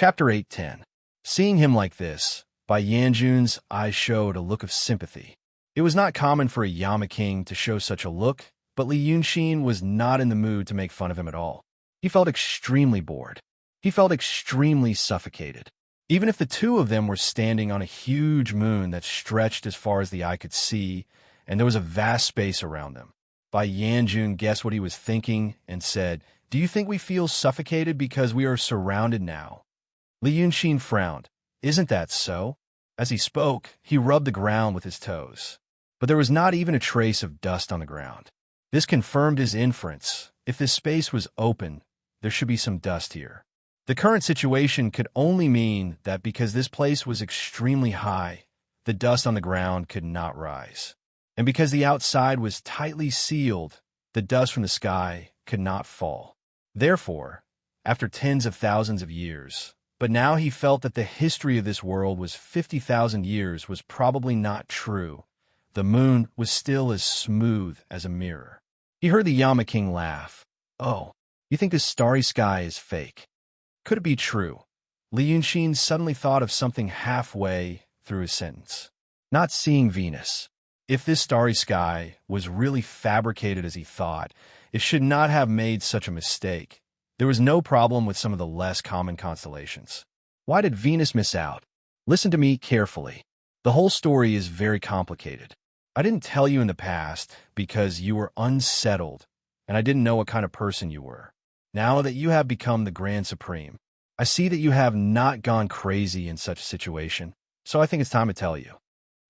Chapter 8:10. Seeing him like this, Bai Yanjun's eyes showed a look of sympathy. It was not common for a Yama king to show such a look, but Li Yunxin was not in the mood to make fun of him at all. He felt extremely bored. He felt extremely suffocated. Even if the two of them were standing on a huge moon that stretched as far as the eye could see, and there was a vast space around them. Bai Yanjun guessed what he was thinking and said, "Do you think we feel suffocated because we are surrounded now?" Li Yunxin frowned. "Isn't that so?" As he spoke, he rubbed the ground with his toes. But there was not even a trace of dust on the ground. This confirmed his inference. If this space was open, there should be some dust here. The current situation could only mean that because this place was extremely high, the dust on the ground could not rise. And because the outside was tightly sealed, the dust from the sky could not fall. Therefore, after tens of thousands of years, but now he felt that the history of this world was 50,000 years was probably not true. The moon was still as smooth as a mirror. He heard the Yama King laugh. "Oh, you think this starry sky is fake?" Could it be true? Li Yunxin suddenly thought of something halfway through his sentence. Not seeing Venus. If this starry sky was really fabricated as he thought, it should not have made such a mistake. There was no problem with some of the less common constellations. Why did Venus miss out? Listen to me carefully. The whole story is very complicated. I didn't tell you in the past because you were unsettled, and I didn't know what kind of person you were. Now that you have become the Grand Supreme, I see that you have not gone crazy in such a situation, so I think it's time to tell you.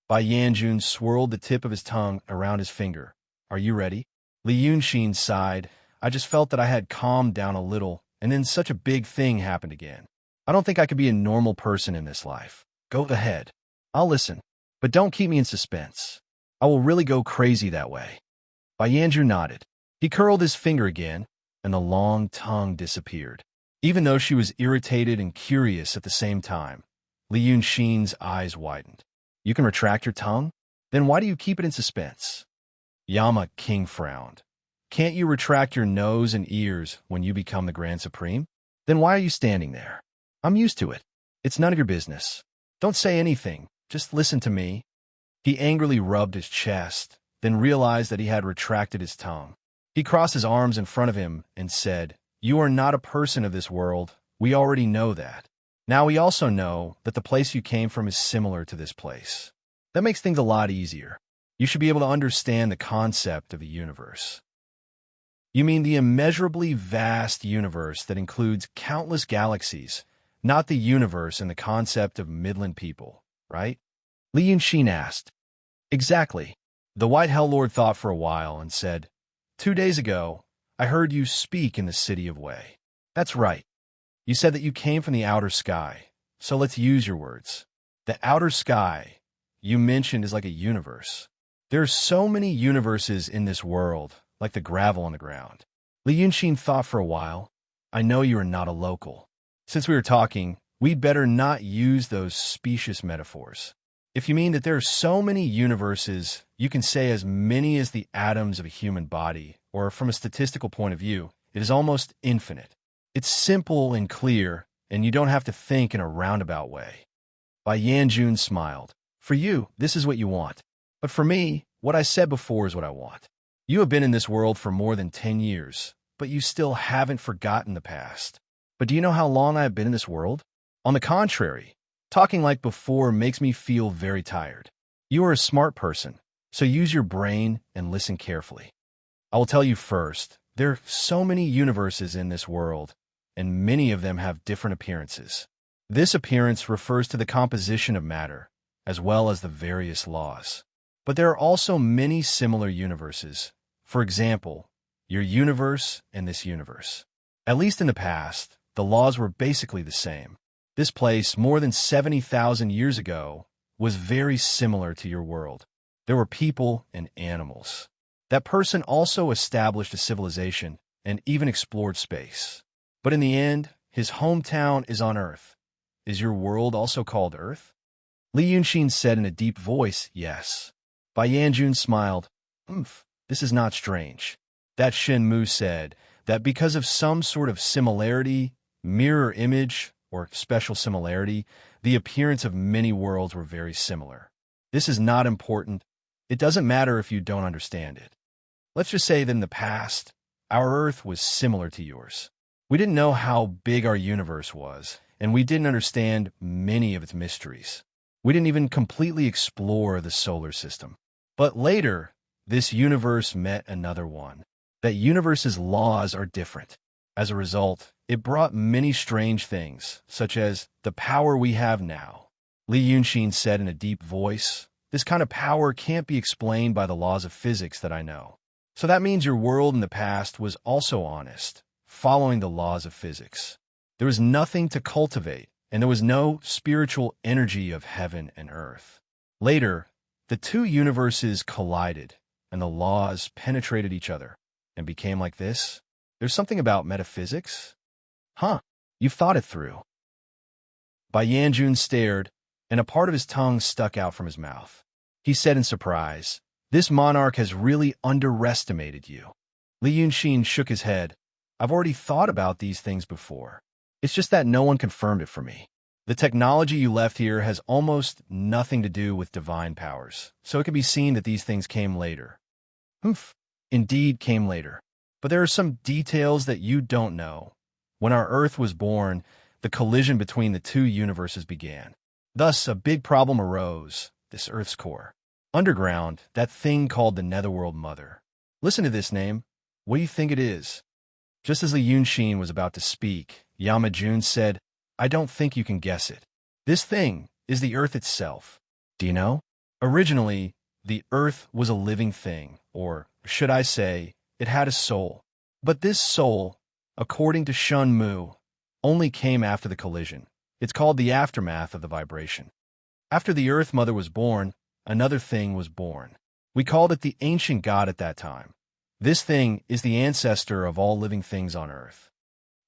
Bai Yanjun swirled the tip of his tongue around his finger. "Are you ready?" Li Yunxin sighed. "I just felt that I had calmed down a little, and then such a big thing happened again. I don't think I could be a normal person in this life. Go ahead. I'll listen, but don't keep me in suspense. I will really go crazy that way." Bai Yanjun nodded. He curled his finger again, and the long tongue disappeared. Even though she was irritated and curious at the same time, Li Yunxin's eyes widened. "You can retract your tongue? Then why do you keep it in suspense?" Yama King frowned. "Can't you retract your nose and ears when you become the Grand Supreme? Then why are you standing there?" "I'm used to it. It's none of your business. Don't say anything. Just listen to me." He angrily rubbed his chest, then realized that he had retracted his tongue. He crossed his arms in front of him and said, "You are not a person of this world. We already know that. Now we also know that the place you came from is similar to this place. That makes things a lot easier. You should be able to understand the concept of the universe." "You mean the immeasurably vast universe that includes countless galaxies, not the universe and the concept of Midland people, right?" Li Yunxin asked. "Exactly." The White Hell Lord thought for a while and said, 2 days ago, I heard you speak in the city of Wei." "That's right. You said that you came from the outer sky, so let's use your words. The outer sky you mentioned is like a universe. There are so many universes in this world, like the gravel on the ground." Li Yunxin thought for a while. "I know you are not a local. Since we were talking, we'd better not use those specious metaphors. If you mean that there are so many universes, you can say as many as the atoms of a human body, or from a statistical point of view, it is almost infinite. It's simple and clear, and you don't have to think in a roundabout way." Bai Yanjun smiled. "For you, this is what you want. But for me, what I said before is what I want. You have been in this world for more than 10 years, but you still haven't forgotten the past. But do you know how long I have been in this world? On the contrary, talking like before makes me feel very tired. You are a smart person, so use your brain and listen carefully. I will tell you first, there are so many universes in this world, and many of them have different appearances. This appearance refers to the composition of matter, as well as the various laws. But there are also many similar universes. For example, your universe and this universe. At least in the past, the laws were basically the same. This place, more than 70,000 years ago, was very similar to your world. There were people and animals. That person also established a civilization and even explored space. But in the end, his hometown is on Earth. Is your world also called Earth?" Li Yunxin said in a deep voice, "Yes." Bai Yanjun smiled. This is not strange." That Shen Mu said that because of some sort of similarity, mirror image, or special similarity, the appearance of many worlds were very similar. This is not important. It doesn't matter if you don't understand it. Let's just say that in the past, our Earth was similar to yours. We didn't know how big our universe was, and we didn't understand many of its mysteries. We didn't even completely explore the solar system. But later, this universe met another one. That universe's laws are different. As a result, it brought many strange things, such as the power we have now. Li Yunxin said in a deep voice, "This kind of power can't be explained by the laws of physics that I know." So that means your world in the past was also honest, following the laws of physics. There was nothing to cultivate, and there was no spiritual energy of heaven and earth. Later, the two universes collided, and the laws penetrated each other and became like this. There's something about metaphysics? Huh, you've thought it through. Bai Yanjun stared, and a part of his tongue stuck out from his mouth. He said in surprise, "This monarch has really underestimated you." Li Yunxin shook his head. "I've already thought about these things before. It's just that no one confirmed it for me. The technology you left here has almost nothing to do with divine powers, so it can be seen that these things came later." "Humph, indeed came later. But there are some details that you don't know. When our Earth was born, the collision between the two universes began. Thus, a big problem arose, this Earth's core. Underground, that thing called the Netherworld Mother. Listen to this name. What do you think it is?" Just as Li Yunxin was about to speak, Yamajun said, "I don't think you can guess it. This thing is the Earth itself. Do you know? Originally, the Earth was a living thing, or should I say, it had a soul. But this soul, according to Shun Mu, only came after the collision. It's called the aftermath of the vibration. After the Earth Mother was born, another thing was born. We called it the ancient god at that time. This thing is the ancestor of all living things on Earth."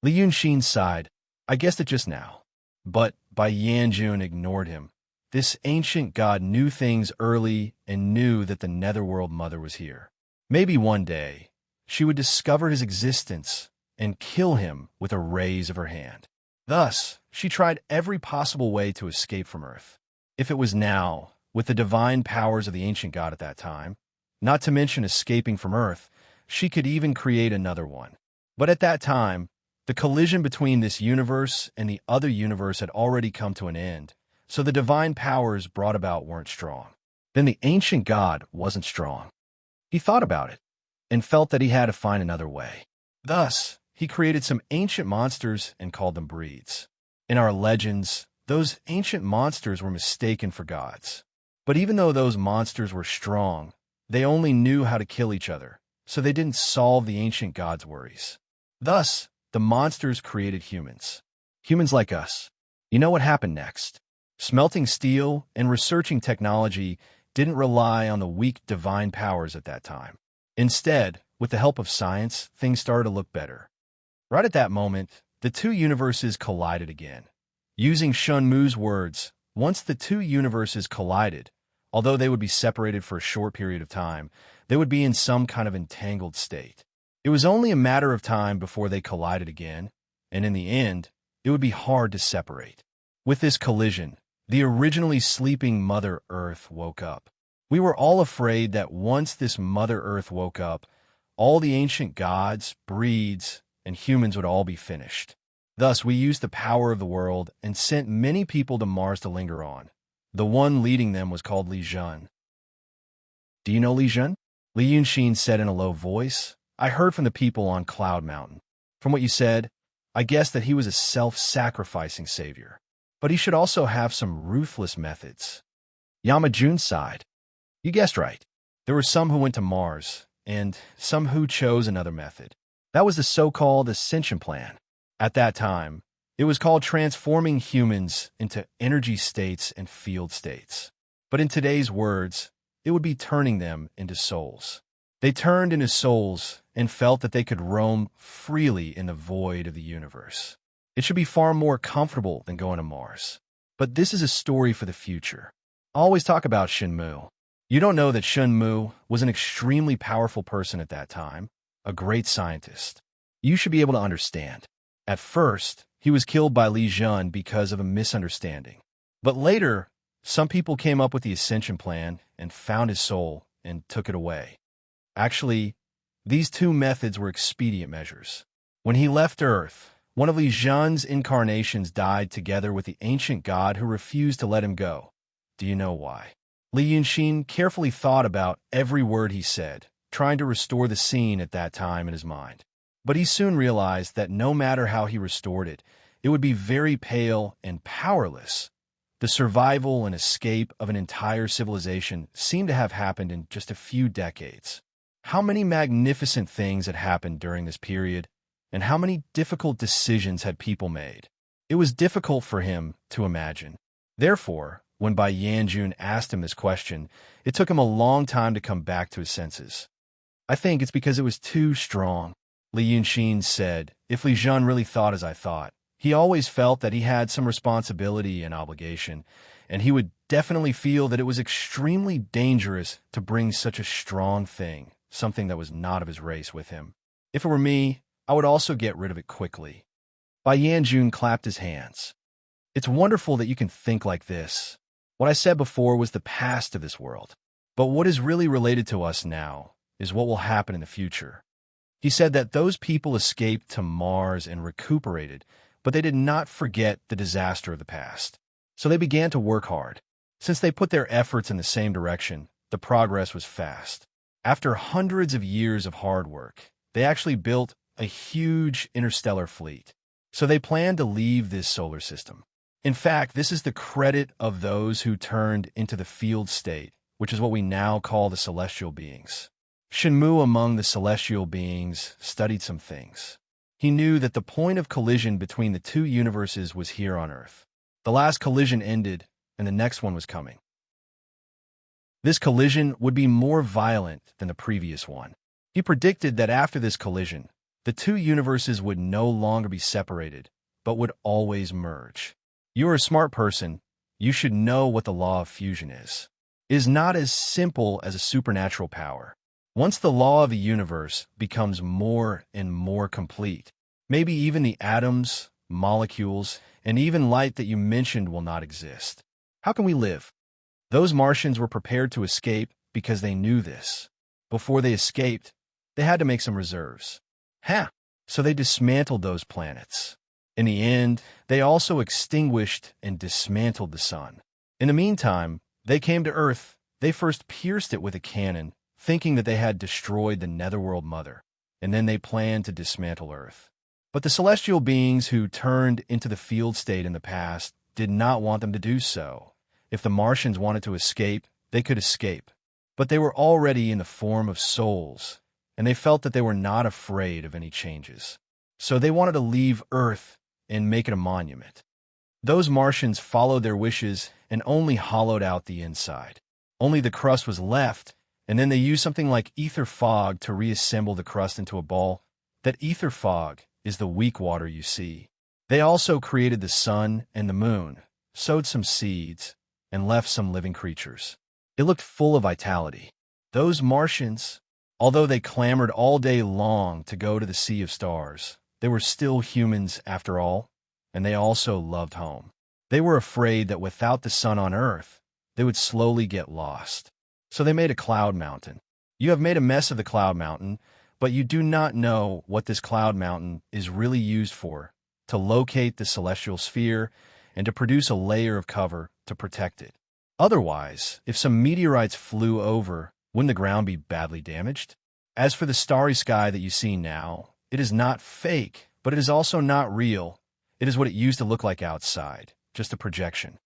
Li Yunxin sighed. "I guessed it just now." But Bai Yanjun ignored him. This ancient god knew things early and knew that the Netherworld Mother was here. Maybe one day, she would discover his existence and kill him with a raise of her hand. Thus, she tried every possible way to escape from Earth. If it was now, with the divine powers of the ancient god at that time, not to mention escaping from Earth, she could even create another one. But at that time, the collision between this universe and the other universe had already come to an end, so the divine powers brought about weren't strong. Then the ancient god wasn't strong. He thought about it and felt that he had to find another way. Thus, he created some ancient monsters and called them breeds. In our legends, those ancient monsters were mistaken for gods. But even though those monsters were strong, they only knew how to kill each other, so they didn't solve the ancient god's worries. Thus, the monsters created humans. Humans like us. You know what happened next? Smelting steel and researching technology didn't rely on the weak divine powers at that time. Instead, with the help of science, things started to look better. Right at that moment, the two universes collided again. Using Shun Mu's words, once the two universes collided, although they would be separated for a short period of time, they would be in some kind of entangled state. It was only a matter of time before they collided again, and in the end, it would be hard to separate. With this collision, the originally sleeping Mother Earth woke up. We were all afraid that once this Mother Earth woke up, all the ancient gods, breeds, and humans would all be finished. Thus, we used the power of the world and sent many people to Mars to linger on. The one leading them was called Li Jun. "Do you know Li Jun?" Li Yunxin said in a low voice. "I heard from the people on Cloud Mountain. From what you said, I guess that he was a self-sacrificing savior. But he should also have some ruthless methods." Yamajun sighed. "You guessed right. There were some who went to Mars, and some who chose another method. That was the so-called Ascension Plan. At that time, it was called transforming humans into energy states and field states. But in today's words, it would be turning them into souls. They turned into souls and felt that they could roam freely in the void of the universe. It should be far more comfortable than going to Mars. But this is a story for the future. I always talk about Shun Mu. You don't know that Shun Mu was an extremely powerful person at that time, a great scientist. You should be able to understand. At first, He was killed by Li Jun because of a misunderstanding. But later, some people came up with the Ascension Plan and found his soul and took it away. Actually, these two methods were expedient measures. When he left Earth, one of Li Jun's incarnations died together with the ancient god who refused to let him go. Do you know why? Li Yunxin carefully thought about every word he said, trying to restore the scene at that time in his mind. But he soon realized that no matter how he restored it, it would be very pale and powerless. The survival and escape of an entire civilization seemed to have happened in just a few decades. How many magnificent things had happened during this period, and how many difficult decisions had people made? It was difficult for him to imagine. Therefore, when Bai Yanjun asked him this question, it took him a long time to come back to his senses. I think it's because it was too strong. Li Yunxin said, if Li Jun really thought as I thought, he always felt that he had some responsibility and obligation, and he would definitely feel that it was extremely dangerous to bring such a strong thing, something that was not of his race, with him. If it were me, I would also get rid of it quickly. Bai Yanjun clapped his hands. It's wonderful that you can think like this. What I said before was the past of this world. But what is really related to us now is what will happen in the future. He said that those people escaped to Mars and recuperated, but they did not forget the disaster of the past. So they began to work hard. Since they put their efforts in the same direction, the progress was fast. After hundreds of years of hard work, they actually built a huge interstellar fleet. So they planned to leave this solar system. In fact, this is the credit of those who turned into the field state, which is what we now call the celestial beings. Shenmu, among the celestial beings, studied some things. He knew that the point of collision between the two universes was here on Earth. The last collision ended, and the next one was coming. This collision would be more violent than the previous one. He predicted that after this collision, the two universes would no longer be separated, but would always merge. You are a smart person. You should know what the law of fusion is. It is not as simple as a supernatural power. Once the law of the universe becomes more and more complete, maybe even the atoms, molecules, and even light that you mentioned will not exist. How can we live? Those Martians were prepared to escape because they knew this. Before they escaped, they had to make some reserves. So they dismantled those planets. In the end, they also extinguished and dismantled the sun. In the meantime, they came to Earth. They first pierced it with a cannon, thinking that they had destroyed the Netherworld Mother, and then they planned to dismantle Earth. But the celestial beings who turned into the field state in the past did not want them to do so. If the Martians wanted to escape, they could escape. But they were already in the form of souls, and they felt that they were not afraid of any changes. So they wanted to leave Earth and make it a monument. Those Martians followed their wishes and only hollowed out the inside. Only the crust was left, and then they used something like ether fog to reassemble the crust into a ball. That ether fog is the weak water you see. They also created the sun and the moon, sowed some seeds, and left some living creatures. It looked full of vitality. Those Martians, although they clamored all day long to go to the Sea of Stars, they were still humans after all, and they also loved home. They were afraid that without the sun on Earth, they would slowly get lost. So they made a cloud mountain. You have made a mess of the cloud mountain, but you do not know what this cloud mountain is really used for, to locate the celestial sphere and to produce a layer of cover to protect it. Otherwise, if some meteorites flew over, wouldn't the ground be badly damaged? As for the starry sky that you see now, it is not fake, but it is also not real. It is what it used to look like outside, just a projection.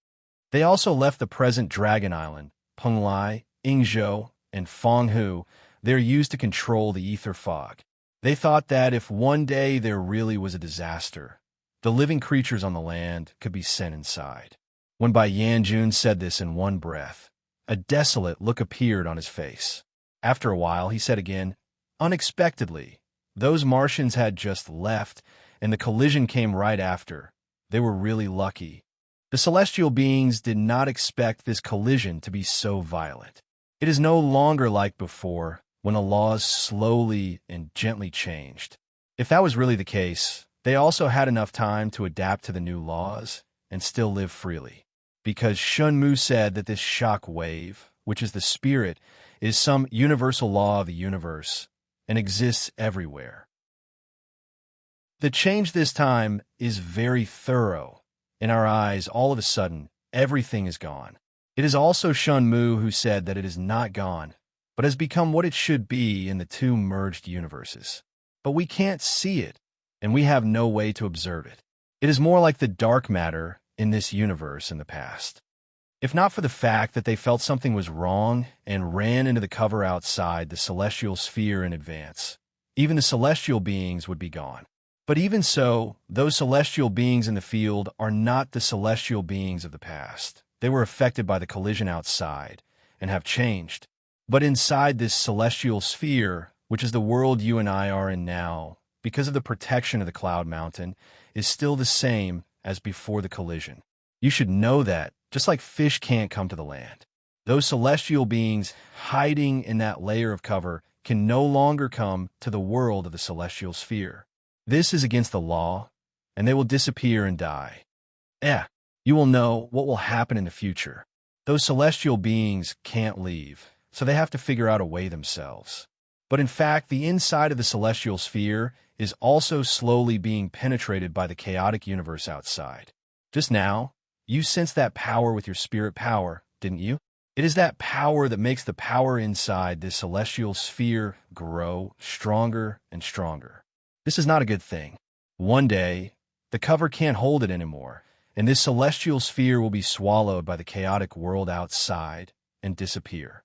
They also left the present Dragon Island, Penglai, Yingzhou, and Fenghu. They are used to control the ether fog. They thought that if one day there really was a disaster, the living creatures on the land could be sent inside. When Bai Yanjun said this in one breath, a desolate look appeared on his face. After a while, he said again, unexpectedly, those Martians had just left, and the collision came right after. They were really lucky. The celestial beings did not expect this collision to be so violent. It is no longer like before, when the laws slowly and gently changed. If that was really the case, they also had enough time to adapt to the new laws and still live freely. Because Shunmu said that this shock wave, which is the spirit, is some universal law of the universe and exists everywhere. The change this time is very thorough. In our eyes, all of a sudden, everything is gone. It is also Shunmu who said that it is not gone, but has become what it should be in the two merged universes. But we can't see it, and we have no way to observe it. It is more like the dark matter in this universe in the past. If not for the fact that they felt something was wrong and ran into the cover outside the celestial sphere in advance, even the celestial beings would be gone. But even so, those celestial beings in the field are not the celestial beings of the past. They were affected by the collision outside and have changed. But inside this celestial sphere, which is the world you and I are in now, because of the protection of the Cloud Mountain, is still the same as before the collision. You should know that, just like fish can't come to the land. Those celestial beings hiding in that layer of cover can no longer come to the world of the celestial sphere. This is against the law, and they will disappear and die. You will know what will happen in the future. Those celestial beings can't leave, so they have to figure out a way themselves. But in fact, the inside of the celestial sphere is also slowly being penetrated by the chaotic universe outside. Just now, you sensed that power with your spirit power, didn't you? It is that power that makes the power inside this celestial sphere grow stronger and stronger. This is not a good thing. One day, the cover can't hold it anymore, and this celestial sphere will be swallowed by the chaotic world outside and disappear.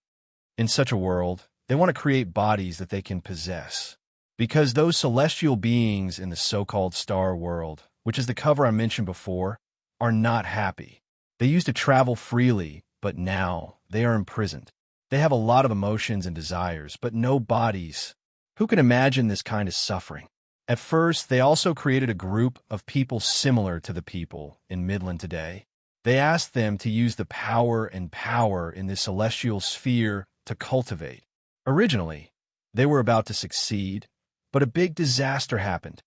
In such a world, they want to create bodies that they can possess. Because those celestial beings in the so-called star world, which is the cover I mentioned before, are not happy. They used to travel freely, but now they are imprisoned. They have a lot of emotions and desires, but no bodies. Who can imagine this kind of suffering? At first, they also created a group of people similar to the people in Midland today. They asked them to use the power in this celestial sphere to cultivate. Originally, they were about to succeed, but a big disaster happened.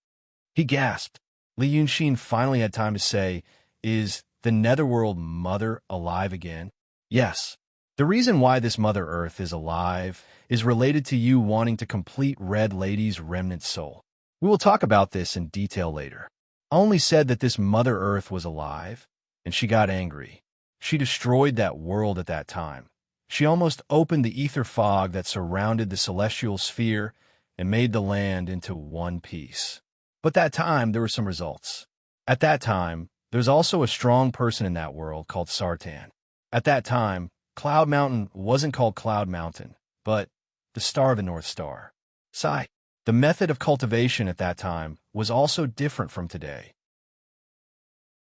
He gasped. Li Yunxin finally had time to say, "Is the Netherworld Mother alive again?" Yes. The reason why this Mother Earth is alive is related to you wanting to complete Red Lady's remnant soul. We will talk about this in detail later. I only said that this Mother Earth was alive, and she got angry. She destroyed that world at that time. She almost opened the ether fog that surrounded the celestial sphere and made the land into one piece. But that time, there were some results. At that time, there's also a strong person in that world called Sartan. At that time, Cloud Mountain wasn't called Cloud Mountain, but the Star of the North Star. Sai. The method of cultivation at that time was also different from today.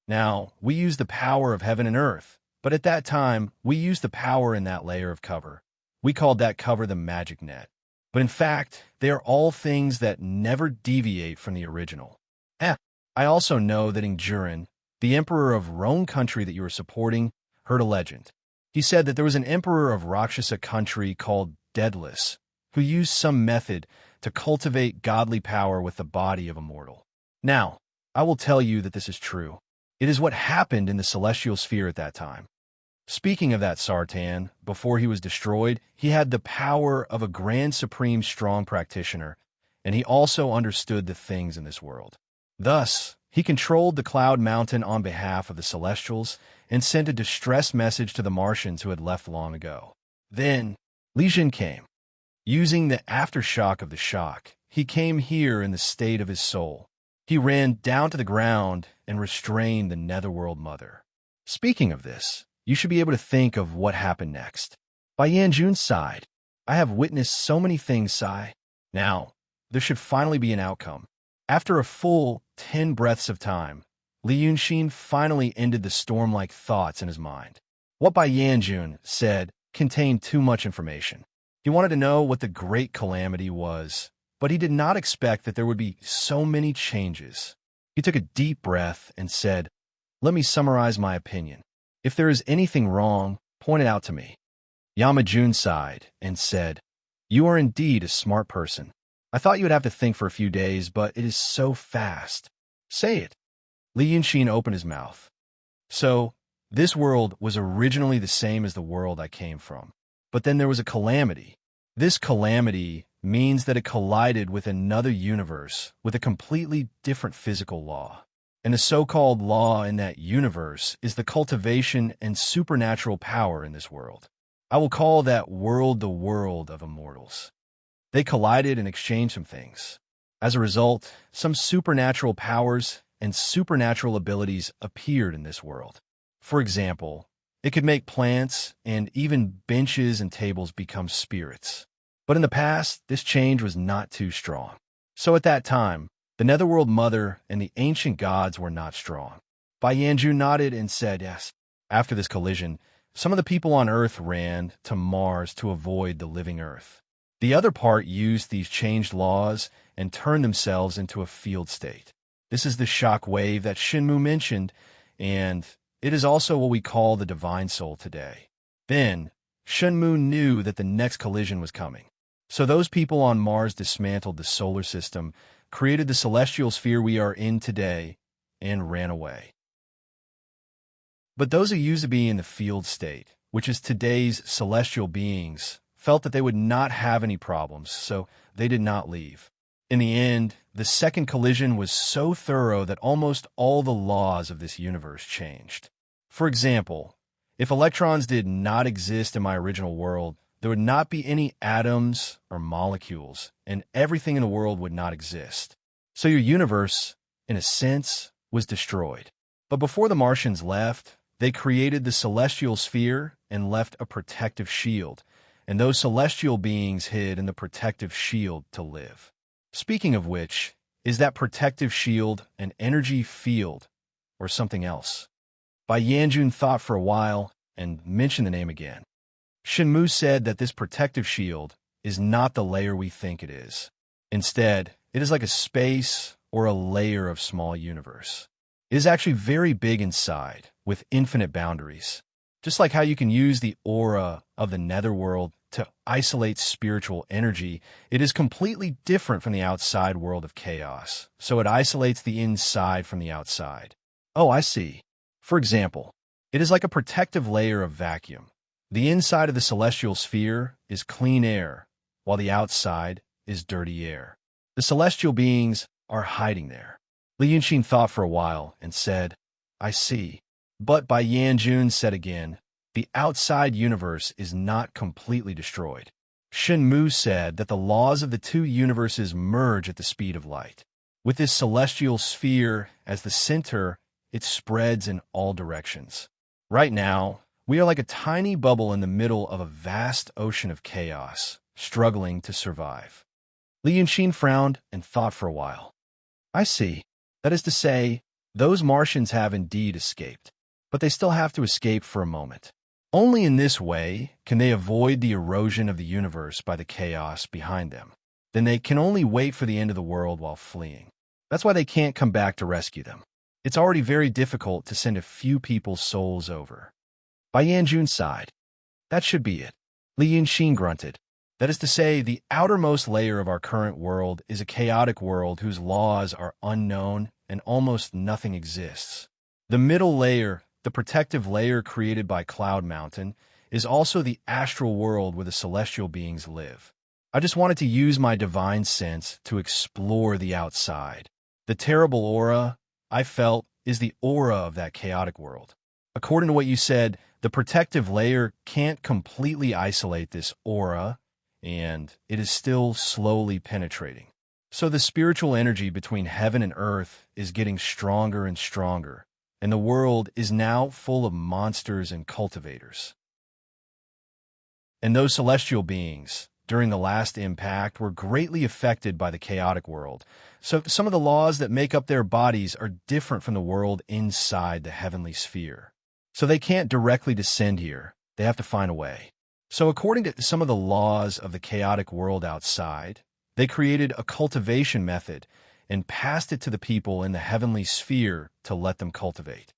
Now, we use the power of heaven and earth, but at that time, we used the power in that layer of cover. We called that cover the magic net. But in fact, they are all things that never deviate from the original. I also know that Ingjurin, the emperor of Rome country that you are supporting, heard a legend. He said that there was an emperor of Rakshasa country called Daedalus, who used some method to cultivate godly power with the body of a mortal. Now, I will tell you that this is true. It is what happened in the celestial sphere at that time. Speaking of that Sartan, before he was destroyed, he had the power of a grand supreme strong practitioner, and he also understood the things in this world. Thus, he controlled the Cloud Mountain on behalf of the Celestials and sent a distress message to the Martians who had left long ago. Then, Li Jin came. Using the aftershock of the shock, he came here in the state of his soul. He ran down to the ground and restrained the Netherworld Mother. Speaking of this, you should be able to think of what happened next. By Yanjun's side, I have witnessed so many things, Sai. Now, there should finally be an outcome. After a full 10 breaths of time, Li Yunxin finally ended the storm-like thoughts in his mind. What Bai Yanjun said contained too much information. He wanted to know what the great calamity was, but he did not expect that there would be so many changes. He took a deep breath and said, "Let me summarize my opinion. If there is anything wrong, point it out to me." Yamajun sighed and said, "You are indeed a smart person. I thought you would have to think for a few days, but it is so fast. Say it. Li Yunxin opened his mouth. So, this world was originally the same as the world I came from. But then there was a calamity. This calamity means that it collided with another universe with a completely different physical law. And the so-called law in that universe is the cultivation and supernatural power in this world. I will call that world the world of immortals. They collided and exchanged some things. As a result, some supernatural powers and supernatural abilities appeared in this world. For example, it could make plants and even benches and tables become spirits. But in the past, this change was not too strong. So at that time, the Netherworld Mother and the ancient gods were not strong. Bai Yanjun nodded and said yes. After this collision, some of the people on Earth ran to Mars to avoid the living Earth. The other part used these changed laws and turned themselves into a field state. This is the shock wave that Shenmue mentioned, and it is also what we call the Divine Soul today. Then, Shenmue knew that the next collision was coming. So those people on Mars dismantled the solar system, created the celestial sphere we are in today, and ran away. But those who used to be in the field state, which is today's celestial beings, felt that they would not have any problems, so they did not leave. In the end, the second collision was so thorough that almost all the laws of this universe changed. For example, if electrons did not exist in my original world, there would not be any atoms or molecules, and everything in the world would not exist. So your universe, in a sense, was destroyed. But before the Martians left, they created the celestial sphere and left a protective shield, and those celestial beings hid in the protective shield to live. Speaking of which, is that protective shield an energy field or something else? Bai Yanjun thought for a while and mentioned the name again. Shenmue said that this protective shield is not the layer we think it is. Instead, it is like a space or a layer of small universe. It is actually very big inside, with infinite boundaries. Just like how you can use the aura of the netherworld to isolate spiritual energy, it is completely different from the outside world of chaos, so it isolates the inside from the outside. Oh, I see. For example, it is like a protective layer of vacuum. The inside of the celestial sphere is clean air, while the outside is dirty air. The celestial beings are hiding there. Li Yunxin thought for a while and said, I see. But Bai Yanjun said again, the outside universe is not completely destroyed. Shenmue said that the laws of the two universes merge at the speed of light. With this celestial sphere as the center, it spreads in all directions. Right now, we are like a tiny bubble in the middle of a vast ocean of chaos, struggling to survive. Li Yunxin frowned and thought for a while. I see. That is to say, those Martians have indeed escaped, but they still have to escape for a moment. Only in this way can they avoid the erosion of the universe by the chaos behind them. Then they can only wait for the end of the world while fleeing. That's why they can't come back to rescue them. It's already very difficult to send a few people's souls over. Bai Yanjun sighed. That should be it. Li Yunxin grunted. That is to say, the outermost layer of our current world is a chaotic world whose laws are unknown and almost nothing exists. The middle layer, the protective layer created by Cloud Mountain, is also the astral world where the celestial beings live. I just wanted to use my divine sense to explore the outside. The terrible aura I felt is the aura of that chaotic world. According to what you said, the protective layer can't completely isolate this aura, and it is still slowly penetrating. So the spiritual energy between heaven and earth is getting stronger and stronger, and the world is now full of monsters and cultivators. And those celestial beings, during the last impact, were greatly affected by the chaotic world. So some of the laws that make up their bodies are different from the world inside the heavenly sphere. So they can't directly descend here. They have to find a way. So according to some of the laws of the chaotic world outside, they created a cultivation method and passed it to the people in the heavenly sphere to let them cultivate.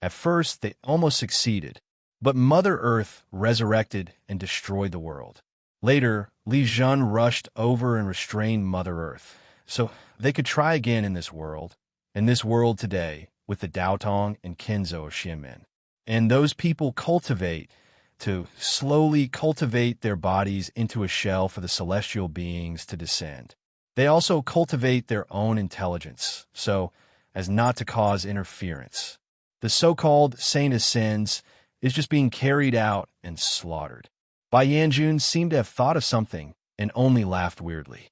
At first, they almost succeeded, but Mother Earth resurrected and destroyed the world. Later, Li Jun rushed over and restrained Mother Earth, so they could try again in this world, in this world today with the Daotong and Kenzo of Xianmen. And those people slowly cultivate their bodies into a shell for the celestial beings to descend. They also cultivate their own intelligence, so as not to cause interference. The so-called Saint Ascends is just being carried out and slaughtered. Bai Yanjun seemed to have thought of something and only laughed weirdly.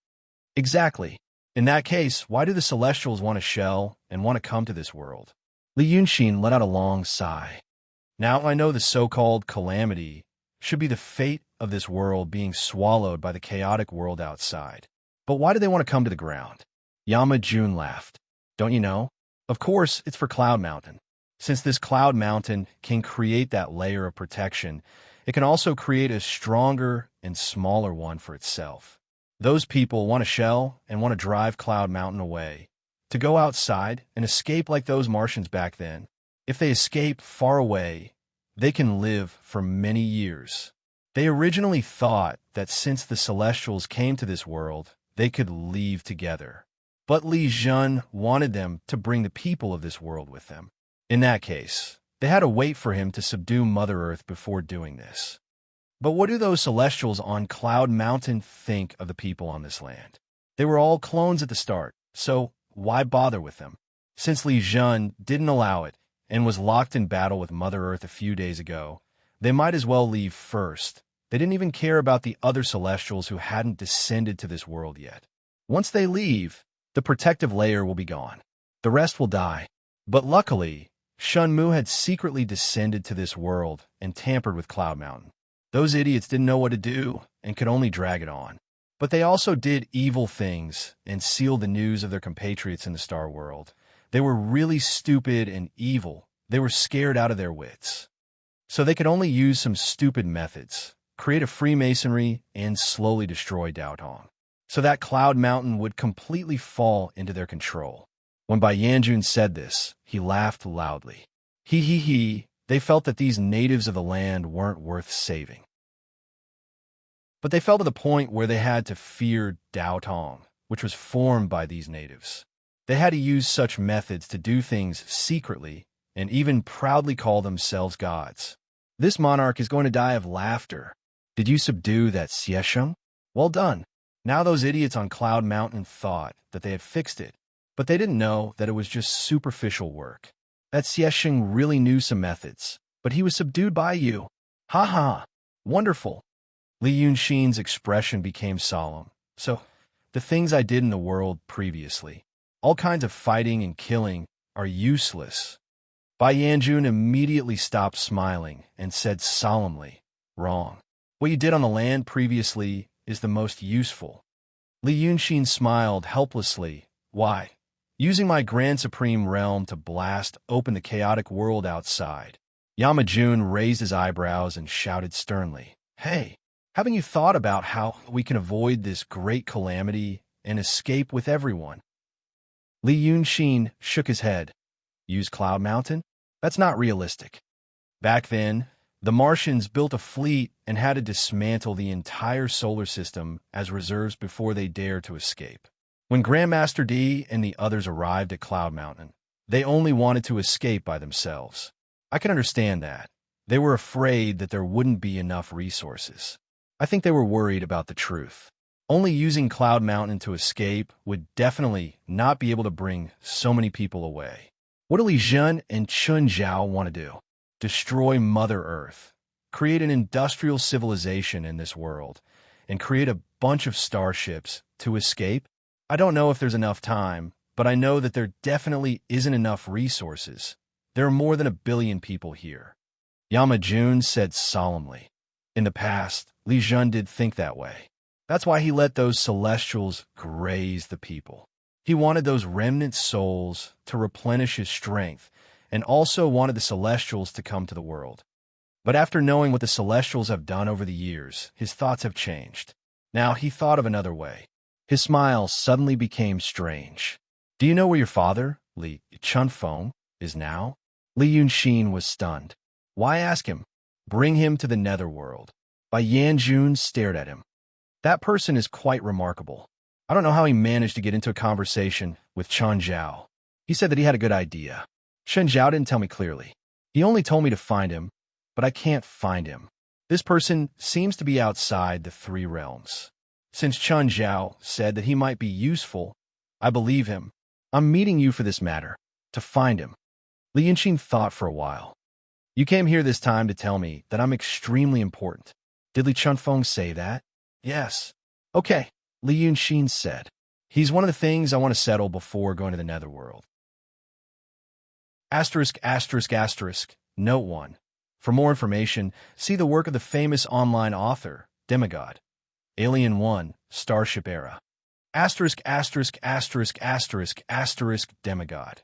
Exactly. In that case, why do the Celestials want a shell and want to come to this world? Li Yunxin let out a long sigh. Now I know the so-called calamity should be the fate of this world being swallowed by the chaotic world outside. But why do they want to come to the ground? Yama Jun laughed. Don't you know? Of course, it's for Cloud Mountain. Since this Cloud Mountain can create that layer of protection, it can also create a stronger and smaller one for itself. Those people want a shell and want to drive Cloud Mountain away, to go outside and escape like those Martians back then. If they escape far away, they can live for many years. They originally thought that since the Celestials came to this world, they could leave together. But Li Zhen wanted them to bring the people of this world with them. In that case, they had to wait for him to subdue Mother Earth before doing this. But what do those Celestials on Cloud Mountain think of the people on this land? They were all clones at the start, so why bother with them? Since Li Zhen didn't allow it and was locked in battle with Mother Earth a few days ago, they might as well leave first. They didn't even care about the other Celestials who hadn't descended to this world yet. Once they leave, the protective layer will be gone. The rest will die. But luckily, Shenmu had secretly descended to this world and tampered with Cloud Mountain. Those idiots didn't know what to do and could only drag it on. But they also did evil things and sealed the news of their compatriots in the Star World. They were really stupid and evil. They were scared out of their wits. So they could only use some stupid methods, create a Freemasonry, and slowly destroy Daotong, so that Cloud Mountain would completely fall into their control. When Bai Yanjun said this, he laughed loudly. He. They felt that these natives of the land weren't worth saving. But they fell to the point where they had to fear Daotong, which was formed by these natives. They had to use such methods to do things secretly and even proudly call themselves gods. This monarch is going to die of laughter. Did you subdue that Xiesheng? Well done. Now those idiots on Cloud Mountain thought that they had fixed it, but they didn't know that it was just superficial work. That Xiesheng really knew some methods, but he was subdued by you. Ha ha. Wonderful. Li Yunxin's expression became solemn. So, the things I did in the world previously, all kinds of fighting and killing, are useless. Bai Yanjun immediately stopped smiling and said solemnly, Wrong. What you did on the land previously is the most useful. Li Yunxin smiled helplessly. Why? Using my Grand Supreme Realm to blast open the chaotic world outside. Yama Jun raised his eyebrows and shouted sternly, Hey, haven't you thought about how we can avoid this great calamity and escape with everyone? Li Yunxin shook his head. Use Cloud Mountain? That's not realistic. Back then, the Martians built a fleet and had to dismantle the entire solar system as reserves before they dared to escape. When Grandmaster D and the others arrived at Cloud Mountain, they only wanted to escape by themselves. I can understand that. They were afraid that there wouldn't be enough resources. I think they were worried about the truth. Only using Cloud Mountain to escape would definitely not be able to bring so many people away. What do Li Zhen and Chun Zhao want to do? Destroy Mother Earth, create an industrial civilization in this world, and create a bunch of starships to escape? I don't know if there's enough time, but I know that there definitely isn't enough resources. There are more than 1 billion people here. Yama Jun said solemnly. In the past, Li Zhen did think that way. That's why he let those Celestials graze the people. He wanted those remnant souls to replenish his strength, and also wanted the Celestials to come to the world. But after knowing what the Celestials have done over the years, his thoughts have changed. Now he thought of another way. His smile suddenly became strange. Do you know where your father, Li Chunfeng, is now? Li Yunxin was stunned. Why ask him? Bring him to the netherworld. Bai Yanjun stared at him. That person is quite remarkable. I don't know how he managed to get into a conversation with Chun Zhao. He said that he had a good idea. Shen Zhao didn't tell me clearly. He only told me to find him, but I can't find him. This person seems to be outside the three realms. Since Chen Zhao said that he might be useful, I believe him. I'm meeting you for this matter, to find him. Li Yunqing thought for a while. You came here this time to tell me that I'm extremely important. Did Li Chunfeng say that? Yes. Okay, Li Yunqing said. He's one of the things I want to settle before going to the netherworld. Note 1. For more information, see the work of the famous online author, Demigod. Alien 1, Starship Era. Demigod.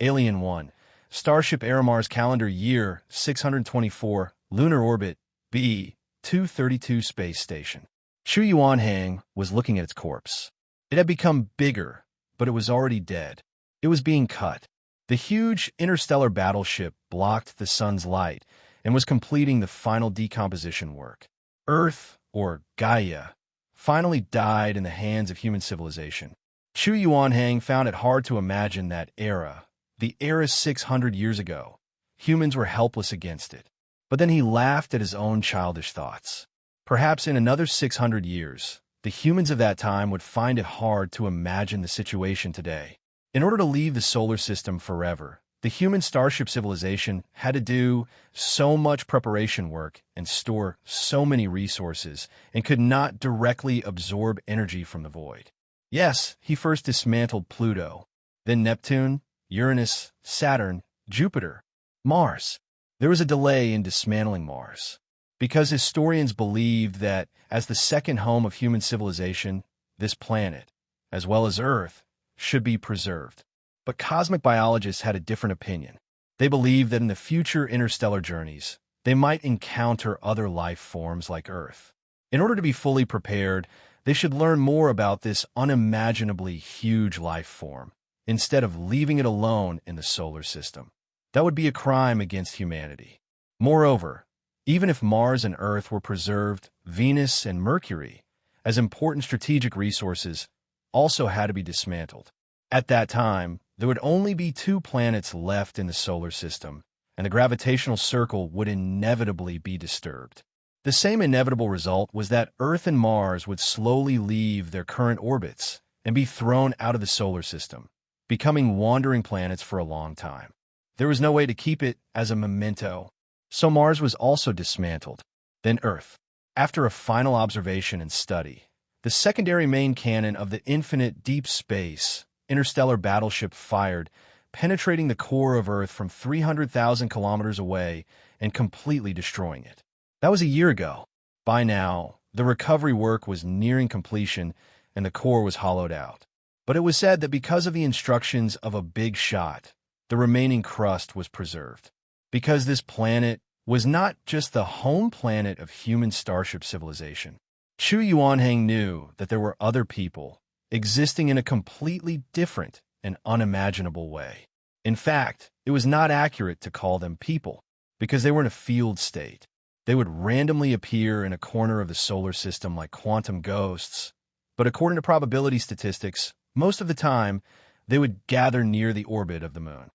Alien 1, Starship Era Mars Calendar Year 624, Lunar Orbit, B, 232 Space Station. Chu Yuanhang was looking at its corpse. It had become bigger, but it was already dead. It was being cut. The huge interstellar battleship blocked the sun's light and was completing the final decomposition work. Earth, or Gaia, finally died in the hands of human civilization. Chu Yuanhang found it hard to imagine that era, the era 600 years ago. Humans were helpless against it. But then he laughed at his own childish thoughts. Perhaps in another 600 years, the humans of that time would find it hard to imagine the situation today. In order to leave the solar system forever, the human starship civilization had to do so much preparation work and store so many resources and could not directly absorb energy from the void. Yes, he first dismantled Pluto, then Neptune, Uranus, Saturn, Jupiter, Mars. There was a delay in dismantling Mars, because historians believed that as the second home of human civilization, this planet, as well as Earth, should be preserved. But cosmic biologists had a different opinion. They believed that in the future interstellar journeys, they might encounter other life forms like Earth. In order to be fully prepared, they should learn more about this unimaginably huge life form, instead of leaving it alone in the solar system. That would be a crime against humanity. Moreover, even if Mars and Earth were preserved, Venus and Mercury, as important strategic resources, also had to be dismantled. At that time, there would only be 2 planets left in the solar system, and the gravitational circle would inevitably be disturbed. The same inevitable result was that Earth and Mars would slowly leave their current orbits and be thrown out of the solar system, becoming wandering planets for a long time. There was no way to keep it as a memento, so Mars was also dismantled. Then Earth. After a final observation and study, the secondary main cannon of the infinite deep space interstellar battleship fired, penetrating the core of Earth from 300,000 kilometers away and completely destroying it. That was a year ago. By now, the recovery work was nearing completion and the core was hollowed out. But it was said that because of the instructions of a big shot, the remaining crust was preserved. Because this planet was not just the home planet of human starship civilization. Chu Yuanhang knew that there were other people existing in a completely different and unimaginable way. In fact, it was not accurate to call them people, because they were in a field state. They would randomly appear in a corner of the solar system like quantum ghosts, but according to probability statistics, most of the time, they would gather near the orbit of the moon.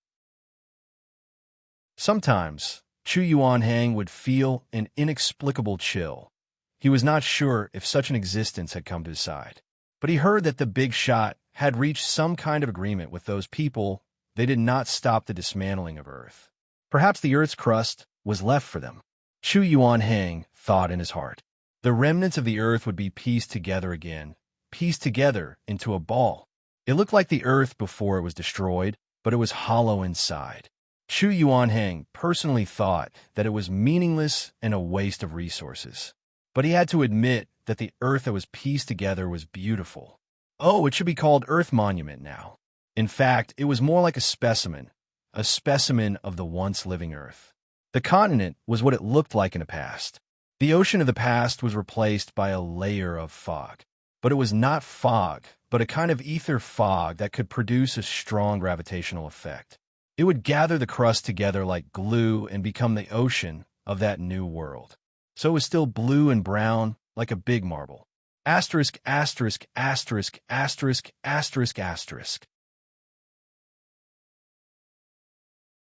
Sometimes, Chu Yuanhang would feel an inexplicable chill. He was not sure if such an existence had come to his side. But he heard that the big shot had reached some kind of agreement with those people. They did not stop the dismantling of Earth. Perhaps the Earth's crust was left for them. Chu Yuanhang thought in his heart. The remnants of the Earth would be pieced together again, pieced together into a ball. It looked like the Earth before it was destroyed, but it was hollow inside. Chu Yuanhang personally thought that it was meaningless and a waste of resources. But he had to admit that the Earth that was pieced together was beautiful. Oh, it should be called Earth Monument now. In fact, it was more like a specimen of the once living Earth. The continent was what it looked like in the past. The ocean of the past was replaced by a layer of fog. But it was not fog, but a kind of ether fog that could produce a strong gravitational effect. It would gather the crust together like glue and become the ocean of that new world. So it was still blue and brown, like a big marble. Asterisk, asterisk, asterisk, asterisk, asterisk, asterisk.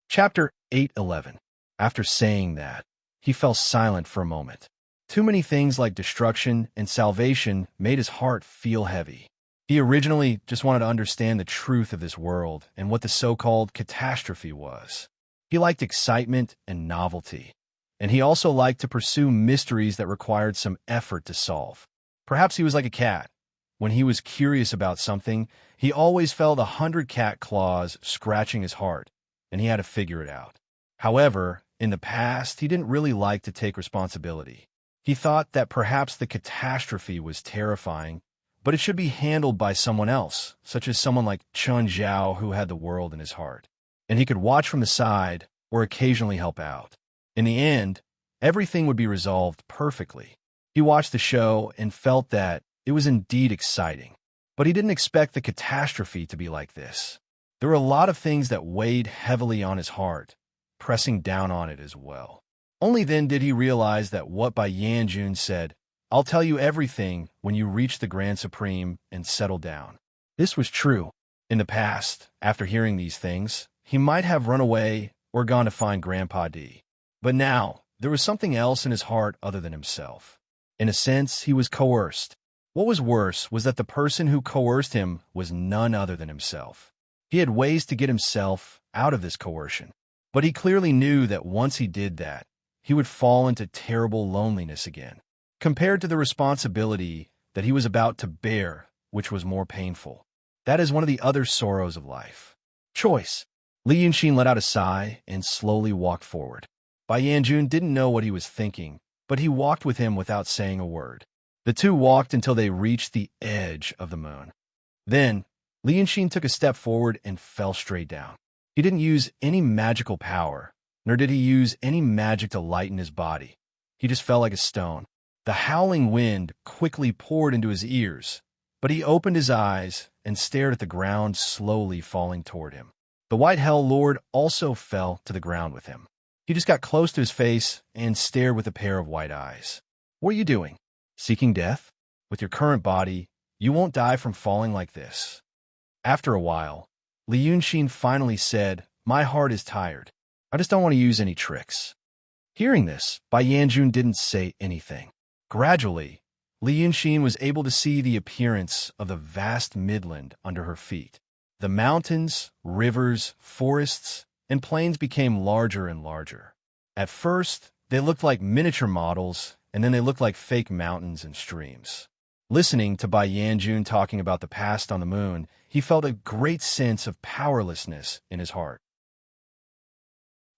Chapter 8:11. After saying that, he fell silent for a moment. Too many things like destruction and salvation made his heart feel heavy. He originally just wanted to understand the truth of this world and what the so-called catastrophe was. He liked excitement and novelty, and he also liked to pursue mysteries that required some effort to solve. Perhaps he was like a cat. When he was curious about something, he always felt 100 cat claws scratching his heart, and he had to figure it out. However, in the past, he didn't really like to take responsibility. He thought that perhaps the catastrophe was terrifying, but it should be handled by someone else, such as someone like Chun Zhao who had the world in his heart. And he could watch from the side or occasionally help out. In the end, everything would be resolved perfectly. He watched the show and felt that it was indeed exciting, but he didn't expect the catastrophe to be like this. There were a lot of things that weighed heavily on his heart, pressing down on it as well. Only then did he realize that what Bai Yanjun said, "I'll tell you everything when you reach the Grand Supreme and settle down." This was true. In the past, after hearing these things, he might have run away or gone to find Grandpa D. But now, there was something else in his heart other than himself. In a sense, he was coerced. What was worse was that the person who coerced him was none other than himself. He had ways to get himself out of this coercion, but he clearly knew that once he did that, he would fall into terrible loneliness again, compared to the responsibility that he was about to bear, which was more painful. That is one of the other sorrows of life. Choice. Li Yunxin let out a sigh and slowly walked forward. Bai Yanjun didn't know what he was thinking, but he walked with him without saying a word. The two walked until they reached the edge of the moon. Then, Li Yunxin took a step forward and fell straight down. He didn't use any magical power, nor did he use any magic to lighten his body. He just fell like a stone. The howling wind quickly poured into his ears, but he opened his eyes and stared at the ground slowly falling toward him. The White Hell Lord also fell to the ground with him. He just got close to his face and stared with a pair of white eyes. "What are you doing? Seeking death? With your current body, you won't die from falling like this." After a while, Li Yunxin finally said, "My heart is tired. I just don't want to use any tricks." Hearing this, Bai Yanjun didn't say anything. Gradually, Li Yunxin was able to see the appearance of the vast midland under her feet. The mountains, rivers, forests, and plains became larger and larger. At first, they looked like miniature models, and then they looked like fake mountains and streams. Listening to Bai Yanjun talking about the past on the moon, he felt a great sense of powerlessness in his heart.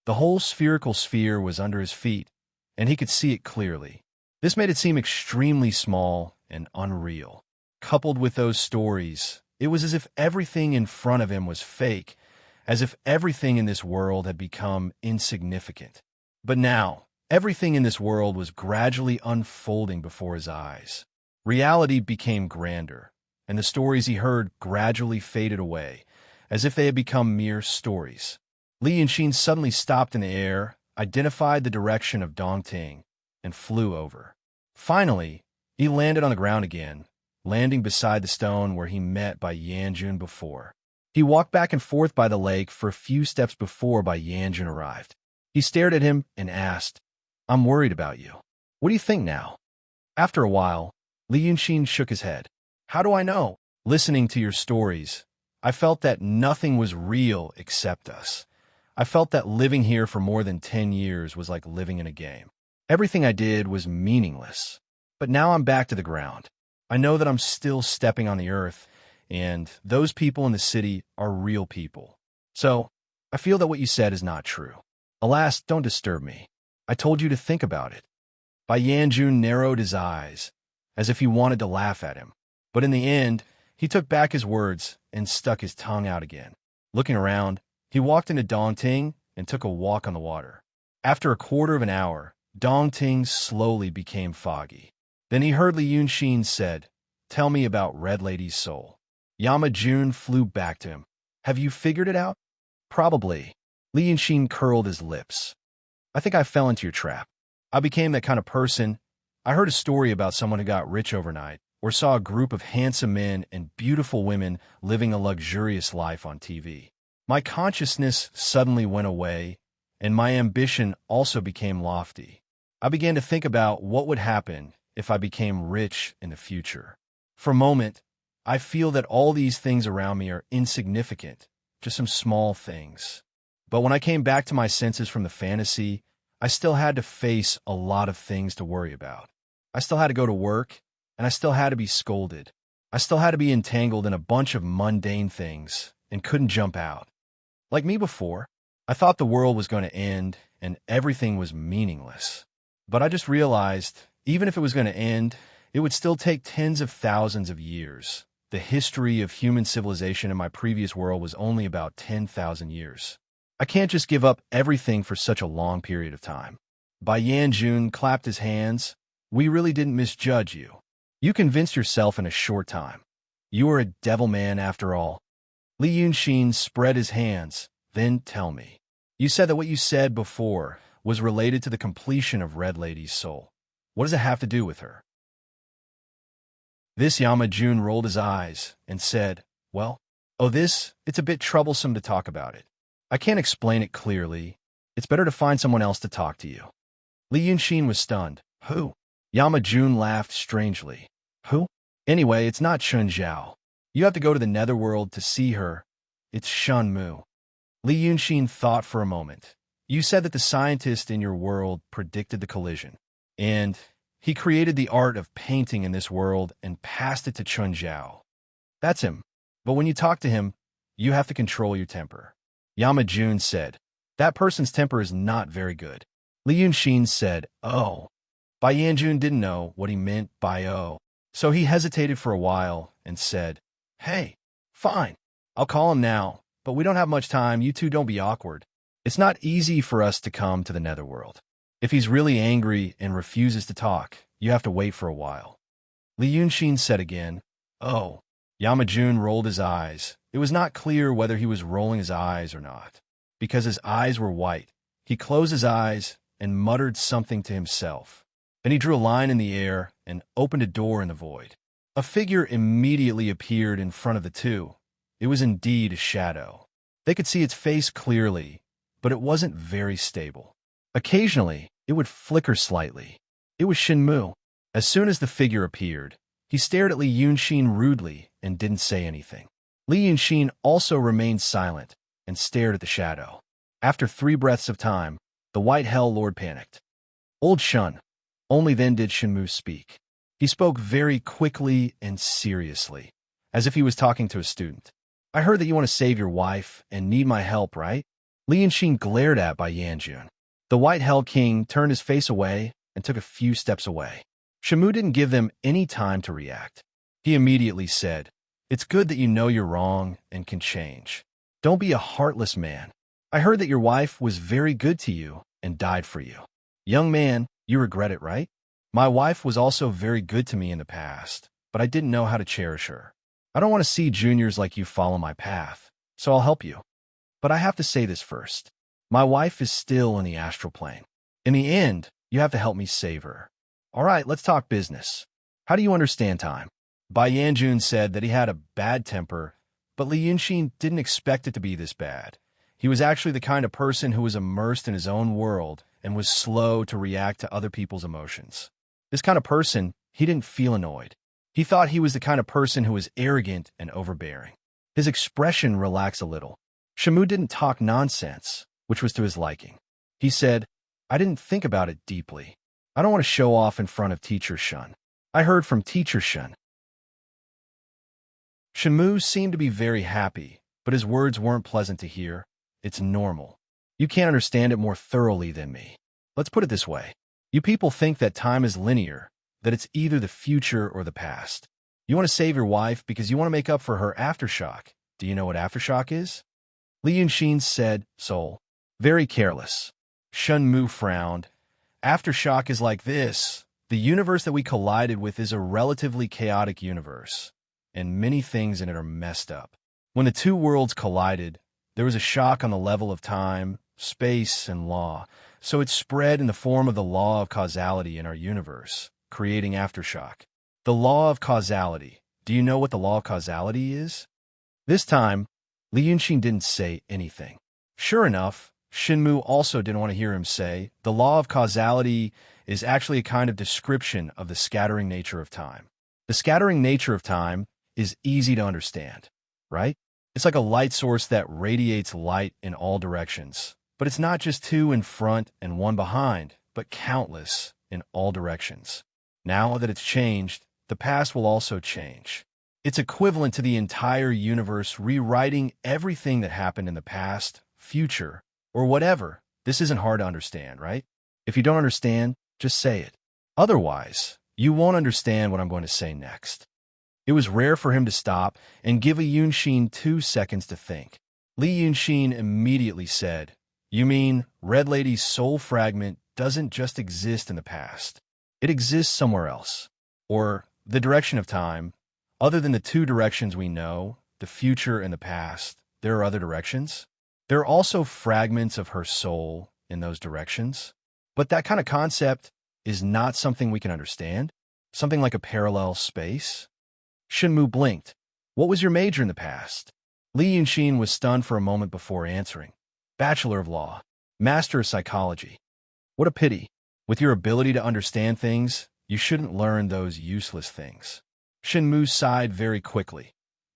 The whole spherical sphere was under his feet, and he could see it clearly. This made it seem extremely small and unreal. Coupled with those stories, it was as if everything in front of him was fake, as if everything in this world had become insignificant. But now, everything in this world was gradually unfolding before his eyes. Reality became grander, and the stories he heard gradually faded away, as if they had become mere stories. Li Yunxin suddenly stopped in the air, identified the direction of Dongting, and flew over. Finally, he landed on the ground again, landing beside the stone where he met Bai Yanjun before. He walked back and forth by the lake for a few steps before Bai Yanjun arrived. He stared at him and asked, "I'm worried about you. What do you think now?" After a while, Li Yunxin shook his head. "How do I know? Listening to your stories, I felt that nothing was real except us. I felt that living here for more than 10 years was like living in a game. Everything I did was meaningless. But now I'm back to the ground. I know that I'm still stepping on the earth, and those people in the city are real people. So, I feel that what you said is not true. Alas, don't disturb me. I told you to think about it." Bai Yanjun narrowed his eyes, as if he wanted to laugh at him. But in the end, he took back his words and stuck his tongue out again. Looking around, he walked into Dongting and took a walk on the water. After a quarter of an hour, Dongting slowly became foggy. Then he heard Li Yunxin said, "Tell me about Red Lady's soul." Yama Jun flew back to him. "Have you figured it out?" "Probably." Li Yunxin curled his lips. "I think I fell into your trap. I became that kind of person. I heard a story about someone who got rich overnight, or saw a group of handsome men and beautiful women living a luxurious life on TV. My consciousness suddenly went away, and my ambition also became lofty. I began to think about what would happen if I became rich in the future. For a moment, I feel that all these things around me are insignificant, just some small things. But when I came back to my senses from the fantasy, I still had to face a lot of things to worry about. I still had to go to work, and I still had to be scolded. I still had to be entangled in a bunch of mundane things and couldn't jump out. Like me before, I thought the world was going to end and everything was meaningless. But I just realized, even if it was going to end, it would still take tens of thousands of years. The history of human civilization in my previous world was only about 10,000 years. I can't just give up everything for such a long period of time. Bai Yanjun clapped his hands. We really didn't misjudge you. You convinced yourself in a short time. You are a devil man after all. Li Yunxin spread his hands. Then tell me. You said that what you said before was related to the completion of Red Lady's soul. What does it have to do with her? This Yamajun rolled his eyes and said, well, it's a bit troublesome to talk about it. I can't explain it clearly. It's better to find someone else to talk to you. Li Yunxin was stunned. Who? Yamajun laughed strangely. Who? Anyway, it's not Shun Zhao. You have to go to the netherworld to see her. It's Shun Mu. Li Yunxin thought for a moment. You said that the scientist in your world predicted the collision, and he created the art of painting in this world and passed it to Chun Zhao. That's him. But when you talk to him, you have to control your temper. Yamajun said, that person's temper is not very good. Li Yunxin said, oh. Bai Yanjun didn't know what he meant by oh, so he hesitated for a while and said, hey, fine, I'll call him now, but we don't have much time, you two don't be awkward. It's not easy for us to come to the netherworld. If he's really angry and refuses to talk, you have to wait for a while. Li Yunxin said again, oh. Yamajun rolled his eyes. It was not clear whether he was rolling his eyes or not. Because his eyes were white, he closed his eyes and muttered something to himself. Then he drew a line in the air and opened a door in the void. A figure immediately appeared in front of the two. It was indeed a shadow. They could see its face clearly, but it wasn't very stable. Occasionally, it would flicker slightly. It was Shinmu. As soon as the figure appeared, he stared at Li Yunxin rudely and didn't say anything. Li Yunxin also remained silent and stared at the shadow. After 3 breaths of time, the White Hell Lord panicked. Old Shun. Only then did Shinmu speak. He spoke very quickly and seriously, as if he was talking to a student. I heard that you want to save your wife and need my help, right? Li Yunxin glared at Bai Yanjun. The White Hell King turned his face away and took a few steps away. Shinmu didn't give them any time to react. He immediately said, it's good that you know you're wrong and can change. Don't be a heartless man. I heard that your wife was very good to you and died for you. Young man, you regret it, right? My wife was also very good to me in the past, but I didn't know how to cherish her. I don't want to see juniors like you follow my path, so I'll help you. But I have to say this first. My wife is still in the astral plane. In the end, you have to help me save her. All right, let's talk business. How do you understand time? Bai Yanjun said that he had a bad temper, but Li Yunxin didn't expect it to be this bad. He was actually the kind of person who was immersed in his own world and was slow to react to other people's emotions. This kind of person, he didn't feel annoyed. He thought he was the kind of person who was arrogant and overbearing. His expression relaxed a little. Shinmu didn't talk nonsense, which was to his liking. He said, I didn't think about it deeply. I don't want to show off in front of Teacher Shun. I heard from Teacher Shun. Shinmu seemed to be very happy, but his words weren't pleasant to hear. It's normal. You can't understand it more thoroughly than me. Let's put it this way. You people think that time is linear, that it's either the future or the past. You want to save your wife because you want to make up for her aftershock. Do you know what aftershock is? Li Yunxin said, Soul. Very careless. Shun Mu frowned. Aftershock is like this. The universe that we collided with is a relatively chaotic universe, and many things in it are messed up. When the two worlds collided, there was a shock on the level of time, space, and law, so it spread in the form of the law of causality in our universe, creating aftershock. The law of causality. Do you know what the law of causality is? This time, Li Yunxin didn't say anything. Sure enough, Shenmu also didn't want to hear him say, the law of causality is actually a kind of description of the scattering nature of time. The scattering nature of time is easy to understand, right? It's like a light source that radiates light in all directions. But it's not just two in front and one behind, but countless in all directions. Now that it's changed, the past will also change. It's equivalent to the entire universe rewriting everything that happened in the past, future, or whatever. This isn't hard to understand, right? If you don't understand, just say it. Otherwise, you won't understand what I'm going to say next. It was rare for him to stop and give Li Yunxin 2 seconds to think. Li Yunxin immediately said, "You mean Red Lady's soul fragment doesn't just exist in the past. It exists somewhere else. Or the direction of time, other than the two directions we know, the future and the past, there are other directions? There are also fragments of her soul in those directions. But that kind of concept is not something we can understand? Something like a parallel space?" Shenmu blinked. "What was your major in the past?" Li Yunxin was stunned for a moment before answering. "Bachelor of Law. Master of Psychology." "What a pity. With your ability to understand things, you shouldn't learn those useless things." Shenmu sighed very quickly.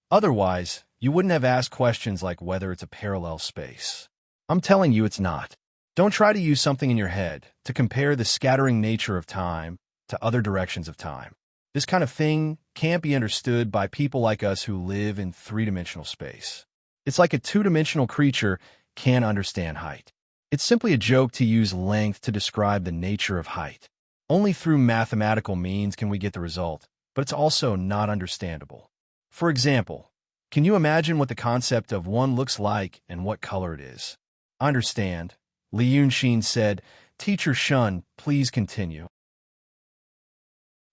"Otherwise, you wouldn't have asked questions like whether it's a parallel space. I'm telling you it's not. Don't try to use something in your head to compare the scattering nature of time to other directions of time. This kind of thing can't be understood by people like us who live in three-dimensional space. It's like a two-dimensional creature can't understand height. It's simply a joke to use length to describe the nature of height. Only through mathematical means can we get the result, but it's also not understandable. For example, can you imagine what the concept of one looks like and what color it is?" "I understand," Li Yunxin said. "Teacher Shun, please continue."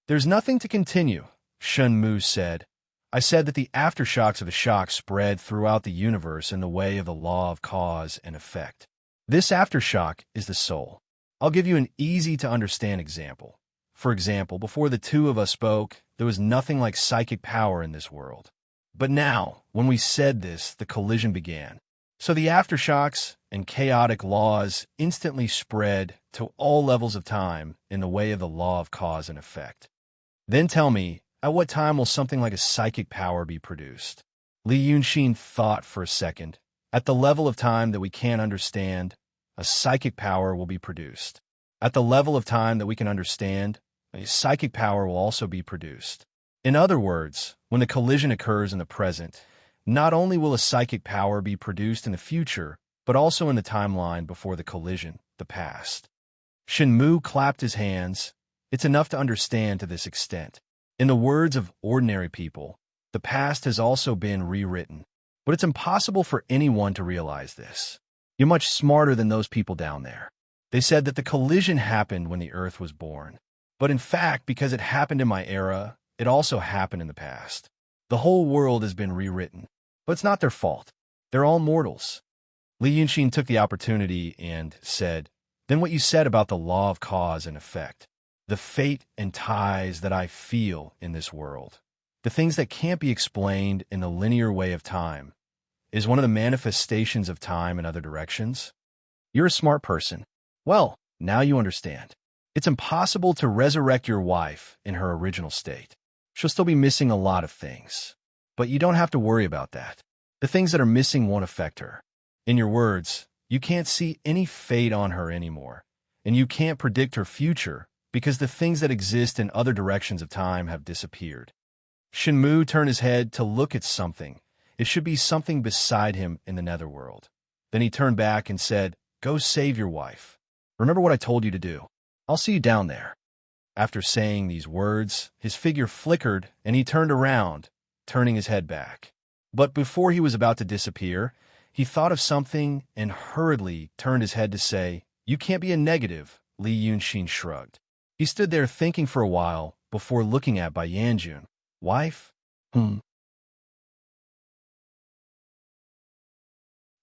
"There's nothing to continue," Shenmu said. "I said that the aftershocks of a shock spread throughout the universe in the way of the law of cause and effect. This aftershock is the soul. I'll give you an easy-to-understand example. For example, before the two of us spoke, there was nothing like psychic power in this world. But now, when we said this, the collision began. So the aftershocks and chaotic laws instantly spread to all levels of time in the way of the law of cause and effect. Then tell me, at what time will something like a psychic power be produced?" Li Yunxin thought for a second. "At the level of time that we can't understand, a psychic power will be produced. At the level of time that we can understand, a psychic power will also be produced. In other words, when the collision occurs in the present, not only will a psychic power be produced in the future, but also in the timeline before the collision, the past." Shenmu clapped his hands. "It's enough to understand to this extent. In the words of ordinary people, the past has also been rewritten. But it's impossible for anyone to realize this. You're much smarter than those people down there. They said that the collision happened when the Earth was born. But in fact, because it happened in my era, it also happened in the past. The whole world has been rewritten. But it's not their fault. They're all mortals." Li Yunxin took the opportunity and said, "Then what you said about the law of cause and effect, the fate and ties that I feel in this world, the things that can't be explained in the linear way of time, is one of the manifestations of time in other directions? You're a smart person. Well, now you understand. It's impossible to resurrect your wife in her original state. She'll still be missing a lot of things. But you don't have to worry about that. The things that are missing won't affect her. In your words, you can't see any fate on her anymore, and you can't predict her future because the things that exist in other directions of time have disappeared." Shenmu turned his head to look at something. It should be something beside him in the netherworld. Then he turned back and said, "Go save your wife. Remember what I told you to do. I'll see you down there." After saying these words, his figure flickered and he turned around, turning his head back. But before he was about to disappear, he thought of something and hurriedly turned his head to say, "You can't be a negative," Li Yunxin shrugged. He stood there thinking for a while before looking at Bai Yanjun. "Wife?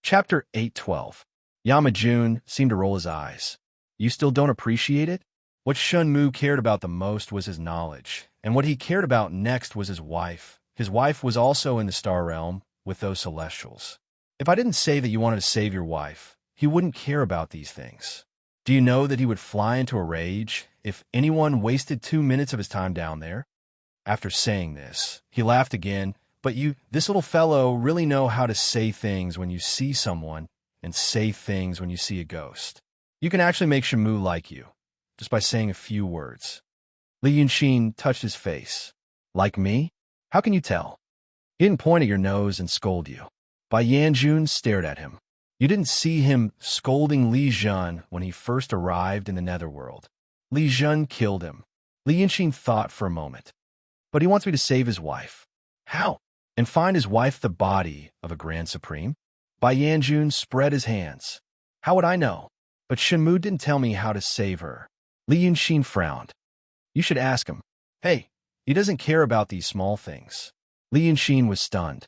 Chapter 8:12. Yamajun seemed to roll his eyes. "You still don't appreciate it?" What Shenmu cared about the most was his knowledge, and what he cared about next was his wife. His wife was also in the star realm with those celestials. If I didn't say that you wanted to save your wife, he wouldn't care about these things. Do you know that he would fly into a rage if anyone wasted 2 minutes of his time down there? After saying this, he laughed again. But you, this little fellow, really know how to say things when you see someone and say things when you see a ghost. You can actually make Shamu like you, just by saying a few words. Li Yunxin touched his face. Like me? How can you tell? He didn't point at your nose and scold you. Bai Yanjun stared at him. You didn't see him scolding Li Zhen when he first arrived in the netherworld. Li Zhen killed him. Li Yunxin thought for a moment. But he wants me to save his wife. How? And find his wife the body of a Grand Supreme? Bai Yanjun spread his hands. How would I know? But Shenmu didn't tell me how to save her. Li Yunxin frowned. You should ask him. Hey, he doesn't care about these small things. Li Yunxin was stunned.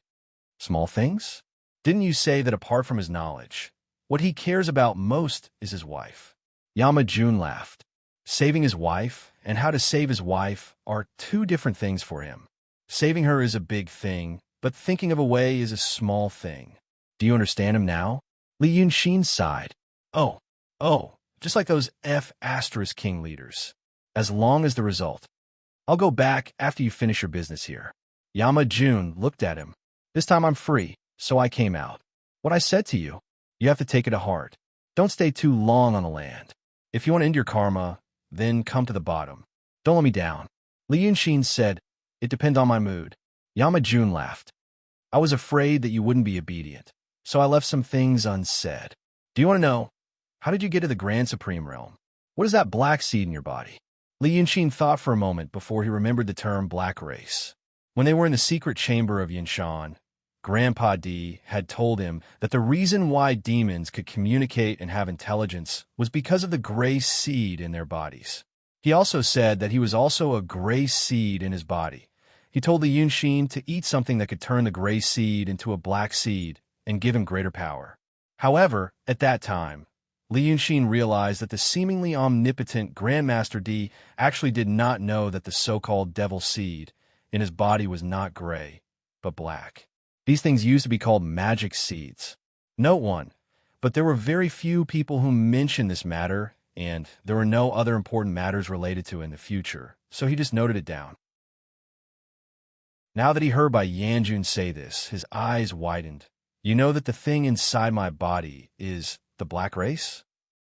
Small things? Didn't you say that apart from his knowledge, what he cares about most is his wife? Yama Jun laughed. Saving his wife and how to save his wife are two different things for him. Saving her is a big thing, but thinking of a way is a small thing. Do you understand him now? Li Yunxin sighed. Oh, just like those King leaders. As long as the result. I'll go back after you finish your business here. Yama Jun looked at him. This time I'm free, so I came out. What I said to you, you have to take it to heart. Don't stay too long on the land. If you want to end your karma, then come to the bottom. Don't let me down. Li Yunxin said, It depends on my mood. Yama Jun laughed. I was afraid that you wouldn't be obedient, so I left some things unsaid. Do you want to know? How did you get to the Grand Supreme realm? What is that black seed in your body? Li Yunxin thought for a moment before he remembered the term black race. When they were in the secret chamber of Yinshan, Grandpa D had told him that the reason why demons could communicate and have intelligence was because of the gray seed in their bodies. He also said that he was also a gray seed in his body. He told Li Yunxin to eat something that could turn the gray seed into a black seed and give him greater power. However, at that time, Li Yunxin realized that the seemingly omnipotent Grandmaster D actually did not know that the so-called devil seed in his body was not gray, but black. These things used to be called magic seeds. Note 1. But there were very few people who mentioned this matter, and there were no other important matters related to it in the future, so he just noted it down. Now that he heard Bai Yanjun say this, his eyes widened. You know that the thing inside my body is the black race?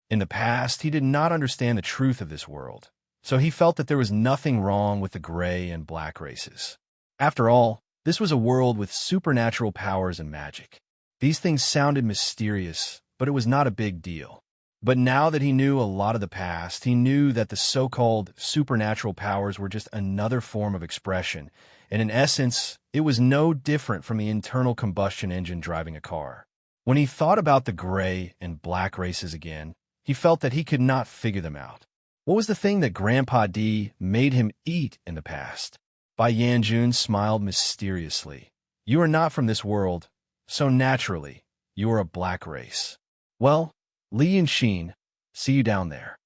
In the past, he did not understand the truth of this world, so he felt that there was nothing wrong with the gray and black races. After all, this was a world with supernatural powers and magic. These things sounded mysterious, but it was not a big deal. But now that he knew a lot of the past, he knew that the so-called supernatural powers were just another form of expression, and in essence, it was no different from the internal combustion engine driving a car. When he thought about the gray and black races again, he felt that he could not figure them out. What was the thing that Grandpa D made him eat in the past? Bai Yanjun smiled mysteriously. You are not from this world, so naturally, you are a black race. Well, Li Yunxin, see you down there.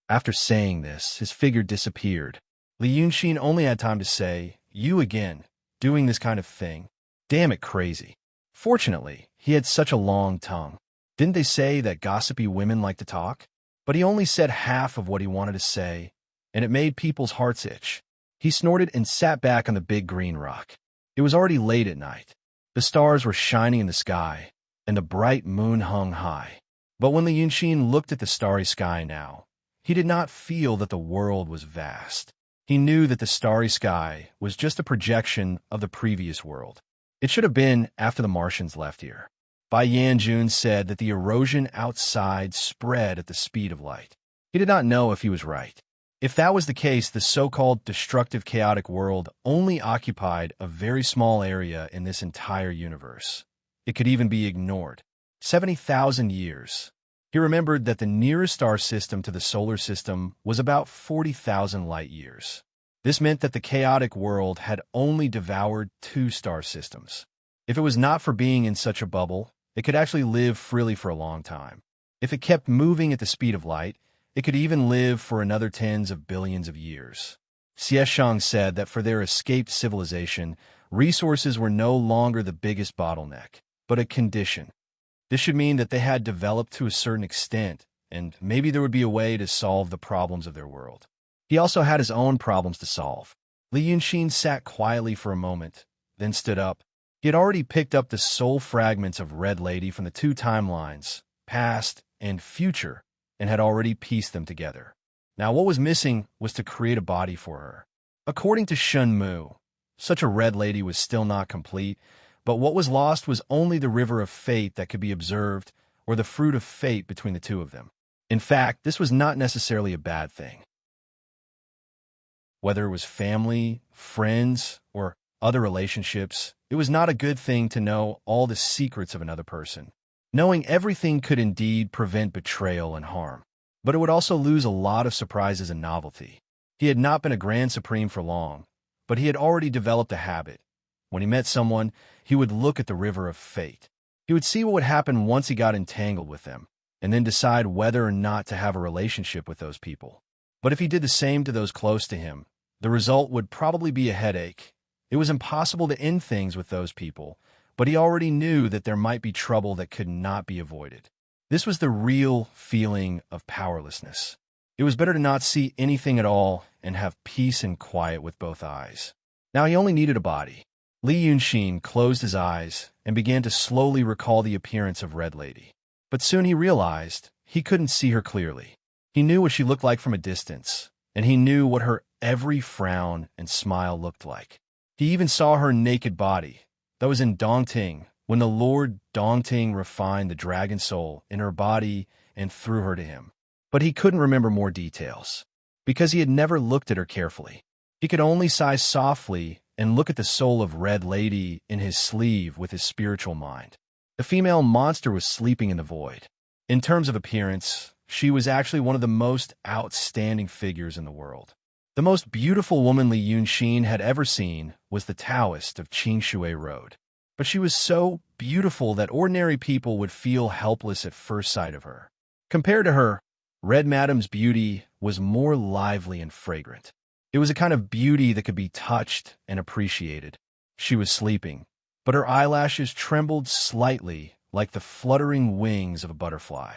After saying this, his figure disappeared. Li Yunxin only had time to say, You again, doing this kind of thing. Damn it crazy. Fortunately, he had such a long tongue. Didn't they say that gossipy women like to talk? But he only said half of what he wanted to say, and it made people's hearts itch. He snorted and sat back on the big green rock. It was already late at night. The stars were shining in the sky, and the bright moon hung high. But when Li Yunxin looked at the starry sky now, he did not feel that the world was vast. He knew that the starry sky was just a projection of the previous world. It should have been after the Martians left here. Bai Yanjun said that the erosion outside spread at the speed of light. He did not know if he was right. If that was the case, the so-called destructive chaotic world only occupied a very small area in this entire universe. It could even be ignored. 70,000 years. He remembered that the nearest star system to the solar system was about 40,000 light years. This meant that the chaotic world had only devoured 2 star systems. If it was not for being in such a bubble, it could actually live freely for a long time. If it kept moving at the speed of light, it could even live for another tens of billions of years. Xieshang said that for their escaped civilization, resources were no longer the biggest bottleneck, but a condition. This should mean that they had developed to a certain extent, and maybe there would be a way to solve the problems of their world. He also had his own problems to solve. Li Yunxin sat quietly for a moment, then stood up. He had already picked up the soul fragments of Red Lady from the two timelines, past and future, and had already pieced them together. Now what was missing was to create a body for her. According to Shun Mu, such a Red Lady was still not complete, but what was lost was only the river of fate that could be observed, or the fruit of fate between the two of them. In fact, this was not necessarily a bad thing. Whether it was family, friends, or other relationships, it was not a good thing to know all the secrets of another person. Knowing everything could indeed prevent betrayal and harm, but it would also lose a lot of surprises and novelty. He had not been a Grand Supreme for long, but he had already developed a habit. When he met someone, he would look at the river of fate. He would see what would happen once he got entangled with them, and then decide whether or not to have a relationship with those people. But if he did the same to those close to him, the result would probably be a headache. It was impossible to end things with those people, but he already knew that there might be trouble that could not be avoided. This was the real feeling of powerlessness. It was better to not see anything at all and have peace and quiet with both eyes. Now he only needed a body. Li Yunxin closed his eyes and began to slowly recall the appearance of Red Lady. But soon he realized he couldn't see her clearly. He knew what she looked like from a distance, and he knew what her every frown and smile looked like. He even saw her naked body. That was in Dongting, when the Lord Dongting refined the dragon soul in her body and threw her to him. But he couldn't remember more details, because he had never looked at her carefully. He could only sigh softly and look at the soul of Red Lady in his sleeve with his spiritual mind. The female monster was sleeping in the void. In terms of appearance, she was actually one of the most outstanding figures in the world. The most beautiful woman Li Yunxin had ever seen was the Taoist of Qingshui Road. But she was so beautiful that ordinary people would feel helpless at first sight of her. Compared to her, Red Madam's beauty was more lively and fragrant. It was a kind of beauty that could be touched and appreciated. She was sleeping, but her eyelashes trembled slightly like the fluttering wings of a butterfly.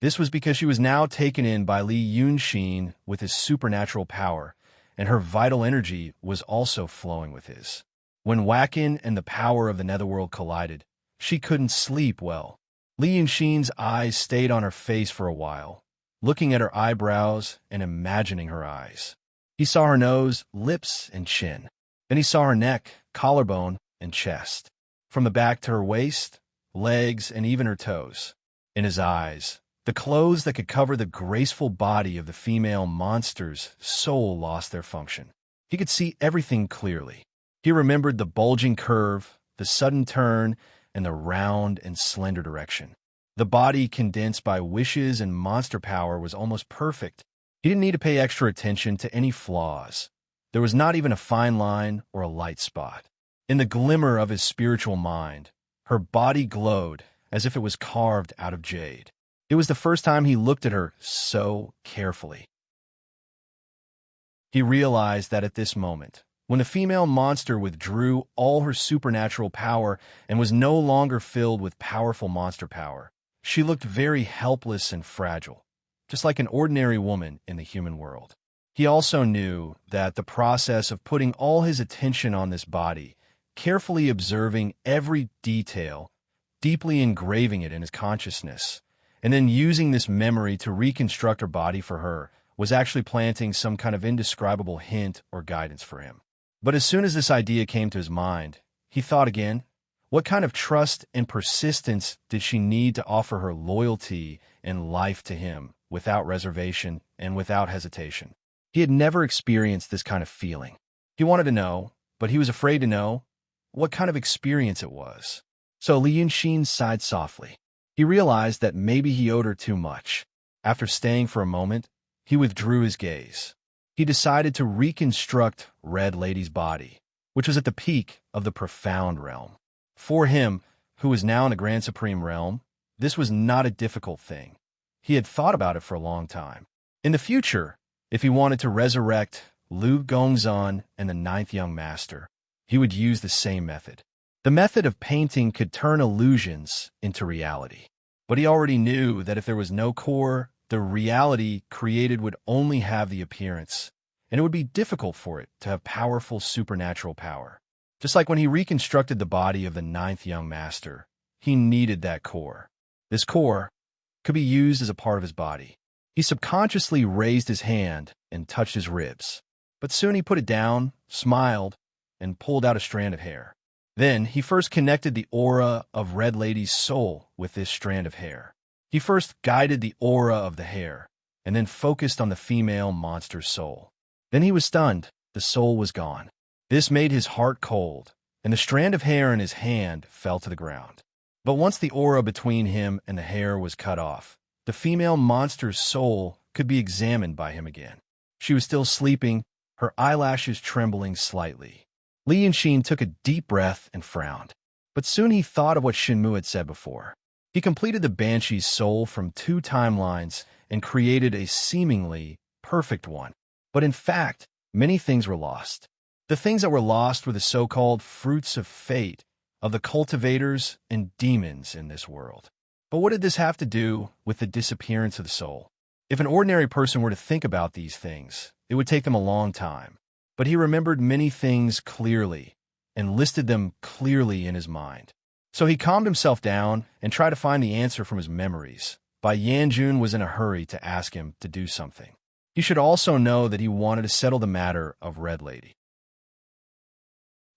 This was because she was now taken in by Li Yunxin with his supernatural power, and her vital energy was also flowing with his. When Wacken and the power of the netherworld collided, she couldn't sleep well. Li Yunxin's eyes stayed on her face for a while, looking at her eyebrows and imagining her eyes. He saw her nose, lips, and chin. Then he saw her neck, collarbone, and chest. From the back to her waist, legs, and even her toes. In his eyes, the clothes that could cover the graceful body of the female monster's soul lost their function. He could see everything clearly. He remembered the bulging curve, the sudden turn, and the round and slender direction. The body condensed by wishes and monster power was almost perfect. He didn't need to pay extra attention to any flaws. There was not even a fine line or a light spot. In the glimmer of his spiritual mind, her body glowed as if it was carved out of jade. It was the first time he looked at her so carefully. He realized that at this moment, when the female monster withdrew all her supernatural power and was no longer filled with powerful monster power, she looked very helpless and fragile, just like an ordinary woman in the human world. He also knew that the process of putting all his attention on this body, carefully observing every detail, deeply engraving it in his consciousness, and then using this memory to reconstruct her body for her, was actually planting some kind of indescribable hint or guidance for him. But as soon as this idea came to his mind, he thought again, what kind of trust and persistence did she need to offer her loyalty and life to him without reservation and without hesitation? He had never experienced this kind of feeling. He wanted to know, but he was afraid to know what kind of experience it was. So Li Yunxin sighed softly. He realized that maybe he owed her too much. After staying for a moment, he withdrew his gaze. He decided to reconstruct Red Lady's body, which was at the peak of the profound realm. For him, who was now in the Grand Supreme realm, this was not a difficult thing. He had thought about it for a long time. In the future, if he wanted to resurrect Lu Gongzan and the Ninth Young Master, he would use the same method. The method of painting could turn illusions into reality. But he already knew that if there was no core, the reality created would only have the appearance, and it would be difficult for it to have powerful supernatural power. Just like when he reconstructed the body of the ninth young master, he needed that core. This core could be used as a part of his body. He subconsciously raised his hand and touched his ribs, but soon he put it down, smiled, and pulled out a strand of hair. Then he first connected the aura of Red Lady's soul with this strand of hair. He first guided the aura of the hair, and then focused on the female monster's soul. Then he was stunned. The soul was gone. This made his heart cold, and the strand of hair in his hand fell to the ground. But once the aura between him and the hair was cut off, the female monster's soul could be examined by him again. She was still sleeping, her eyelashes trembling slightly. Li Yunxin took a deep breath and frowned. But soon he thought of what Shenmu had said before. He completed the Banshee's soul from 2 timelines and created a seemingly perfect one. But in fact, many things were lost. The things that were lost were the so-called fruits of fate of the cultivators and demons in this world. But what did this have to do with the disappearance of the soul? If an ordinary person were to think about these things, it would take them a long time. But he remembered many things clearly and listed them clearly in his mind. So he calmed himself down and tried to find the answer from his memories. Bai Yanjun was in a hurry to ask him to do something. He should also know that he wanted to settle the matter of Red Lady.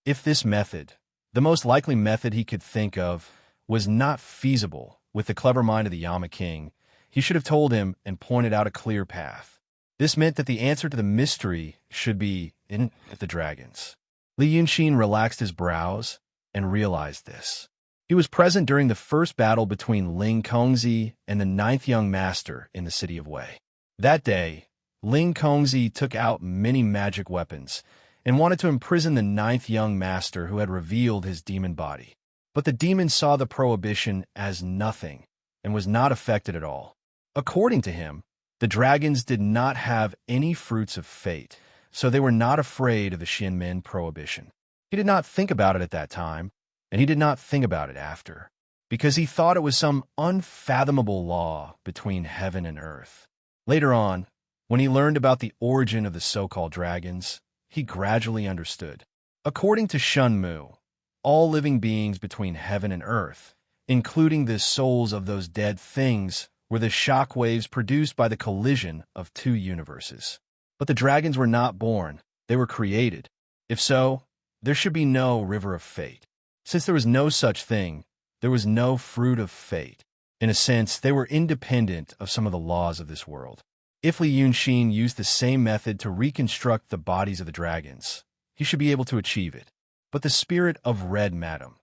If this method, the most likely method he could think of, was not feasible with the clever mind of the Yama King, he should have told him and pointed out a clear path. This meant that the answer to the mystery should be in the dragons. Li Yunxin relaxed his brows and realized this. He was present during the first battle between Ling Kongzi and the ninth young master in the city of Wei. That day, Ling Kongzi took out many magic weapons and wanted to imprison the ninth young master who had revealed his demon body. But the demon saw the prohibition as nothing and was not affected at all. According to him, the dragons did not have any fruits of fate, so they were not afraid of the Xinmen prohibition. He did not think about it at that time, and he did not think about it after, because he thought it was some unfathomable law between heaven and earth. Later on, when he learned about the origin of the so-called dragons, he gradually understood. According to Shenmu, all living beings between heaven and earth, including the souls of those dead things, were the shock waves produced by the collision of 2 universes. But the dragons were not born, they were created. If so, there should be no river of fate. Since there was no such thing, there was no fruit of fate. In a sense, they were independent of some of the laws of this world. If Li Yunxin used the same method to reconstruct the bodies of the dragons, he should be able to achieve it. But the spirit of Red Madam,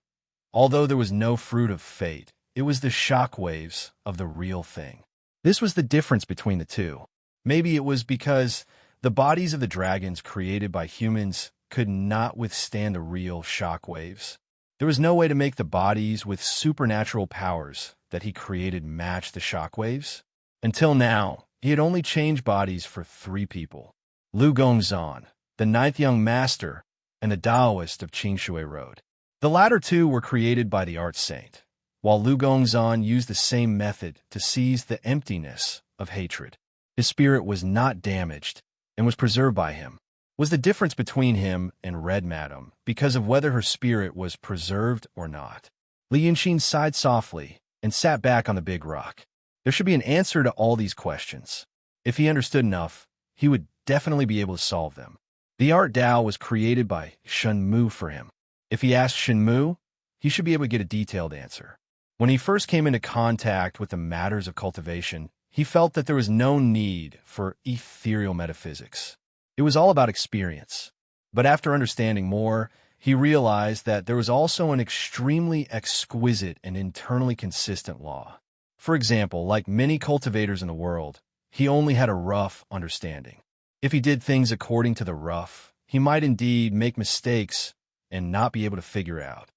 although there was no fruit of fate, it was the shock waves of the real thing. This was the difference between the two. Maybe it was because the bodies of the dragons created by humans could not withstand the real shock waves. There was no way to make the bodies with supernatural powers that he created match the shock waves. Until now, he had only changed bodies for 3 people: Lu Gongzan, the ninth young master, and the Taoist of Qingshui Road. The latter 2 were created by the Art Saint, while Lu Gongzan used the same method to seize the emptiness of hatred. His spirit was not damaged and was preserved by him. Was the difference between him and Red Madam because of whether her spirit was preserved or not? Li Yunxin sighed softly and sat back on the big rock. There should be an answer to all these questions. If he understood enough, he would definitely be able to solve them. The Art Dao was created by Shenmu for him. If he asked Shenmu, he should be able to get a detailed answer. When he first came into contact with the matters of cultivation, he felt that there was no need for ethereal metaphysics. It was all about experience. But after understanding more, he realized that there was also an extremely exquisite and internally consistent law. For example, like many cultivators in the world, he only had a rough understanding. If he did things according to the rough, he might indeed make mistakes and not be able to figure out.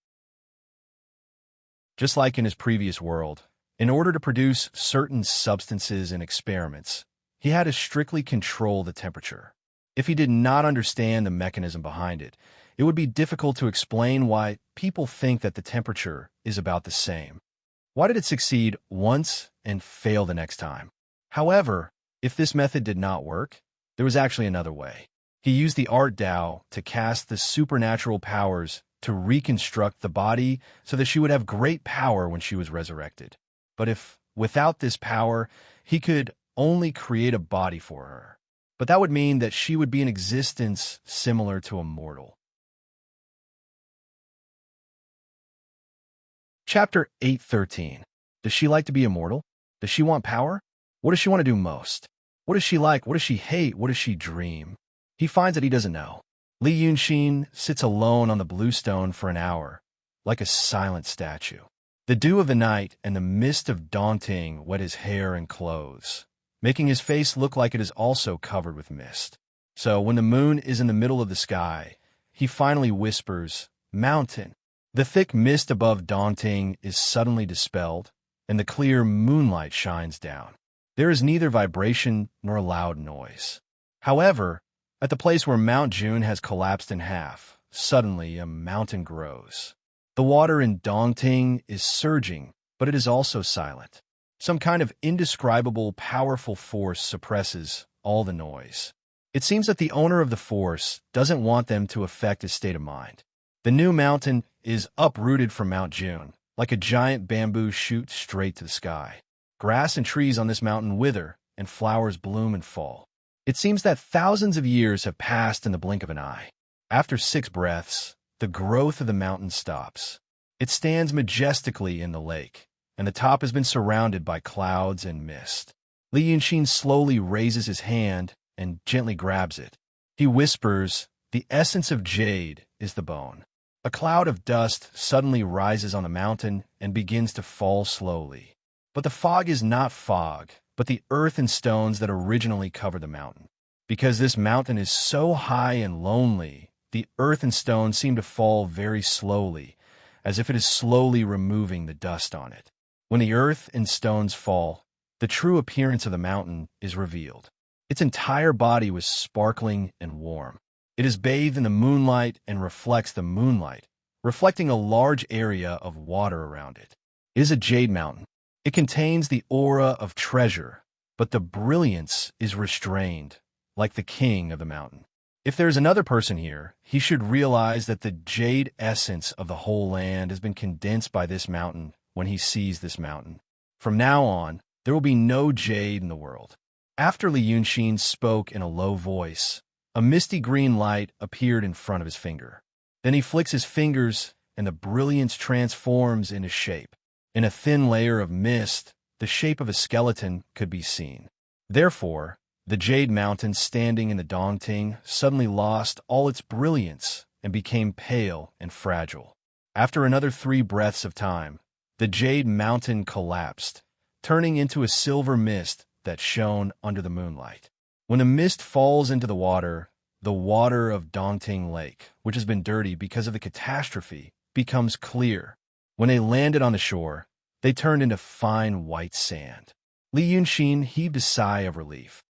Just like in his previous world, in order to produce certain substances in experiments, he had to strictly control the temperature. If he did not understand the mechanism behind it, it would be difficult to explain why people think that the temperature is about the same. Why did it succeed once and fail the next time? However, if this method did not work, there was actually another way. He used the art Tao to cast the supernatural powers to reconstruct the body so that she would have great power when she was resurrected. But if, without this power, he could only create a body for her. But that would mean that she would be in existence similar to a mortal. Chapter 8:13. Does she like to be immortal? Does she want power? What does she want to do most? What does she like? What does she hate? What does she dream? He finds that he doesn't know. Li Yunxin sits alone on the blue stone for an hour, like a silent statue. The dew of the night and the mist of daunting wet his hair and clothes, making his face look like it is also covered with mist. So when the moon is in the middle of the sky, he finally whispers, "Mountain." The thick mist above daunting is suddenly dispelled, and the clear moonlight shines down. There is neither vibration nor loud noise. However, at the place where Mount June has collapsed in half, suddenly a mountain grows. The water in Dongting is surging, but it is also silent. Some kind of indescribable, powerful force suppresses all the noise. It seems that the owner of the force doesn't want them to affect his state of mind. The new mountain is uprooted from Mount June, like a giant bamboo shoot straight to the sky. Grass and trees on this mountain wither, and flowers bloom and fall. It seems that thousands of years have passed in the blink of an eye. After 6 breaths, the growth of the mountain stops. It stands majestically in the lake, and the top has been surrounded by clouds and mist. Li Yunxin slowly raises his hand and gently grabs it. He whispers, "The essence of jade is the bone." A cloud of dust suddenly rises on the mountain and begins to fall slowly. But the fog is not fog, but the earth and stones that originally covered the mountain. Because this mountain is so high and lonely, the earth and stones seem to fall very slowly, as if it is slowly removing the dust on it. When the earth and stones fall, the true appearance of the mountain is revealed. Its entire body was sparkling and warm. It is bathed in the moonlight and reflects the moonlight, reflecting a large area of water around it. It is a jade mountain. It contains the aura of treasure, but the brilliance is restrained, like the king of the mountain. If there is another person here, he should realize that the jade essence of the whole land has been condensed by this mountain when he sees this mountain. From now on, there will be no jade in the world. After Li Yunxin spoke in a low voice, a misty green light appeared in front of his finger. Then he flicks his fingers, and the brilliance transforms into shape. In a thin layer of mist, the shape of a skeleton could be seen. Therefore, the jade mountain standing in the Dongting suddenly lost all its brilliance and became pale and fragile. After another 3 breaths of time, the jade mountain collapsed, turning into a silver mist that shone under the moonlight. When the mist falls into the water of Dongting Lake, which has been dirty because of the catastrophe, becomes clear. When they landed on the shore, they turned into fine white sand. Li Yunxin heaved a sigh of relief.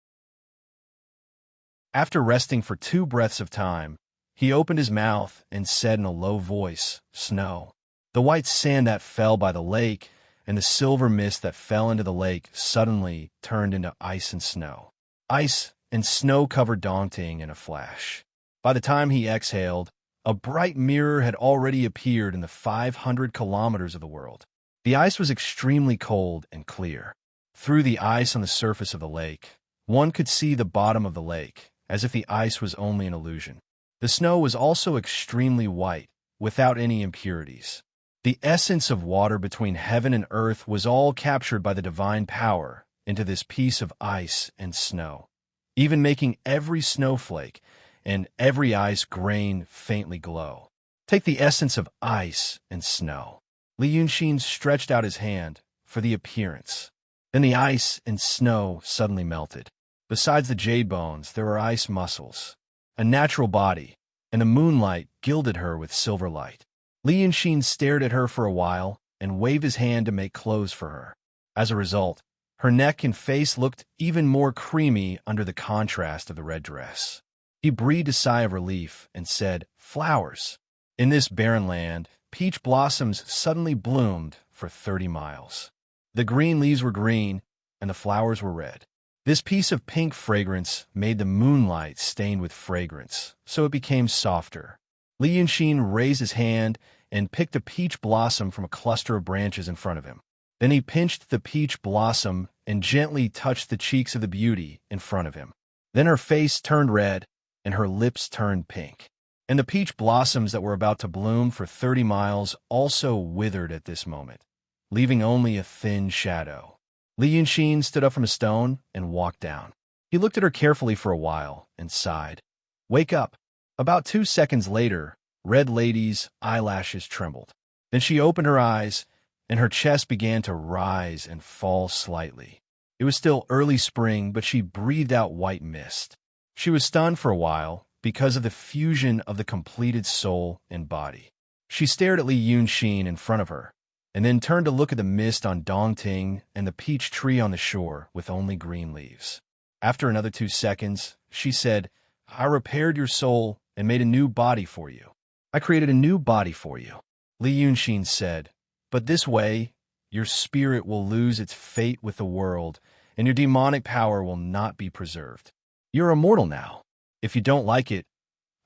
After resting for 2 breaths of time, he opened his mouth and said in a low voice, "Snow." The white sand that fell by the lake and the silver mist that fell into the lake suddenly turned into ice and snow. Ice and snow covered Dongting in a flash. By the time he exhaled, a bright mirror had already appeared in the 500 kilometers of the world. The ice was extremely cold and clear. Through the ice on the surface of the lake, one could see the bottom of the lake, as if the ice was only an illusion. The snow was also extremely white, without any impurities. The essence of water between heaven and earth was all captured by the divine power into this piece of ice and snow, even making every snowflake and every ice grain faintly glow. Take the essence of ice and snow. Li Yunxin stretched out his hand for the appearance. Then the ice and snow suddenly melted. Besides the jade bones, there were ice muscles, a natural body, and the moonlight gilded her with silver light. Li Yunxin stared at her for a while and waved his hand to make clothes for her. As a result, her neck and face looked even more creamy under the contrast of the red dress. He breathed a sigh of relief and said, "Flowers." In this barren land, peach blossoms suddenly bloomed for 30 miles. The green leaves were green, and the flowers were red. This piece of pink fragrance made the moonlight stained with fragrance, so it became softer. Li Yunxin raised his hand and picked a peach blossom from a cluster of branches in front of him. Then he pinched the peach blossom and gently touched the cheeks of the beauty in front of him. Then her face turned red, and her lips turned pink. And the peach blossoms that were about to bloom for 30 miles also withered at this moment, leaving only a thin shadow. Li Yunxin stood up from a stone and walked down. He looked at her carefully for a while and sighed. "Wake up." About 2 seconds later, Red Lady's eyelashes trembled. Then she opened her eyes, and her chest began to rise and fall slightly. It was still early spring, but she breathed out white mist. She was stunned for a while because of the fusion of the completed soul and body. She stared at Li Yunxin in front of her, and then turned to look at the mist on Dongting and the peach tree on the shore with only green leaves. After another 2 seconds, she said, "I repaired your soul and made a new body for you. I created a new body for you." Li Yunxin said, "But this way, your spirit will lose its fate with the world, and your demonic power will not be preserved. You're immortal now. If you don't like it,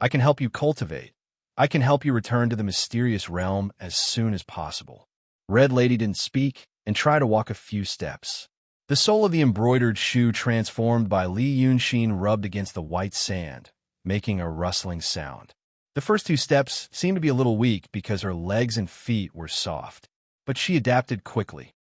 I can help you cultivate. I can help you return to the mysterious realm as soon as possible." Red Lady didn't speak and tried to walk a few steps. The sole of the embroidered shoe transformed by Li Yunxin rubbed against the white sand, making a rustling sound. The first 2 steps seemed to be a little weak because her legs and feet were soft, but she adapted quickly.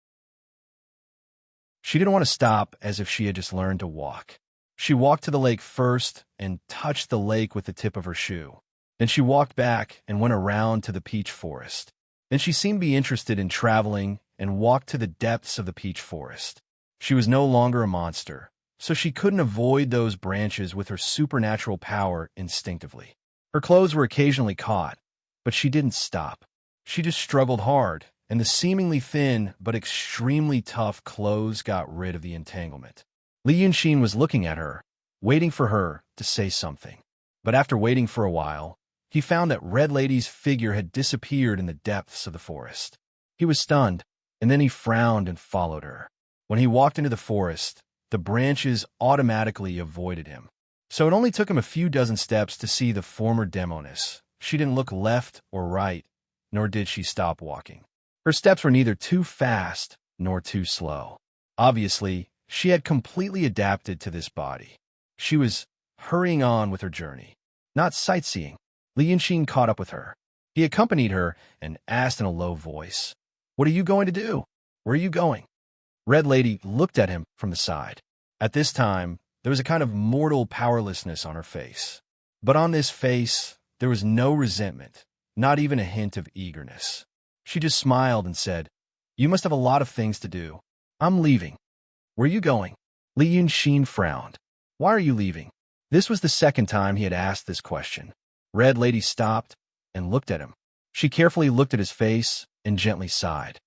She didn't want to stop as if she had just learned to walk. She walked to the lake first and touched the lake with the tip of her shoe. Then she walked back and went around to the peach forest. Then she seemed to be interested in traveling and walked to the depths of the peach forest. She was no longer a monster, so she couldn't avoid those branches with her supernatural power instinctively. Her clothes were occasionally caught, but she didn't stop. She just struggled hard, and the seemingly thin but extremely tough clothes got rid of the entanglement. Li Yunxin was looking at her, waiting for her to say something. But after waiting for a while, he found that Red Lady's figure had disappeared in the depths of the forest. He was stunned, and then he frowned and followed her. When he walked into the forest, the branches automatically avoided him. So it only took him a few dozen steps to see the former demoness. She didn't look left or right, nor did she stop walking. Her steps were neither too fast nor too slow. Obviously, she had completely adapted to this body. She was hurrying on with her journey, not sightseeing. Li Yunxin caught up with her. He accompanied her and asked in a low voice, "What are you going to do? Where are you going?" Red Lady looked at him from the side. At this time, there was a kind of mortal powerlessness on her face. But on this face, there was no resentment, not even a hint of eagerness. She just smiled and said, "You must have a lot of things to do. I'm leaving." "Where are you going?" Li Yunxin frowned. "Why are you leaving?" This was the second time he had asked this question. Red Lady stopped and looked at him. She carefully looked at his face and gently sighed.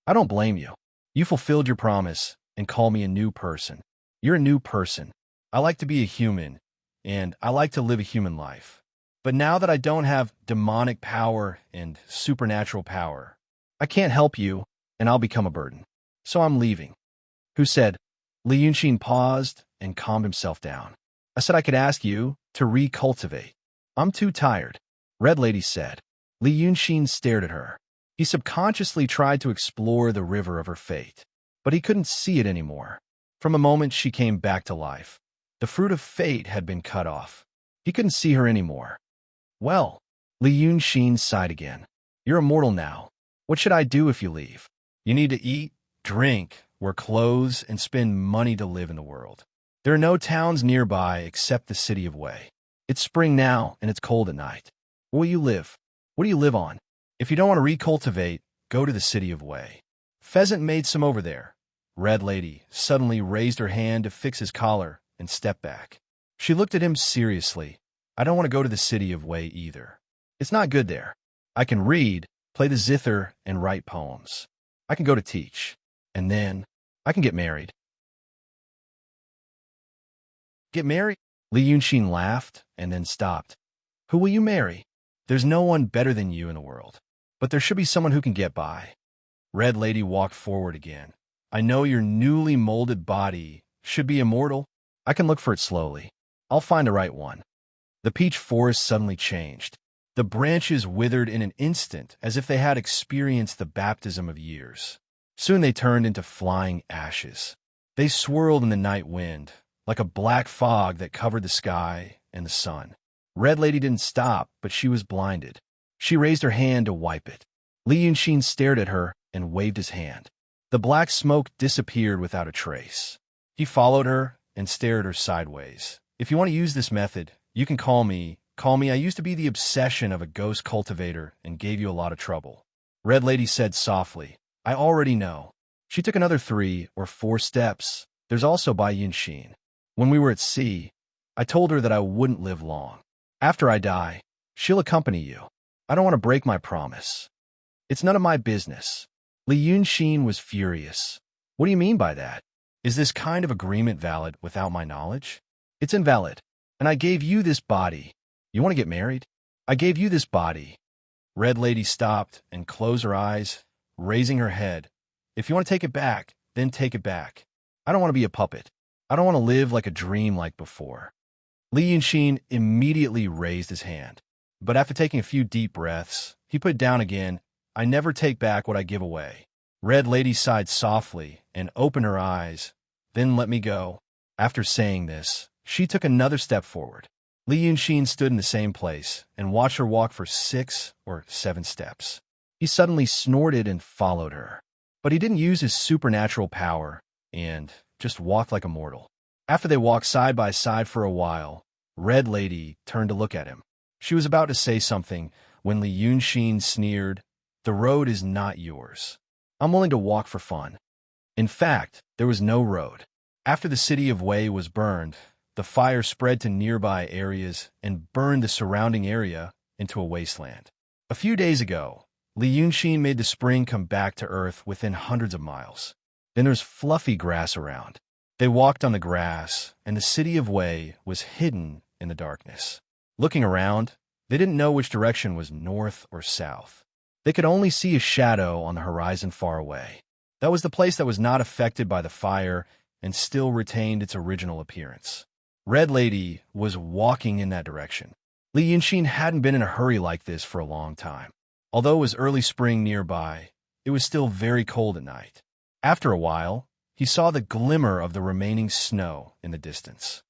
"I don't blame you. You fulfilled your promise and called me a new person. You're a new person. I like to be a human, and I like to live a human life. But now that I don't have demonic power and supernatural power, I can't help you, and I'll become a burden. So I'm leaving." "Who said?" Li Yunxin paused and calmed himself down. "I said I could ask you to recultivate. I'm too tired," Red Lady said. Li Yunxin stared at her. He subconsciously tried to explore the river of her fate, but he couldn't see it anymore. From a moment she came back to life. The fruit of fate had been cut off. He couldn't see her anymore. "Well," Li Yunxin sighed again. "You're immortal now. What should I do if you leave? You need to eat, drink, wear clothes, and spend money to live in the world. There are no towns nearby except the city of Wei. It's spring now, and it's cold at night. Where will you live? What do you live on? If you don't want to recultivate, go to the city of Wei. Pheasant made some over there." Red Lady suddenly raised her hand to fix his collar and stepped back. She looked at him seriously. "I don't want to go to the city of Wei either. It's not good there. I can read, play the zither, and write poems. I can go to teach. And then I can get married." "Get married?" Li Yunxin laughed and then stopped. "Who will you marry? There's no one better than you in the world. But there should be someone who can get by." Red Lady walked forward again. I know your newly molded body should be immortal. I can look for it slowly. I'll find the right one. The peach forest suddenly changed. The branches withered in an instant as if they had experienced the baptism of years. Soon they turned into flying ashes. They swirled in the night wind, like a black fog that covered the sky and the sun. Red Lady didn't stop, but she was blinded. She raised her hand to wipe it. Li Yunxin stared at her and waved his hand. The black smoke disappeared without a trace. He followed her and stared at her sideways. If you want to use this method, you can call me. I used to be the obsession of a ghost cultivator and gave you a lot of trouble. Red Lady said softly, I already know. She took another 3 or 4 steps. There's also Bai Yunxin. When we were at sea, I told her that I wouldn't live long. After I die, she'll accompany you. I don't want to break my promise. It's none of my business. Li Yunxin was furious. What do you mean by that? Is this kind of agreement valid without my knowledge? It's invalid. And I gave you this body. You want to get married? I gave you this body. Red Lady stopped and closed her eyes, raising her head. If you want to take it back, then take it back. I don't want to be a puppet. I don't want to live like a dream like before. Li Yunxin immediately raised his hand. But after taking a few deep breaths, he put it down again. I never take back what I give away. Red Lady sighed softly and opened her eyes, then let me go. After saying this, she took another step forward. Li Yunxin stood in the same place and watched her walk for 6 or 7 steps. He suddenly snorted and followed her. But he didn't use his supernatural power and just walked like a mortal. After they walked side by side for a while, Red Lady turned to look at him. She was about to say something when Li Yunxin sneered, The road is not yours. I'm willing to walk for fun. In fact, there was no road. After the city of Wei was burned, the fire spread to nearby areas and burned the surrounding area into a wasteland. A few days ago, Li Yunxin made the spring come back to Earth within hundreds of miles. Then there's fluffy grass around. They walked on the grass, and the city of Wei was hidden in the darkness. Looking around, they didn't know which direction was north or south. They could only see a shadow on the horizon far away. That was the place that was not affected by the fire and still retained its original appearance. Red Lady was walking in that direction. Li Yunxin hadn't been in a hurry like this for a long time. Although it was early spring nearby, it was still very cold at night. After a while, he saw the glimmer of the remaining snow in the distance.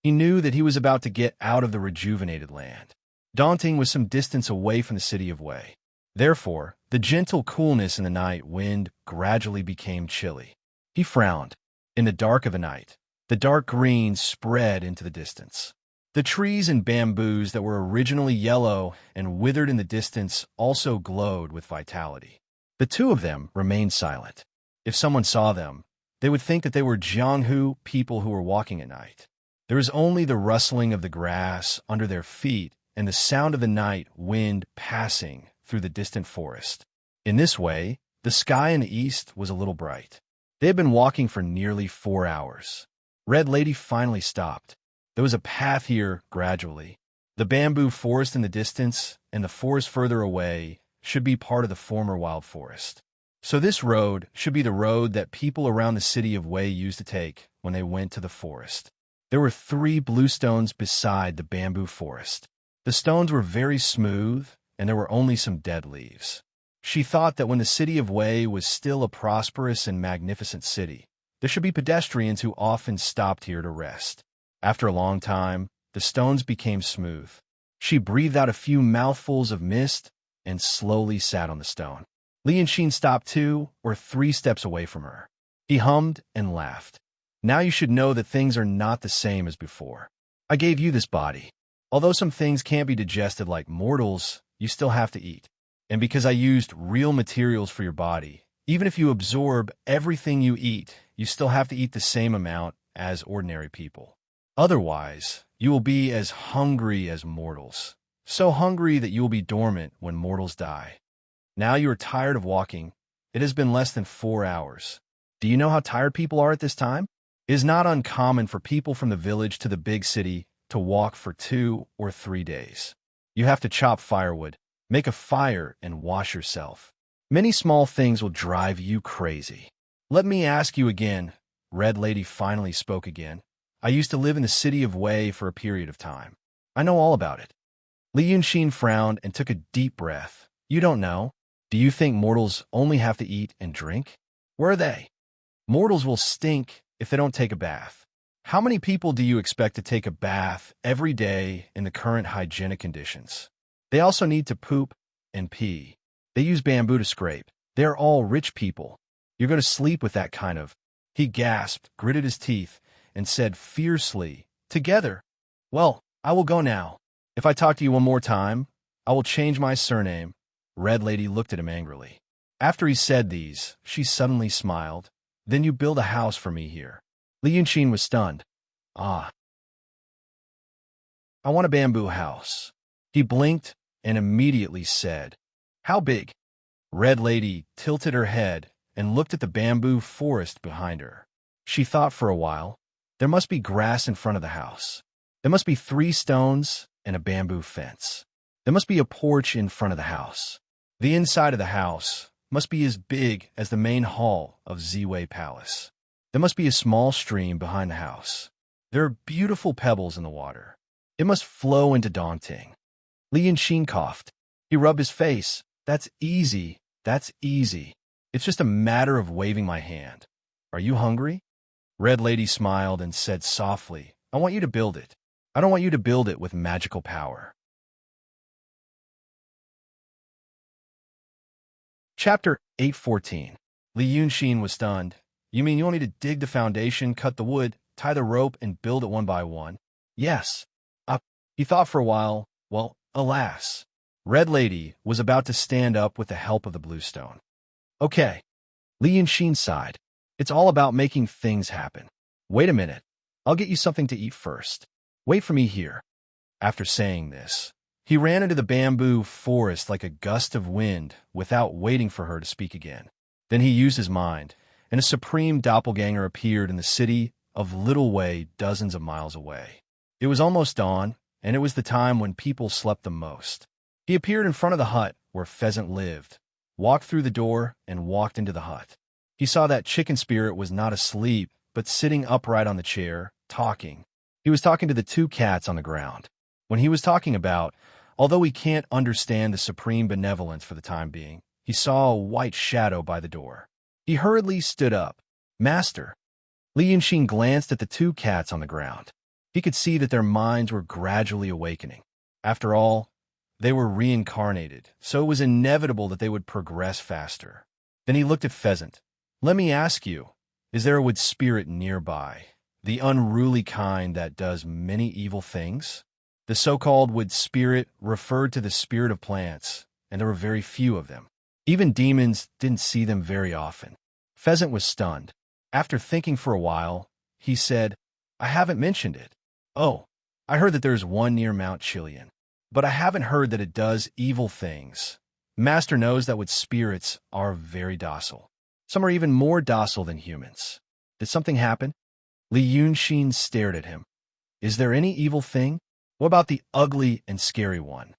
He knew that he was about to get out of the rejuvenated land. Daunting was some distance away from the city of Wei. Therefore, the gentle coolness in the night wind gradually became chilly. He frowned. In the dark of the night, the dark green spread into the distance. The trees and bamboos that were originally yellow and withered in the distance also glowed with vitality. The two of them remained silent. If someone saw them, they would think that they were Jianghu people who were walking at night. There was only the rustling of the grass under their feet and the sound of the night wind passing through the distant forest. In this way, the sky in the east was a little bright. They had been walking for nearly 4 hours. Red Lady finally stopped. There was a path here gradually. The bamboo forest in the distance and the forest further away should be part of the former wild forest. So this road should be the road that people around the city of Wei used to take when they went to the forest. There were 3 blue stones beside the bamboo forest. The stones were very smooth, and there were only some dead leaves. She thought that when the city of Wei was still a prosperous and magnificent city, there should be pedestrians who often stopped here to rest. After a long time, the stones became smooth. She breathed out a few mouthfuls of mist and slowly sat on the stone. Li Yunxin stopped 2 or 3 steps away from her. He hummed and laughed. Now you should know that things are not the same as before. I gave you this body. Although some things can't be digested like mortals, you still have to eat. And because I used real materials for your body, even if you absorb everything you eat, you still have to eat the same amount as ordinary people. Otherwise, you will be as hungry as mortals. So hungry that you will be dormant when mortals die. Now you are tired of walking. It has been less than 4 hours. Do you know how tired people are at this time? It is not uncommon for people from the village to the big city to walk for 2 or 3 days. You have to chop firewood, make a fire, and wash yourself. Many small things will drive you crazy. Let me ask you again. Red Lady finally spoke again. I used to live in the city of Wei for a period of time. I know all about it. Li Yunxin frowned and took a deep breath. You don't know? Do you think mortals only have to eat and drink? Where are they? Mortals will stink if they don't take a bath. How many people do you expect to take a bath every day in the current hygienic conditions? They also need to poop and pee. They use bamboo to scrape. They're all rich people. You're going to sleep with that kind of... He gasped, gritted his teeth, and said fiercely, Together. Well, I will go now. If I talk to you one more time, I will change my surname. Red Lady looked at him angrily. After he said these, she suddenly smiled. Then you build a house for me here. Li Yunxin was stunned. Ah. I want a bamboo house. He blinked and immediately said, How big? Red Lady tilted her head and looked at the bamboo forest behind her. She thought for a while. There must be grass in front of the house. There must be 3 stones and a bamboo fence. There must be a porch in front of the house. The inside of the house must be as big as the main hall of Ziwei Palace. There must be a small stream behind the house. There are beautiful pebbles in the water. It must flow into Dongting. Li Yunxin coughed. He rubbed his face. That's easy. That's easy. It's just a matter of waving my hand. Are you hungry? Red Lady smiled and said softly, I want you to build it. I don't want you to build it with magical power. Chapter 8:14. Li Yunxin was stunned. You mean you want me to dig the foundation, cut the wood, tie the rope, and build it one by one? Yes. He thought for a while. Well, alas. Red Lady was about to stand up with the help of the bluestone. Okay. Li Yunxin sighed. It's all about making things happen. Wait a minute. I'll get you something to eat first. Wait for me here. After saying this, he ran into the bamboo forest like a gust of wind without waiting for her to speak again. Then he used his mind, and a supreme doppelganger appeared in the city of Little Wei dozens of miles away. It was almost dawn, and it was the time when people slept the most. He appeared in front of the hut where Pheasant lived, walked through the door, and walked into the hut. He saw that Chicken Spirit was not asleep, but sitting upright on the chair, talking. He was talking to the 2 cats on the ground. When he was talking about, although he can't understand the supreme benevolence for the time being, he saw a white shadow by the door. He hurriedly stood up. Master. Li Yunxin glanced at the 2 cats on the ground. He could see that their minds were gradually awakening. After all, they were reincarnated, so it was inevitable that they would progress faster. Then he looked at Pheasant. Let me ask you, is there a wood spirit nearby, the unruly kind that does many evil things? The so-called wood spirit referred to the spirit of plants, and there were very few of them. Even demons didn't see them very often. Pheasant was stunned. After thinking for a while, he said, I haven't mentioned it. Oh, I heard that there's one near Mount Chilian, but I haven't heard that it does evil things. Master knows that wood spirits are very docile. Some are even more docile than humans. Did something happen? Li Yunxin stared at him. Is there any evil thing? What about the ugly and scary one?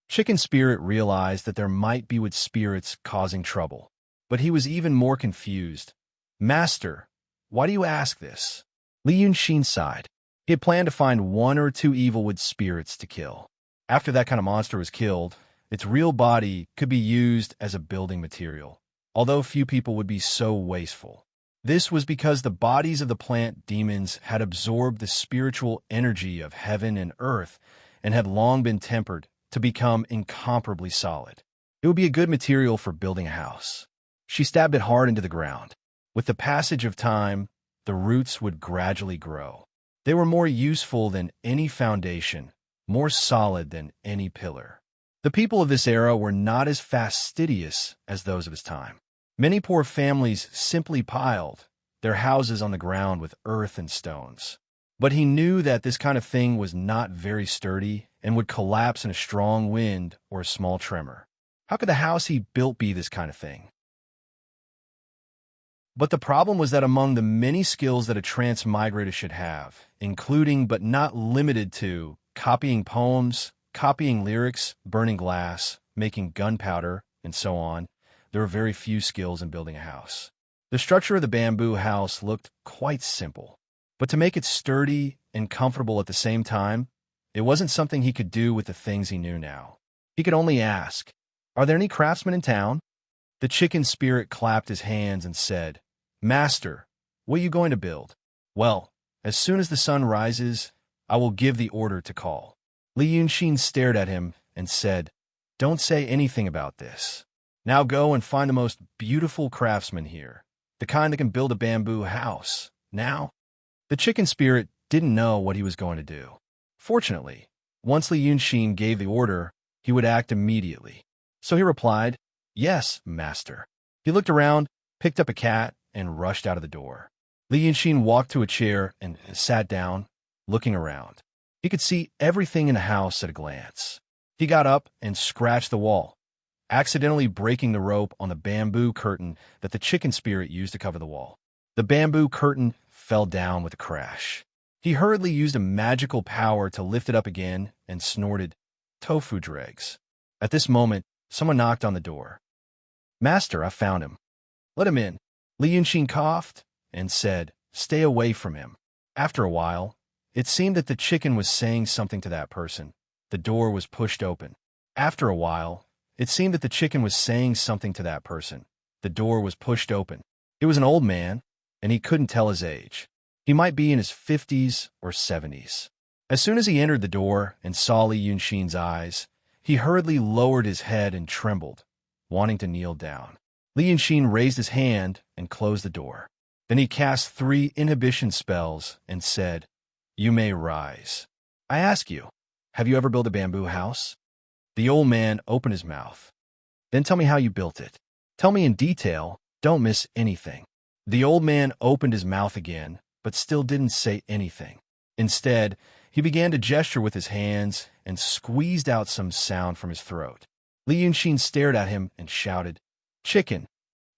Chicken Spirit realized that there might be wood spirits causing trouble, but he was even more confused. Master, why do you ask this? Li Yunxin sighed. He had planned to find 1 or 2 evil wood spirits to kill. After that kind of monster was killed, its real body could be used as a building material, although few people would be so wasteful. This was because the bodies of the plant demons had absorbed the spiritual energy of heaven and earth and had long been tempered to become incomparably solid. It would be a good material for building a house. She stabbed it hard into the ground. With the passage of time, the roots would gradually grow. They were more useful than any foundation, more solid than any pillar. The people of this era were not as fastidious as those of his time. Many poor families simply piled their houses on the ground with earth and stones. But he knew that this kind of thing was not very sturdy and would collapse in a strong wind or a small tremor. How could the house he built be this kind of thing? But the problem was that among the many skills that a transmigrator should have, including but not limited to copying poems, copying lyrics, burning glass, making gunpowder, and so on, there were very few skills in building a house. The structure of the bamboo house looked quite simple, but to make it sturdy and comfortable at the same time, it wasn't something he could do with the things he knew now. He could only ask, "Are there any craftsmen in town?" The chicken spirit clapped his hands and said, "Master, what are you going to build?" "Well, as soon as the sun rises, I will give the order to call." Li Yunxin stared at him and said, "Don't say anything about this. Now go and find the most beautiful craftsman here, the kind that can build a bamboo house. Now." The chicken spirit didn't know what he was going to do. Fortunately, once Li Yunxin gave the order, he would act immediately. So he replied, "Yes, master." He looked around, picked up a cat, and rushed out of the door. Li Yunxin walked to a chair and sat down, looking around. He could see everything in the house at a glance. He got up and scratched the wall, accidentally breaking the rope on the bamboo curtain that the chicken spirit used to cover the wall. The bamboo curtain fell down with a crash. He hurriedly used a magical power to lift it up again and snorted, "Tofu dregs." At this moment, someone knocked on the door. "Master, I found him." "Let him in." Li Yunxin coughed and said, "Stay away from him." After a while, it seemed that the chicken was saying something to that person. The door was pushed open. After a while, it seemed that the chicken was saying something to that person. The door was pushed open. It was an old man, and he couldn't tell his age. He might be in his 50s or 70s. As soon as he entered the door and saw Li Yunxin's eyes, he hurriedly lowered his head and trembled, wanting to kneel down. Li Yunxin raised his hand and closed the door. Then he cast 3 inhibition spells and said, "You may rise. I ask you, have you ever built a bamboo house?" The old man opened his mouth. "Then tell me how you built it. Tell me in detail, don't miss anything." The old man opened his mouth again, but still didn't say anything. Instead, he began to gesture with his hands and squeezed out some sound from his throat. Li Yunxin stared at him and shouted, "Chicken."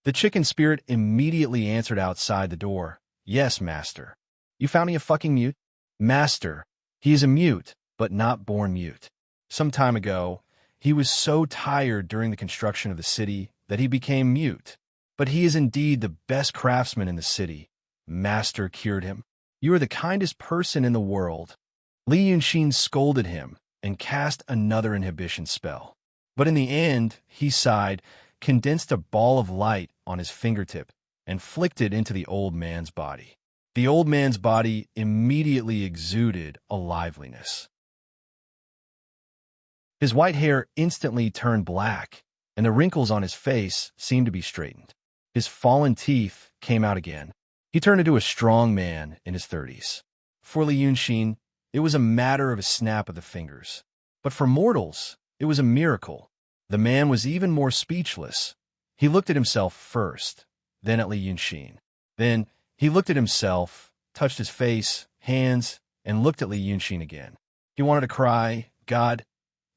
The chicken spirit immediately answered outside the door, "Yes, master." "You found me a fucking mute?" "Master, he is a mute, but not born mute. Some time ago, he was so tired during the construction of the city that he became mute. But he is indeed the best craftsman in the city. Master cured him. You are the kindest person in the world." Li Yunxin scolded him and cast another inhibition spell. But in the end, he sighed, condensed a ball of light on his fingertip, and flicked it into the old man's body. The old man's body immediately exuded a liveliness. His white hair instantly turned black, and the wrinkles on his face seemed to be straightened. His fallen teeth came out again. He turned into a strong man in his 30s. For Li Yunxin, it was a matter of a snap of the fingers. But for mortals, it was a miracle. The man was even more speechless. He looked at himself first, then at Li Yunxin. Then he looked at himself, touched his face, hands, and looked at Li Yunxin again. He wanted to cry, "God,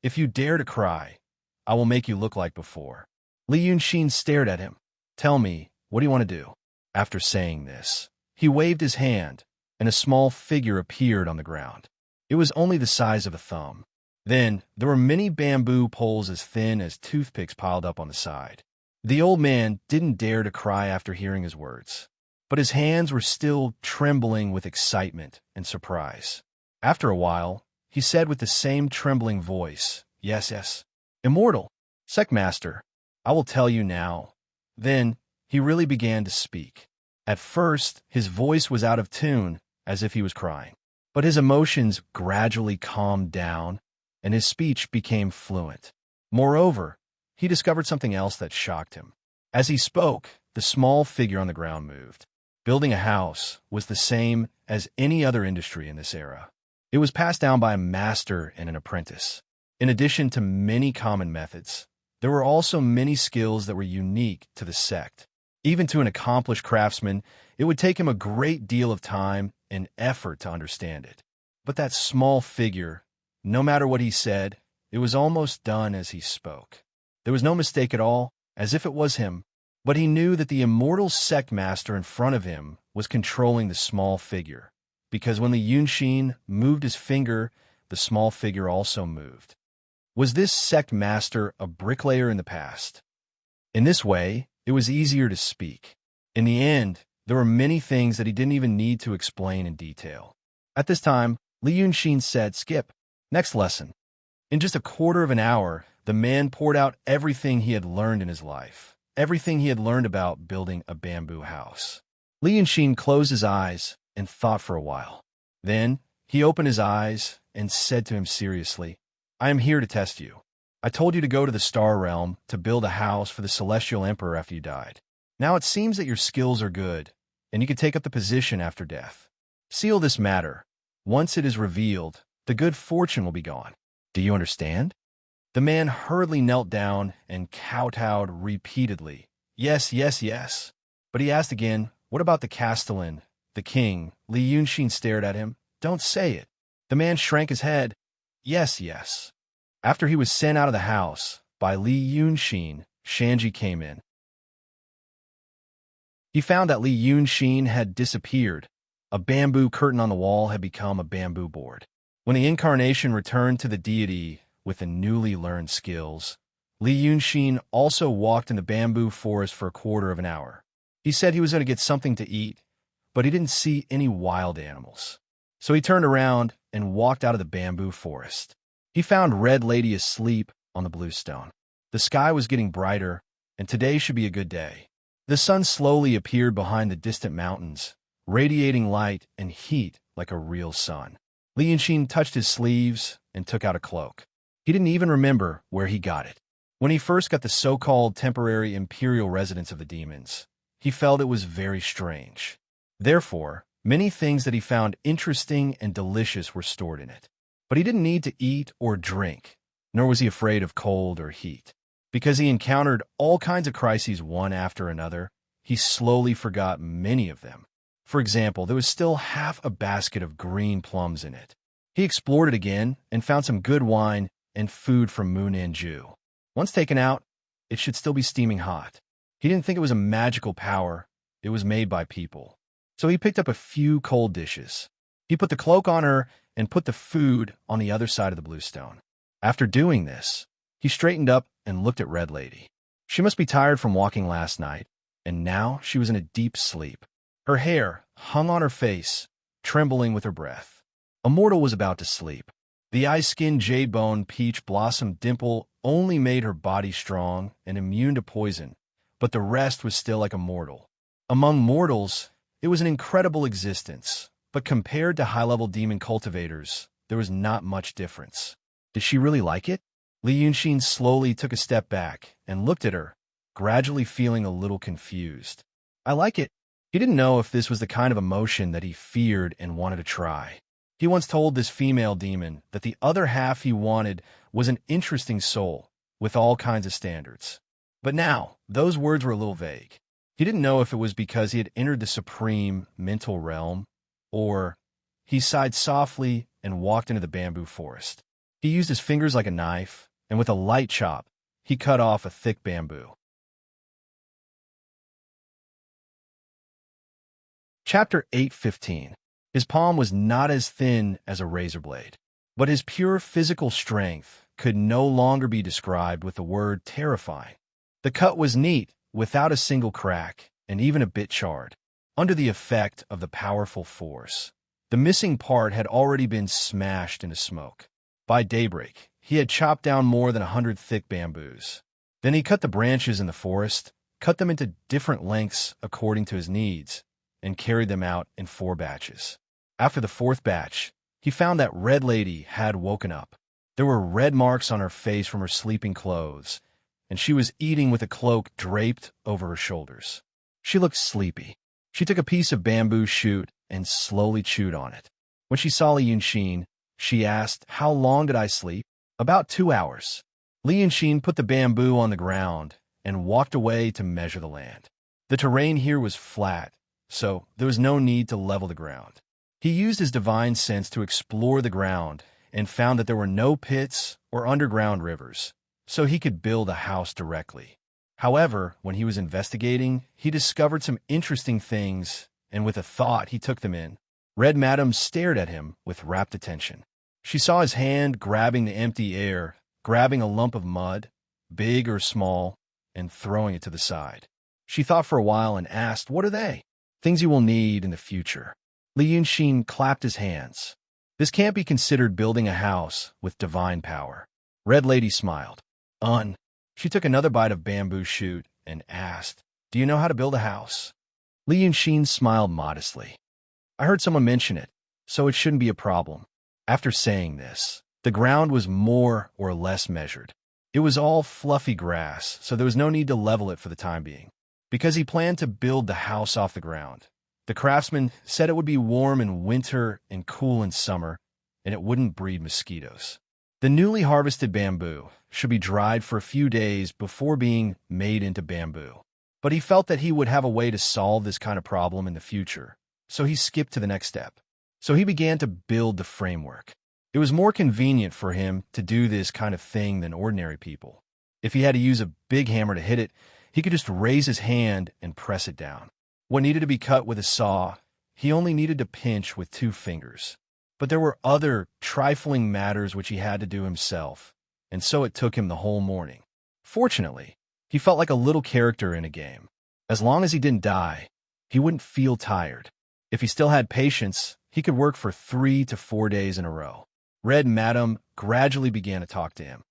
if you dare to cry, I will make you look like before." Li Yunxin stared at him. "Tell me, what do you want to do?" After saying this, he waved his hand, and a small figure appeared on the ground. It was only the size of a thumb. Then there were many bamboo poles as thin as toothpicks piled up on the side. The old man didn't dare to cry after hearing his words, but his hands were still trembling with excitement and surprise. After a while, he said with the same trembling voice, "Yes, yes, immortal, Sectmaster, I will tell you now." Then he really began to speak. At first, his voice was out of tune, as if he was crying. But his emotions gradually calmed down, and his speech became fluent. Moreover, he discovered something else that shocked him. As he spoke, the small figure on the ground moved. Building a house was the same as any other industry in this era. It was passed down by a master and an apprentice. In addition to many common methods, there were also many skills that were unique to the sect. Even to an accomplished craftsman, it would take him a great deal of time and effort to understand it. But that small figure, no matter what he said, it was almost done as he spoke. There was no mistake at all, as if it was him. But he knew that the immortal sect master in front of him was controlling the small figure, because when the Yunxin moved his finger, the small figure also moved. Was this sect master a bricklayer in the past? In this way, it was easier to speak. In the end, there were many things that he didn't even need to explain in detail. At this time, Li Yunxin said, "Skip. Next lesson." In just a quarter of an hour, the man poured out everything he had learned in his life, everything he had learned about building a bamboo house. Li Yunxin closed his eyes and thought for a while. Then, he opened his eyes and said to him seriously, "I am here to test you. I told you to go to the Star Realm to build a house for the Celestial Emperor after you died. Now it seems that your skills are good, and you can take up the position after death. Seal this matter. Once it is revealed, the good fortune will be gone. Do you understand?" The man hurriedly knelt down and kowtowed repeatedly. "Yes, yes, yes." But he asked again, "What about the castellan, the king?" Li Yunxin stared at him. "Don't say it." The man shrank his head. "Yes, yes." After he was sent out of the house by Li Yunxin, Shanji came in. He found that Li Yunxin had disappeared. A bamboo curtain on the wall had become a bamboo board. When the incarnation returned to the deity with the newly learned skills, Li Yunxin also walked in the bamboo forest for a quarter of an hour. He said he was going to get something to eat, but he didn't see any wild animals. So he turned around and walked out of the bamboo forest. He found Red Lady asleep on the blue stone. The sky was getting brighter, and today should be a good day. The sun slowly appeared behind the distant mountains, radiating light and heat like a real sun. Li Yunxin touched his sleeves and took out a cloak. He didn't even remember where he got it. When he first got the so-called temporary imperial residence of the demons, he felt it was very strange. Therefore, many things that he found interesting and delicious were stored in it. But he didn't need to eat or drink, nor was he afraid of cold or heat. Because he encountered all kinds of crises one after another, he slowly forgot many of them. For example, there was still half a basket of green plums in it. He explored it again and found some good wine and food from Munanju. Once taken out, it should still be steaming hot. He didn't think it was a magical power. It was made by people. So he picked up a few cold dishes. He put the cloak on her and put the food on the other side of the blue stone. After doing this, he straightened up and looked at Red Lady. She must be tired from walking last night, and now she was in a deep sleep. Her hair hung on her face, trembling with her breath. A mortal was about to sleep. The ice-skin jade bone peach blossom dimple only made her body strong and immune to poison, but the rest was still like a mortal. Among mortals, it was an incredible existence, but compared to high-level demon cultivators, there was not much difference. Did she really like it? Li Yunxin slowly took a step back and looked at her, gradually feeling a little confused. "I like it." He didn't know if this was the kind of emotion that he feared and wanted to try. He once told this female demon that the other half he wanted was an interesting soul with all kinds of standards. But now, those words were a little vague. He didn't know if it was because he had entered the supreme mental realm, or he sighed softly and walked into the bamboo forest. He used his fingers like a knife, and with a light chop, he cut off a thick bamboo. Chapter 8:15. His palm was not as thin as a razor blade, but his pure physical strength could no longer be described with the word terrifying. The cut was neat, without a single crack, and even a bit charred. Under the effect of the powerful force, the missing part had already been smashed into smoke. By daybreak, he had chopped down more than 100 thick bamboos. Then he cut the branches in the forest, cut them into different lengths according to his needs, and carried them out in 4 batches. After the 4th batch, he found that Red Lady had woken up. There were red marks on her face from her sleeping clothes, and she was eating with a cloak draped over her shoulders. She looked sleepy. She took a piece of bamboo shoot and slowly chewed on it. When she saw Li Yunxin, she asked, "How long did I sleep?" "About 2 hours." Li Yunxin put the bamboo on the ground and walked away to measure the land. The terrain here was flat, so there was no need to level the ground. He used his divine sense to explore the ground and found that there were no pits or underground rivers, so he could build a house directly. However, when he was investigating, he discovered some interesting things, and with a thought he took them in. Red Madam stared at him with rapt attention. She saw his hand grabbing the empty air, grabbing a lump of mud, big or small, and throwing it to the side. She thought for a while and asked, "What are they?" "Things you will need in the future." Li Yunxin clapped his hands. "This can't be considered building a house with divine power." Red Lady smiled. She took another bite of bamboo shoot and asked, "Do you know how to build a house?" Li Yunxin smiled modestly. "I heard someone mention it, so it shouldn't be a problem." After saying this, the ground was more or less measured. It was all fluffy grass, so there was no need to level it for the time being. Because he planned to build the house off the ground, the craftsman said it would be warm in winter and cool in summer, and it wouldn't breed mosquitoes. The newly harvested bamboo should be dried for a few days before being made into bamboo. But he felt that he would have a way to solve this kind of problem in the future, so he skipped to the next step. So he began to build the framework. It was more convenient for him to do this kind of thing than ordinary people. If he had to use a big hammer to hit it, he could just raise his hand and press it down. What needed to be cut with a saw, he only needed to pinch with 2 fingers. But there were other trifling matters which he had to do himself, and so it took him the whole morning. Fortunately, he felt like a little character in a game. As long as he didn't die, he wouldn't feel tired. If he still had patience, he could work for 3 to 4 days in a row. Red Madam gradually began to talk to him.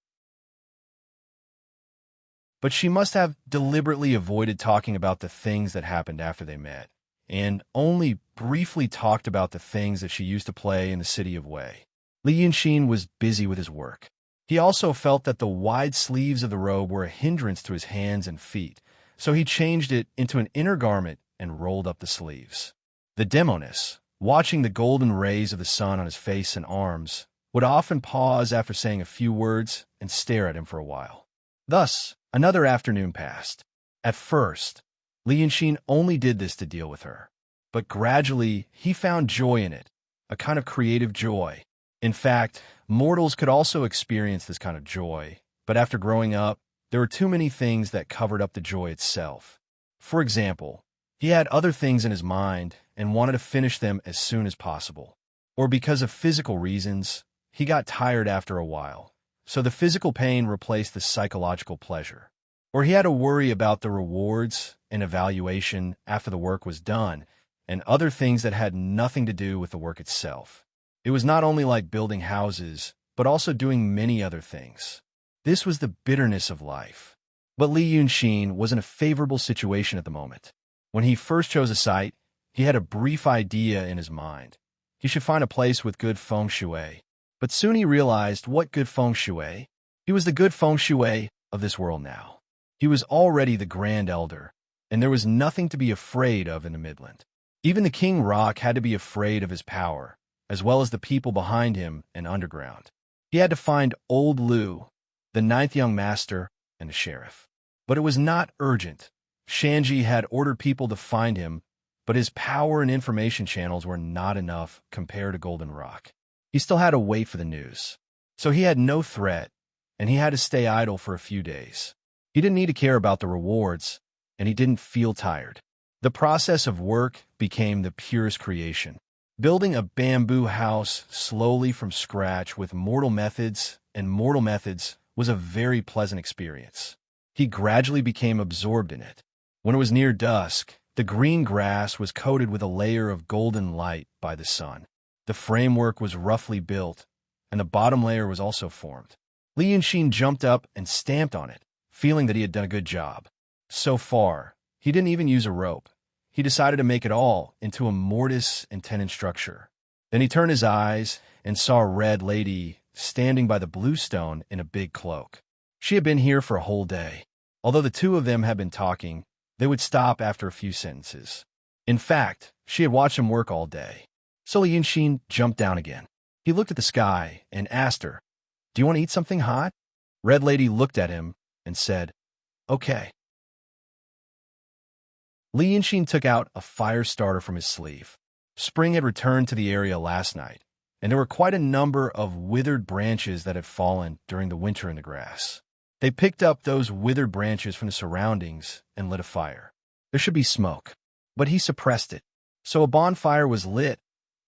But she must have deliberately avoided talking about the things that happened after they met, and only briefly talked about the things that she used to play in the city of Wei. Li Yunxin was busy with his work. He also felt that the wide sleeves of the robe were a hindrance to his hands and feet, so he changed it into an inner garment and rolled up the sleeves. The demoness, watching the golden rays of the sun on his face and arms, would often pause after saying a few words and stare at him for a while. Thus, another afternoon passed. At first, Li Yunxin only did this to deal with her, but gradually he found joy in it, a kind of creative joy. In fact, mortals could also experience this kind of joy, but after growing up, there were too many things that covered up the joy itself. For example, he had other things in his mind and wanted to finish them as soon as possible. Or because of physical reasons, he got tired after a while, so the physical pain replaced the psychological pleasure. Or he had to worry about the rewards and evaluation after the work was done, and other things that had nothing to do with the work itself. It was not only like building houses, but also doing many other things. This was the bitterness of life. But Li Yunxin was in a favorable situation at the moment. When he first chose a site, he had a brief idea in his mind. He should find a place with good feng shui. But soon he realized what good feng shui. He was the good feng shui of this world now. He was already the Grand Elder, and there was nothing to be afraid of in the Midland. Even the King Rock had to be afraid of his power, as well as the people behind him and underground. He had to find Old Liu, the 9th young master, and the sheriff. But it was not urgent. Shanji had ordered people to find him, but his power and information channels were not enough compared to Golden Rock. He still had to wait for the news. So he had no threat, and he had to stay idle for a few days. He didn't need to care about the rewards, and he didn't feel tired. The process of work became the purest creation. Building a bamboo house slowly from scratch with mortal methods was a very pleasant experience. He gradually became absorbed in it. When it was near dusk, the green grass was coated with a layer of golden light by the sun. The framework was roughly built, and the bottom layer was also formed. Li Yunxin jumped up and stamped on it, feeling that he had done a good job. So far, he didn't even use a rope. He decided to make it all into a mortise and tenon structure. Then he turned his eyes and saw a red lady standing by the blue stone in a big cloak. She had been here for a whole day. Although the two of them had been talking, they would stop after a few sentences. In fact, she had watched him work all day. So Li Yunxin jumped down again. He looked at the sky and asked her, "Do you want to eat something hot?" Red Lady looked at him and said, "Okay." Li Yunxin took out a fire starter from his sleeve. Spring had returned to the area last night, and there were quite a number of withered branches that had fallen during the winter in the grass. They picked up those withered branches from the surroundings and lit a fire. There should be smoke, but he suppressed it. So a bonfire was lit,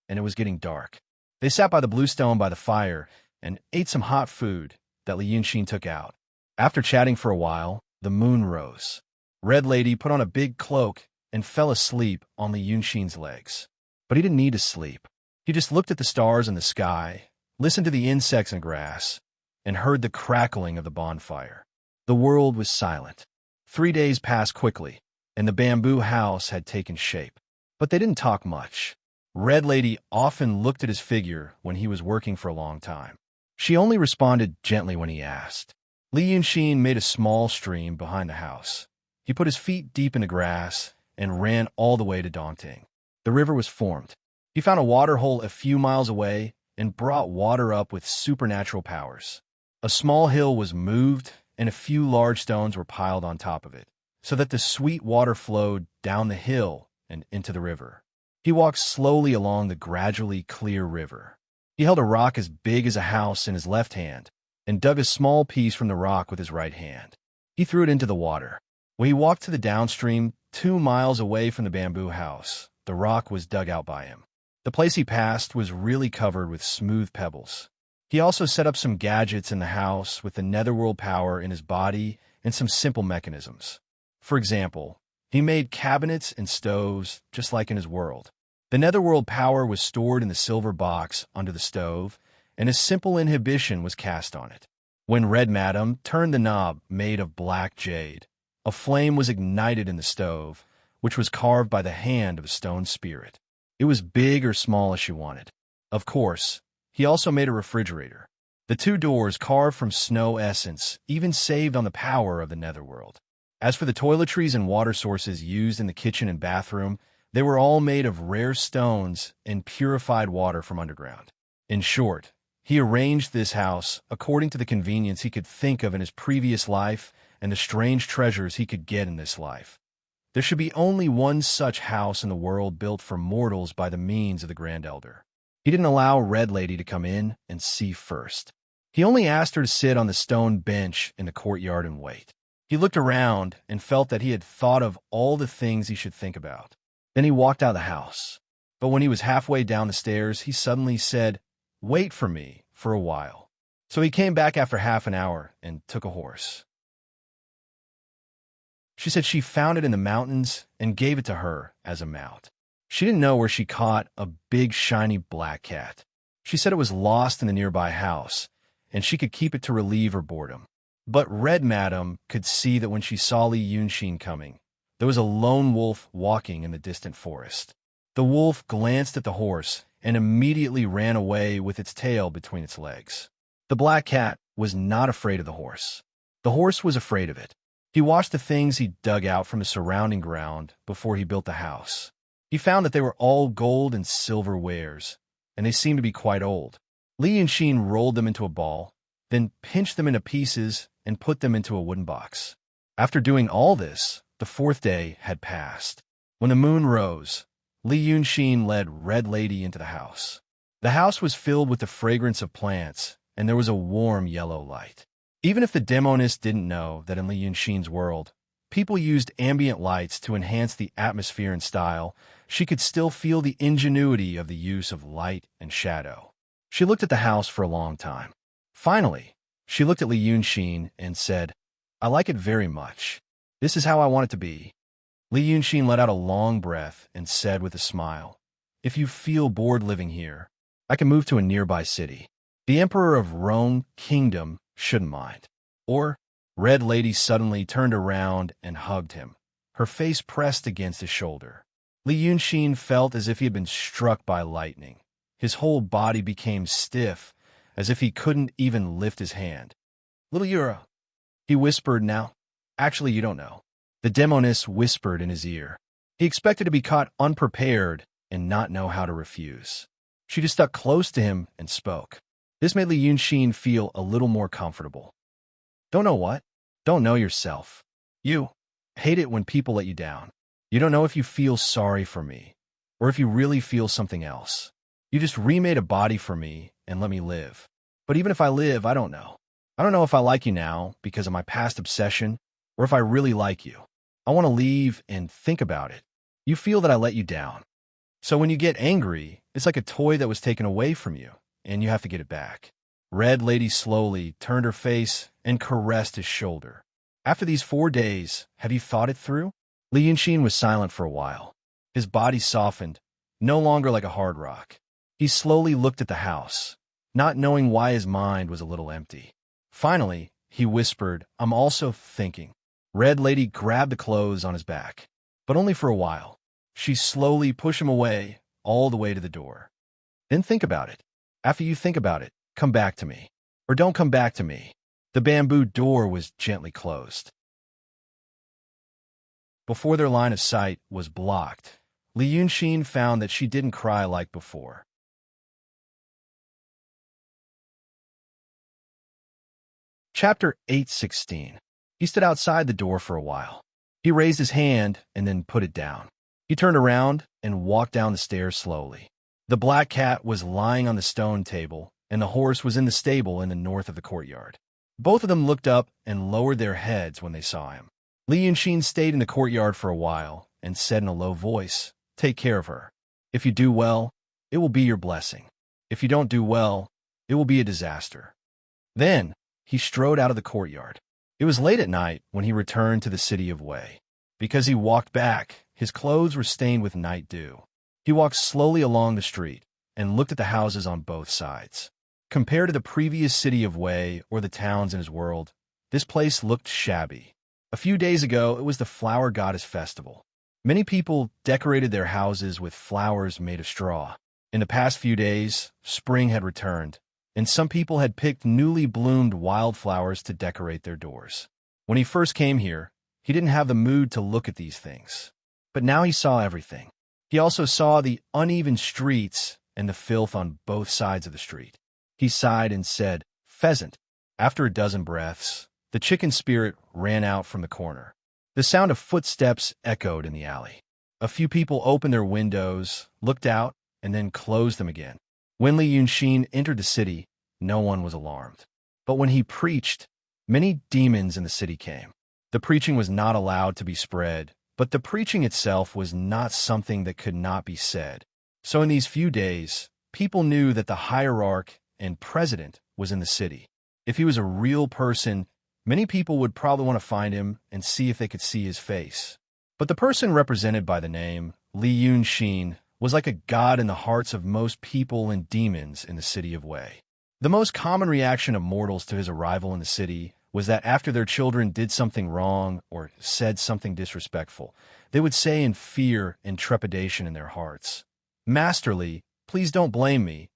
and it was getting dark. They sat by the blue stone by the fire and ate some hot food that Li Yunxin took out. After chatting for a while, The moon rose. Red Lady put on a big cloak and fell asleep on Li Yunshin's legs. But he didn't need to sleep. He just looked at the stars in the sky, listened to the insects and grass, and heard the crackling of the bonfire. The world was silent. 3 days passed quickly, and the bamboo house had taken shape. But they didn't talk much. Red Lady often looked at his figure when he was working for a long time. She only responded gently when he asked. Li Yunshin made a small stream behind the house. He put his feet deep in the grass and ran all the way to Dongting. The river was formed. He found a water hole a few miles away and brought water up with supernatural powers. A small hill was moved, and a few large stones were piled on top of it, so that the sweet water flowed down the hill and into the river. He walked slowly along the gradually clear river. He held a rock as big as a house in his left hand and dug a small piece from the rock with his right hand. He threw it into the water. When he walked to the downstream, 2 miles away from the bamboo house, the rock was dug out by him. The place he passed was really covered with smooth pebbles. He also set up some gadgets in the house with the netherworld power in his body and some simple mechanisms. For example, he made cabinets and stoves just like in his world. The netherworld power was stored in the silver box under the stove, and a simple inhibition was cast on it. When Red Madam turned the knob made of black jade, a flame was ignited in the stove, which was carved by the hand of a stone spirit. It was big or small as she wanted. Of course, he also made a refrigerator. The 2 doors carved from snow essence even saved on the power of the netherworld. As for the toiletries and water sources used in the kitchen and bathroom, they were all made of rare stones and purified water from underground. In short, he arranged this house according to the convenience he could think of in his previous life and the strange treasures he could get in this life. There should be only one such house in the world built for mortals by the means of the Grand Elder. He didn't allow Red Lady to come in and see first. He only asked her to sit on the stone bench in the courtyard and wait. He looked around and felt that he had thought of all the things he should think about. Then he walked out of the house. But when he was halfway down the stairs, he suddenly said, "Wait for me for a while." So he came back after half an hour and took a horse. She said she found it in the mountains and gave it to her as a mount. She didn't know where she caught a big shiny black cat. She said it was lost in the nearby house, and she could keep it to relieve her boredom. But Red Madam could see that when she saw Li Yunshin coming, there was a lone wolf walking in the distant forest. The wolf glanced at the horse and immediately ran away with its tail between its legs. The black cat was not afraid of the horse. The horse was afraid of it. He watched the things he dug out from the surrounding ground before he built the house. He found that they were all gold and silver wares, and they seemed to be quite old. Li Yunshin rolled them into a ball, then pinched them into pieces and put them into a wooden box. After doing all this, the 4th day had passed. When the moon rose, Li Yunshin led Red Lady into the house. The house was filled with the fragrance of plants, and there was a warm yellow light. Even if the demonist didn't know that in Li Yunshin's world, people used ambient lights to enhance the atmosphere and style, she could still feel the ingenuity of the use of light and shadow. She looked at the house for a long time. Finally, she looked at Li Yunshin and said, "I like it very much. This is how I want it to be." Li Yunshin let out a long breath and said with a smile, "If you feel bored living here, I can move to a nearby city. The Emperor of Rome Kingdom shouldn't mind." Or, Red Lady suddenly turned around and hugged him, her face pressed against his shoulder. Li Yunshin felt as if he had been struck by lightning. His whole body became stiff, as if he couldn't even lift his hand. "Little Yura," he whispered now. "Actually, you don't know." The demoness whispered in his ear. He expected to be caught unprepared and not know how to refuse. She just stuck close to him and spoke. This made Li Yunshin feel a little more comfortable. "Don't know what? Don't know yourself. You hate it when people let you down. You don't know if you feel sorry for me, or if you really feel something else. You just remade a body for me and let me live. But even if I live, I don't know. I don't know if I like you now because of my past obsession, or if I really like you. I want to leave and think about it. You feel that I let you down. So when you get angry, it's like a toy that was taken away from you, and you have to get it back." Red Lady slowly turned her face and caressed his shoulder. After these 4 days, have you thought it through? Li Yunxin was silent for a while. His body softened, no longer like a hard rock. He slowly looked at the house, not knowing why his mind was a little empty. Finally, he whispered, I'm also thinking. Red Lady grabbed the clothes on his back, but only for a while. She slowly pushed him away, all the way to the door. Then think about it. After you think about it, come back to me. Or don't come back to me. The bamboo door was gently closed. Before their line of sight was blocked, Li Yunxin found that she didn't cry like before. Chapter 8:16. He stood outside the door for a while. He raised his hand and then put it down. He turned around and walked down the stairs slowly. The black cat was lying on the stone table, and the horse was in the stable in the north of the courtyard. Both of them looked up and lowered their heads when they saw him. Li Yunxin stayed in the courtyard for a while and said in a low voice, Take care of her. If you do well, it will be your blessing. If you don't do well, it will be a disaster. Then he strode out of the courtyard. It was late at night when he returned to the city of Wei. Because he walked back, his clothes were stained with night dew. He walked slowly along the street and looked at the houses on both sides. Compared to the previous city of Wei or the towns in his world, this place looked shabby. A few days ago, it was the Flower Goddess Festival. Many people decorated their houses with flowers made of straw. In the past few days, spring had returned, and some people had picked newly bloomed wildflowers to decorate their doors. When he first came here, he didn't have the mood to look at these things. But now he saw everything. He also saw the uneven streets and the filth on both sides of the street. He sighed and said, Pheasant. After a dozen breaths, the chicken spirit ran out from the corner. The sound of footsteps echoed in the alley. A few people opened their windows, looked out, and then closed them again. When Li Yunxin entered the city, no one was alarmed. But when he preached, many demons in the city came. The preaching was not allowed to be spread, but the preaching itself was not something that could not be said. So in these few days, people knew that the hierarch and president was in the city. If he was a real person, many people would probably want to find him and see if they could see his face. But the person represented by the name Li Yunxin was like a god in the hearts of most people and demons in the city of Wei. The most common reaction of mortals to his arrival in the city was that after their children did something wrong or said something disrespectful, they would say in fear and trepidation in their hearts, Master Li, please don't blame me.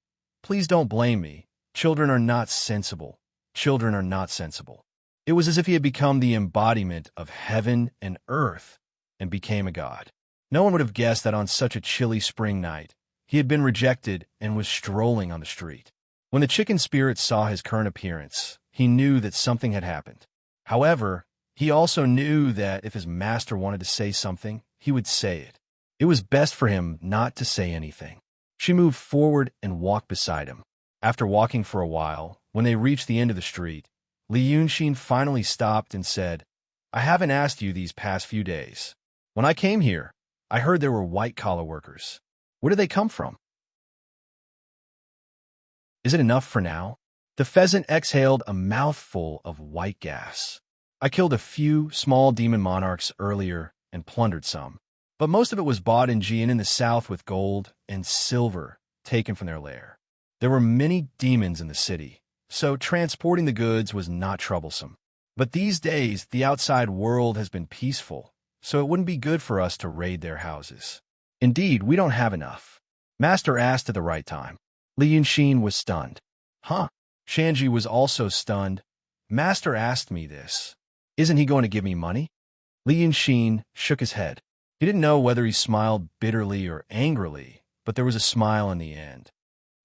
Please don't blame me. Children are not sensible. Children are not sensible. It was as if he had become the embodiment of heaven and earth and became a god. No one would have guessed that on such a chilly spring night, he had been rejected and was strolling on the street. When the chicken spirit saw his current appearance, he knew that something had happened. However, he also knew that if his master wanted to say something, he would say it. It was best for him not to say anything. She moved forward and walked beside him. After walking for a while, when they reached the end of the street, Li Yunxin finally stopped and said, I haven't asked you these past few days. When I came here, I heard there were white-collar workers. Where did they come from? Is it enough for now? The pheasant exhaled a mouthful of white gas. I killed a few small demon monarchs earlier and plundered some, but most of it was bought in Jian in the south with gold and silver taken from their lair. There were many demons in the city, so transporting the goods was not troublesome. But these days, the outside world has been peaceful, so it wouldn't be good for us to raid their houses. Indeed, we don't have enough. Master asked at the right time. Li Yunxin was stunned. Huh? Shanji was also stunned. Master asked me this. Isn't he going to give me money? Li Yunxin shook his head. He didn't know whether he smiled bitterly or angrily, but there was a smile in the end.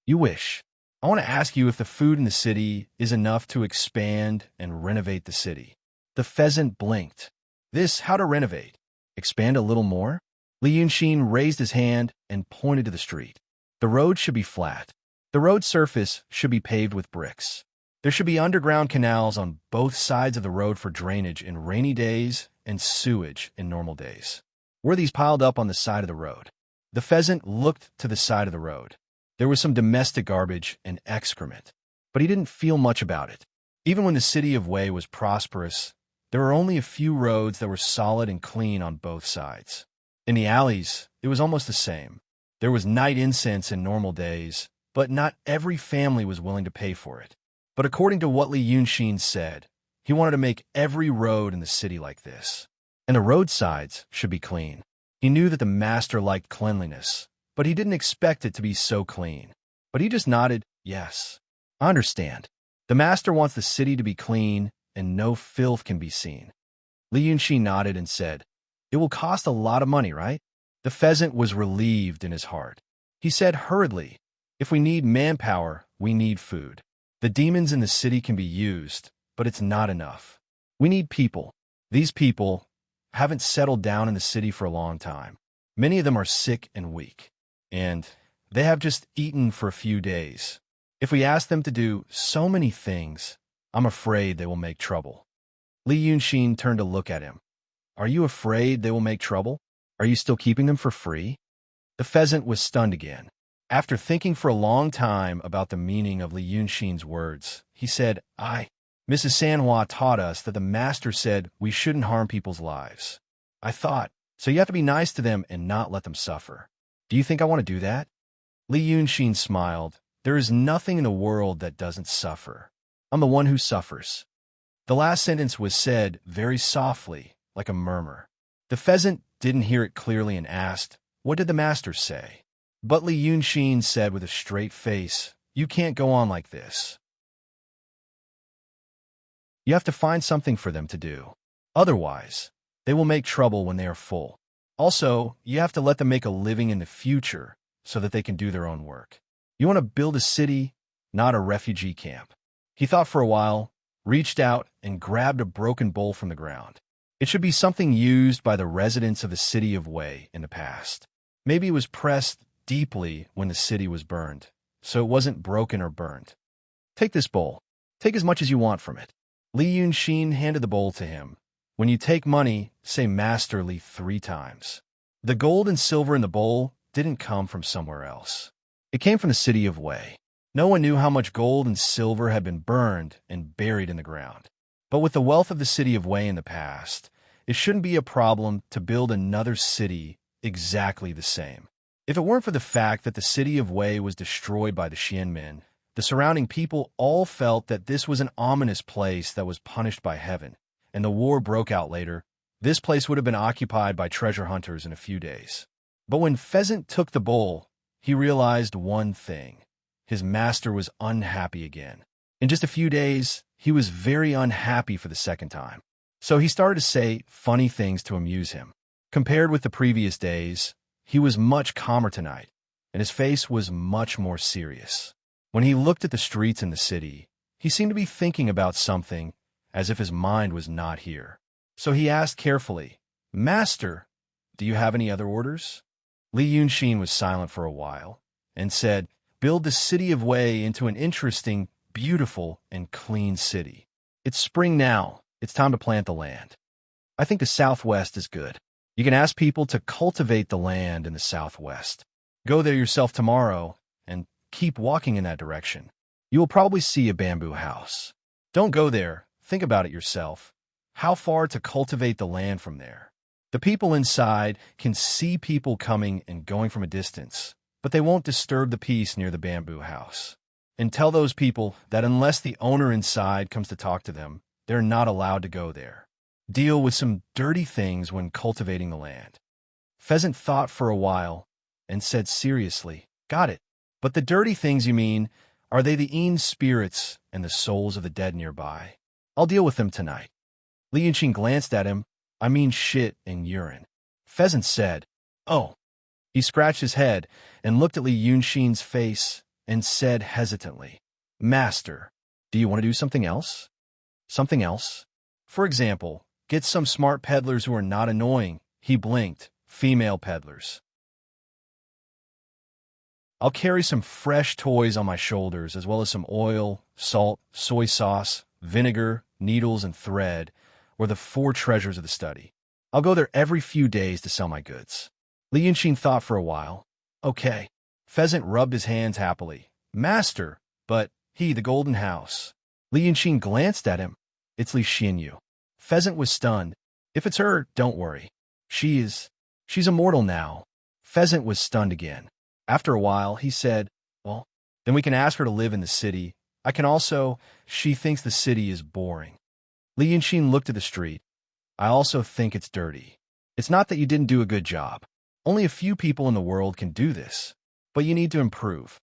You wish. I want to ask you if the food in the city is enough to expand and renovate the city. The pheasant blinked. This, how to renovate? Expand a little more? Li Yunxin raised his hand and pointed to the street. The road should be flat. The road surface should be paved with bricks. There should be underground canals on both sides of the road for drainage in rainy days and sewage in normal days. Were these piled up on the side of the road? The pheasant looked to the side of the road. There was some domestic garbage and excrement, but he didn't feel much about it. Even when the city of Wei was prosperous, There were only a few roads that were solid and clean on both sides. In the alleys, it was almost the same. There was night incense in normal days, but not every family was willing to pay for it. But according to what Li Yunxin said, he wanted to make every road in the city like this. And the roadsides should be clean. He knew that the master liked cleanliness, but he didn't expect it to be so clean. But he just nodded, yes. I understand. The master wants the city to be clean, and no filth can be seen. Li Yunxin nodded and said, it will cost a lot of money, right? The pheasant was relieved in his heart. He said hurriedly, if we need manpower, we need food. The demons in the city can be used, but it's not enough. We need people. These people haven't settled down in the city for a long time. Many of them are sick and weak, and they have just eaten for a few days. If we ask them to do so many things, I'm afraid they will make trouble. Li Yunxin turned to look at him. Are you afraid they will make trouble? Are you still keeping them for free? The pheasant was stunned again. After thinking for a long time about the meaning of Li Yunxin's words, he said, Mrs. Sanhua taught us that the master said we shouldn't harm people's lives. I thought, so you have to be nice to them and not let them suffer. Do you think I want to do that? Li Yunxin smiled. There is nothing in the world that doesn't suffer. I'm the one who suffers. The last sentence was said very softly, like a murmur. The pheasant didn't hear it clearly and asked, what did the master say? But Li Yunxin said with a straight face, you can't go on like this. You have to find something for them to do. Otherwise, they will make trouble when they are full. Also, you have to let them make a living in the future so that they can do their own work. You want to build a city, not a refugee camp. He thought for a while, reached out, and grabbed a broken bowl from the ground. It should be something used by the residents of the city of Wei in the past. Maybe it was pressed deeply when the city was burned, so it wasn't broken or burned. Take this bowl. Take as much as you want from it. Li Yunxin handed the bowl to him. When you take money, say Master Li 3 times. The gold and silver in the bowl didn't come from somewhere else. It came from the city of Wei. No one knew how much gold and silver had been burned and buried in the ground. But with the wealth of the city of Wei in the past, it shouldn't be a problem to build another city exactly the same. If it weren't for the fact that the city of Wei was destroyed by the Xianmen, the surrounding people all felt that this was an ominous place that was punished by heaven, and the war broke out later. This place would have been occupied by treasure hunters in a few days. But when Pheasant took the bowl, he realized one thing. His master was unhappy again. In just a few days, he was very unhappy for the second time. So he started to say funny things to amuse him. Compared with the previous days, he was much calmer tonight, and his face was much more serious. When he looked at the streets in the city, he seemed to be thinking about something, as if his mind was not here. So he asked carefully, Master, do you have any other orders? Li Yunxin was silent for a while, and said, build the city of Wei into an interesting, beautiful, and clean city. It's spring now. It's time to plant the land. I think the southwest is good. You can ask people to cultivate the land in the southwest. Go there yourself tomorrow and keep walking in that direction. You will probably see a bamboo house. Don't go there. Think about it yourself. How far to cultivate the land from there? The people inside can see people coming and going from a distance, but they won't disturb the peace near the bamboo house. And tell those people that unless the owner inside comes to talk to them, they're not allowed to go there. Deal with some dirty things when cultivating the land. Pheasant thought for a while and said seriously, got it. But the dirty things you mean, are they the Een spirits and the souls of the dead nearby? I'll deal with them tonight. Li Yunxin glanced at him. I mean shit and urine. Pheasant said, oh. He scratched his head and looked at Li Yunxin's face and said hesitantly, Master, do you want to do something else? Something else? For example, get some smart peddlers who are not annoying. He blinked. Female peddlers. I'll carry some fresh toys on my shoulders, as well as some oil, salt, soy sauce, vinegar, needles, and thread, or the 4 treasures of the study. I'll go there every few days to sell my goods. Li Yunxin thought for a while. Okay. Pheasant rubbed his hands happily. Master, but the golden house. Li Yunxin glanced at him. It's Li Xinyu. Pheasant was stunned. If it's her, don't worry. She's immortal now. Pheasant was stunned again. After a while, he said, well, then we can ask her to live in the city. I can also, she thinks the city is boring. Li Yunxin looked at the street. I also think it's dirty. It's not that you didn't do a good job. Only a few people in the world can do this. But you need to improve.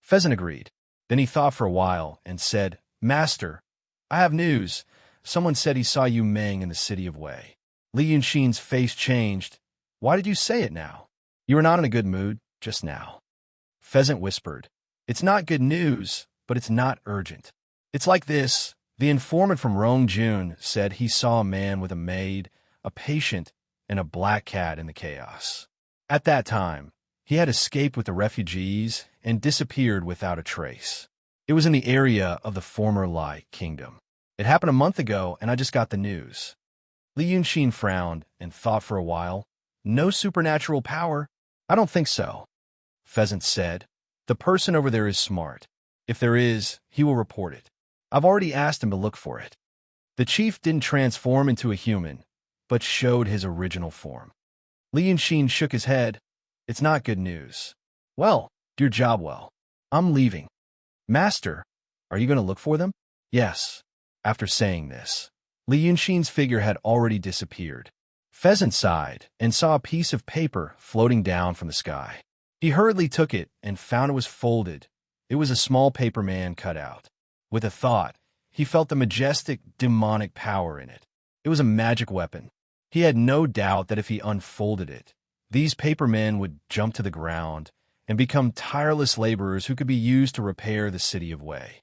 Pheasant agreed. Then he thought for a while and said, Master, I have news. Someone said he saw you Meng in the city of Wei. Li Yunxin's face changed. Why did you say it now? You were not in a good mood just now. Pheasant whispered. It's not good news, but it's not urgent. It's like this. The informant from Rongjun said he saw a man with a maid, a patient, and a black cat in the chaos. At that time, he had escaped with the refugees and disappeared without a trace. It was in the area of the former Lai kingdom. It happened a month ago, and I just got the news. Li Yunxin frowned and thought for a while. No supernatural power? I don't think so. Pheasant said. The person over there is smart. If there is, he will report it. I've already asked him to look for it. The chief didn't transform into a human, but showed his original form. Li Yunxin shook his head. It's not good news. Well, do your job well. I'm leaving. Master, are you going to look for them? Yes. After saying this, Li Yunxin's figure had already disappeared. Pheasant sighed and saw a piece of paper floating down from the sky. He hurriedly took it and found it was folded. It was a small paper man cut out. With a thought, he felt the majestic, demonic power in it. It was a magic weapon. He had no doubt that if he unfolded it, these paper men would jump to the ground and become tireless laborers who could be used to repair the city of Wei.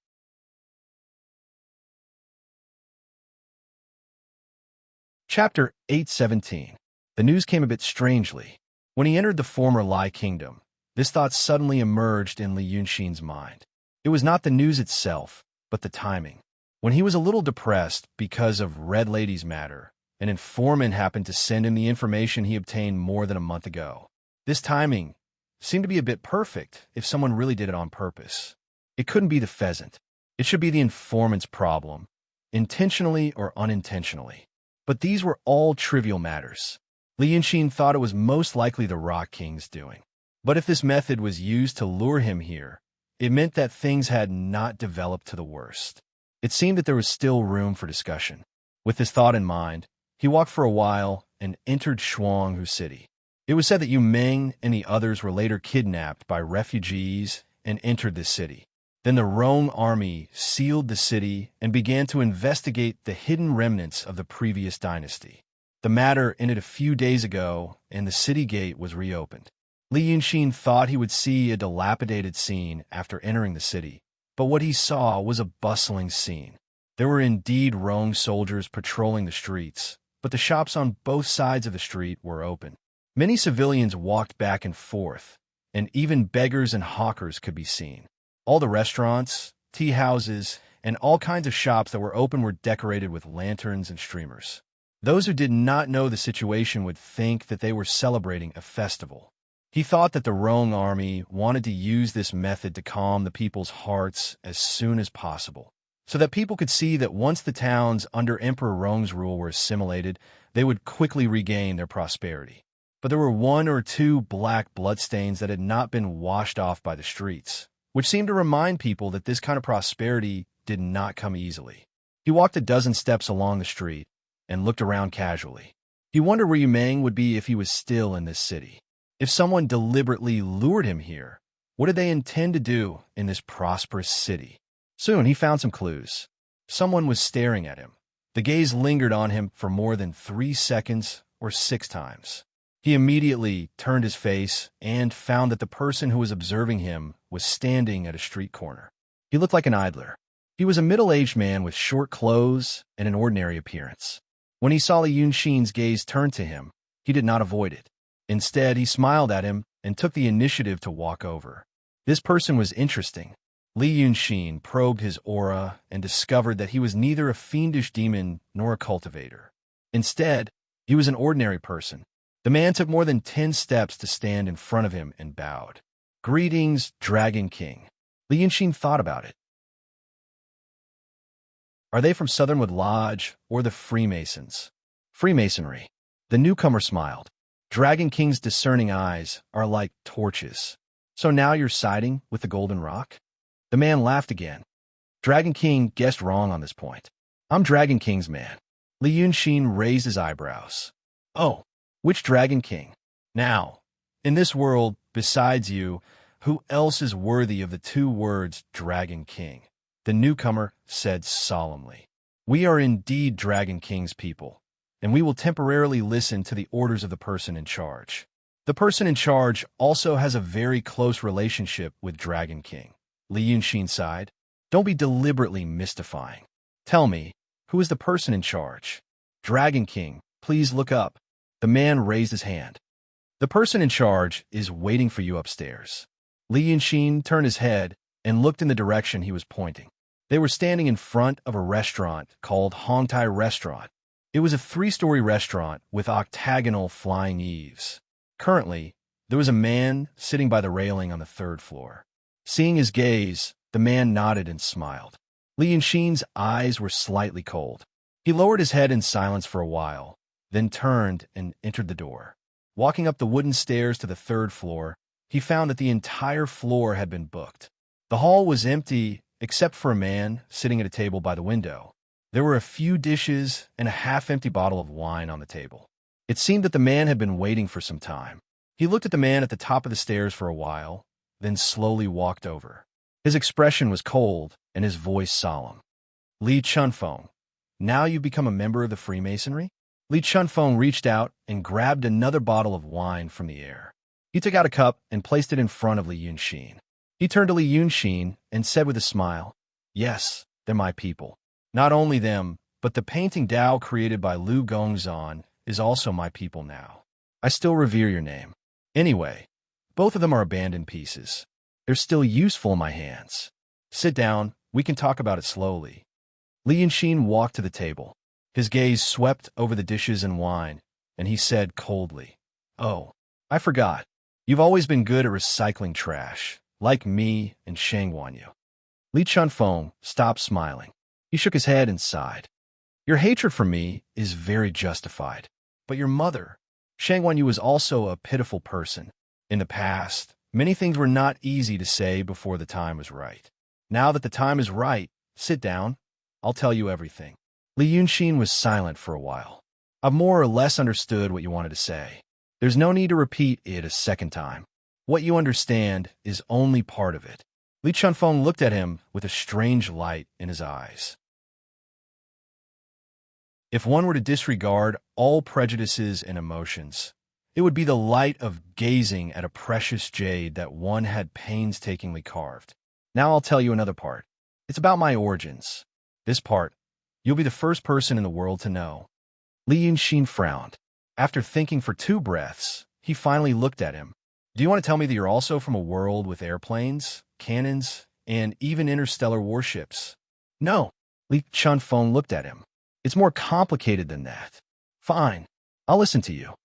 Chapter 817. The news came a bit strangely. When he entered the former Lai kingdom, this thought suddenly emerged in Li Yunxin's mind. It was not the news itself, but the timing. When he was a little depressed because of Red Lady's matter, an informant happened to send him the information he obtained more than a month ago. This timing seemed to be a bit perfect if someone really did it on purpose. It couldn't be the pheasant. It should be the informant's problem, intentionally or unintentionally. But these were all trivial matters. Li Yunxin thought it was most likely the Rock King's doing. But if this method was used to lure him here, it meant that things had not developed to the worst. It seemed that there was still room for discussion. With this thought in mind, he walked for a while and entered Shuanghu City. It was said that Yu Meng and the others were later kidnapped by refugees and entered the city. Then the Rong army sealed the city and began to investigate the hidden remnants of the previous dynasty. The matter ended a few days ago, and the city gate was reopened. Li Yunxin thought he would see a dilapidated scene after entering the city, but what he saw was a bustling scene. There were indeed Rong soldiers patrolling the streets, but the shops on both sides of the street were open. Many civilians walked back and forth, and even beggars and hawkers could be seen. All the restaurants, tea houses, and all kinds of shops that were open were decorated with lanterns and streamers. Those who did not know the situation would think that they were celebrating a festival. He thought that the Rong army wanted to use this method to calm the people's hearts as soon as possible, so that people could see that once the towns under Emperor Rong's rule were assimilated, they would quickly regain their prosperity. But there were one or two black bloodstains that had not been washed off by the streets, which seemed to remind people that this kind of prosperity did not come easily. He walked a dozen steps along the street and looked around casually. He wondered where Yu Meng would be if he was still in this city. If someone deliberately lured him here, what did they intend to do in this prosperous city? Soon he found some clues. Someone was staring at him. The gaze lingered on him for more than 3 seconds or 6 times. He immediately turned his face and found that the person who was observing him was standing at a street corner. He looked like an idler. He was a middle-aged man with short clothes and an ordinary appearance. When he saw Li Yunxin's gaze turn to him, he did not avoid it. Instead, he smiled at him and took the initiative to walk over. This person was interesting. Li Yunxin probed his aura and discovered that he was neither a fiendish demon nor a cultivator. Instead, he was an ordinary person. The man took more than 10 steps to stand in front of him and bowed. "Greetings, Dragon King." Li Yunxin thought about it. Are they from Southernwood Lodge or the Freemasons? Freemasonry. The newcomer smiled. Dragon King's discerning eyes are like torches. So now you're siding with the Golden Rock? The man laughed again. Dragon King guessed wrong on this point. I'm Dragon King's man. Li Yunxin raised his eyebrows. Oh, which Dragon King? Now, in this world, besides you, who else is worthy of the two words Dragon King? The newcomer said solemnly. We are indeed Dragon King's people, and we will temporarily listen to the orders of the person in charge. The person in charge also has a very close relationship with Dragon King. Li Yunxin sighed. Don't be deliberately mystifying. Tell me, who is the person in charge? Dragon King, please look up. The man raised his hand. The person in charge is waiting for you upstairs. Li Yunxin turned his head and looked in the direction he was pointing. They were standing in front of a restaurant called Hongtai Restaurant. It was a 3-story restaurant with octagonal flying eaves. Currently, there was a man sitting by the railing on the 3rd floor. Seeing his gaze, the man nodded and smiled. Li Yunxin's eyes were slightly cold. He lowered his head in silence for a while, then turned and entered the door. Walking up the wooden stairs to the 3rd floor, he found that the entire floor had been booked. The hall was empty except for a man sitting at a table by the window. There were a few dishes and a half-empty bottle of wine on the table. It seemed that the man had been waiting for some time. He looked at the man at the top of the stairs for a while, then slowly walked over. His expression was cold and his voice solemn. Li Chunfeng, now you've become a member of the Freemasonry? Li Chunfeng reached out and grabbed another bottle of wine from the air. He took out a cup and placed it in front of Li Yunxin. He turned to Li Yunxin and said with a smile, Yes, they're my people. Not only them, but the painting Dao created by Lu Gongzan is also my people now. I still revere your name. Anyway, both of them are abandoned pieces. They're still useful in my hands. Sit down, we can talk about it slowly. Li Yunxin walked to the table. His gaze swept over the dishes and wine, and he said coldly, Oh, I forgot. You've always been good at recycling trash, like me and Shang Wanyu. Li Chunfeng stopped smiling. He shook his head and sighed. Your hatred for me is very justified. But your mother, Shang Wanyu, was also a pitiful person. In the past, many things were not easy to say before the time was right. Now that the time is right, sit down. I'll tell you everything. Li Yunxin was silent for a while. I've more or less understood what you wanted to say. There's no need to repeat it a second time. What you understand is only part of it. Li Chunfeng looked at him with a strange light in his eyes. If one were to disregard all prejudices and emotions, it would be the light of gazing at a precious jade that one had painstakingly carved. Now I'll tell you another part. It's about my origins. This part, you'll be the first person in the world to know. Li Yunxin frowned. After thinking for 2 breaths, he finally looked at him. Do you want to tell me that you're also from a world with airplanes, cannons, and even interstellar warships? No. Li Chunfeng looked at him. It's more complicated than that. Fine. I'll listen to you.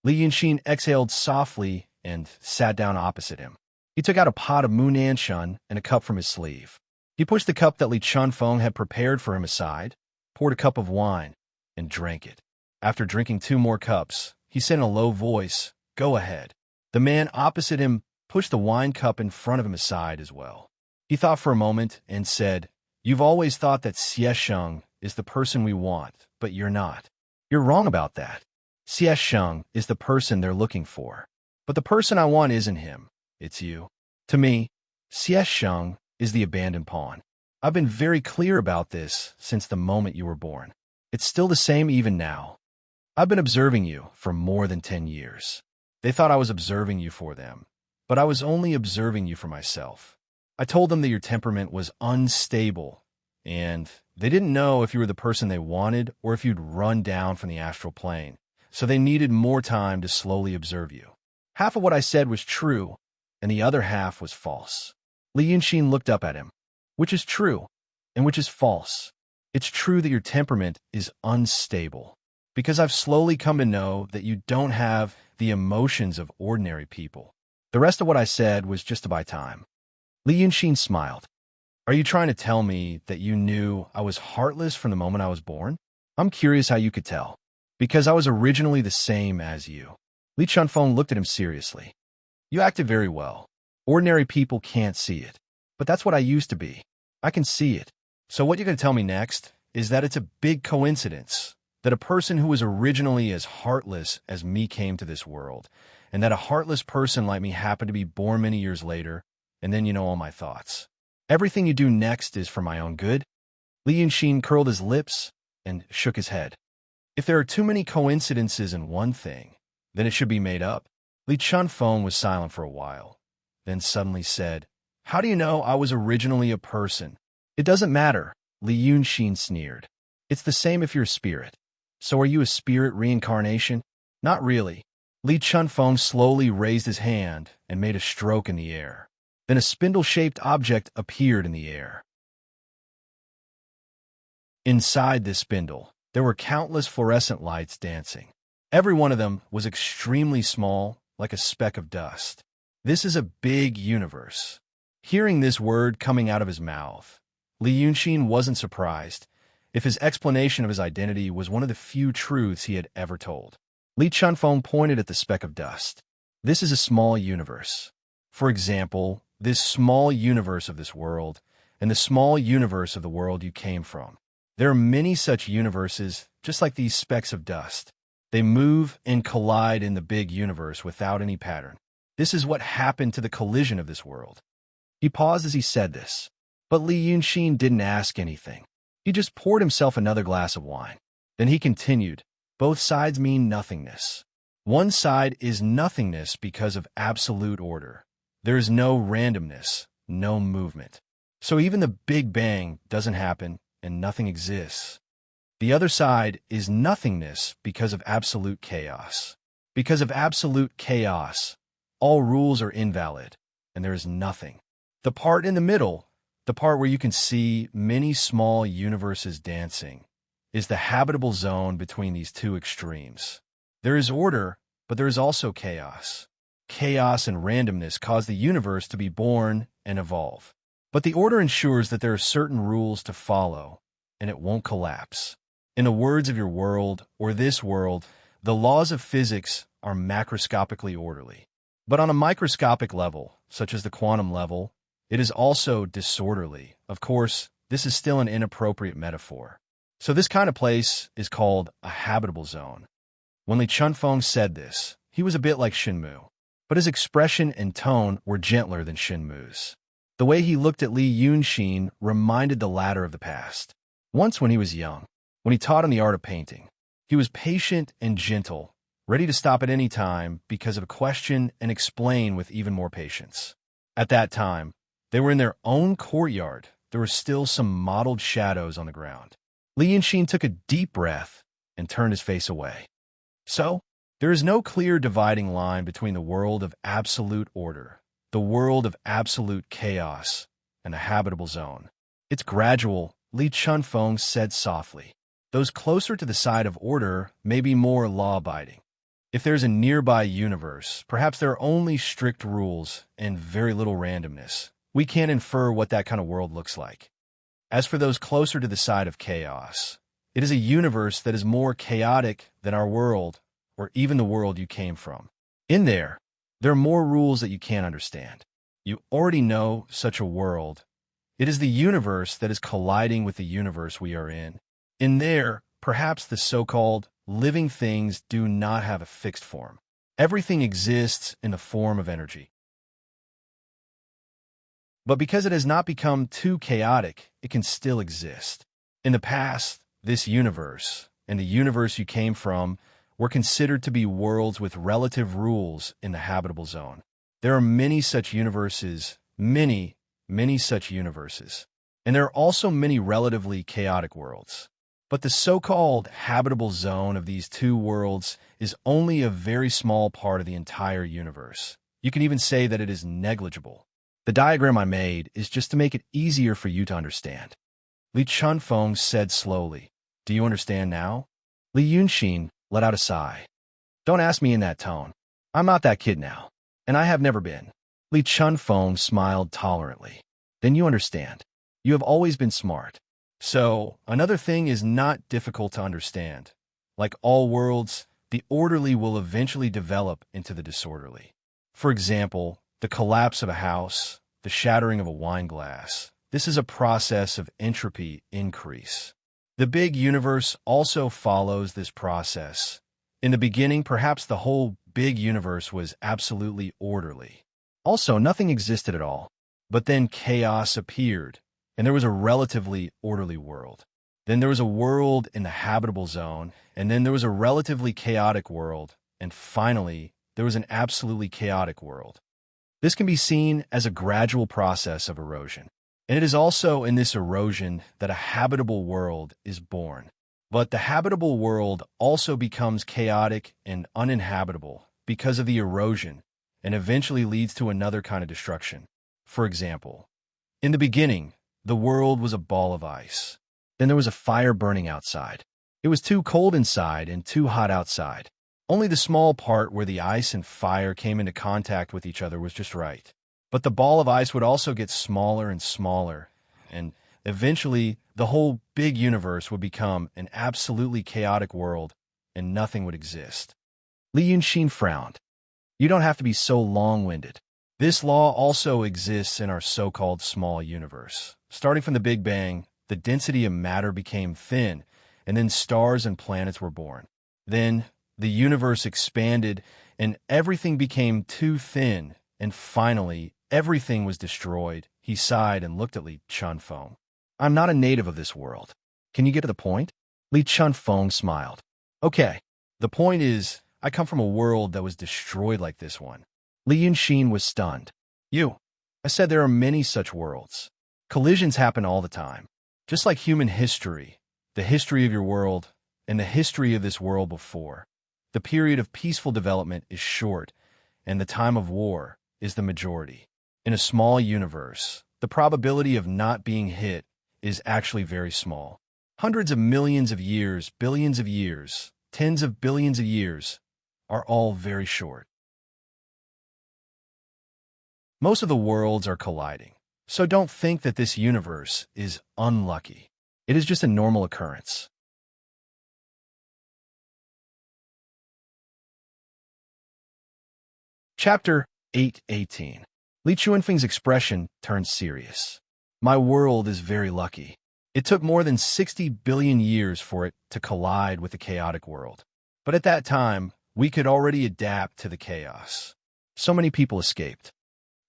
Li Yunxin exhaled softly and sat down opposite him. He took out a pot of Munanshan and a cup from his sleeve. He pushed the cup that Li Chunfeng had prepared for him aside, poured a cup of wine, and drank it. After drinking 2 more cups, he said in a low voice, Go ahead. The man opposite him pushed the wine cup in front of him aside as well. He thought for a moment and said, You've always thought that Xiesheng is the person we want, but you're not. You're wrong about that. Xiesheng is the person they're looking for. But the person I want isn't him. It's you. To me, Xiesheng is the abandoned pawn. I've been very clear about this since the moment you were born. It's still the same even now. I've been observing you for more than 10 years. They thought I was observing you for them, but I was only observing you for myself. I told them that your temperament was unstable, and they didn't know if you were the person they wanted or if you'd run down from the astral plane, so they needed more time to slowly observe you. Half of what I said was true, and the other half was false. Li Yunxin looked up at him. Which is true, and which is false? It's true that your temperament is unstable, because I've slowly come to know that you don't have the emotions of ordinary people. The rest of what I said was just to buy time. Li Yunxin smiled. Are you trying to tell me that you knew I was heartless from the moment I was born? I'm curious how you could tell. Because I was originally the same as you. Li Chunfeng looked at him seriously. You acted very well. Ordinary people can't see it. But that's what I used to be. I can see it. So what you're going to tell me next is that it's a big coincidence that a person who was originally as heartless as me came to this world, and that a heartless person like me happened to be born many years later, and then you know all my thoughts. Everything you do next is for my own good? Li Yunxin curled his lips and shook his head. If there are too many coincidences in one thing, then it should be made up. Li Chunfeng was silent for a while, then suddenly said, How do you know I was originally a person? It doesn't matter, Li Yunxin sneered. It's the same if you're a spirit. So are you a spirit reincarnation? Not really. Li Chunfeng slowly raised his hand and made a stroke in the air. Then a spindle-shaped object appeared in the air. Inside this spindle, there were countless fluorescent lights dancing. Every one of them was extremely small, like a speck of dust. This is a big universe. Hearing this word coming out of his mouth, Li Yunxin wasn't surprised. If his explanation of his identity was one of the few truths he had ever told. Li Chunfeng pointed at the speck of dust. This is a small universe. For example, this small universe of this world, and the small universe of the world you came from. There are many such universes, just like these specks of dust. They move and collide in the big universe without any pattern. This is what happened to the collision of this world. He paused as he said this, but Li Yunxin didn't ask anything. He just poured himself another glass of wine. Then he continued, Both sides mean nothingness. One side is nothingness because of absolute order. There is no randomness, no movement. So even the Big Bang doesn't happen and nothing exists. The other side is nothingness because of absolute chaos. Because of absolute chaos, all rules are invalid, and there is nothing. The part in the middle, the part where you can see many small universes dancing, is the habitable zone between these two extremes. There is order, but there is also chaos. Chaos and randomness cause the universe to be born and evolve. But the order ensures that there are certain rules to follow, and it won't collapse. In the words of your world, or this world, the laws of physics are macroscopically orderly. But on a microscopic level, such as the quantum level, it is also disorderly. Of course, this is still an inappropriate metaphor. So this kind of place is called a habitable zone. When Li Chunfeng said this, he was a bit like Shenmu, but his expression and tone were gentler than Shenmu's. The way he looked at Li Yunxin reminded the latter of the past. Once when he was young, when he taught him the art of painting, he was patient and gentle, ready to stop at any time because of a question and explain with even more patience. At that time, they were in their own courtyard. There were still some mottled shadows on the ground. Li Yunxin took a deep breath and turned his face away. So, there is no clear dividing line between the world of absolute order, the world of absolute chaos, and a habitable zone. It's gradual, Li Chunfeng said softly. Those closer to the side of order may be more law-abiding. If there's a nearby universe, perhaps there are only strict rules and very little randomness. We can't infer what that kind of world looks like. As for those closer to the side of chaos, it is a universe that is more chaotic than our world, or even the world you came from. In there are more rules that you can't understand. You already know such a world. It is the universe that is colliding with the universe we are in. In there, perhaps the so-called living things do not have a fixed form. Everything exists in the form of energy. But because it has not become too chaotic, it can still exist. In the past, this universe, and the universe you came from, were considered to be worlds with relative rules in the habitable zone. There are many such universes, many such universes. And there are also many relatively chaotic worlds. But the so-called habitable zone of these two worlds is only a very small part of the entire universe. You can even say that it is negligible. The diagram I made is just to make it easier for you to understand. Li Chunfeng said slowly, Do you understand now? Li Yunxin let out a sigh. Don't ask me in that tone. I'm not that kid now, and I have never been. Li Chunfeng smiled tolerantly. Then you understand. You have always been smart. So, another thing is not difficult to understand. Like all worlds, the orderly will eventually develop into the disorderly. For example, the collapse of a house, the shattering of a wine glass. This is a process of entropy increase. The big universe also follows this process. In the beginning, perhaps the whole big universe was absolutely orderly. Also, nothing existed at all. But then chaos appeared, and there was a relatively orderly world. Then there was a world in the habitable zone, and then there was a relatively chaotic world, and finally, there was an absolutely chaotic world. This can be seen as a gradual process of erosion. And it is also in this erosion that a habitable world is born. But the habitable world also becomes chaotic and uninhabitable because of the erosion, and eventually leads to another kind of destruction. For example, in the beginning, the world was a ball of ice. Then there was a fire burning outside. It was too cold inside and too hot outside. Only the small part where the ice and fire came into contact with each other was just right. But the ball of ice would also get smaller and smaller, and eventually the whole big universe would become an absolutely chaotic world, and nothing would exist. Li Yunxin frowned. You don't have to be so long-winded. This law also exists in our so-called small universe. Starting from the Big Bang, the density of matter became thin, and then stars and planets were born. Then the universe expanded, and everything became too thin, and finally, everything was destroyed. He sighed and looked at Li Chunfeng. I'm not a native of this world. Can you get to the point? Li Chunfeng smiled. Okay, the point is, I come from a world that was destroyed like this one. Li Yunxin was stunned. I said there are many such worlds. Collisions happen all the time. Just like human history, the history of your world, and the history of this world before. The period of peaceful development is short, and the time of war is the majority. In a small universe, the probability of not being hit is actually very small. Hundreds of millions of years, billions of years, tens of billions of years are all very short. Most of the worlds are colliding, so don't think that this universe is unlucky. It is just a normal occurrence. Chapter 8:18. Li Chuanfeng's expression turned serious. My world is very lucky. It took more than 60 billion years for it to collide with the chaotic world. But at that time, we could already adapt to the chaos. So many people escaped.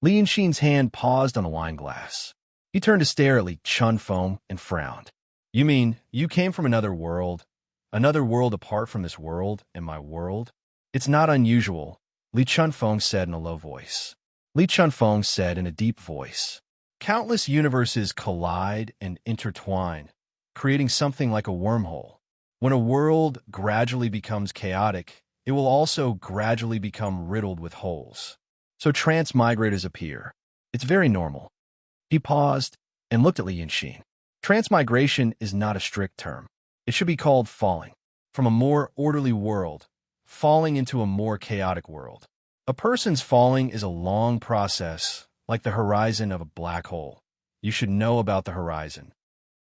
Li Yunxin's hand paused on the wine glass. He turned to stare at Li Chunfeng and frowned. You mean, you came from another world apart from this world and my world? It's not unusual, Li Chunfeng said in a low voice. Li Chunfeng said in a deep voice. Countless universes collide and intertwine, creating something like a wormhole. When a world gradually becomes chaotic, it will also gradually become riddled with holes. So transmigrators appear. It's very normal. He paused and looked at Li Yunxin. Transmigration is not a strict term. It should be called falling. From a more orderly world, falling into a more chaotic world. A person's falling is a long process, like the horizon of a black hole. You should know about the horizon.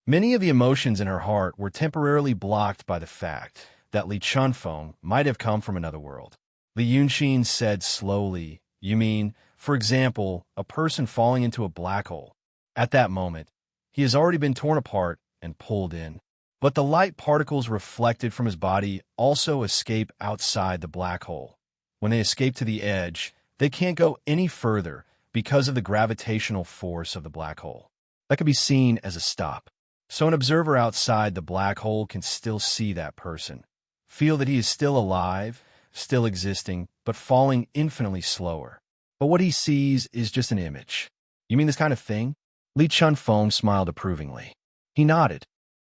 Many of the emotions in her heart were temporarily blocked by the fact that Li Chunfeng might have come from another world. Li Yunxin said slowly, You mean, for example, a person falling into a black hole. At that moment, he has already been torn apart and pulled in. But the light particles reflected from his body also escape outside the black hole. When they escape to the edge, they can't go any further because of the gravitational force of the black hole. That can be seen as a stop. So an observer outside the black hole can still see that person, feel that he is still alive, still existing, but falling infinitely slower. But what he sees is just an image. You mean this kind of thing? Li Chunfeng smiled approvingly. He nodded.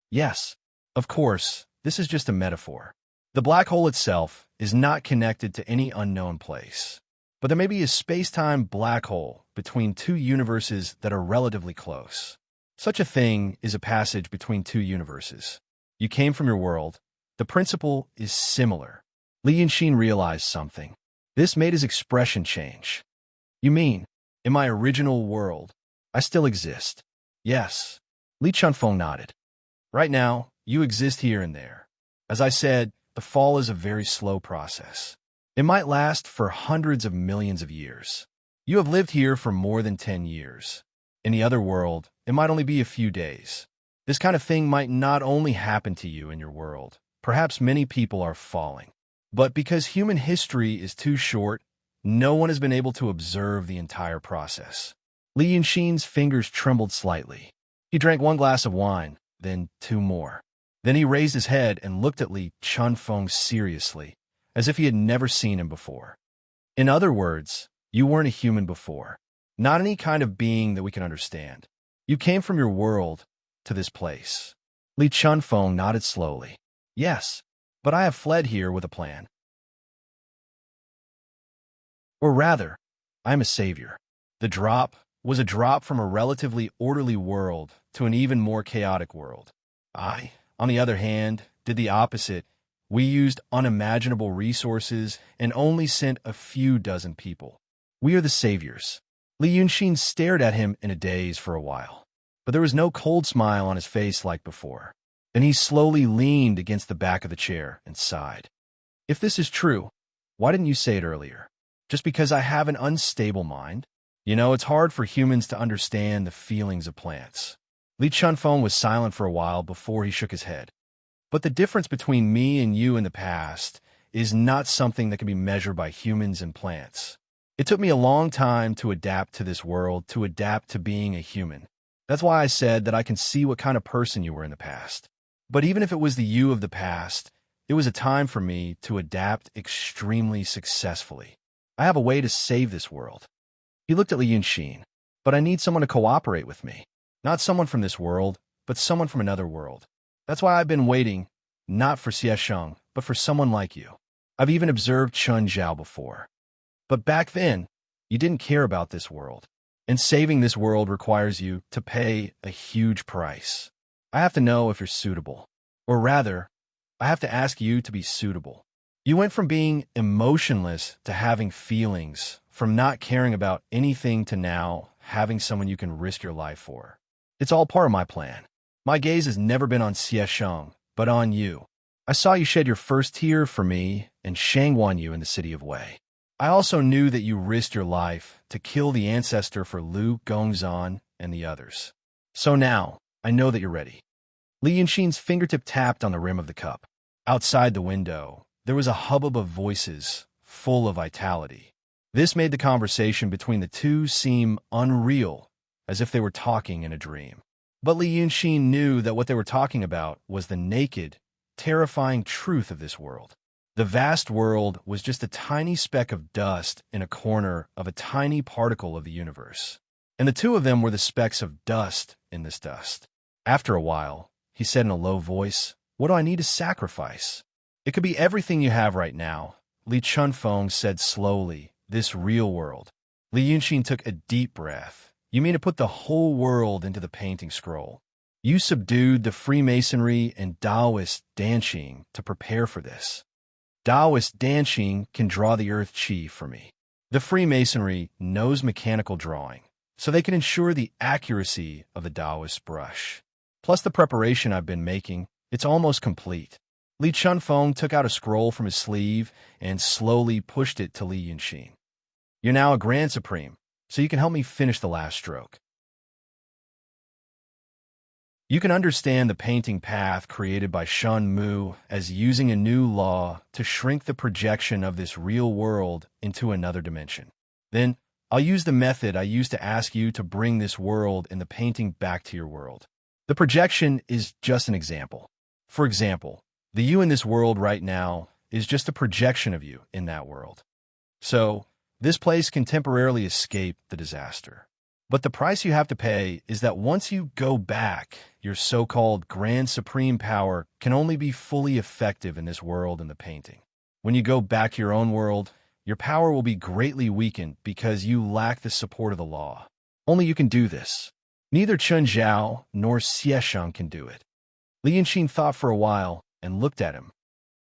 Yes, of course, this is just a metaphor. The black hole itself is not connected to any unknown place. But there may be a space-time black hole between two universes that are relatively close. Such a thing is a passage between two universes. You came from your world. The principle is similar. Li Yunxin realized something. This made his expression change. You mean, in my original world, I still exist? Yes, Li Chunfeng nodded. Right now, you exist here and there. As I said, the fall is a very slow process. It might last for hundreds of millions of years. You have lived here for more than 10 years. In the other world, it might only be a few days. This kind of thing might not only happen to you in your world. Perhaps many people are falling. But because human history is too short, no one has been able to observe the entire process. Li Yunxin's fingers trembled slightly. He drank 1 glass of wine, then 2 more. Then he raised his head and looked at Li Chunfeng seriously, as if he had never seen him before. In other words, you weren't a human before. Not any kind of being that we can understand. You came from your world to this place. Li Chunfeng nodded slowly. Yes, but I have fled here with a plan. Or rather, I am a savior. The drop was a drop from a relatively orderly world to an even more chaotic world. I, on the other hand, did the opposite. We used unimaginable resources and only sent a few dozen people. We are the saviors. Li Yunxin stared at him in a daze for a while, but there was no cold smile on his face like before. Then he slowly leaned against the back of the chair and sighed. If this is true, why didn't you say it earlier? Just because I have an unstable mind? You know, it's hard for humans to understand the feelings of plants. Li Chunfeng was silent for a while before he shook his head. But the difference between me and you in the past is not something that can be measured by humans and plants. It took me a long time to adapt to this world, to adapt to being a human. That's why I said that I can see what kind of person you were in the past. But even if it was the you of the past, it was a time for me to adapt extremely successfully. I have a way to save this world. He looked at Li Yunxin. But I need someone to cooperate with me. Not someone from this world, but someone from another world. That's why I've been waiting, not for Xie Sheng, but for someone like you. I've even observed Chun Zhao before. But back then, you didn't care about this world. And saving this world requires you to pay a huge price. I have to know if you're suitable. Or rather, I have to ask you to be suitable. You went from being emotionless to having feelings, from not caring about anything to now having someone you can risk your life for. It's all part of my plan. My gaze has never been on Xie Sheng, but on you. I saw you shed your first tear for me and shangwan you in the city of Wei. I also knew that you risked your life to kill the ancestor for Lu Gongzhan and the others. So now, I know that you're ready. Li Yunxin's fingertip tapped on the rim of the cup. Outside the window, there was a hubbub of voices, full of vitality. This made the conversation between the two seem unreal, as if they were talking in a dream. But Li Yunxin knew that what they were talking about was the naked, terrifying truth of this world. The vast world was just a tiny speck of dust in a corner of a tiny particle of the universe. And the two of them were the specks of dust in this dust. After a while, he said in a low voice, "What do I need to sacrifice?" "It could be everything you have right now," Li Chunfeng said slowly, "this real world." Li Yunxin took a deep breath. "You mean to put the whole world into the painting scroll? You subdued the Freemasonry and Taoist dancing to prepare for this. Taoist dancing can draw the earth chi for me. The Freemasonry knows mechanical drawing, so they can ensure the accuracy of the Taoist brush. Plus the preparation I've been making, it's almost complete." Li Chunfeng took out a scroll from his sleeve and slowly pushed it to Li Yunxin. "You're now a Grand Supreme, so you can help me finish the last stroke. You can understand the painting path created by Shun Mu as using a new law to shrink the projection of this real world into another dimension. Then, I'll use the method I used to ask you to bring this world in the painting back to your world. The projection is just an example. For example, the you in this world right now is just a projection of you in that world. So, this place can temporarily escape the disaster. But the price you have to pay is that once you go back, your so-called Grand Supreme power can only be fully effective in this world in the painting. When you go back to your own world, your power will be greatly weakened because you lack the support of the law. Only you can do this. Neither Chun Zhao nor Xie Sheng can do it." Li Yunxin thought for a while and looked at him.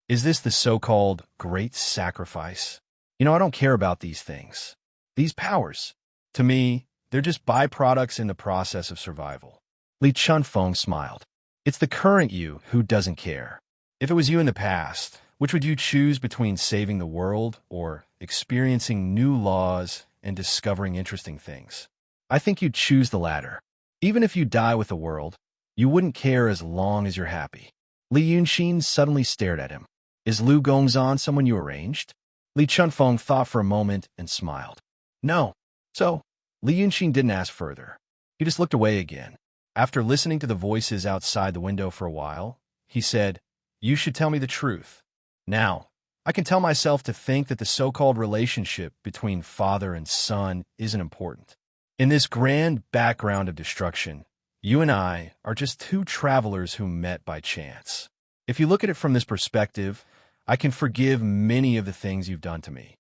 "Is this the so-called great sacrifice? You know, I don't care about these things. These powers, to me, they're just byproducts in the process of survival. Li Chunfeng smiled. It's the current you who doesn't care. If it was you in the past, which would you choose between saving the world or experiencing new laws and discovering interesting things? I think you'd choose the latter. Even if you die with the world, you wouldn't care as long as you're happy. Li Yunxin suddenly stared at him. Is Lu Gongzan someone you arranged? Li Chunfeng thought for a moment and smiled. No. So, Li Yunxin didn't ask further. He just looked away again. After listening to the voices outside the window for a while, he said, You should tell me the truth. Now, I can tell myself to think that the so-called relationship between father and son isn't important. In this grand background of destruction, you and I are just two travelers who met by chance. If you look at it from this perspective, I can forgive many of the things you've done to me.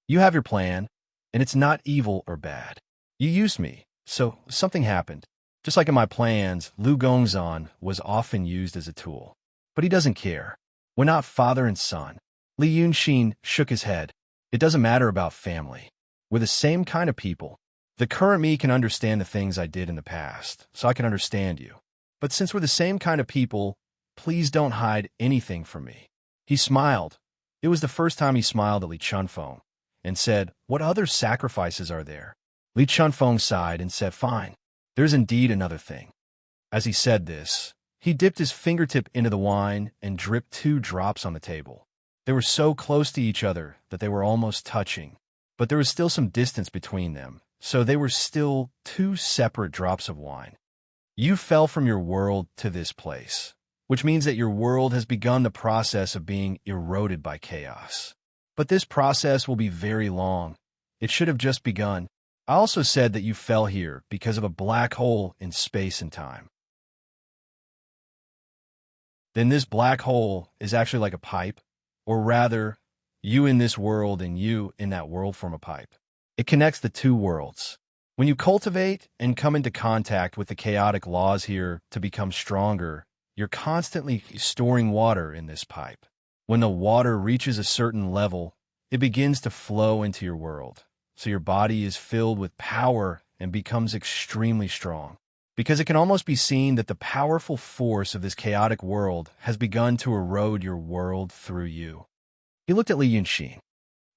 You have your plan, and it's not evil or bad. You used me, so something happened. Just like in my plans, Lu Gongzan was often used as a tool. But he doesn't care. We're not father and son. Li Yunxin shook his head. It doesn't matter about family. We're the same kind of people. The current me can understand the things I did in the past, so I can understand you. But since we're the same kind of people, please don't hide anything from me. He smiled. It was the first time he smiled at Li Chunfeng, and said, What other sacrifices are there? Li Chunfeng sighed and said, Fine. There's indeed another thing. As he said this, he dipped his fingertip into the wine and dripped 2 drops on the table. They were so close to each other that they were almost touching, but there was still some distance between them, so they were still 2 separate drops of wine. You fell from your world to this place, which means that your world has begun the process of being eroded by chaos. But this process will be very long. It should have just begun. I also said that you fell here because of a black hole in space and time. Then this black hole is actually like a pipe, or rather, you in this world and you in that world form a pipe. It connects the 2 worlds. When you cultivate and come into contact with the chaotic laws here to become stronger, you're constantly storing water in this pipe. When the water reaches a certain level, it begins to flow into your world. So your body is filled with power and becomes extremely strong. Because it can almost be seen that the powerful force of this chaotic world has begun to erode your world through you. He looked at Li Yunxin.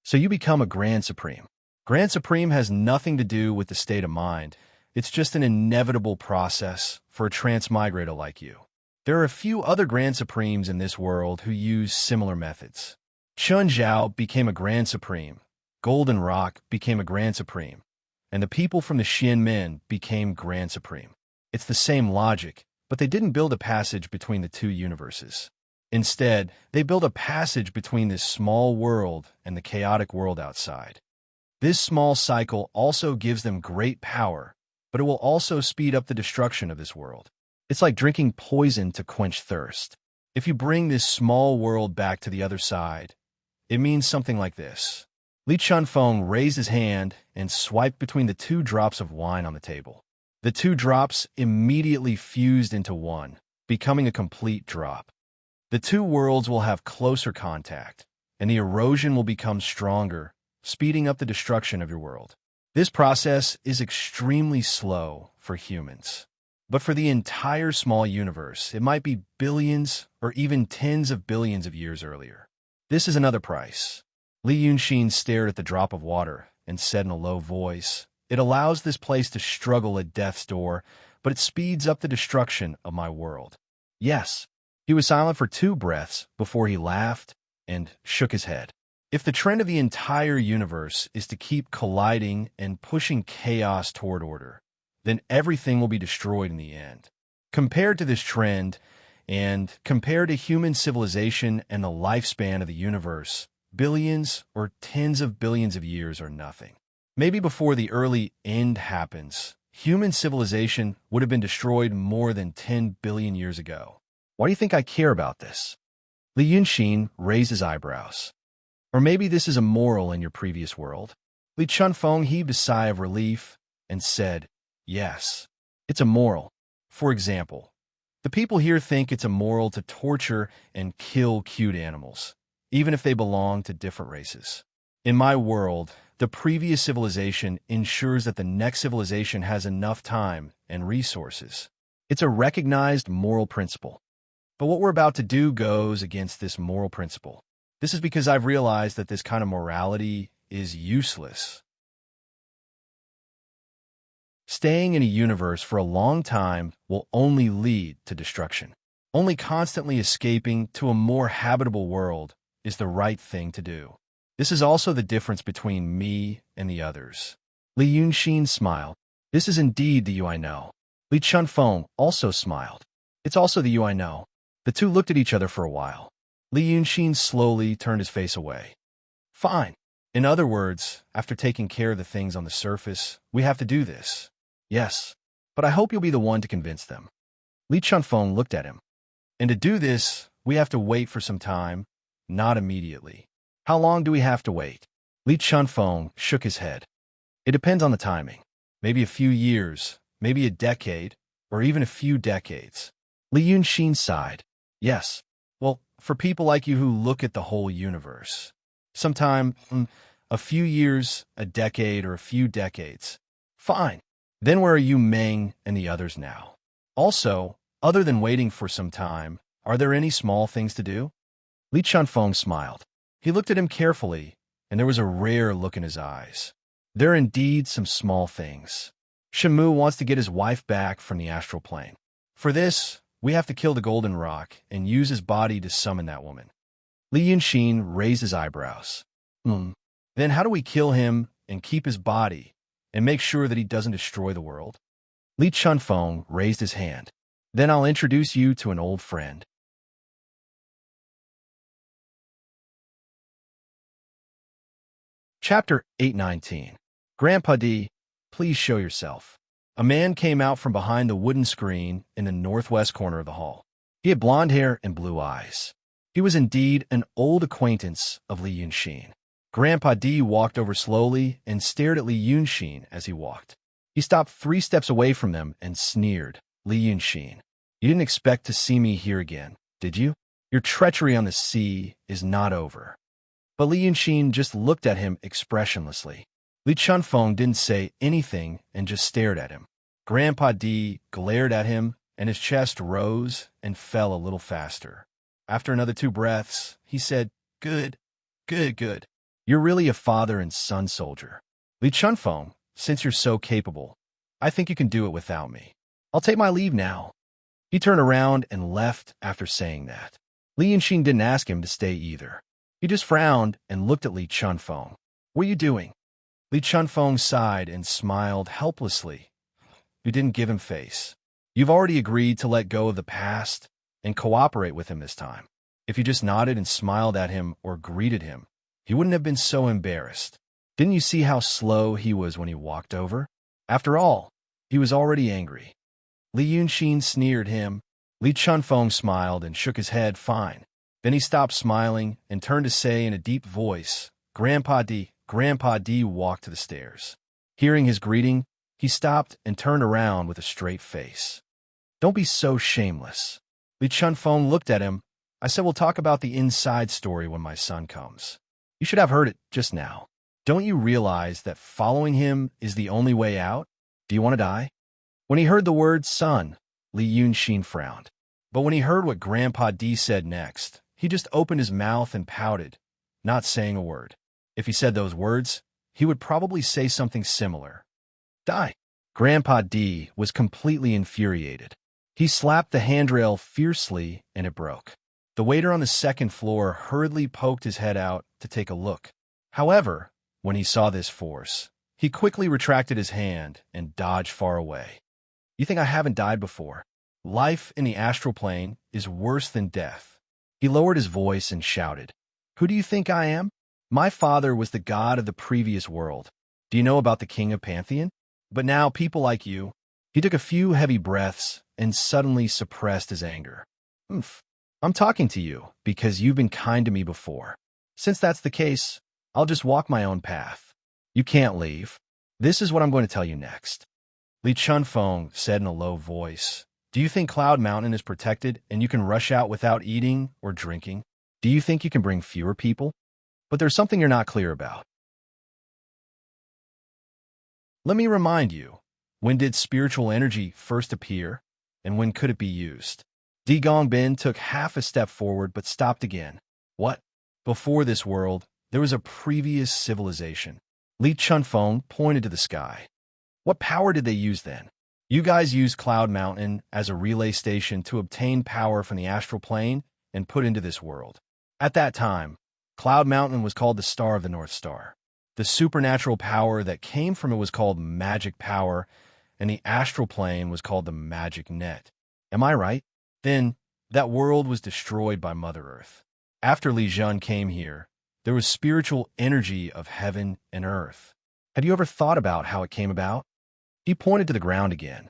So you become a Grand Supreme. Grand Supreme has nothing to do with the state of mind. It's just an inevitable process for a transmigrator like you. There are a few other Grand Supremes in this world who use similar methods. Chun Zhao became a Grand Supreme. Golden Rock became a Grand Supreme, and the people from the Xian Men became Grand Supreme. It's the same logic, but they didn't build a passage between the 2 universes. Instead, they built a passage between this small world and the chaotic world outside. This small cycle also gives them great power, but it will also speed up the destruction of this world. It's like drinking poison to quench thirst. If you bring this small world back to the other side, it means something like this. Li Chunfeng raised his hand and swiped between the 2 drops of wine on the table. The 2 drops immediately fused into one, becoming a complete drop. The 2 worlds will have closer contact, and the erosion will become stronger, speeding up the destruction of your world. This process is extremely slow for humans, but for the entire small universe, it might be billions or even tens of billions of years earlier. This is another price. Li Yunxin stared at the drop of water and said in a low voice, It allows this place to struggle at death's door, but it speeds up the destruction of my world. Yes. He was silent for 2 breaths before he laughed and shook his head. If the trend of the entire universe is to keep colliding and pushing chaos toward order, then everything will be destroyed in the end. Compared to this trend, and compared to human civilization and the lifespan of the universe, billions or tens of billions of years are nothing. Maybe before the early end happens, human civilization would have been destroyed more than 10 billion years ago. Why do you think I care about this? Li Yunxin raised his eyebrows. Or maybe this is immoral in your previous world. Li Chunfeng heaved a sigh of relief and said, Yes, it's immoral. For example, the people here think it's immoral to torture and kill cute animals, even if they belong to different races. In my world, the previous civilization ensures that the next civilization has enough time and resources. It's a recognized moral principle. But what we're about to do goes against this moral principle. This is because I've realized that this kind of morality is useless. Staying in a universe for a long time will only lead to destruction. Only constantly escaping to a more habitable world is the right thing to do. This is also the difference between me and the others. Li Yunxin smiled. This is indeed the you I know. Li Chunfeng also smiled. It's also the you I know. The two looked at each other for a while. Li Yunxin slowly turned his face away. Fine. In other words, after taking care of the things on the surface, we have to do this. Yes, but I hope you'll be the one to convince them. Li Chunfeng looked at him. And to do this, we have to wait for some time, not immediately. How long do we have to wait? Li Chunfeng shook his head. It depends on the timing. Maybe a few years, maybe a decade, or even a few decades. Li Yunxin sighed. Yes. Well, for people like you who look at the whole universe. Sometime, a few years, a decade, or a few decades. Fine. Then where are you, Meng, and the others now? Also, other than waiting for some time, are there any small things to do? Li Chunfeng smiled. He looked at him carefully, and there was a rare look in his eyes. There are indeed some small things. Shamu wants to get his wife back from the astral plane. For this, we have to kill the golden rock and use his body to summon that woman. Li Yunxin raised his eyebrows. Then how do we kill him and keep his body and make sure that he doesn't destroy the world? Li Chunfeng raised his hand. Then I'll introduce you to an old friend. Chapter 819. Grandpa D, please show yourself. A man came out from behind the wooden screen in the northwest corner of the hall. He had blonde hair and blue eyes. He was indeed an old acquaintance of Li Yunxin. Grandpa D walked over slowly and stared at Li Yunxin as he walked. He stopped 3 steps away from them and sneered. Li Yunxin, you didn't expect to see me here again, did you? Your treachery on the sea is not over. But Li Yunxin just looked at him expressionlessly. Li Chunfeng didn't say anything and just stared at him. Grandpa D glared at him, and his chest rose and fell a little faster. After another 2 breaths, he said, Good, good, good. You're really a father and son soldier. Li Chunfeng, since you're so capable, I think you can do it without me. I'll take my leave now. He turned around and left after saying that. Li Yunxin didn't ask him to stay either. He just frowned and looked at Li Chunfeng. What are you doing? Li Chunfeng sighed and smiled helplessly. You didn't give him face. You've already agreed to let go of the past and cooperate with him this time. If you just nodded and smiled at him or greeted him, he wouldn't have been so embarrassed. Didn't you see how slow he was when he walked over? After all, he was already angry. Li Yunxin sneered him. Li Chunfeng smiled and shook his head fine. Then he stopped smiling and turned to say in a deep voice, Grandpa D. Grandpa D walked to the stairs. Hearing his greeting, he stopped and turned around with a straight face. Don't be so shameless. Li Chunfeng looked at him. I said we'll talk about the inside story when my son comes. You should have heard it just now. Don't you realize that following him is the only way out? Do you want to die? When he heard the word son, Li Yunxin frowned. But when he heard what Grandpa D said next, he just opened his mouth and pouted, not saying a word. If he said those words, he would probably say something similar. Die. Grandpa D was completely infuriated. He slapped the handrail fiercely and it broke. The waiter on the 2nd floor hurriedly poked his head out to take a look. However, when he saw this force, he quickly retracted his hand and dodged far away. You think I haven't died before? Life in the astral plane is worse than death. He lowered his voice and shouted, Who do you think I am? My father was the god of the previous world. Do you know about the king of Pantheon? But now people like you. He took a few heavy breaths and suddenly suppressed his anger. I'm talking to you because you've been kind to me before. Since that's the case, I'll just walk my own path. You can't leave. This is what I'm going to tell you next. Li Chunfeng said in a low voice, Do you think Cloud Mountain is protected and you can rush out without eating or drinking? Do you think you can bring fewer people? But there's something you're not clear about. Let me remind you, when did spiritual energy first appear? and when could it be used? Di Gongbin took half a step forward but stopped again. What? Before this world, there was a previous civilization. Li Chunfeng pointed to the sky. What power did they use then? You guys used Cloud Mountain as a relay station to obtain power from the astral plane and put into this world. At that time, Cloud Mountain was called the Star of the North Star. The supernatural power that came from it was called magic power, and the astral plane was called the magic net. Am I right? Then, that world was destroyed by Mother Earth. After Li Jun came here, there was spiritual energy of heaven and earth. Have you ever thought about how it came about? He pointed to the ground again.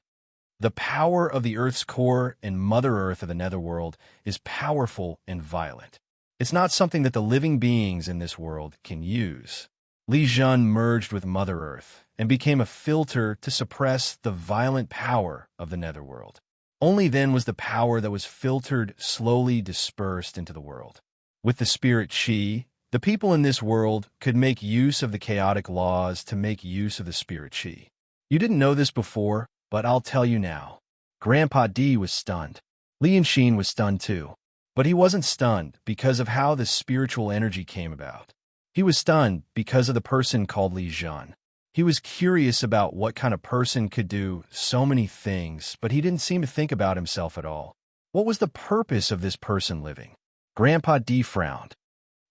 The power of the Earth's core and Mother Earth of the netherworld is powerful and violent. It's not something that the living beings in this world can use. Li Jun merged with Mother Earth and became a filter to suppress the violent power of the netherworld. Only then was the power that was filtered slowly dispersed into the world. With the spirit Qi, the people in this world could make use of the chaotic laws to make use of the spirit Qi. You didn't know this before, but I'll tell you now. Grandpa D was stunned. Li Yuanxin was stunned too. But he wasn't stunned because of how the spiritual energy came about. He was stunned because of the person called Li Jun. He was curious about what kind of person could do so many things, but he didn't seem to think about himself at all. What was the purpose of this person living? Grandpa D frowned.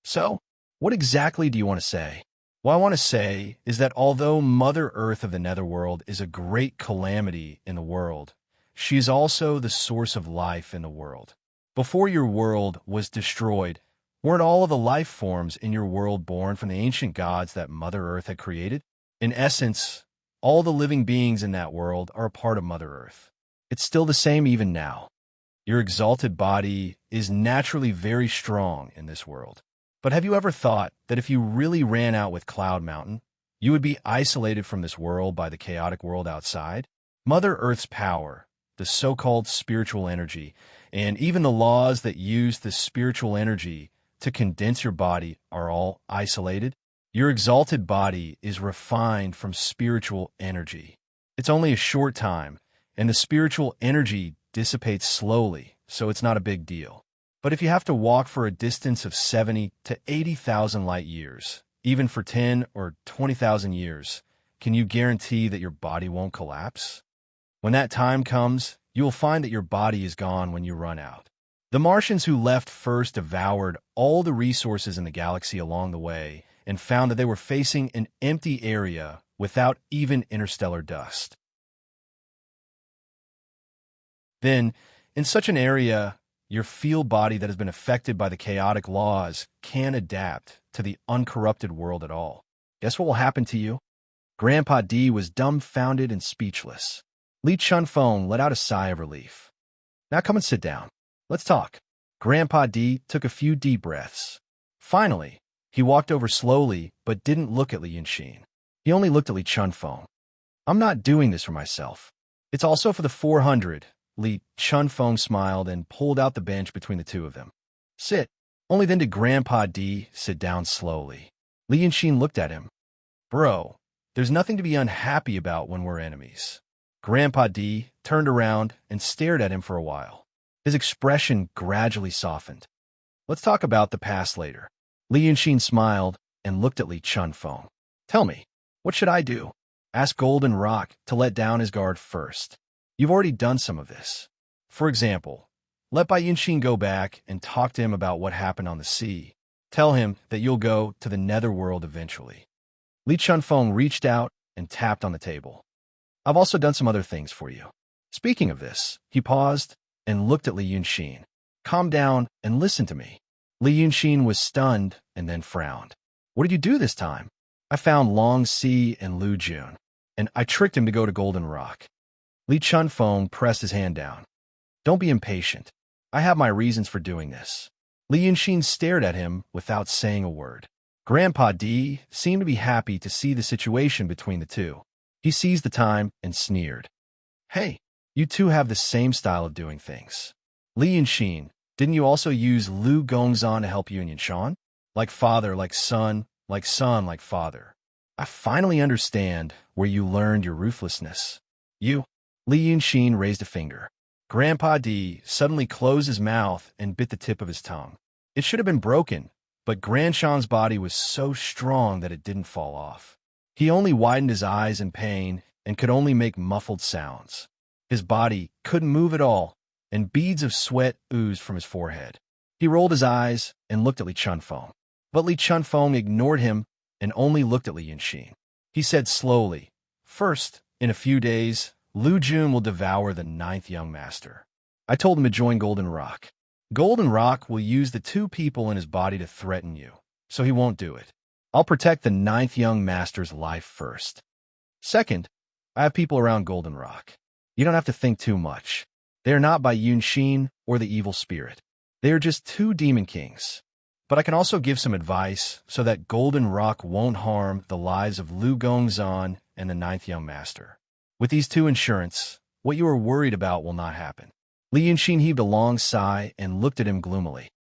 So, what exactly do you want to say? What I want to say is that although Mother Earth of the netherworld is a great calamity in the world, she is also the source of life in the world. Before your world was destroyed, weren't all of the life forms in your world born from the ancient gods that Mother Earth had created? In essence, all the living beings in that world are a part of Mother Earth. It's still the same even now. Your exalted body is naturally very strong in this world. But have you ever thought that if you really ran out with Cloud Mountain, you would be isolated from this world by the chaotic world outside? Mother Earth's power, the so-called spiritual energy, and even the laws that use this spiritual energy to condense your body are all isolated. Your exalted body is refined from spiritual energy. It's only a short time, and the spiritual energy dissipates slowly, so it's not a big deal. But if you have to walk for a distance of 70 to 80,000 light years, even for 10 or 20,000 years, can you guarantee that your body won't collapse? When that time comes, you will find that your body is gone when you run out. The Martians who left first devoured all the resources in the galaxy along the way and found that they were facing an empty area without even interstellar dust. Then, in such an area, your field body that has been affected by the chaotic laws can't adapt to the uncorrupted world at all. Guess what will happen to you? Grandpa D was dumbfounded and speechless. Li Chunfeng let out a sigh of relief. Now come and sit down. Let's talk. Grandpa D took a few deep breaths. Finally, he walked over slowly but didn't look at Li Yuanxin. He only looked at Li Chunfeng. I'm not doing this for myself. It's also for the 400. Li Chunfeng smiled and pulled out the bench between the two of them. Sit. Only then did Grandpa D sit down slowly. Li Yuanxin looked at him. Bro, there's nothing to be unhappy about when we're enemies. Grandpa D turned around and stared at him for a while. His expression gradually softened. Let's talk about the past later. Li Yuanxin smiled and looked at Li Chunfeng. Tell me, what should I do? Ask Golden Rock to let down his guard first. You've already done some of this. For example, let Bai Yuanxin go back and talk to him about what happened on the sea. Tell him that you'll go to the netherworld eventually. Li Chunfeng reached out and tapped on the table. I've also done some other things for you. Speaking of this, he paused and looked at Li Yuanxin. Calm down and listen to me. Li Yuanxin was stunned and then frowned. What did you do this time? I found Long Si and Lu Jun, and I tricked him to go to Golden Rock. Li Chunfeng pressed his hand down. Don't be impatient. I have my reasons for doing this. Li Yuanxin stared at him without saying a word. Grandpa D seemed to be happy to see the situation between the two. He seized the time and sneered. Hey, you two have the same style of doing things. Li Yuanxin, didn't you also use Lu Gongzan to help you in Yanshan? Like father, like son, like son, like father. I finally understand where you learned your ruthlessness. You. Li Yuanxin raised a finger. Grandpa D suddenly closed his mouth and bit the tip of his tongue. It should have been broken, but Granshan's body was so strong that it didn't fall off. He only widened his eyes in pain and could only make muffled sounds. His body couldn't move at all, and beads of sweat oozed from his forehead. He rolled his eyes and looked at Li Chunfeng. But Li Chunfeng ignored him and only looked at Li Yunxin. He said slowly, "First, in a few days, Lu Jun will devour the 9th young master. I told him to join Golden Rock. Golden Rock will use the 2 people in his body to threaten you, so he won't do it. I'll protect the 9th young master's life first. Second, I have people around Golden Rock. You don't have to think too much. They are not by Yunxin or the evil spirit. They are just 2 demon kings. But I can also give some advice so that Golden Rock won't harm the lives of Lu Gongzan and the 9th young master. With these 2 insurance, what you are worried about will not happen." Li Yunxin heaved a long sigh and looked at him gloomily.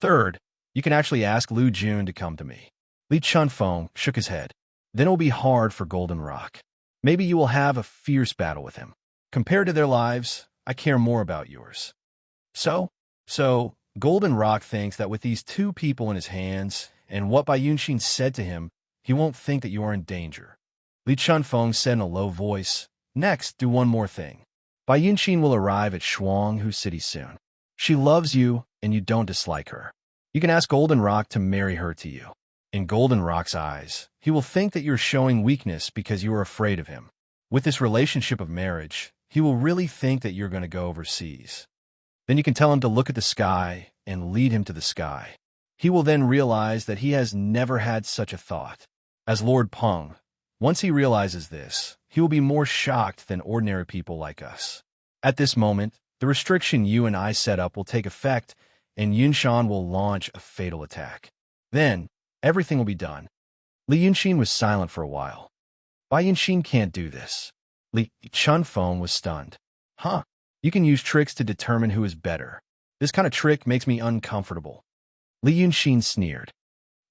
"Third, you can actually ask Lu Jun to come to me." Li Chunfeng shook his head. "Then it will be hard for Golden Rock. Maybe you will have a fierce battle with him. Compared to their lives, I care more about yours." So, Golden Rock thinks that with these 2 people in his hands and what Bai Yunxin said to him, he won't think that you are in danger. Li Chunfeng said in a low voice, "Next, do one more thing. Bai Yunxin will arrive at Shuanghu City soon. She loves you, and you don't dislike her. You can ask Golden Rock to marry her to you. In Golden Rock's eyes, he will think that you're showing weakness because you are afraid of him. With this relationship of marriage, he will really think that you're going to go overseas. Then you can tell him to look at the sky and lead him to the sky. He will then realize that he has never had such a thought. As Lord Peng, once he realizes this, he will be more shocked than ordinary people like us. At this moment, the restriction you and I set up will take effect, and Yunshan will launch a fatal attack. Then, everything will be done." Li Yunxin was silent for a while. "Bai Yunxin can't do this." Li Chunfeng was stunned. "Huh? You can use tricks to determine who is better. This kind of trick makes me uncomfortable." Li Yunxin sneered.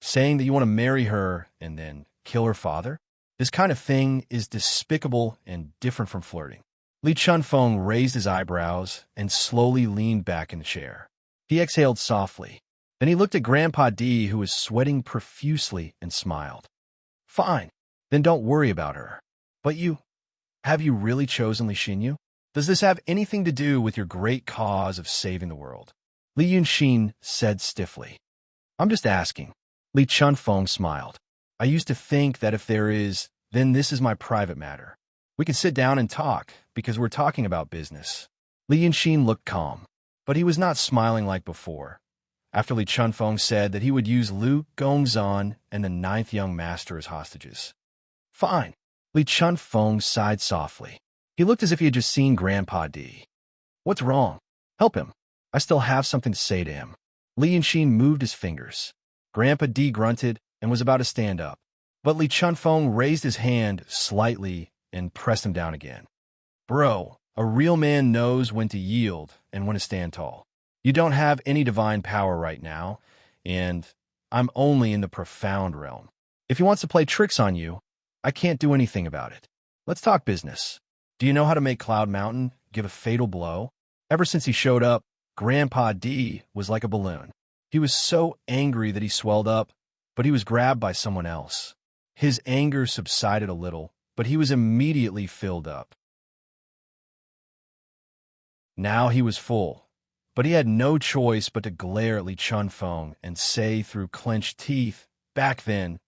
"Saying that you want to marry her and then kill her father? This kind of thing is despicable and different from flirting." Li Chunfeng raised his eyebrows and slowly leaned back in the chair. He exhaled softly. Then he looked at Grandpa D, who was sweating profusely, and smiled. "Fine. Then don't worry about her. But have you really chosen Li Xinyu? Does this have anything to do with your great cause of saving the world?" Li Yunxin said stiffly. "I'm just asking." Li Chunfeng smiled. "I used to think that if there is, then this is my private matter. We can sit down and talk, because we're talking about business." Li Yunxin looked calm, but he was not smiling like before. After Li Chunfeng said that he would use Lu Gongzan and the 9th young master as hostages. "Fine." Li Chunfeng sighed softly. He looked as if he had just seen Grandpa D. "What's wrong? Help him. I still have something to say to him." Li Yunxin moved his fingers. Grandpa D grunted and was about to stand up, but Li Chunfeng raised his hand slightly and pressed him down again. "Bro, a real man knows when to yield and when to stand tall. You don't have any divine power right now, and I'm only in the profound realm. If he wants to play tricks on you, I can't do anything about it. Let's talk business. Do you know how to make Cloud Mountain give a fatal blow?" Ever since he showed up, Grandpa D was like a balloon. He was so angry that he swelled up, but he was grabbed by someone else. His anger subsided a little, but he was immediately filled up. Now he was full, but he had no choice but to glare at Li Chunfeng and say through clenched teeth, "Back then,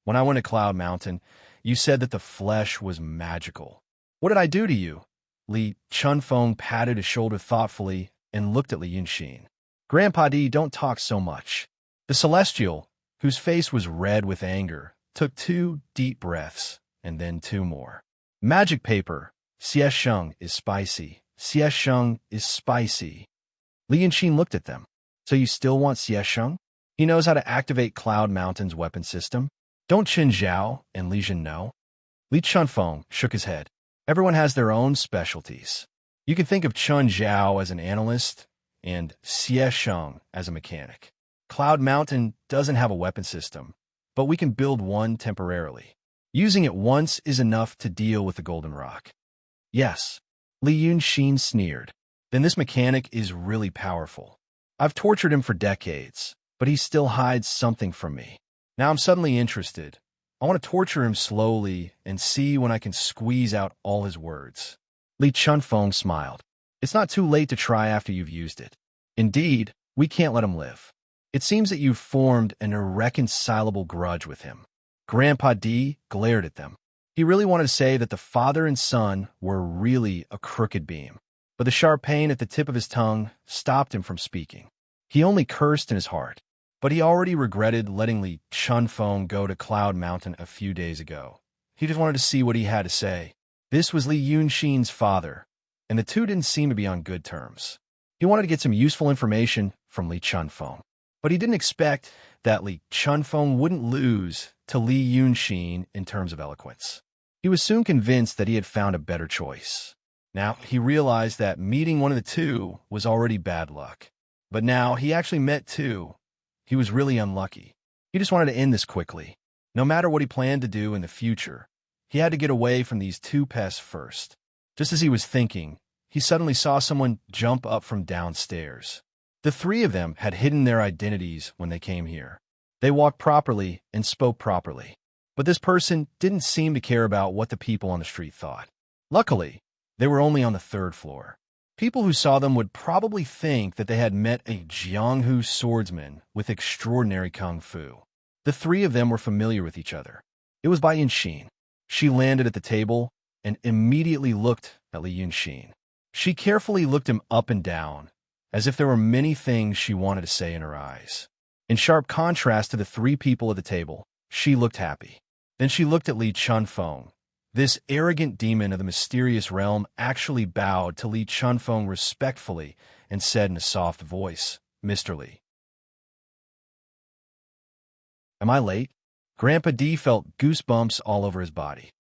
when I went to Cloud Mountain, you said that the flesh was magical. What did I do to you?" Li Chunfeng patted his shoulder thoughtfully and looked at Li Yunxin. "Grandpa D, don't talk so much." The Celestial, whose face was red with anger, took 2 deep breaths, and then 2 more. "Magic paper. Xie Sheng is spicy. Xie Sheng is spicy." Li Yunxin looked at them. "So you still want Xie Sheng? He knows how to activate Cloud Mountain's weapon system. Don't Qin Zhao and Li Jin know?" Li Chunfeng shook his head. "Everyone has their own specialties. You can think of Qin Zhao as an analyst and Xie Sheng as a mechanic. Cloud Mountain doesn't have a weapon system, but we can build one temporarily. Using it once is enough to deal with the Golden Rock. Yes. Li Yunxin sneered. Then this mechanic is really powerful. I've tortured him for decades, but he still hides something from me. Now I'm suddenly interested. I want to torture him slowly and see when I can squeeze out all his words. Li Chunfeng smiled. It's not too late to try after you've used it. Indeed, we can't let him live. It seems that you've formed an irreconcilable grudge with him. Grandpa D glared at them. He really wanted to say that the father and son were really a crooked beam, but the sharp pain at the tip of his tongue stopped him from speaking. He only cursed in his heart, but he already regretted letting Li Chunfeng go to Cloud Mountain a few days ago. He just wanted to see what he had to say. This was Li Yunxin's father, and the two didn't seem to be on good terms. He wanted to get some useful information from Li Chunfeng, but he didn't expect that Li Chunfeng wouldn't lose to Li Yunxin in terms of eloquence. He was soon convinced that he had found a better choice. Now, he realized that meeting one of the two was already bad luck. But now he actually met two. He was really unlucky. He just wanted to end this quickly. No matter what he planned to do in the future, he had to get away from these two pests first. Just as he was thinking, he suddenly saw someone jump up from downstairs. The three of them had hidden their identities when they came here. They walked properly and spoke properly. But this person didn't seem to care about what the people on the street thought. Luckily, they were only on the third floor. People who saw them would probably think that they had met a Jianghu swordsman with extraordinary kung fu. The three of them were familiar with each other. It was Bai Yunxin. She landed at the table and immediately looked at Li Yunxin. She carefully looked him up and down, as if there were many things she wanted to say in her eyes. In sharp contrast to the three people at the table, she looked happy. Then she looked at Li Chunfeng. This arrogant demon of the mysterious realm actually bowed to Li Chunfeng respectfully and said in a soft voice, "Mr. Li." Am I late? Grandpa D felt goosebumps all over his body.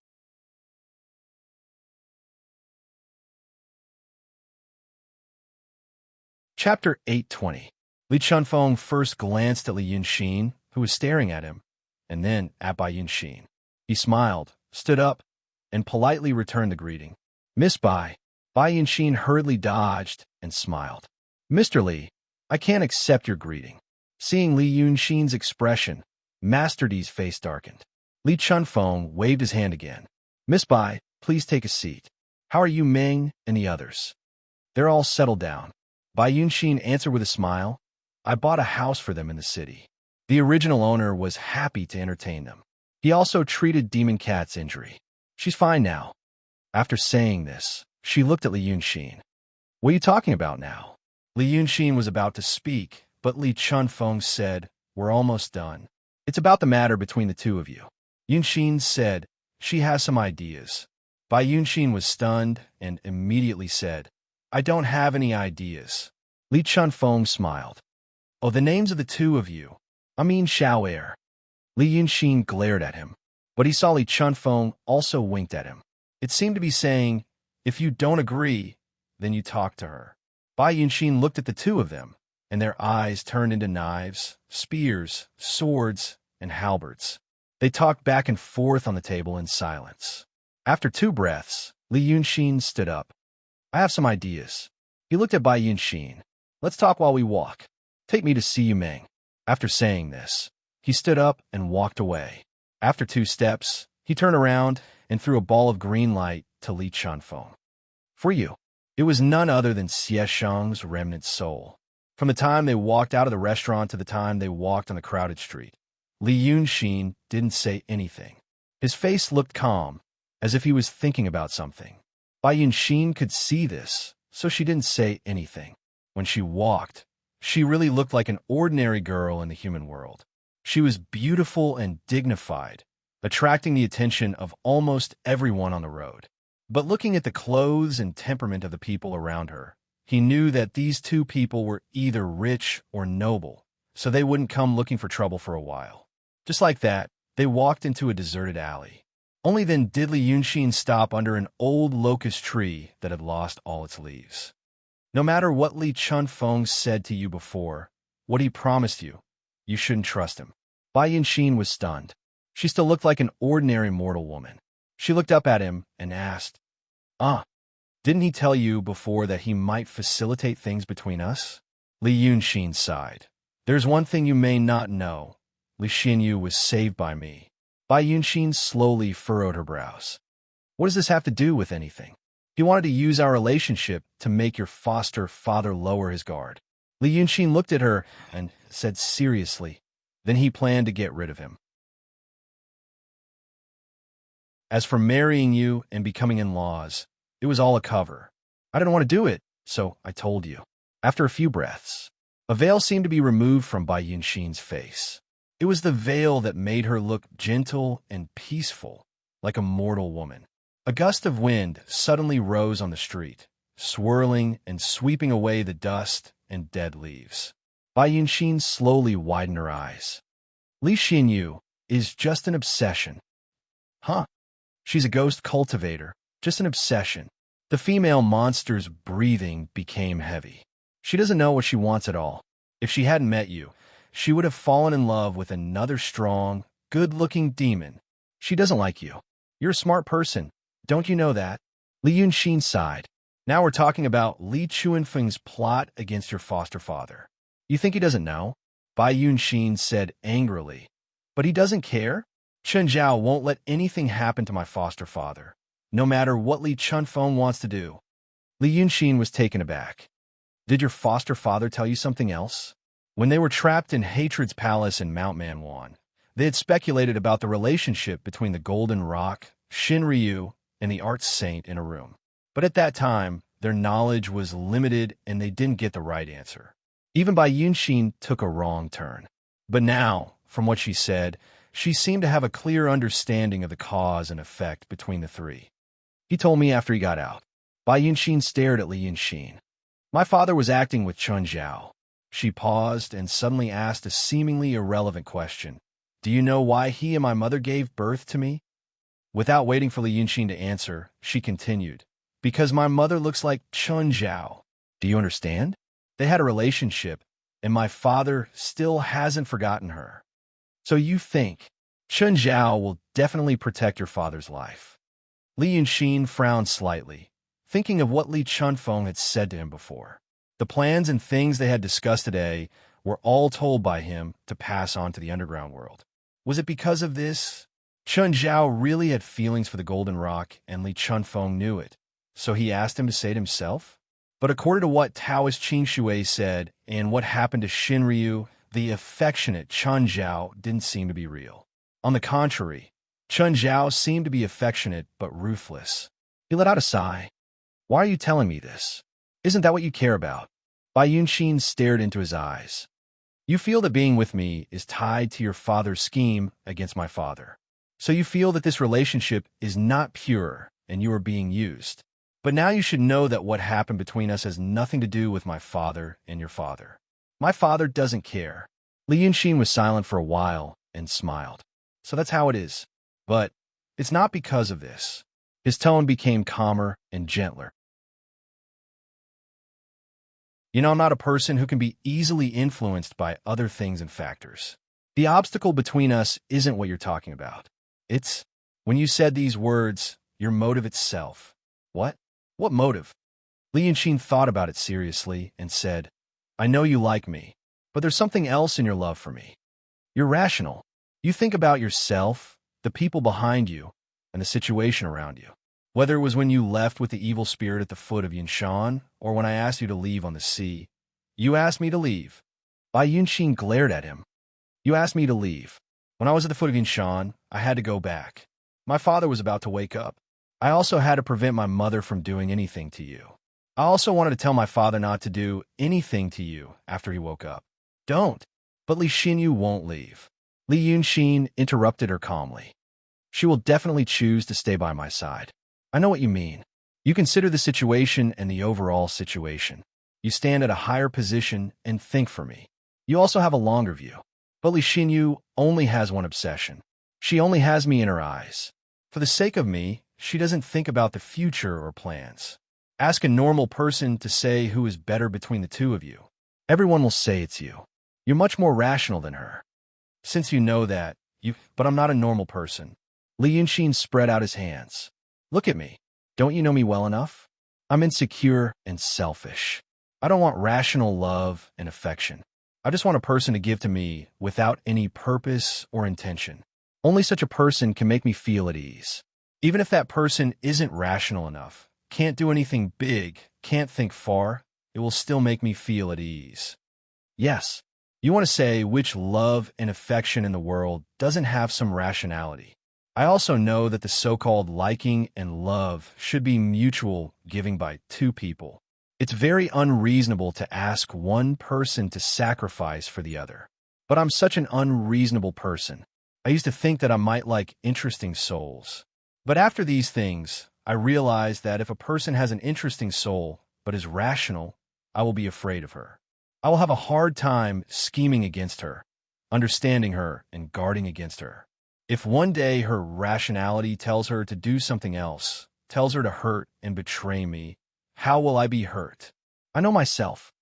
Chapter 820. Li Chunfeng first glanced at Li Yunxin, who was staring at him, and then at Bai Yunxin. He smiled, stood up, and politely returned the greeting. Miss Bai. Bai Yunxin hurriedly dodged and smiled. Mr. Li, I can't accept your greeting. Seeing Li Yunxin's expression, Master D's face darkened. Li Chunfeng waved his hand again. Miss Bai, please take a seat. How are you, Ming, and the others? They're all settled down. Bai Yunxin answered with a smile. I bought a house for them in the city. The original owner was happy to entertain them. He also treated Demon Cat's injury. She's fine now. After saying this, she looked at Li Yunxin. What are you talking about now? Li Yunxin was about to speak, but Li Chunfeng said, We're almost done. It's about the matter between the two of you. Yunxin said, She has some ideas. Bai Yunxin was stunned and immediately said, I don't have any ideas. Li Chunfeng smiled. Oh, the names of the two of you. I mean Xiao'er. Li Yunxin glared at him, but he saw Li Chunfeng also winked at him. It seemed to be saying, if you don't agree, then you talk to her. Bai Yunxin looked at the two of them, and their eyes turned into knives, spears, swords, and halberds. They talked back and forth on the table in silence. After 2 breaths, Li Yunxin stood up. I have some ideas. He looked at Bai Yunxin. Let's talk while we walk. Take me to see you, Ming. After saying this, he stood up and walked away. After 2 steps, he turned around and threw a ball of green light to Li Chunfeng. For you. It was none other than Xie Sheng's remnant soul. From the time they walked out of the restaurant to the time they walked on the crowded street, Li Yunxin didn't say anything. His face looked calm, as if he was thinking about something. Bai Yunxin could see this, so she didn't say anything. When she walked, she really looked like an ordinary girl in the human world. She was beautiful and dignified, attracting the attention of almost everyone on the road. But looking at the clothes and temperament of the people around her, he knew that these 2 people were either rich or noble, so they wouldn't come looking for trouble for a while. Just like that, they walked into a deserted alley. Only then did Li Yunxin stop under an old locust tree that had lost all its leaves. No matter what Li Chunfeng said to you before, what he promised you, you shouldn't trust him. Bai Yunxin was stunned. She still looked like an ordinary mortal woman. She looked up at him and asked, Didn't he tell you before that he might facilitate things between us? Li Yunxin sighed. There's one thing you may not know. Li Xinyu was saved by me. Bai Yunxin slowly furrowed her brows. What does this have to do with anything? He wanted to use our relationship to make your foster father lower his guard. Li Yunxin looked at her and said seriously, then he planned to get rid of him. As for marrying you and becoming in-laws, it was all a cover. I didn't want to do it, so I told you. After a few breaths, a veil seemed to be removed from Bai Yunxin's face. It was the veil that made her look gentle and peaceful, like a mortal woman. A gust of wind suddenly rose on the street, swirling and sweeping away the dust and dead leaves. Bai Yunxin slowly widened her eyes. Li Xinyu is just an obsession. Huh? She's a ghost cultivator, just an obsession. The female monster's breathing became heavy. She doesn't know what she wants at all. If she hadn't met you, she would have fallen in love with another strong, good-looking demon. She doesn't like you. You're a smart person. Don't you know that? Li Yunxin sighed. Now we're talking about Li Chuanfeng's plot against your foster father. You think he doesn't know? Bai Yunxin said angrily. But he doesn't care? Chen Zhao won't let anything happen to my foster father, no matter what Li Chunfeng wants to do. Li Yunxin was taken aback. Did your foster father tell you something else? When they were trapped in Hatred's palace in Mount Manwan, they had speculated about the relationship between the Golden Rock, Xin Ryu, and the Arch Saint in a room. But at that time, their knowledge was limited and they didn't get the right answer. Even Bai Yunxin took a wrong turn. But now, from what she said, she seemed to have a clear understanding of the cause and effect between the three. He told me after he got out. Bai Yunxin stared at Li Yunxin. My father was acting with Chun Zhao. She paused and suddenly asked a seemingly irrelevant question. Do you know why he and my mother gave birth to me? Without waiting for Li Yunxin to answer, she continued. Because my mother looks like Chun Zhao. Do you understand? They had a relationship, and my father still hasn't forgotten her. So you think Chun Zhao will definitely protect your father's life. Li Yunxin frowned slightly, thinking of what Li Chunfeng had said to him before. The plans and things they had discussed today were all told by him to pass on to the underground world. Was it because of this? Chun Zhao really had feelings for the Golden Rock, and Li Chunfeng knew it, so he asked him to say it himself? But according to what Taoist Qing Shui said and what happened to Shinryu, the affectionate Chun Zhao didn't seem to be real. On the contrary, Chun Zhao seemed to be affectionate but ruthless. He let out a sigh. Why are you telling me this? Isn't that what you care about? Bai Yunxin stared into his eyes. You feel that being with me is tied to your father's scheme against my father. So you feel that this relationship is not pure and you are being used. But now you should know that what happened between us has nothing to do with my father and your father. My father doesn't care. Li Yunxin was silent for a while and smiled. So that's how it is. But it's not because of this. His tone became calmer and gentler. You know, I'm not a person who can be easily influenced by other things and factors. The obstacle between us isn't what you're talking about. It's, when you said these words, your motive itself. What? What motive? Li Yunxin thought about it seriously and said, I know you like me, but there's something else in your love for me. You're rational. You think about yourself, the people behind you, and the situation around you. Whether it was when you left with the evil spirit at the foot of Yinshan, or when I asked you to leave on the sea. You asked me to leave. Bai Yunxin glared at him. You asked me to leave. When I was at the foot of Yinshan, I had to go back. My father was about to wake up. I also had to prevent my mother from doing anything to you. I also wanted to tell my father not to do anything to you after he woke up. Don't. But Li Xinyu won't leave. Li Yunxin interrupted her calmly. She will definitely choose to stay by my side. I know what you mean. You consider the situation and the overall situation. You stand at a higher position and think for me. You also have a longer view. But Li Xinyu only has one obsession. She only has me in her eyes. For the sake of me, she doesn't think about the future or plans. Ask a normal person to say who is better between the two of you. Everyone will say it's you. You're much more rational than her. Since you know that, but I'm not a normal person. Li Yunxin spread out his hands. Look at me. Don't you know me well enough? I'm insecure and selfish. I don't want rational love and affection. I just want a person to give to me without any purpose or intention. Only such a person can make me feel at ease. Even if that person isn't rational enough, can't do anything big, can't think far, it will still make me feel at ease. Yes, you want to say which love and affection in the world doesn't have some rationality. I also know that the so-called liking and love should be mutual giving by two people. It's very unreasonable to ask one person to sacrifice for the other. But I'm such an unreasonable person. I used to think that I might like interesting souls. But after these things, I realized that if a person has an interesting soul but is rational, I will be afraid of her. I will have a hard time scheming against her, understanding her, and guarding against her. If one day her rationality tells her to do something else, tells her to hurt and betray me, how will I be hurt? I know myself.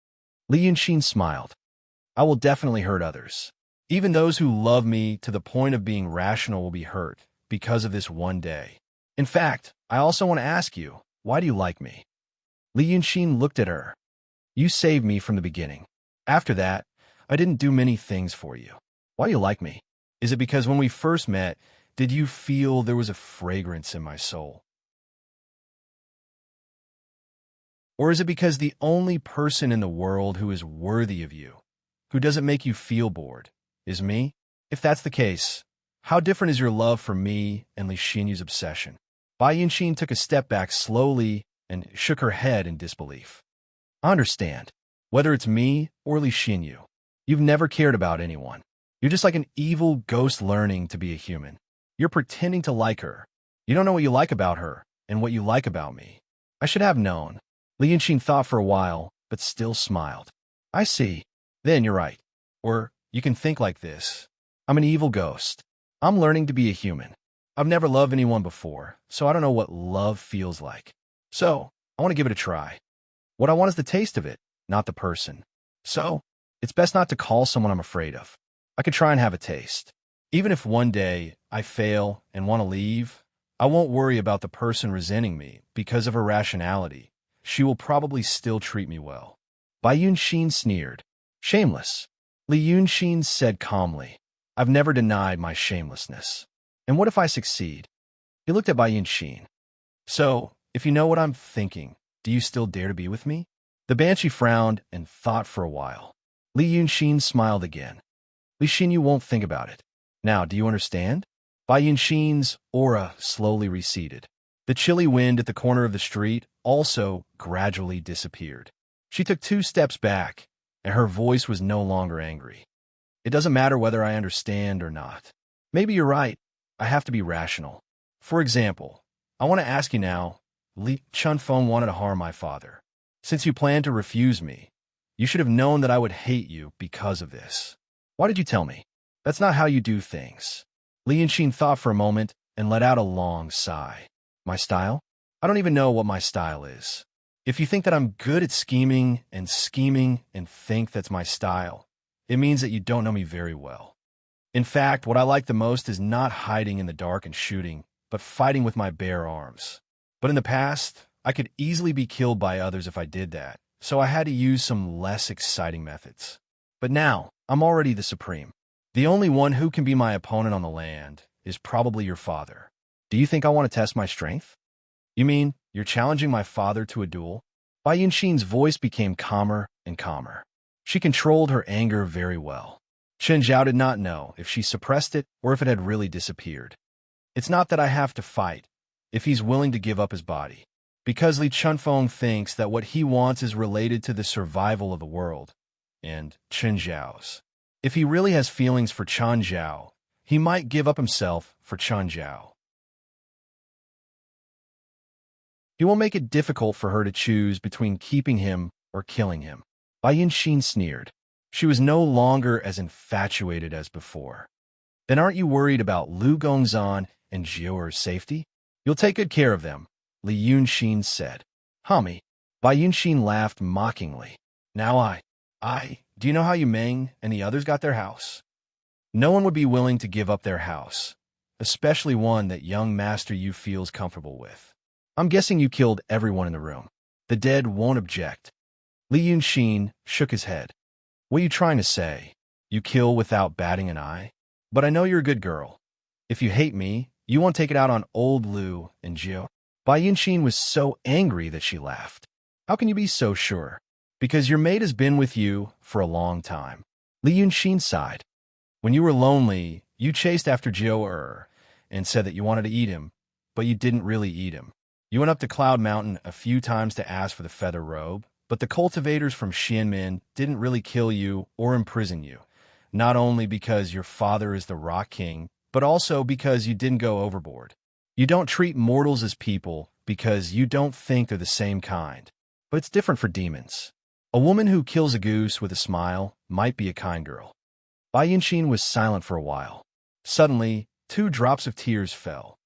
Li Yunxin smiled. I will definitely hurt others. Even those who love me to the point of being rational will be hurt because of this one day. In fact, I also want to ask you, why do you like me? Li Yunxin looked at her. You saved me from the beginning. After that, I didn't do many things for you. Why do you like me? Is it because when we first met, did you feel there was a fragrance in my soul? Or is it because the only person in the world who is worthy of you, who doesn't make you feel bored, is me? If that's the case, how different is your love for me and Li Xinyu's obsession? Bai Yunxin took a step back slowly and shook her head in disbelief. I understand. Whether it's me or Li Xinyu, you've never cared about anyone. You're just like an evil ghost learning to be a human. You're pretending to like her. You don't know what you like about her and what you like about me. I should have known. Li Yunxin thought for a while, but still smiled. I see. Then you're right. Or you can think like this. I'm an evil ghost. I'm learning to be a human. I've never loved anyone before, so I don't know what love feels like. So, I want to give it a try. What I want is the taste of it, not the person. So, it's best not to call someone I'm afraid of. I could try and have a taste. Even if one day I fail and want to leave, I won't worry about the person resenting me because of her rationality. She will probably still treat me well. Bai Yunxin sneered. Shameless. Li Yunxin said calmly. I've never denied my shamelessness. And what if I succeed? He looked at Bai Yunxin. So, if you know what I'm thinking, do you still dare to be with me? The Banshee frowned and thought for a while. Li Yunxin smiled again. Li Xinyu won't think about it. Now, do you understand? Bai Yunxin's aura slowly receded. The chilly wind at the corner of the street also gradually disappeared. She took 2 steps back, and her voice was no longer angry. It doesn't matter whether I understand or not. Maybe you're right. I have to be rational. For example, I want to ask you now, Li Chunfeng wanted to harm my father. Since you planned to refuse me, you should have known that I would hate you because of this. Why did you tell me? That's not how you do things. Li Yunxin thought for a moment and let out a long sigh. My style? I don't even know what my style is. If you think that I'm good at scheming and think that's my style, it means that you don't know me very well. In fact, what I like the most is not hiding in the dark and shooting, but fighting with my bare arms. But in the past, I could easily be killed by others if I did that, so I had to use some less exciting methods. But now, I'm already the supreme. The only one who can be my opponent on the land is probably your father. Do you think I want to test my strength? You mean you're challenging my father to a duel? Bai Yunxin's voice became calmer and calmer. She controlled her anger very well. Chen Zhao did not know if she suppressed it or if it had really disappeared. It's not that I have to fight, if he's willing to give up his body. Because Li Chunfeng thinks that what he wants is related to the survival of the world, and Chen Zhao's. If he really has feelings for Chen Zhao, he might give up himself for Chen Zhao. He will make it difficult for her to choose between keeping him or killing him. Bai Yunxin sneered. She was no longer as infatuated as before. Then aren't you worried about Lu Gongzan and Jiuer's safety? You'll take good care of them, Li Yunxin said. Hami. Bai Yunxin laughed mockingly. Now do you know how Yu Meng and the others got their house? No one would be willing to give up their house, especially one that young Master Yu feels comfortable with. I'm guessing you killed everyone in the room. The dead won't object. Li Yunxin shook his head. What are you trying to say? You kill without batting an eye? But I know you're a good girl. If you hate me, you won't take it out on old Lu and Jiu. Bai Yunxin was so angry that she laughed. How can you be so sure? Because your mate has been with you for a long time. Li Yunxin sighed. When you were lonely, you chased after Jiu and said that you wanted to eat him, but you didn't really eat him. You went up to Cloud Mountain a few times to ask for the feather robe, but the cultivators from Xianmin didn't really kill you or imprison you, not only because your father is the Rock King, but also because you didn't go overboard. You don't treat mortals as people because you don't think they're the same kind. But it's different for demons. A woman who kills a goose with a smile might be a kind girl. Bai Yunxin was silent for a while. Suddenly, 2 drops of tears fell.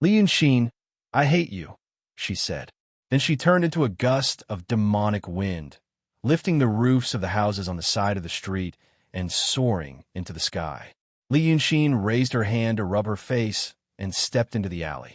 Li Yunxin, I hate you, she said. Then she turned into a gust of demonic wind, lifting the roofs of the houses on the side of the street and soaring into the sky. Li Yunxin raised her hand to rub her face and stepped into the alley.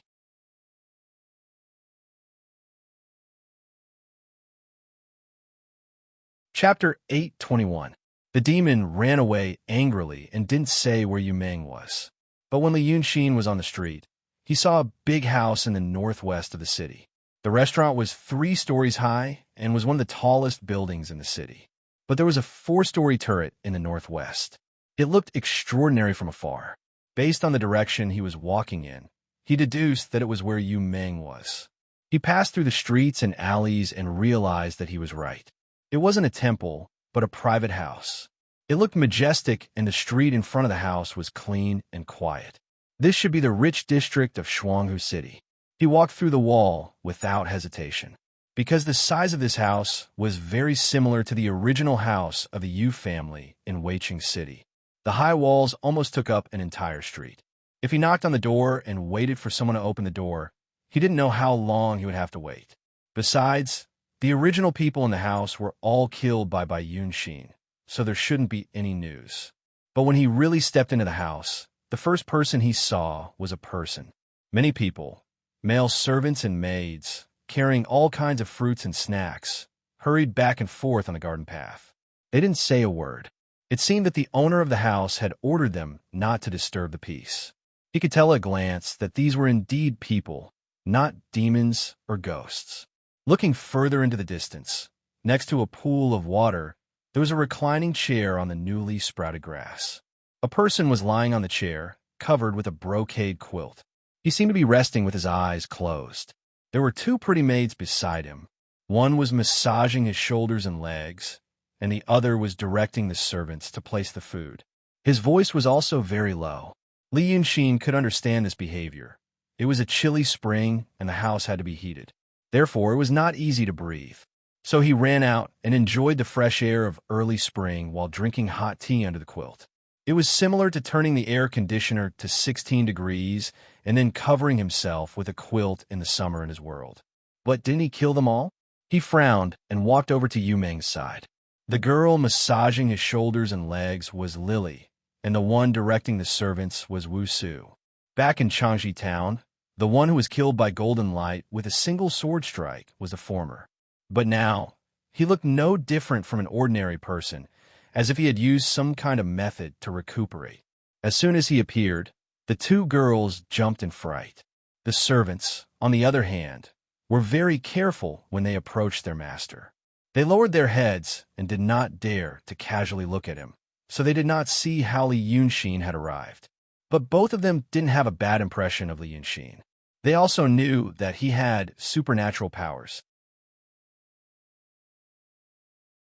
Chapter 821. The demon ran away angrily and didn't say where Yu Meng was. But when Li Yunxin was on the street, he saw a big house in the northwest of the city. The restaurant was 3 stories high and was one of the tallest buildings in the city. But there was a 4-story turret in the northwest. It looked extraordinary from afar. Based on the direction he was walking in, he deduced that it was where Yu Meng was. He passed through the streets and alleys and realized that he was right. It wasn't a temple, but a private house. It looked majestic, and the street in front of the house was clean and quiet. This should be the rich district of Shuanghu City. He walked through the wall without hesitation. Because the size of this house was very similar to the original house of the Yu family in Weiqing City. The high walls almost took up an entire street. If he knocked on the door and waited for someone to open the door, he didn't know how long he would have to wait. Besides, the original people in the house were all killed by Bai Yunxin, so there shouldn't be any news. But when he really stepped into the house, the first person he saw was a person. Many people, male servants and maids, carrying all kinds of fruits and snacks, hurried back and forth on the garden path. They didn't say a word. It seemed that the owner of the house had ordered them not to disturb the peace. He could tell at a glance that these were indeed people, not demons or ghosts. Looking further into the distance, next to a pool of water, there was a reclining chair on the newly sprouted grass. A person was lying on the chair, covered with a brocade quilt. He seemed to be resting with his eyes closed. There were 2 pretty maids beside him. One was massaging his shoulders and legs, and the other was directing the servants to place the food. His voice was also very low. Li Yunxin could understand this behavior. It was a chilly spring, and the house had to be heated. Therefore, it was not easy to breathe. So he ran out and enjoyed the fresh air of early spring while drinking hot tea under the quilt. It was similar to turning the air conditioner to 16 degrees and then covering himself with a quilt in the summer in his world. But didn't he kill them all? He frowned and walked over to Yu Meng's side. The girl massaging his shoulders and legs was Lily, and the one directing the servants was Wu Su. Back in Changji Town, the one who was killed by golden light with a single sword strike was the former. But now, he looked no different from an ordinary person, as if he had used some kind of method to recuperate. As soon as he appeared, the 2 girls jumped in fright. The servants, on the other hand, were very careful when they approached their master. They lowered their heads and did not dare to casually look at him, so they did not see how Li Yunxin had arrived. But both of them didn't have a bad impression of Li Yunxin. They also knew that he had supernatural powers.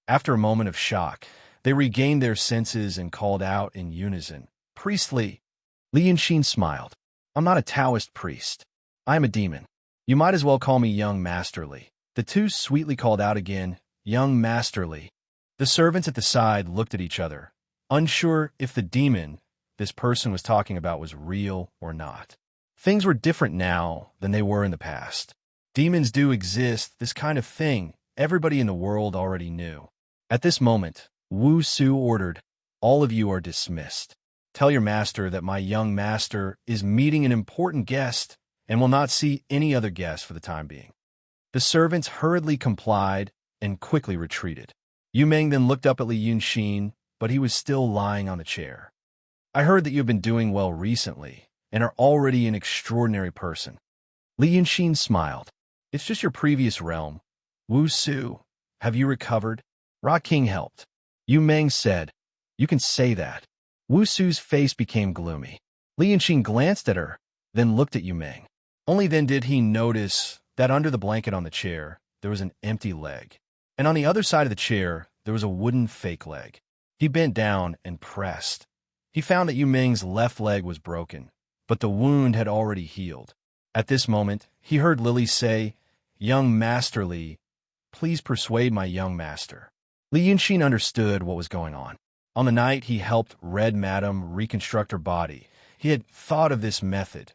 After a moment of shock, they regained their senses and called out in unison, "Priest Li!" Li Yunxin smiled. "I'm not a Taoist priest. I am a demon. You might as well call me Young Master Li." The 2 sweetly called out again, "Young Master Li." The servants at the side looked at each other, unsure if the demon this person was talking about was real or not. Things were different now than they were in the past. Demons do exist, this kind of thing everybody in the world already knew. At this moment, Wu Su ordered, "All of you are dismissed. Tell your master that my young master is meeting an important guest and will not see any other guest for the time being." The servants hurriedly complied and quickly retreated. Yu Meng then looked up at Li Yunxin, but he was still lying on the chair. I heard that you have been doing well recently and are already an extraordinary person. Li Yunxin smiled. It's just your previous realm. Wu Su, have you recovered? Ra King helped. Yu Meng said, You can say that. Wu Su's face became gloomy. Li Yunxin glanced at her, then looked at Yu Meng. Only then did he notice that under the blanket on the chair, there was an empty leg. And on the other side of the chair, there was a wooden fake leg. He bent down and pressed. He found that Yu Meng's left leg was broken, but the wound had already healed. At this moment, he heard Lily say, Young Master Li, please persuade my young master. Li Yunxin understood what was going on. On the night he helped Red Madam reconstruct her body, he had thought of this method,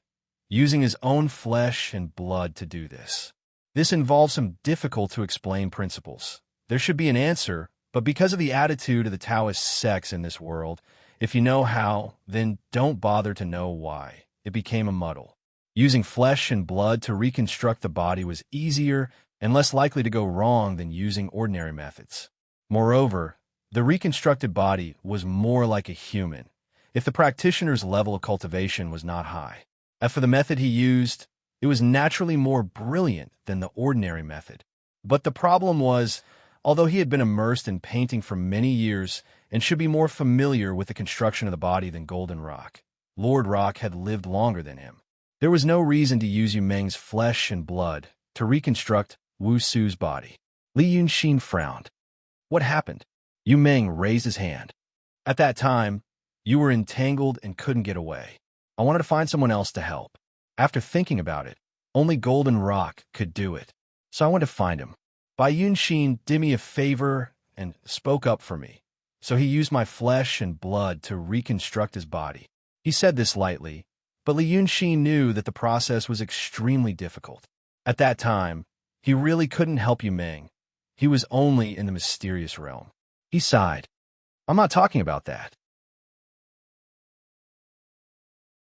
using his own flesh and blood to do this. This involves some difficult-to-explain principles. There should be an answer, but because of the attitude of the Taoist sects in this world, if you know how, then don't bother to know why. It became a muddle. Using flesh and blood to reconstruct the body was easier and less likely to go wrong than using ordinary methods. Moreover, the reconstructed body was more like a human, if the practitioner's level of cultivation was not high. As for the method he used, it was naturally more brilliant than the ordinary method. But the problem was, although he had been immersed in painting for many years and should be more familiar with the construction of the body than Golden Rock, Lord Rock had lived longer than him. There was no reason to use Yu Meng's flesh and blood to reconstruct Wu Su's body. Li Yunxin frowned. What happened? Yu Meng raised his hand. At that time, you were entangled and couldn't get away. I wanted to find someone else to help. After thinking about it, only Golden Rock could do it. So I went to find him. Bai Yunxin did me a favor and spoke up for me. So he used my flesh and blood to reconstruct his body. He said this lightly, but Li Yunxin knew that the process was extremely difficult. At that time, he really couldn't help Yu Meng. He was only in the mysterious realm. He sighed. I'm not talking about that.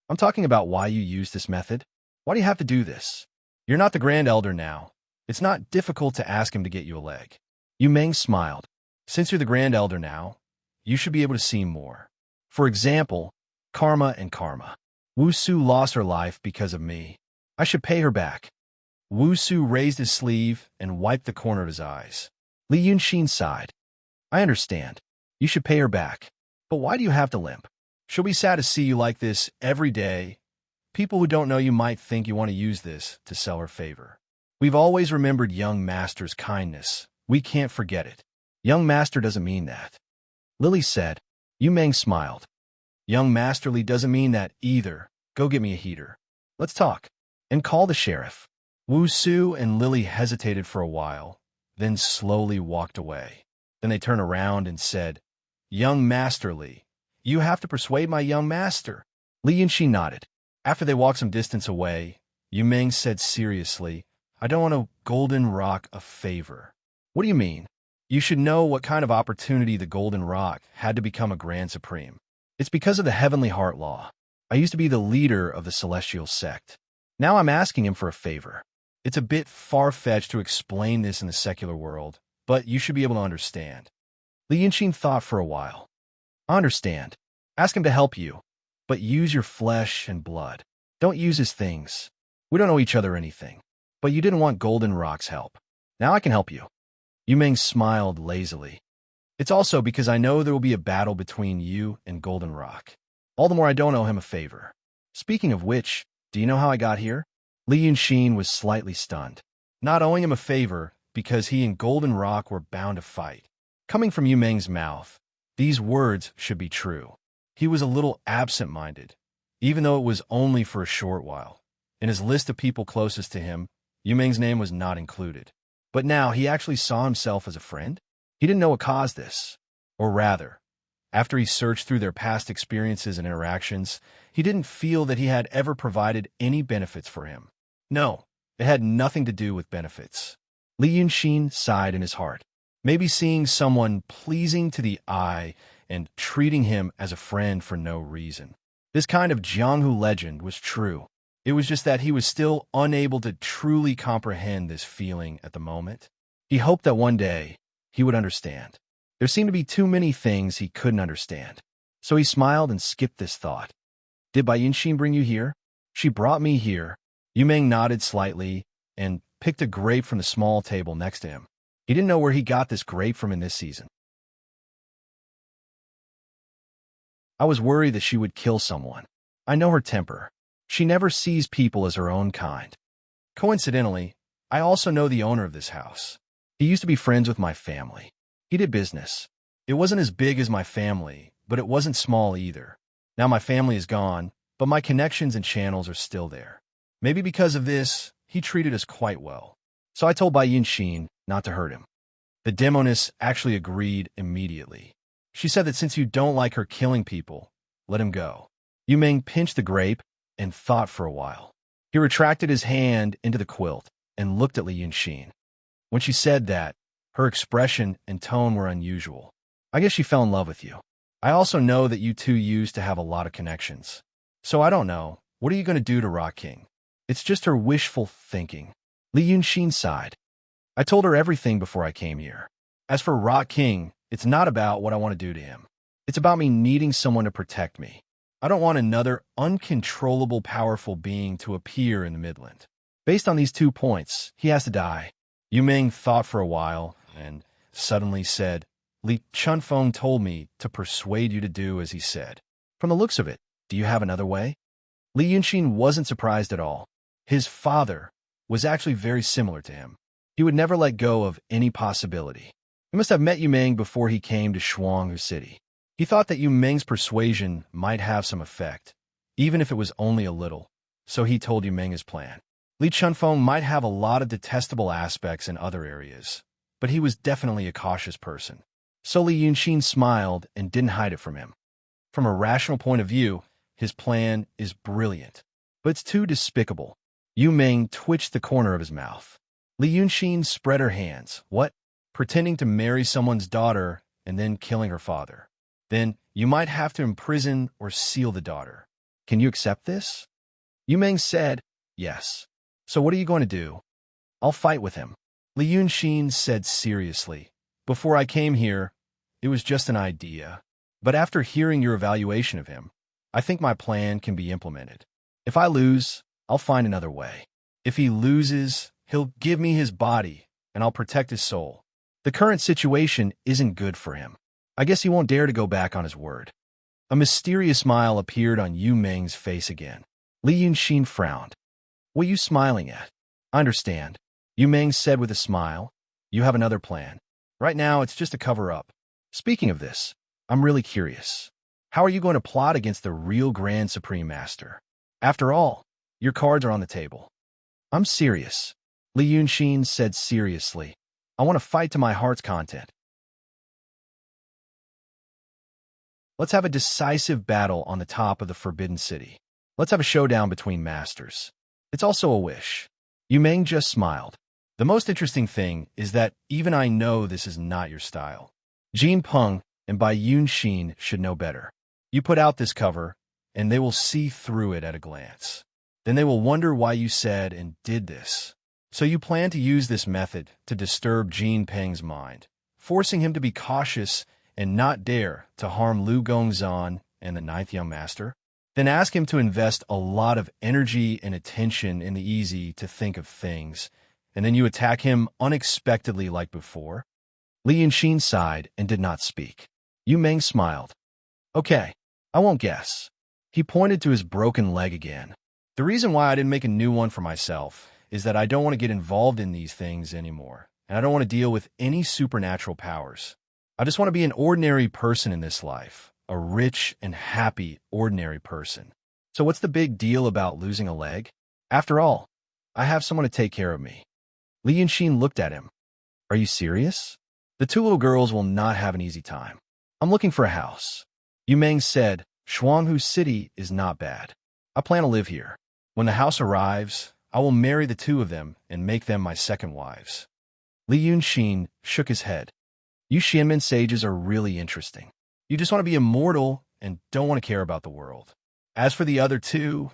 I'm talking about why you use this method. Why do you have to do this? You're not the Grand Elder now. It's not difficult to ask him to get you a leg. Yu Meng smiled. Since you're the Grand Elder now, you should be able to see more. For example, karma and karma. Wu Su lost her life because of me. I should pay her back. Wu Su raised his sleeve and wiped the corner of his eyes. Li Yunxin sighed. I understand. You should pay her back. But why do you have to limp? She'll be sad to see you like this every day. People who don't know you might think you want to use this to sell her favor. We've always remembered young master's kindness. We can't forget it. Young master doesn't mean that. Lily said. Yu Meng smiled. Young masterly doesn't mean that either. Go get me a heater. Let's talk. And call the sheriff. Wu Su and Lily hesitated for a while, then slowly walked away. Then they turned around and said, Young masterly, you have to persuade my young master. Li Yunxin nodded. After they walked some distance away, Yu Meng said seriously, I don't want to Golden Rock a favor. What do you mean? You should know what kind of opportunity the Golden Rock had to become a Grand Supreme. It's because of the Heavenly Heart Law. I used to be the leader of the Celestial Sect. Now I'm asking him for a favor. It's a bit far-fetched to explain this in the secular world, but you should be able to understand. Li Yunxin thought for a while. I understand. Ask him to help you, but use your flesh and blood. Don't use his things. We don't owe each other anything. But you didn't want Golden Rock's help. Now I can help you. Yu Meng smiled lazily. It's also because I know there will be a battle between you and Golden Rock. All the more I don't owe him a favor. Speaking of which, do you know how I got here? Li Yunxin was slightly stunned. Not owing him a favor because he and Golden Rock were bound to fight. Coming from Yu Meng's mouth, these words should be true. He was a little absent-minded, even though it was only for a short while. In his list of people closest to him, Yu Meng's name was not included. But now he actually saw himself as a friend? He didn't know what caused this. Or rather, after he searched through their past experiences and interactions, he didn't feel that he had ever provided any benefits for him. No, it had nothing to do with benefits. Li Yunxin sighed in his heart. Maybe seeing someone pleasing to the eye and treating him as a friend for no reason. This kind of Jianghu legend was true. It was just that he was still unable to truly comprehend this feeling at the moment. He hoped that one day he would understand. There seemed to be too many things he couldn't understand. So he smiled and skipped this thought. Did Bai Yunxin bring you here? She brought me here. Yu Meng nodded slightly and picked a grape from the small table next to him. He didn't know where he got this grape from in this season. I was worried that she would kill someone. I know her temper. She never sees people as her own kind. Coincidentally, I also know the owner of this house. He used to be friends with my family. He did business. It wasn't as big as my family, but it wasn't small either. Now my family is gone, but my connections and channels are still there. Maybe because of this, he treated us quite well. So I told Bai Yunxin not to hurt him. The demoness actually agreed immediately. She said that since you don't like her killing people, let him go. Yu Meng pinched the grape and thought for a while. He retracted his hand into the quilt and looked at Li Yunxin. When she said that, her expression and tone were unusual. I guess she fell in love with you. I also know that you two used to have a lot of connections. So I don't know. What are you going to do to Rock King? It's just her wishful thinking. Li Yunxin sighed. I told her everything before I came here. As for Rock King, it's not about what I want to do to him. It's about me needing someone to protect me. I don't want another uncontrollable powerful being to appear in the Midland. Based on these 2 points, he has to die. Yu Meng thought for a while and suddenly said, Li Chunfeng told me to persuade you to do as he said. From the looks of it, do you have another way? Li Yunxin wasn't surprised at all. His father was actually very similar to him. He would never let go of any possibility. He must have met Yu Meng before he came to Shuanghu City. He thought that Yu Meng's persuasion might have some effect, even if it was only a little, so he told Yu Meng his plan. Li Chunfeng might have a lot of detestable aspects in other areas, but he was definitely a cautious person. So Li Yunxin smiled and didn't hide it from him. From a rational point of view, his plan is brilliant, but it's too despicable. Yu Meng twitched the corner of his mouth. Li Yunxin spread her hands. What? Pretending to marry someone's daughter and then killing her father. Then you might have to imprison or seal the daughter. Can you accept this? Yu Meng said, yes. So what are you going to do? I'll fight with him. Li Yunxin said seriously. Before I came here, it was just an idea. But after hearing your evaluation of him, I think my plan can be implemented. If I lose, I'll find another way. If he loses, he'll give me his body, and I'll protect his soul. The current situation isn't good for him. I guess he won't dare to go back on his word. A mysterious smile appeared on Yu Meng's face again. Li Yunxin frowned. What are you smiling at? I understand. Yu Meng said with a smile. You have another plan. Right now, it's just a cover-up. Speaking of this, I'm really curious. How are you going to plot against the real Grand Supreme Master? After all, your cards are on the table. I'm serious. Li Yunxin said seriously. I want to fight to my heart's content. Let's have a decisive battle on the top of the Forbidden City. Let's have a showdown between masters. It's also a wish. Yu Meng just smiled. The most interesting thing is that even I know this is not your style. Jin Peng and Bai Yunxin should know better. You put out this cover, and they will see through it at a glance. Then they will wonder why you said and did this. So you plan to use this method to disturb Jin Peng's mind, forcing him to be cautious and not dare to harm Lu Gongzan and the Ninth Young Master? Then ask him to invest a lot of energy and attention in the easy to think of things, and then you attack him unexpectedly like before? Li Yunxin sighed and did not speak. Yu Meng smiled. Okay, I won't guess. He pointed to his broken leg again. The reason why I didn't make a new one for myself is that I don't want to get involved in these things anymore, and I don't want to deal with any supernatural powers. I just want to be an ordinary person in this life, a rich and happy ordinary person. So what's the big deal about losing a leg? After all, I have someone to take care of me. Li Yunxin looked at him. Are you serious? The two little girls will not have an easy time. I'm looking for a house. Yu Meng said, Shuanghu City is not bad. I plan to live here. When the house arrives, I will marry the two of them and make them my second wives. Li Yunxin shook his head. You Xianmen sages are really interesting. You just want to be immortal and don't want to care about the world. As for the other two,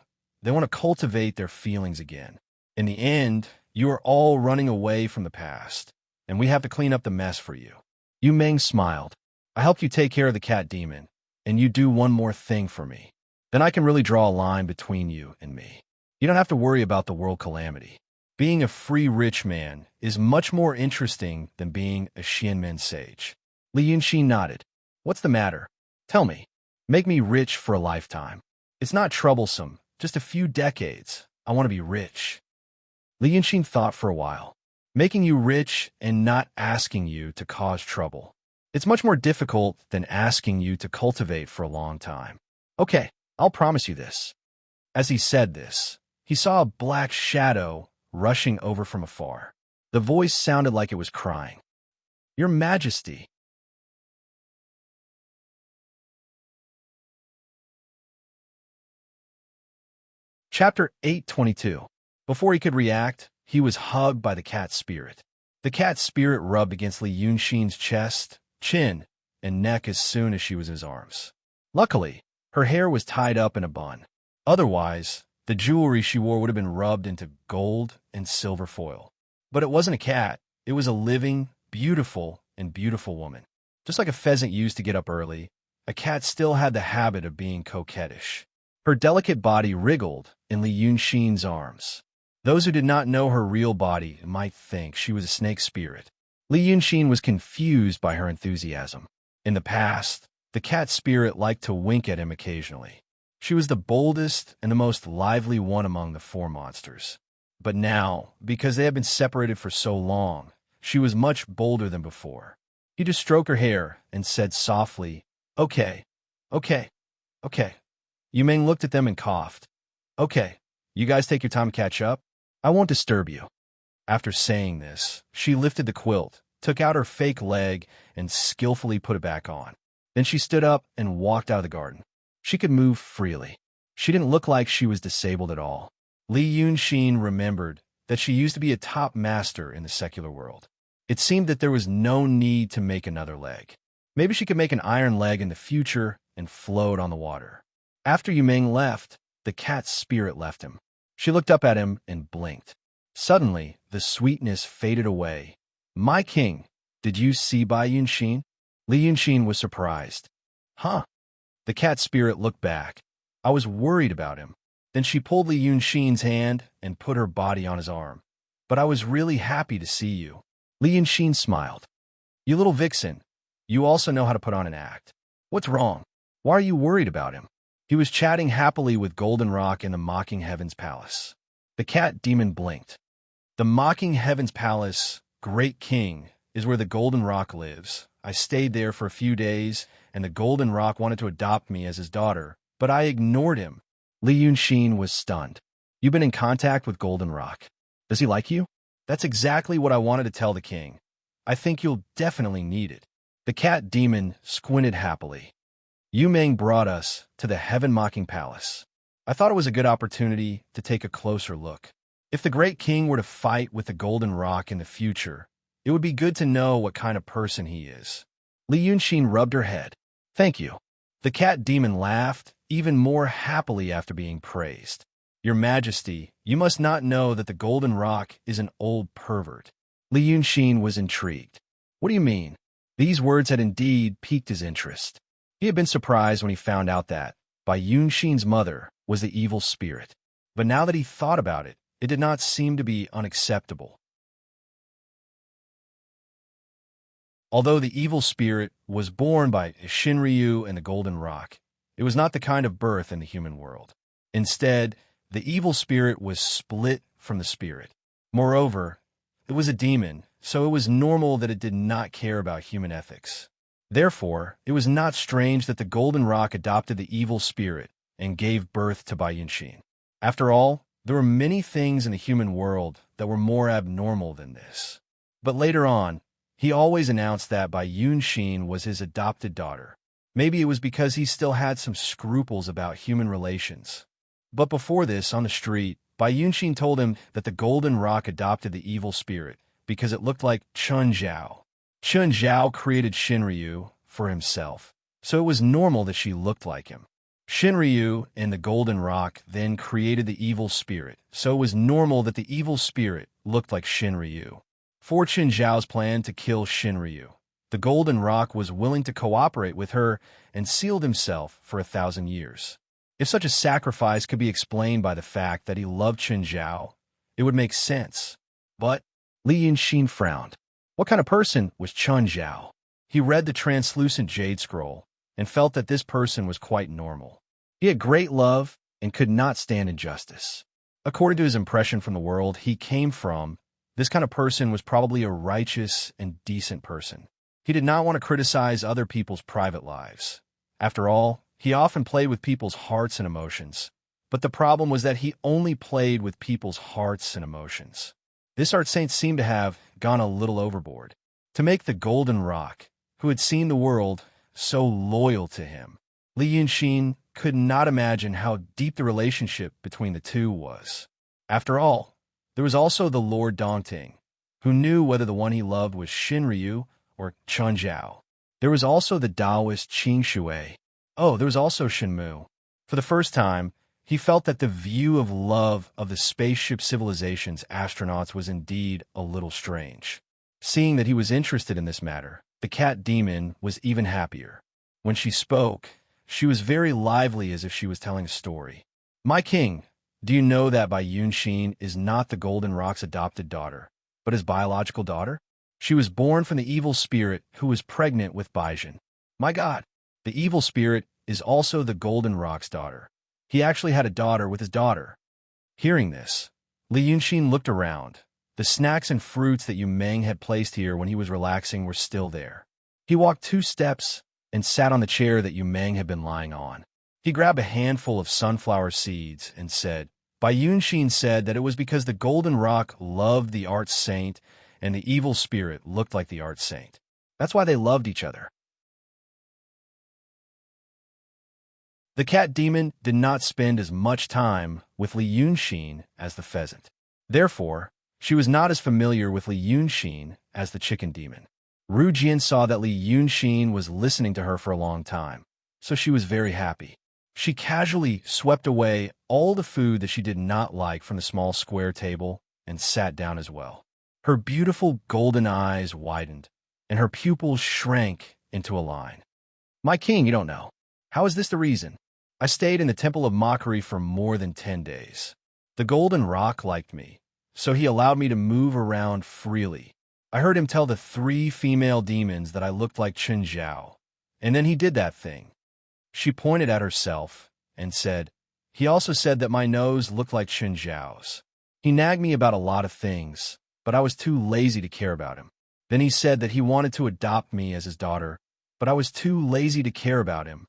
They want to cultivate their feelings again. In the end, you are all running away from the past, and we have to clean up the mess for you. Yu Meng smiled. I helped you take care of the cat demon, and you do one more thing for me. Then I can really draw a line between you and me. You don't have to worry about the world calamity. Being a free rich man is much more interesting than being a Xianmen sage. Li Yunxin nodded. What's the matter? Tell me. Make me rich for a lifetime. It's not troublesome, just a few decades. I want to be rich. Li Yunxin thought for a while. Making you rich and not asking you to cause trouble. It's much more difficult than asking you to cultivate for a long time. Okay, I'll promise you this. As he said this, he saw a black shadow rushing over from afar. The voice sounded like it was crying. Your Majesty. Chapter 822. Before he could react, he was hugged by the cat spirit. The cat spirit rubbed against Li Yunxin's chest, chin, and neck as soon as she was in his arms. Luckily, her hair was tied up in a bun. Otherwise, the jewelry she wore would have been rubbed into gold and silver foil. But it wasn't a cat. It was a living, beautiful woman. Just like a pheasant used to get up early, a cat still had the habit of being coquettish. Her delicate body wriggled in Li Yunxin's arms. Those who did not know her real body might think she was a snake spirit. Li Yunxin was confused by her enthusiasm. In the past, the cat spirit liked to wink at him occasionally. She was the boldest and the most lively one among the four monsters. But now, because they had been separated for so long, she was much bolder than before. He just stroked her hair and said softly, Okay. Yu Meng looked at them and coughed. Okay, you guys take your time to catch up. I won't disturb you. After saying this, she lifted the quilt, took out her fake leg, and skillfully put it back on. Then she stood up and walked out of the garden. She could move freely. She didn't look like she was disabled at all. Li Yunxin remembered that she used to be a top master in the secular world. It seemed that there was no need to make another leg. Maybe she could make an iron leg in the future and float on the water. After Yu Meng left, the cat's spirit left him. She looked up at him and blinked. Suddenly, the sweetness faded away. My king, did you see Bai Yunxin? Li Yunxin was surprised. Huh? The cat spirit looked back. I was worried about him. Then she pulled Li Yunxin's hand and put her body on his arm. But I was really happy to see you. Li Yunxin smiled. You little vixen, you also know how to put on an act. What's wrong? Why are you worried about him? He was chatting happily with Golden Rock in the Mocking Heavens Palace. The cat demon blinked. The Mocking Heavens Palace, Great King, is where the Golden Rock lives. I stayed there for a few days, and the Golden Rock wanted to adopt me as his daughter, but I ignored him. Li Yunxin was stunned. You've been in contact with Golden Rock. Does he like you? That's exactly what I wanted to tell the king. I think you'll definitely need it. The cat demon squinted happily. Yu Meng brought us to the Heaven Mocking Palace. I thought it was a good opportunity to take a closer look. If the Great King were to fight with the Golden Rock in the future, it would be good to know what kind of person he is. Li Yunxin rubbed her head. Thank you. The cat demon laughed, even more happily after being praised. Your Majesty, you must not know that the Golden Rock is an old pervert. Li Yunxin was intrigued. What do you mean? These words had indeed piqued his interest. He had been surprised when he found out that Bai Yunxin's mother was the evil spirit. But now that he thought about it, it did not seem to be unacceptable. Although the evil spirit was born by Shinryu and the Golden Rock, it was not the kind of birth in the human world. Instead, the evil spirit was split from the spirit. Moreover, it was a demon, so it was normal that it did not care about human ethics. Therefore, it was not strange that the Golden Rock adopted the evil spirit and gave birth to Bai Yunxin. After all, there were many things in the human world that were more abnormal than this. But later on, he always announced that Bai Yunxin was his adopted daughter. Maybe it was because he still had some scruples about human relations. But before this, on the street, Bai Yunxin told him that the Golden Rock adopted the evil spirit because it looked like Chun Zhao. Chun Zhao created Shinryu for himself, so it was normal that she looked like him. Shinryu and the Golden Rock then created the evil spirit, so it was normal that the evil spirit looked like Shinryu. For Qin Zhao's plan to kill Shinryu, the Golden Rock was willing to cooperate with her and sealed himself for 1,000 years. If such a sacrifice could be explained by the fact that he loved Qin Zhao, it would make sense. But Li Yunxin frowned. What kind of person was Qin Zhao? He read the translucent jade scroll and felt that this person was quite normal. He had great love and could not stand injustice. According to his impression from the world he came from, this kind of person was probably a righteous and decent person. He did not want to criticize other people's private lives. After all, he often played with people's hearts and emotions. But the problem was that he only played with people's hearts and emotions. This art saint seemed to have gone a little overboard. To make the Golden Rock, who had seen the world, so loyal to him, Li Yunxin could not imagine how deep the relationship between the two was. After all, there was also the Lord Dongting, who knew whether the one he loved was Shinryu or Qin Zhao. There was also the Taoist Qing Shui. Oh, there was also Shenmu. For the first time, he felt that the view of love of the spaceship civilization's astronauts was indeed a little strange. Seeing that he was interested in this matter, the cat demon was even happier. When she spoke, she was very lively as if she was telling a story. My king, do you know that Bai Yunxin is not the Golden Rock's adopted daughter, but his biological daughter? She was born from the evil spirit who was pregnant with Baijin. My God, the evil spirit is also the Golden Rock's daughter. He actually had a daughter with his daughter. Hearing this, Li Yunxin looked around. The snacks and fruits that Yu Meng had placed here when he was relaxing were still there. He walked 2 steps and sat on the chair that Yu Meng had been lying on. He grabbed a handful of sunflower seeds and said, Bai Yunxin said that it was because the Golden Rock loved the art saint and the evil spirit looked like the art saint. That's why they loved each other. The cat demon did not spend as much time with Li Yunxin as the pheasant. Therefore, she was not as familiar with Li Yunxin as the chicken demon. Ru Jian saw that Li Yunxin was listening to her for a long time, so she was very happy. She casually swept away all the food that she did not like from the small square table and sat down as well. Her beautiful golden eyes widened, and her pupils shrank into a line. My king, you don't know. How is this the reason? I stayed in the Temple of Mockery for more than 10 days. The Golden Rock liked me, so he allowed me to move around freely. I heard him tell the 3 female demons that I looked like Qin Zhao, and then he did that thing. She pointed at herself and said, he also said that my nose looked like Qin Zhao's. He nagged me about a lot of things, but I was too lazy to care about him. Then he said that he wanted to adopt me as his daughter, but I was too lazy to care about him.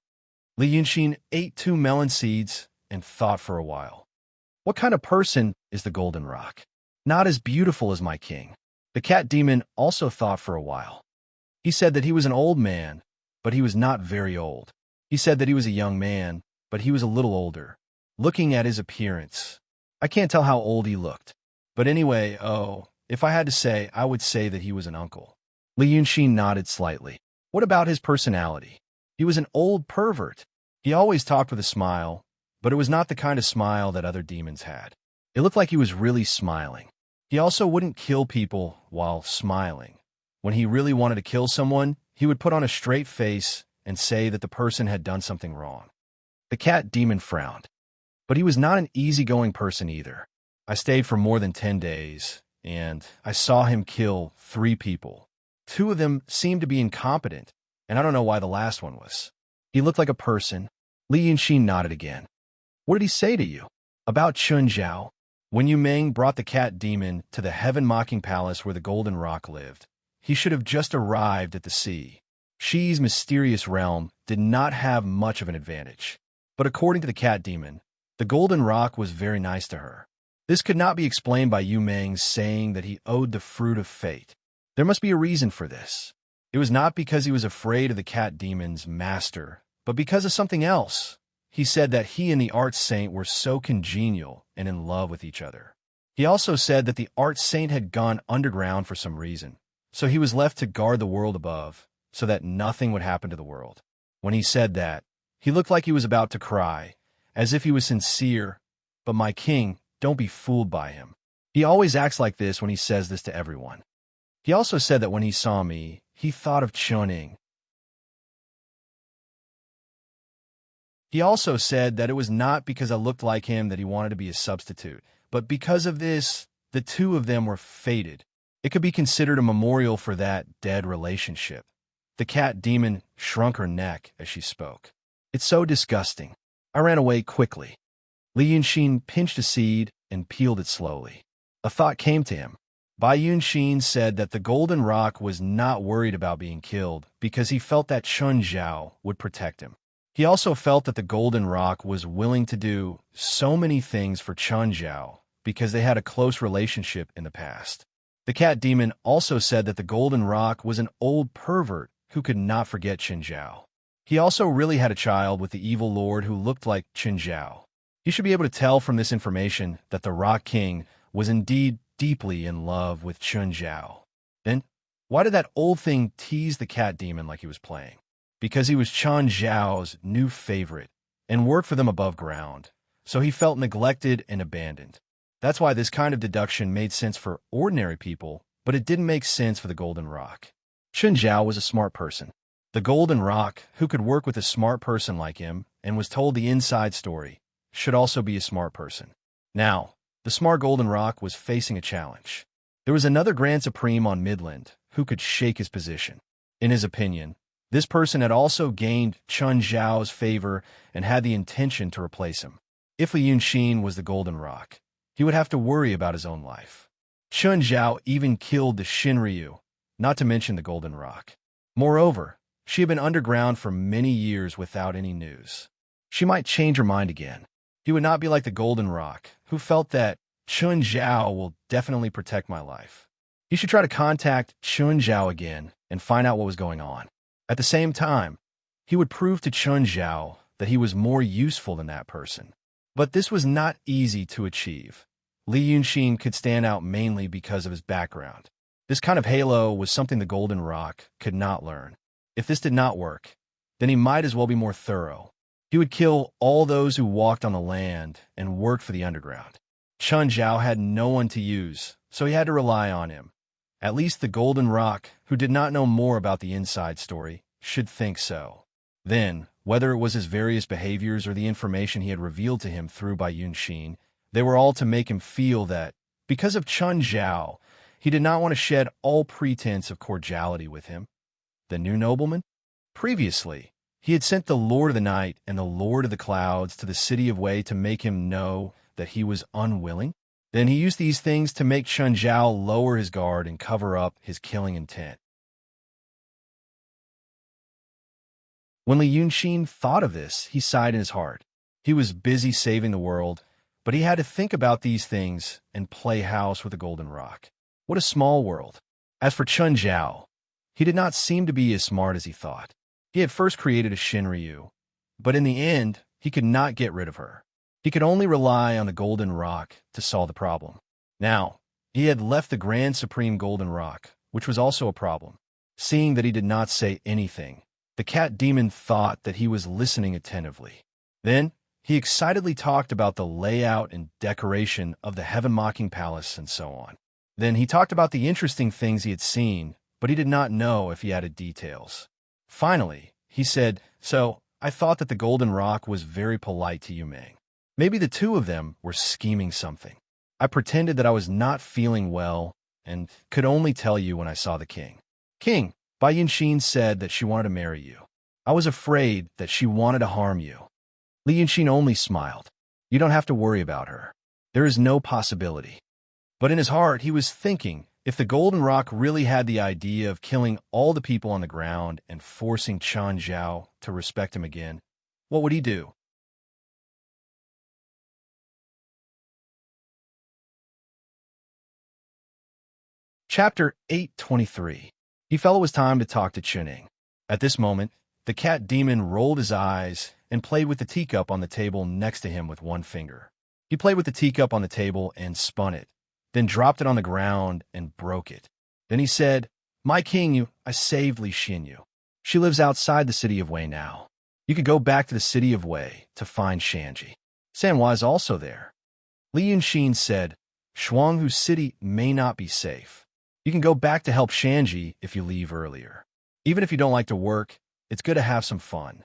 Li Yunxin ate 2 melon seeds and thought for a while. What kind of person is the Golden Rock? Not as beautiful as my king. The cat demon also thought for a while. He said that he was an old man, but he was not very old. He said that he was a young man, but he was a little older. Looking at his appearance, I can't tell how old he looked. But anyway, if I had to say, I would say that he was an uncle. Li Yunxin nodded slightly. What about his personality? He was an old pervert. He always talked with a smile, but it was not the kind of smile that other demons had. It looked like he was really smiling. He also wouldn't kill people while smiling. When he really wanted to kill someone, he would put on a straight face and say that the person had done something wrong. The cat demon frowned. But he was not an easygoing person either. I stayed for more than 10 days, and I saw him kill 3 people. 2 of them seemed to be incompetent, and I don't know why the last one was. He looked like a person. Li Yunxin nodded again. What did he say to you? About Qin Zhao? When Yu Meng brought the cat demon to the heaven-mocking palace where the Golden Rock lived, he should have just arrived at the sea. Xi's mysterious realm did not have much of an advantage. But according to the cat demon, the Golden Rock was very nice to her. This could not be explained by Yu Meng's saying that he owed the fruit of fate. There must be a reason for this. It was not because he was afraid of the cat demon's master, but because of something else. He said that he and the art saint were so congenial and in love with each other. He also said that the art saint had gone underground for some reason, so he was left to guard the world above, so that nothing would happen to the world. When he said that, He looked like he was about to cry, as if he was sincere. But my king, don't be fooled by him. He always acts like this when he says this to everyone. He also said that when he saw me, he thought of Chuning. He also said that it was not because I looked like him that he wanted to be a substitute, but because of this, the two of them were fated. It could be considered a memorial for that dead relationship. The cat demon shrunk her neck as she spoke. It's so disgusting. I ran away quickly. Li Yunxin pinched a seed and peeled it slowly. A thought came to him. Bai Yunxin said that the Golden Rock was not worried about being killed because he felt that Chun Zhao would protect him. He also felt that the Golden Rock was willing to do so many things for Chun Zhao because they had a close relationship in the past. The cat demon also said that the Golden Rock was an old pervert who could not forget Qin Zhao. He also really had a child with the evil lord who looked like Qin Zhao. You should be able to tell from this information that the Rock King was indeed deeply in love with Qin Zhao. Then, why did that old thing tease the cat demon like he was playing? Because he was Qin Zhao's new favorite and worked for them above ground, so he felt neglected and abandoned. That's why this kind of deduction made sense for ordinary people, but it didn't make sense for the Golden Rock. Qin Zhao was a smart person. The Golden Rock, who could work with a smart person like him and was told the inside story, should also be a smart person. Now, the smart Golden Rock was facing a challenge. There was another Grand Supreme on Midland who could shake his position. In his opinion, this person had also gained Qin Zhao's favor and had the intention to replace him. If Li Yunxin was the Golden Rock, he would have to worry about his own life. Qin Zhao even killed the Shinryu, not to mention the Golden Rock. Moreover, she had been underground for many years without any news. She might change her mind again. He would not be like the Golden Rock, who felt that Qin Zhao will definitely protect my life. He should try to contact Qin Zhao again and find out what was going on. At the same time, he would prove to Qin Zhao that he was more useful than that person. But this was not easy to achieve. Li Yunxin could stand out mainly because of his background. This kind of halo was something the Golden Rock could not learn. If this did not work, then he might as well be more thorough. He would kill all those who walked on the land and worked for the underground. Qin Zhao had no one to use, so he had to rely on him. At least the Golden Rock, who did not know more about the inside story, should think so. Then, whether it was his various behaviors or the information he had revealed to him through Bai Yunxin, they were all to make him feel that, because of Qin Zhao, he did not want to shed all pretense of cordiality with him. The new nobleman? Previously, he had sent the Lord of the Night and the Lord of the Clouds to the city of Wei to make him know that he was unwilling. Then he used these things to make Qin Zhao lower his guard and cover up his killing intent. When Li Yunxin thought of this, he sighed in his heart. He was busy saving the world, but he had to think about these things and play house with the Golden Rock. What a small world. As for Qin Zhao, he did not seem to be as smart as he thought. He had first created a Shinryu, but in the end, he could not get rid of her. He could only rely on the Golden Rock to solve the problem. Now, he had left the Grand Supreme Golden Rock, which was also a problem. Seeing that he did not say anything, the cat demon thought that he was listening attentively. Then, he excitedly talked about the layout and decoration of the Heaven-Mocking Palace and so on. Then he talked about the interesting things he had seen, but he did not know if he added details. Finally, he said, "So, I thought that the Golden Rock was very polite to you, Meng. Maybe the two of them were scheming something. I pretended that I was not feeling well and could only tell you when I saw the king. King, Bai Yunxin said that she wanted to marry you. I was afraid that she wanted to harm you." Li Yunxin only smiled. "You don't have to worry about her. There is no possibility." But in his heart, he was thinking, if the Golden Rock really had the idea of killing all the people on the ground and forcing Qin Zhao to respect him again, what would he do? Chapter 823. He felt it was time to talk to Chuning. At this moment, the cat demon rolled his eyes and played with the teacup on the table next to him with one finger. He played with the teacup on the table and spun it, then dropped it on the ground and broke it. Then he said, "My king, I saved Li Xinyu. She lives outside the city of Wei now. You could go back to the city of Wei to find Shanji. Sanhua is also there. Li Yunxin said, Shuanghu City may not be safe. You can go back to help Shanji if you leave earlier. Even if you don't like to work, it's good to have some fun.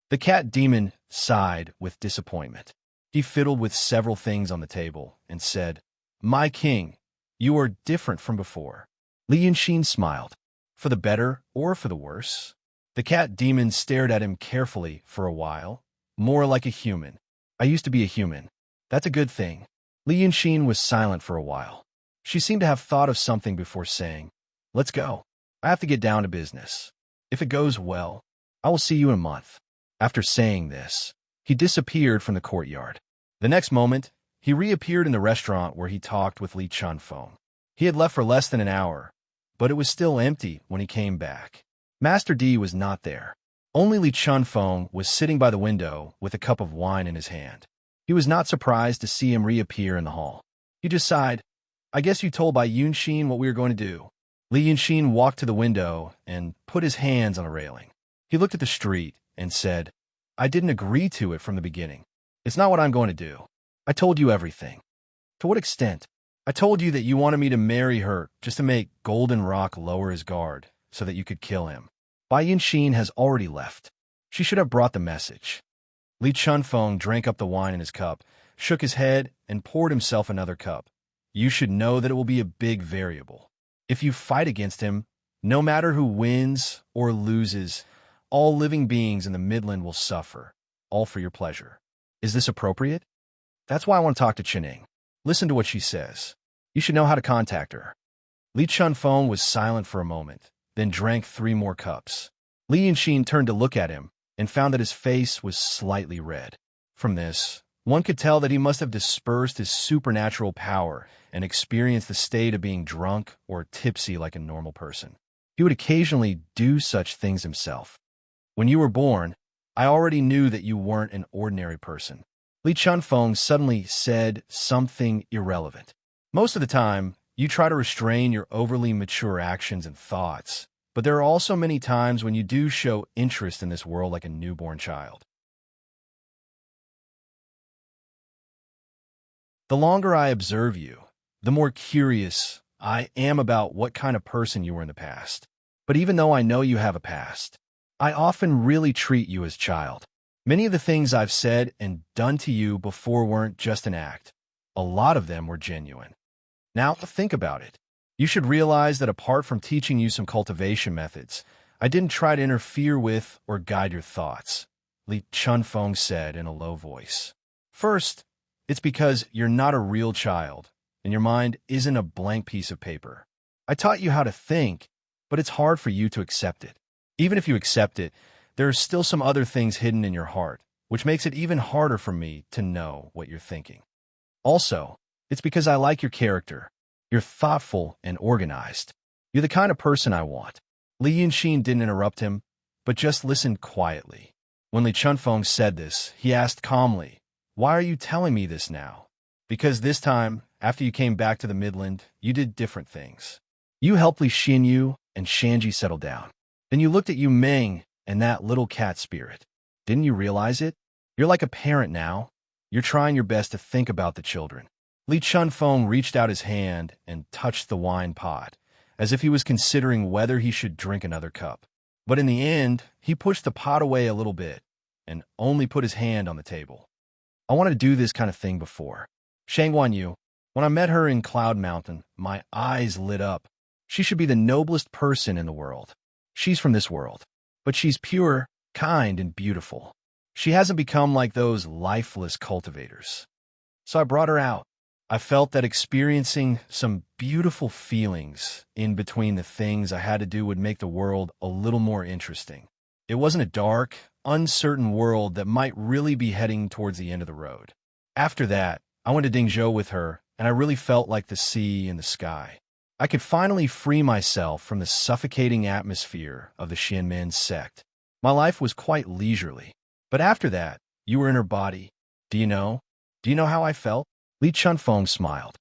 The cat demon sighed with disappointment. He fiddled with several things on the table and said, My king, you are different from before. Li Yunxin smiled. For the better or for the worse? The cat demon stared at him carefully for a while, more like a human. I used to be a human. That's a good thing. Li Yunxin was silent for a while. She seemed to have thought of something before saying, Let's go. I have to get down to business. If it goes well, I will see you in a month. After saying this, he disappeared from the courtyard. The next moment, he reappeared in the restaurant where he talked with Li Chunfeng. He had left for less than an hour, but it was still empty when he came back. Master D was not there. Only Li Chunfeng was sitting by the window with a cup of wine in his hand. He was not surprised to see him reappear in the hall. He just sighed, I guess you told by Yunxin what we were going to do. Li Yunxin walked to the window and put his hands on the railing. He looked at the street and said, I didn't agree to it from the beginning. It's not what I'm going to do. I told you everything. To what extent? I told you that you wanted me to marry her just to make Golden Rock lower his guard so that you could kill him. Bai Yunxin has already left. She should have brought the message. Li Chunfeng drank up the wine in his cup, shook his head, and poured himself another cup. You should know that it will be a big variable. If you fight against him, no matter who wins or loses, all living beings in the Midland will suffer, all for your pleasure. Is this appropriate? That's why I want to talk to Chining. Listen to what she says. You should know how to contact her. Li Chunfeng was silent for a moment, then drank 3 more cups. Li Yunxin turned to look at him and found that his face was slightly red. From this, one could tell that he must have dispersed his supernatural power and experienced the state of being drunk or tipsy like a normal person. He would occasionally do such things himself. When you were born, I already knew that you weren't an ordinary person. Li Chunfeng suddenly said something irrelevant. Most of the time, you try to restrain your overly mature actions and thoughts, but there are also many times when you do show interest in this world like a newborn child. The longer I observe you, the more curious I am about what kind of person you were in the past. But even though I know you have a past, I often really treat you as child. Many of the things I've said and done to you before weren't just an act. A lot of them were genuine. Now, think about it. You should realize that apart from teaching you some cultivation methods, I didn't try to interfere with or guide your thoughts, Li Chunfeng said in a low voice. First, it's because you're not a real child, and your mind isn't a blank piece of paper. I taught you how to think, but it's hard for you to accept it. Even if you accept it, there are still some other things hidden in your heart, which makes it even harder for me to know what you're thinking. Also, it's because I like your character. You're thoughtful and organized. You're the kind of person I want. Li Yunxin didn't interrupt him, but just listened quietly. When Li Chunfeng said this, he asked calmly, Why are you telling me this now? Because this time, after you came back to the Midland, you did different things. You helped Li Xinyu and Shanji settle down. Then you looked at Yu Meng and that little cat spirit. Didn't you realize it? You're like a parent now. You're trying your best to think about the children. Li Chunfeng reached out his hand and touched the wine pot, as if he was considering whether he should drink another cup. But in the end, he pushed the pot away a little bit and only put his hand on the table. I wanted to do this kind of thing before. Shang Guanyu, when I met her in Cloud Mountain, my eyes lit up. She should be the noblest person in the world. She's from this world, but she's pure, kind, and beautiful. She hasn't become like those lifeless cultivators. So I brought her out. I felt that experiencing some beautiful feelings in between the things I had to do would make the world a little more interesting. It wasn't a dark, uncertain world that might really be heading towards the end of the road. After that, I went to Dingzhou with her, and I really felt like the sea and the sky. I could finally free myself from the suffocating atmosphere of the Xianmen sect. My life was quite leisurely. But after that, you were in her body. Do you know? Do you know how I felt? Li Chunfeng smiled.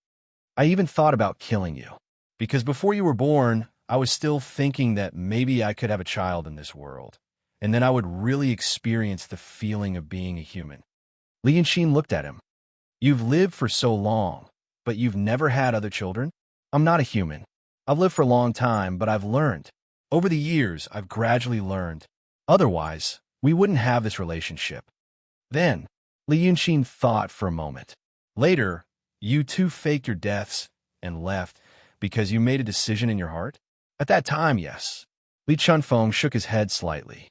I even thought about killing you. Because before you were born, I was still thinking that maybe I could have a child in this world. and then I would really experience the feeling of being a human. Li Yunshin looked at him. You've lived for so long, but you've never had other children? I'm not a human. I've lived for a long time, but I've learned. Over the years, I've gradually learned. Otherwise, we wouldn't have this relationship. Then, Li Yunshin thought for a moment. Later, you two faked your deaths and left because you made a decision in your heart? At that time, yes. Li Chunfeng shook his head slightly.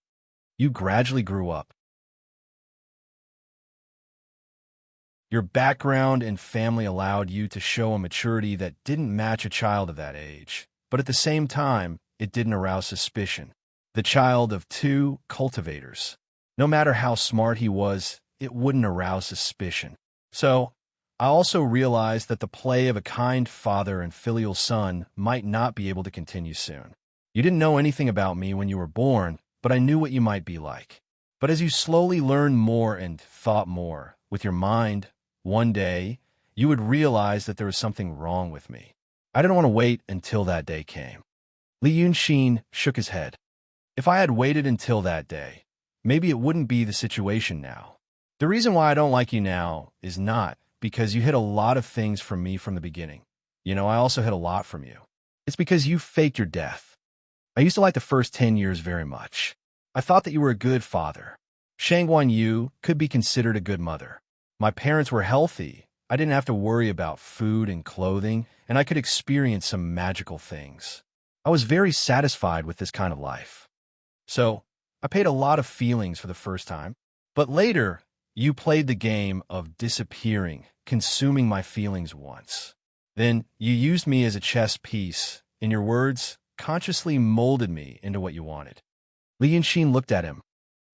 You gradually grew up. Your background and family allowed you to show a maturity that didn't match a child of that age, but at the same time, it didn't arouse suspicion. The child of two cultivators. No matter how smart he was, it wouldn't arouse suspicion. So, I also realized that the play of a kind father and filial son might not be able to continue soon. You didn't know anything about me when you were born, but I knew what you might be like. But as you slowly learned more and thought more, with your mind, one day, you would realize that there was something wrong with me. I didn't want to wait until that day came. Li Yunshin shook his head. If I had waited until that day, maybe it wouldn't be the situation now. The reason why I don't like you now is not because you hid a lot of things from me from the beginning. I also hid a lot from you. It's because you faked your death. I used to like the first 10 years very much. I thought that you were a good father. Shangguan Yu could be considered a good mother. My parents were healthy. I didn't have to worry about food and clothing, and I could experience some magical things. I was very satisfied with this kind of life. So, I paid a lot of feelings for the first time. But later, you played the game of disappearing, consuming my feelings once. Then, you used me as a chess piece. In your words, consciously molded me into what you wanted. Li Yunshin looked at him.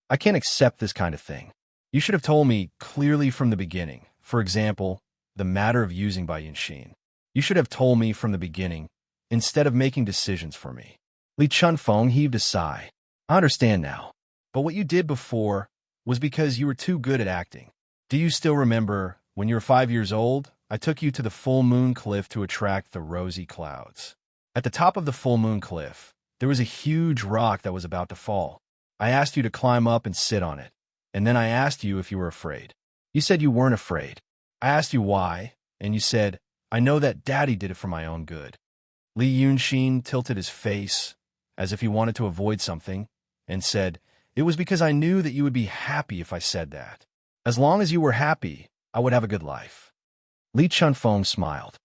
I can't accept this kind of thing. You should have told me clearly from the beginning. For example, the matter of using by Yunshin. You should have told me from the beginning, instead of making decisions for me. Li Chunfeng heaved a sigh. I understand now. But what you did before was because you were too good at acting. Do you still remember, when you were 5 years old, I took you to the full moon cliff to attract the rosy clouds. At the top of the full moon cliff, there was a huge rock that was about to fall. I asked you to climb up and sit on it, and then I asked you if you were afraid. You said you weren't afraid. I asked you why, and you said, I know that Daddy did it for my own good. Li Yunshin tilted his face, as if he wanted to avoid something, and said, it was because I knew that you would be happy if I said that. As long as you were happy, I would have a good life. Li Chunfeng smiled.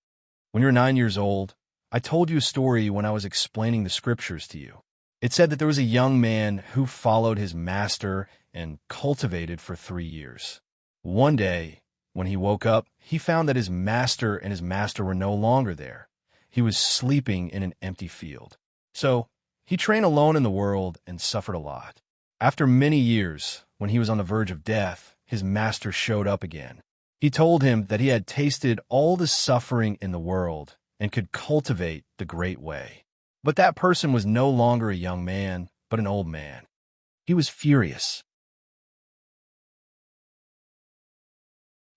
When you were 9 years old, I told you a story when I was explaining the scriptures to you. It said that there was a young man who followed his master and cultivated for 3 years. One day, when he woke up, he found that his master were no longer there. He was sleeping in an empty field. So, he trained alone in the world and suffered a lot. After many years, when he was on the verge of death, his master showed up again. He told him that he had tasted all the suffering in the world and could cultivate the great way. But that person was no longer a young man, but an old man. He was furious.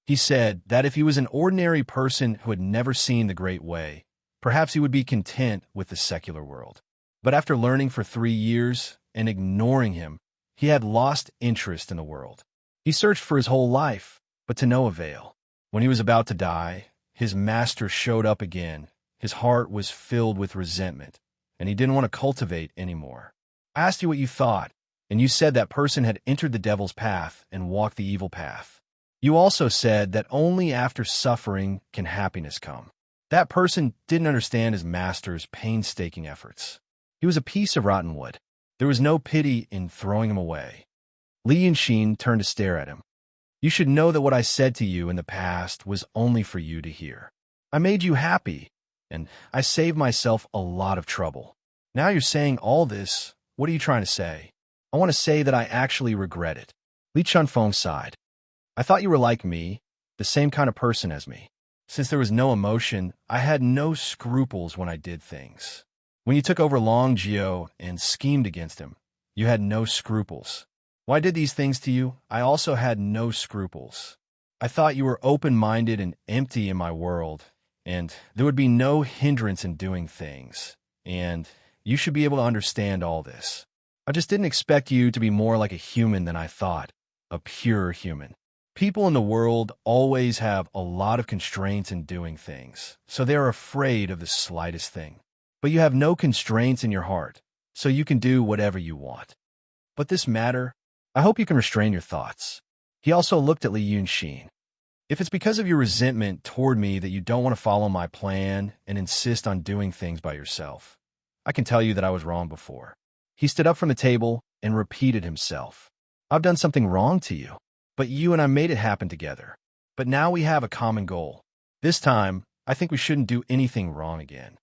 He said that if he was an ordinary person who had never seen the great way, perhaps he would be content with the secular world. But after learning for 3 years and ignoring him, he had lost interest in the world. He searched for his whole life, but to no avail. When he was about to die, his master showed up again. His heart was filled with resentment, and he didn't want to cultivate anymore. I asked you what you thought, and you said that person had entered the devil's path and walked the evil path. You also said that only after suffering can happiness come. That person didn't understand his master's painstaking efforts. He was a piece of rotten wood. There was no pity in throwing him away. Li Yunshin turned to stare at him. You should know that what I said to you in the past was only for you to hear. I made you happy, and I saved myself a lot of trouble. Now you're saying all this. What are you trying to say? I want to say that I actually regret it. Li Chunfeng sighed. I thought you were like me, the same kind of person as me. Since there was no emotion, I had no scruples when I did things. When you took over Long Jiao and schemed against him, you had no scruples. When I did these things to you, I also had no scruples. I thought you were open-minded and empty in my world, and there would be no hindrance in doing things, and you should be able to understand all this. I just didn't expect you to be more like a human than I thought, a pure human. People in the world always have a lot of constraints in doing things, so they are afraid of the slightest thing. But you have no constraints in your heart, so you can do whatever you want. But this matter, I hope you can restrain your thoughts. He also looked at Li Yunxin. If it's because of your resentment toward me that you don't want to follow my plan and insist on doing things by yourself, I can tell you that I was wrong before. He stood up from the table and repeated himself. I've done something wrong to you, but you and I made it happen together. But now we have a common goal. This time, I think we shouldn't do anything wrong again.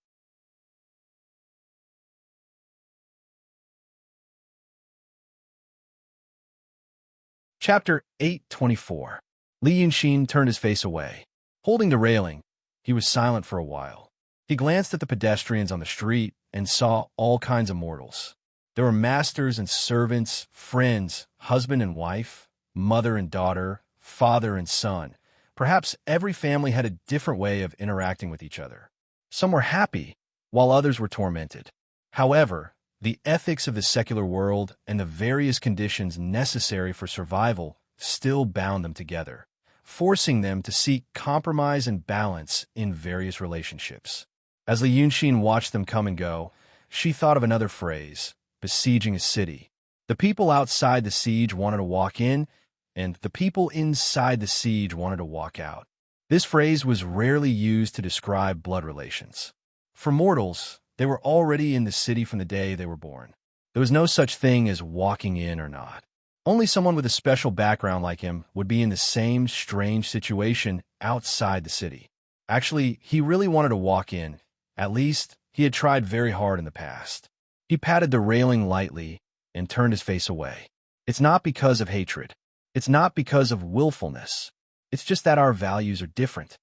Chapter 824. Li Yunxin turned his face away. Holding the railing, he was silent for a while. He glanced at the pedestrians on the street and saw all kinds of mortals. There were masters and servants, friends, husband and wife, mother and daughter, father and son. Perhaps every family had a different way of interacting with each other. Some were happy, while others were tormented. However, the ethics of the secular world and the various conditions necessary for survival still bound them together, forcing them to seek compromise and balance in various relationships. As Li Yunxin watched them come and go, she thought of another phrase, besieging a city. The people outside the siege wanted to walk in, and the people inside the siege wanted to walk out. This phrase was rarely used to describe blood relations. For mortals, they were already in the city from the day they were born. There was no such thing as walking in or not. Only someone with a special background like him would be in the same strange situation outside the city. Actually, he really wanted to walk in. At least, he had tried very hard in the past. He patted the railing lightly and turned his face away. It's not because of hatred. It's not because of willfulness. It's just that our values are different.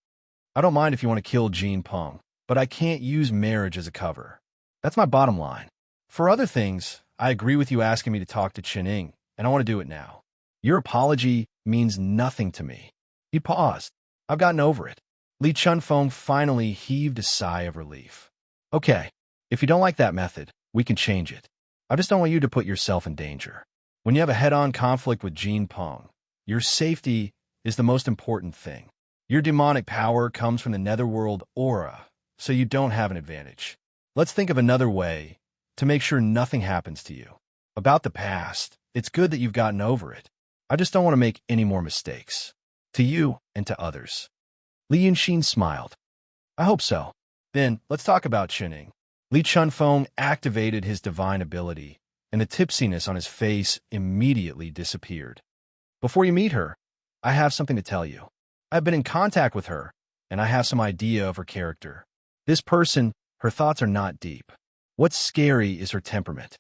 I don't mind if you want to kill Jean Peng, but I can't use marriage as a cover. That's my bottom line. For other things, I agree with you asking me to talk to Qining, and I want to do it now. Your apology means nothing to me. He paused. I've gotten over it. Li Chunfeng finally heaved a sigh of relief. Okay, if you don't like that method, we can change it. I just don't want you to put yourself in danger. When you have a head-on conflict with Jean Peng, your safety is the most important thing. Your demonic power comes from the netherworld aura, so you don't have an advantage. Let's think of another way to make sure nothing happens to you. About the past, it's good that you've gotten over it. I just don't want to make any more mistakes. To you and to others. Li Yunxin smiled. I hope so. Then, let's talk about Qining. Li Chunfeng activated his divine ability, and the tipsiness on his face immediately disappeared. Before you meet her, I have something to tell you. I've been in contact with her, and I have some idea of her character. This person, her thoughts are not deep. What's scary is her temperament.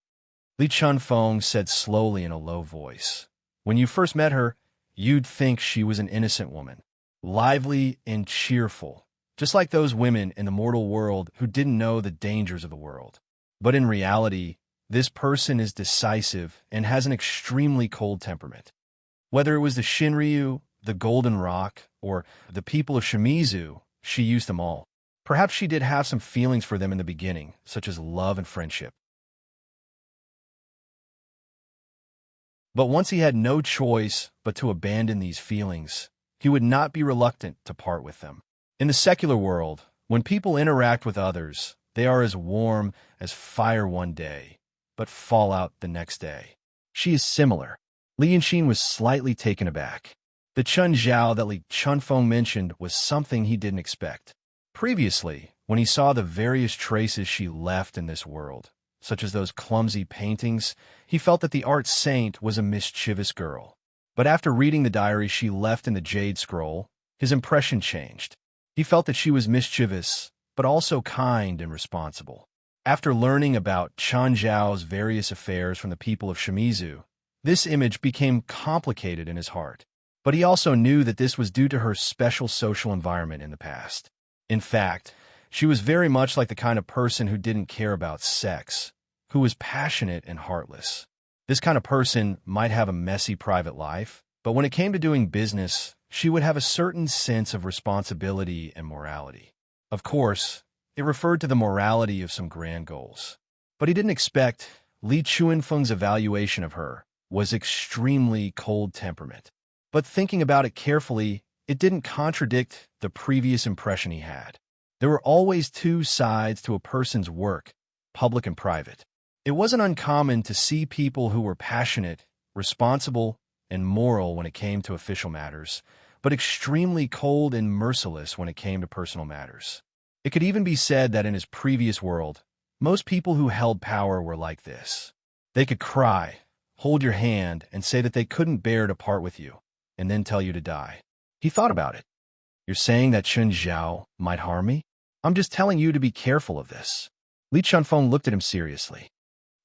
Li Chunfeng said slowly in a low voice. When you first met her, you'd think she was an innocent woman, lively and cheerful, just like those women in the mortal world who didn't know the dangers of the world. But in reality, this person is decisive and has an extremely cold temperament. Whether it was the Shinryu, the Golden Rock, or the people of Shimizu, she used them all. Perhaps she did have some feelings for them in the beginning, such as love and friendship. But once he had no choice but to abandon these feelings, he would not be reluctant to part with them. In the secular world, when people interact with others, they are as warm as fire one day, but fall out the next day. She is similar. Li Yunxin was slightly taken aback. The Chun Zhao that Li Chunfeng mentioned was something he didn't expect. Previously, when he saw the various traces she left in this world, such as those clumsy paintings, he felt that the art saint was a mischievous girl. But after reading the diary she left in the Jade Scroll, his impression changed. He felt that she was mischievous, but also kind and responsible. After learning about Chan Zhao's various affairs from the people of Shimizu, this image became complicated in his heart. But he also knew that this was due to her special social environment in the past. In fact, she was very much like the kind of person who didn't care about sex, who was passionate and heartless. This kind of person might have a messy private life, but when it came to doing business, she would have a certain sense of responsibility and morality. Of course, it referred to the morality of some grand goals. But he didn't expect Li Chuanfeng's evaluation of her was extremely cold temperament. But thinking about it carefully, it didn't contradict the previous impression he had. There were always two sides to a person's work, public and private. It wasn't uncommon to see people who were passionate, responsible, and moral when it came to official matters, but extremely cold and merciless when it came to personal matters. It could even be said that in his previous world, most people who held power were like this. They could cry, hold your hand, and say that they couldn't bear to part with you, and then tell you to die. He thought about it. You're saying that Chen Zhao might harm me? I'm just telling you to be careful of this. Li Chunfeng looked at him seriously.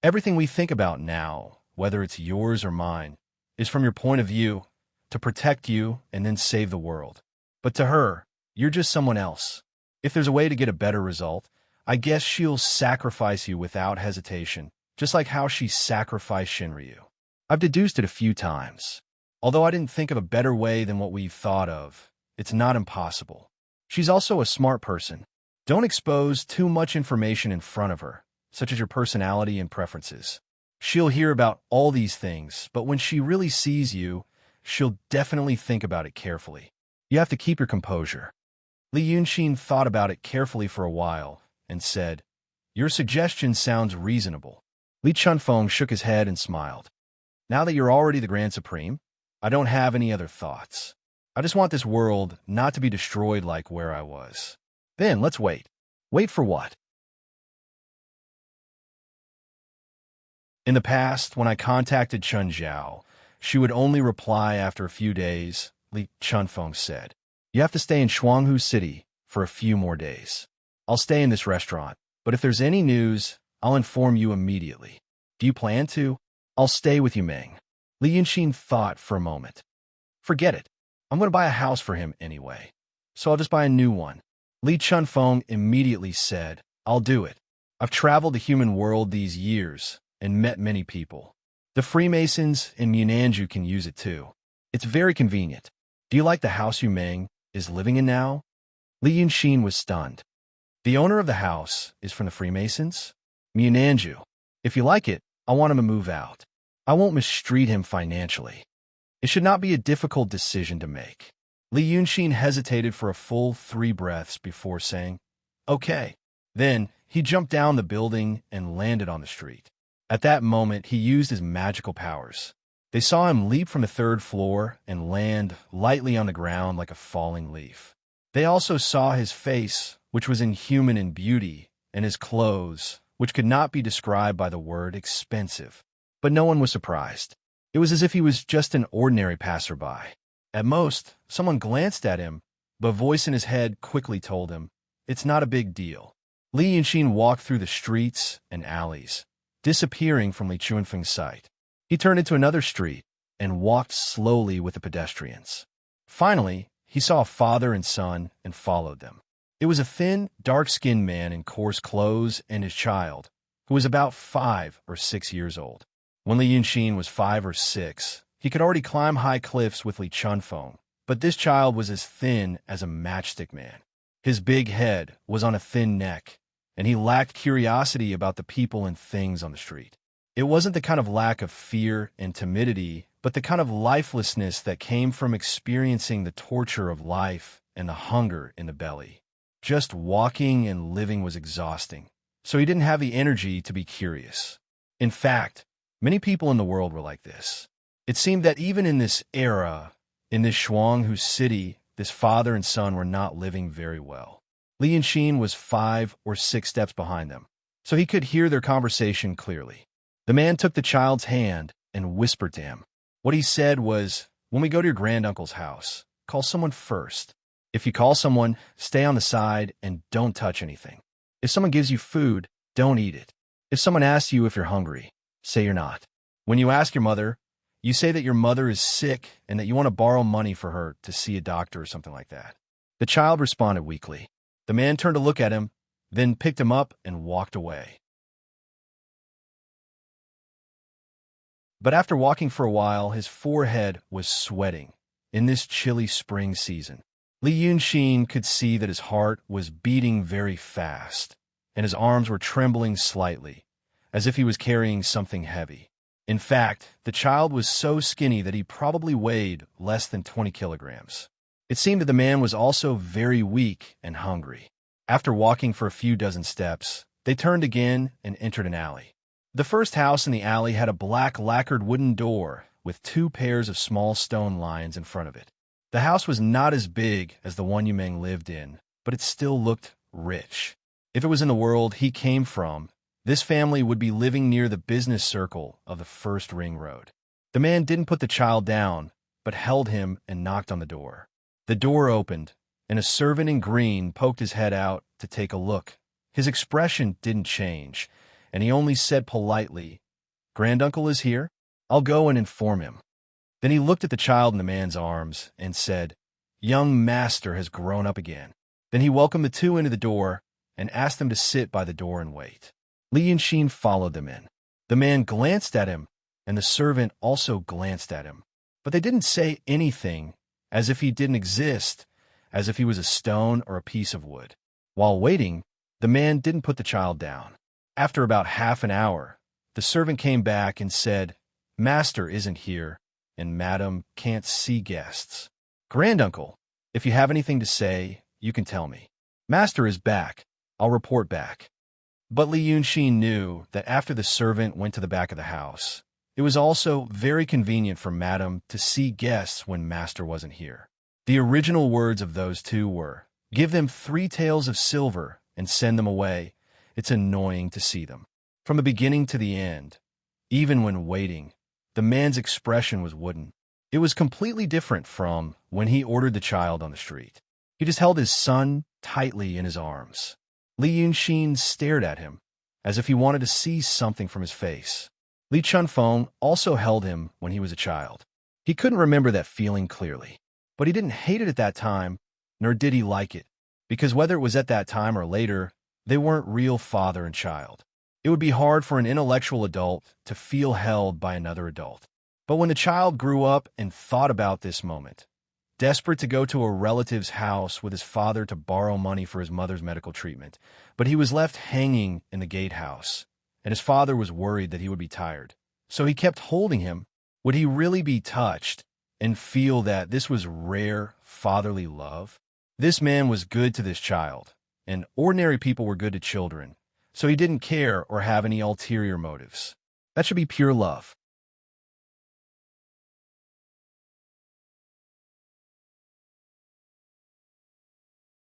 Everything we think about now, whether it's yours or mine, is from your point of view, to protect you and then save the world. But to her, you're just someone else. If there's a way to get a better result, I guess she'll sacrifice you without hesitation, just like how she sacrificed Shinryu. I've deduced it a few times. Although I didn't think of a better way than what we've thought of, it's not impossible. She's also a smart person. Don't expose too much information in front of her, such as your personality and preferences. She'll hear about all these things, but when she really sees you, she'll definitely think about it carefully. You have to keep your composure. Li Yunxin thought about it carefully for a while and said, "Your suggestion sounds reasonable." Li Chunfeng shook his head and smiled. "Now that you're already the Grand Supreme, I don't have any other thoughts. I just want this world not to be destroyed like where I was. Then let's wait. Wait for what?" In the past, when I contacted Chen Zhao, she would only reply after a few days, Li Chunfeng said. "You have to stay in Shuanghu City for a few more days. I'll stay in this restaurant, but if there's any news, I'll inform you immediately. Do you plan to?" "I'll stay with you, Meng." Li Yunxin thought for a moment. "Forget it. I'm going to buy a house for him anyway, so I'll just buy a new one." Li Chunfeng immediately said, "I'll do it. I've traveled the human world these years and met many people. The Freemasons in Munanju can use it too. It's very convenient. Do you like the house Yu Meng is living in now?" Li Yunxin was stunned. "The owner of the house is from the Freemasons? Munanju. If you like it, I want him to move out. I won't mistreat him financially. It should not be a difficult decision to make." Li Yunxin hesitated for a full 3 breaths before saying, "Okay." Then he jumped down the building and landed on the street. At that moment, he used his magical powers. They saw him leap from the 3rd floor and land lightly on the ground like a falling leaf. They also saw his face, which was inhuman in beauty, and his clothes, which could not be described by the word expensive. But no one was surprised. It was as if he was just an ordinary passerby. At most, someone glanced at him, but a voice in his head quickly told him, "It's not a big deal." Li Yunxin walked through the streets and alleys, disappearing from Li Chuanfeng's sight. He turned into another street and walked slowly with the pedestrians. Finally, he saw a father and son and followed them. It was a thin, dark-skinned man in coarse clothes and his child, who was about 5 or 6 years old. When Li Yunxin was 5 or 6, he could already climb high cliffs with Li Chunfeng, but this child was as thin as a matchstick man. His big head was on a thin neck, and he lacked curiosity about the people and things on the street. It wasn't the kind of lack of fear and timidity, but the kind of lifelessness that came from experiencing the torture of life and the hunger in the belly. Just walking and living was exhausting, so he didn't have the energy to be curious. In fact, many people in the world were like this. It seemed that even in this era, in this Shuanghu city, this father and son were not living very well. Li Yunxin was 5 or 6 steps behind them, so he could hear their conversation clearly. The man took the child's hand and whispered to him. What he said was, "When we go to your granduncle's house, call someone first. If you call someone, stay on the side and don't touch anything. If someone gives you food, don't eat it. If someone asks you if you're hungry, say you're not. When you ask your mother, you say that your mother is sick and that you want to borrow money for her to see a doctor or something like that." The child responded weakly. The man turned to look at him, then picked him up and walked away. But after walking for a while, his forehead was sweating. In this chilly spring season, Li Yunxin could see that his heart was beating very fast, and his arms were trembling slightly, as if he was carrying something heavy. In fact, the child was so skinny that he probably weighed less than 20 kilograms. It seemed that the man was also very weak and hungry. After walking for a few dozen steps, they turned again and entered an alley. The first house in the alley had a black lacquered wooden door with 2 pairs of small stone lions in front of it. The house was not as big as the one Yu Meng lived in, but it still looked rich. If it was in the world he came from, this family would be living near the business circle of the first ring road. The man didn't put the child down, but held him and knocked on the door. The door opened, and a servant in green poked his head out to take a look. His expression didn't change, and he only said politely, "Granduncle is here? I'll go and inform him." Then he looked at the child in the man's arms and said, "Young master has grown up again." Then he welcomed the 2 into the door and asked them to sit by the door and wait. Li Yunxin followed them in. The man glanced at him, and the servant also glanced at him. But they didn't say anything, as if he didn't exist, as if he was a stone or a piece of wood. While waiting, the man didn't put the child down. After about half an hour, the servant came back and said, "Master isn't here, and Madam can't see guests. Granduncle, if you have anything to say, you can tell me. Master is back. I'll report back." But Li Yunxin knew that after the servant went to the back of the house, it was also very convenient for Madam to see guests when Master wasn't here. The original words of those 2 were, "Give them 3 taels of silver and send them away. It's annoying to see them." From the beginning to the end, even when waiting, the man's expression was wooden. It was completely different from when he ordered the child on the street. He just held his son tightly in his arms. Li Yunxin stared at him, as if he wanted to see something from his face. Li Chunfeng also held him when he was a child. He couldn't remember that feeling clearly, but he didn't hate it at that time, nor did he like it, because whether it was at that time or later, they weren't real father and child. It would be hard for an intellectual adult to feel held by another adult. But when the child grew up and thought about this moment, desperate to go to a relative's house with his father to borrow money for his mother's medical treatment, but he was left hanging in the gatehouse, and his father was worried that he would be tired. So he kept holding him. Would he really be touched and feel that this was rare fatherly love? This man was good to this child, and ordinary people were good to children, so he didn't care or have any ulterior motives. That should be pure love.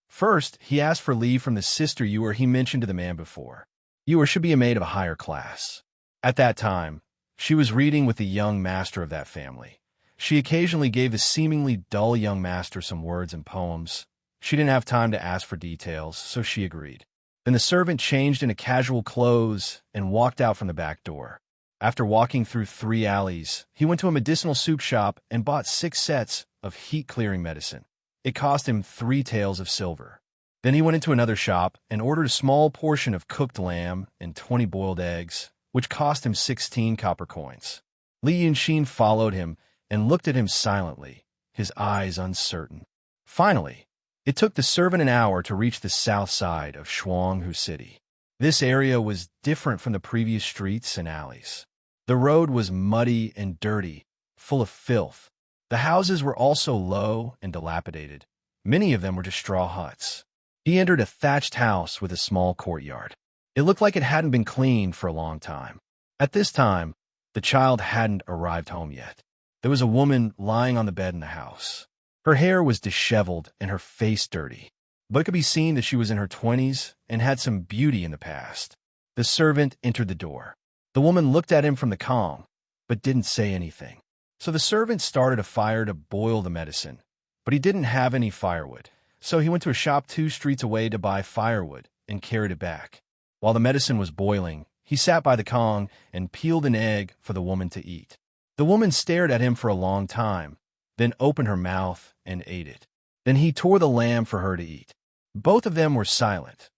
First, he asked for leave from the sister Ewer he mentioned to the man before. Ewer should be a maid of a higher class. At that time, she was reading with the young master of that family. She occasionally gave the seemingly dull young master some words and poems. She didn't have time to ask for details, so she agreed. Then the servant changed into casual clothes and walked out from the back door. After walking through 3 alleys, he went to a medicinal soup shop and bought 6 sets of heat-clearing medicine. It cost him 3 taels of silver. Then he went into another shop and ordered a small portion of cooked lamb and 20 boiled eggs, which cost him 16 copper coins. Li Yunxin followed him and looked at him silently, his eyes uncertain. Finally, it took the servant an hour to reach the south side of Shuanghu City. This area was different from the previous streets and alleys. The road was muddy and dirty, full of filth. The houses were also low and dilapidated. Many of them were just straw huts. He entered a thatched house with a small courtyard. It looked like it hadn't been cleaned for a long time. At this time, the child hadn't arrived home yet. There was a woman lying on the bed in the house. Her hair was disheveled and her face dirty, but it could be seen that she was in her 20s and had some beauty in the past. The servant entered the door. The woman looked at him from the calm, but didn't say anything. So the servant started a fire to boil the medicine, but he didn't have any firewood. So he went to a shop 2 streets away to buy firewood and carried it back. While the medicine was boiling, he sat by the Kong and peeled an egg for the woman to eat. The woman stared at him for a long time, then opened her mouth and ate it. Then he tore the lamb for her to eat. Both of them were silent.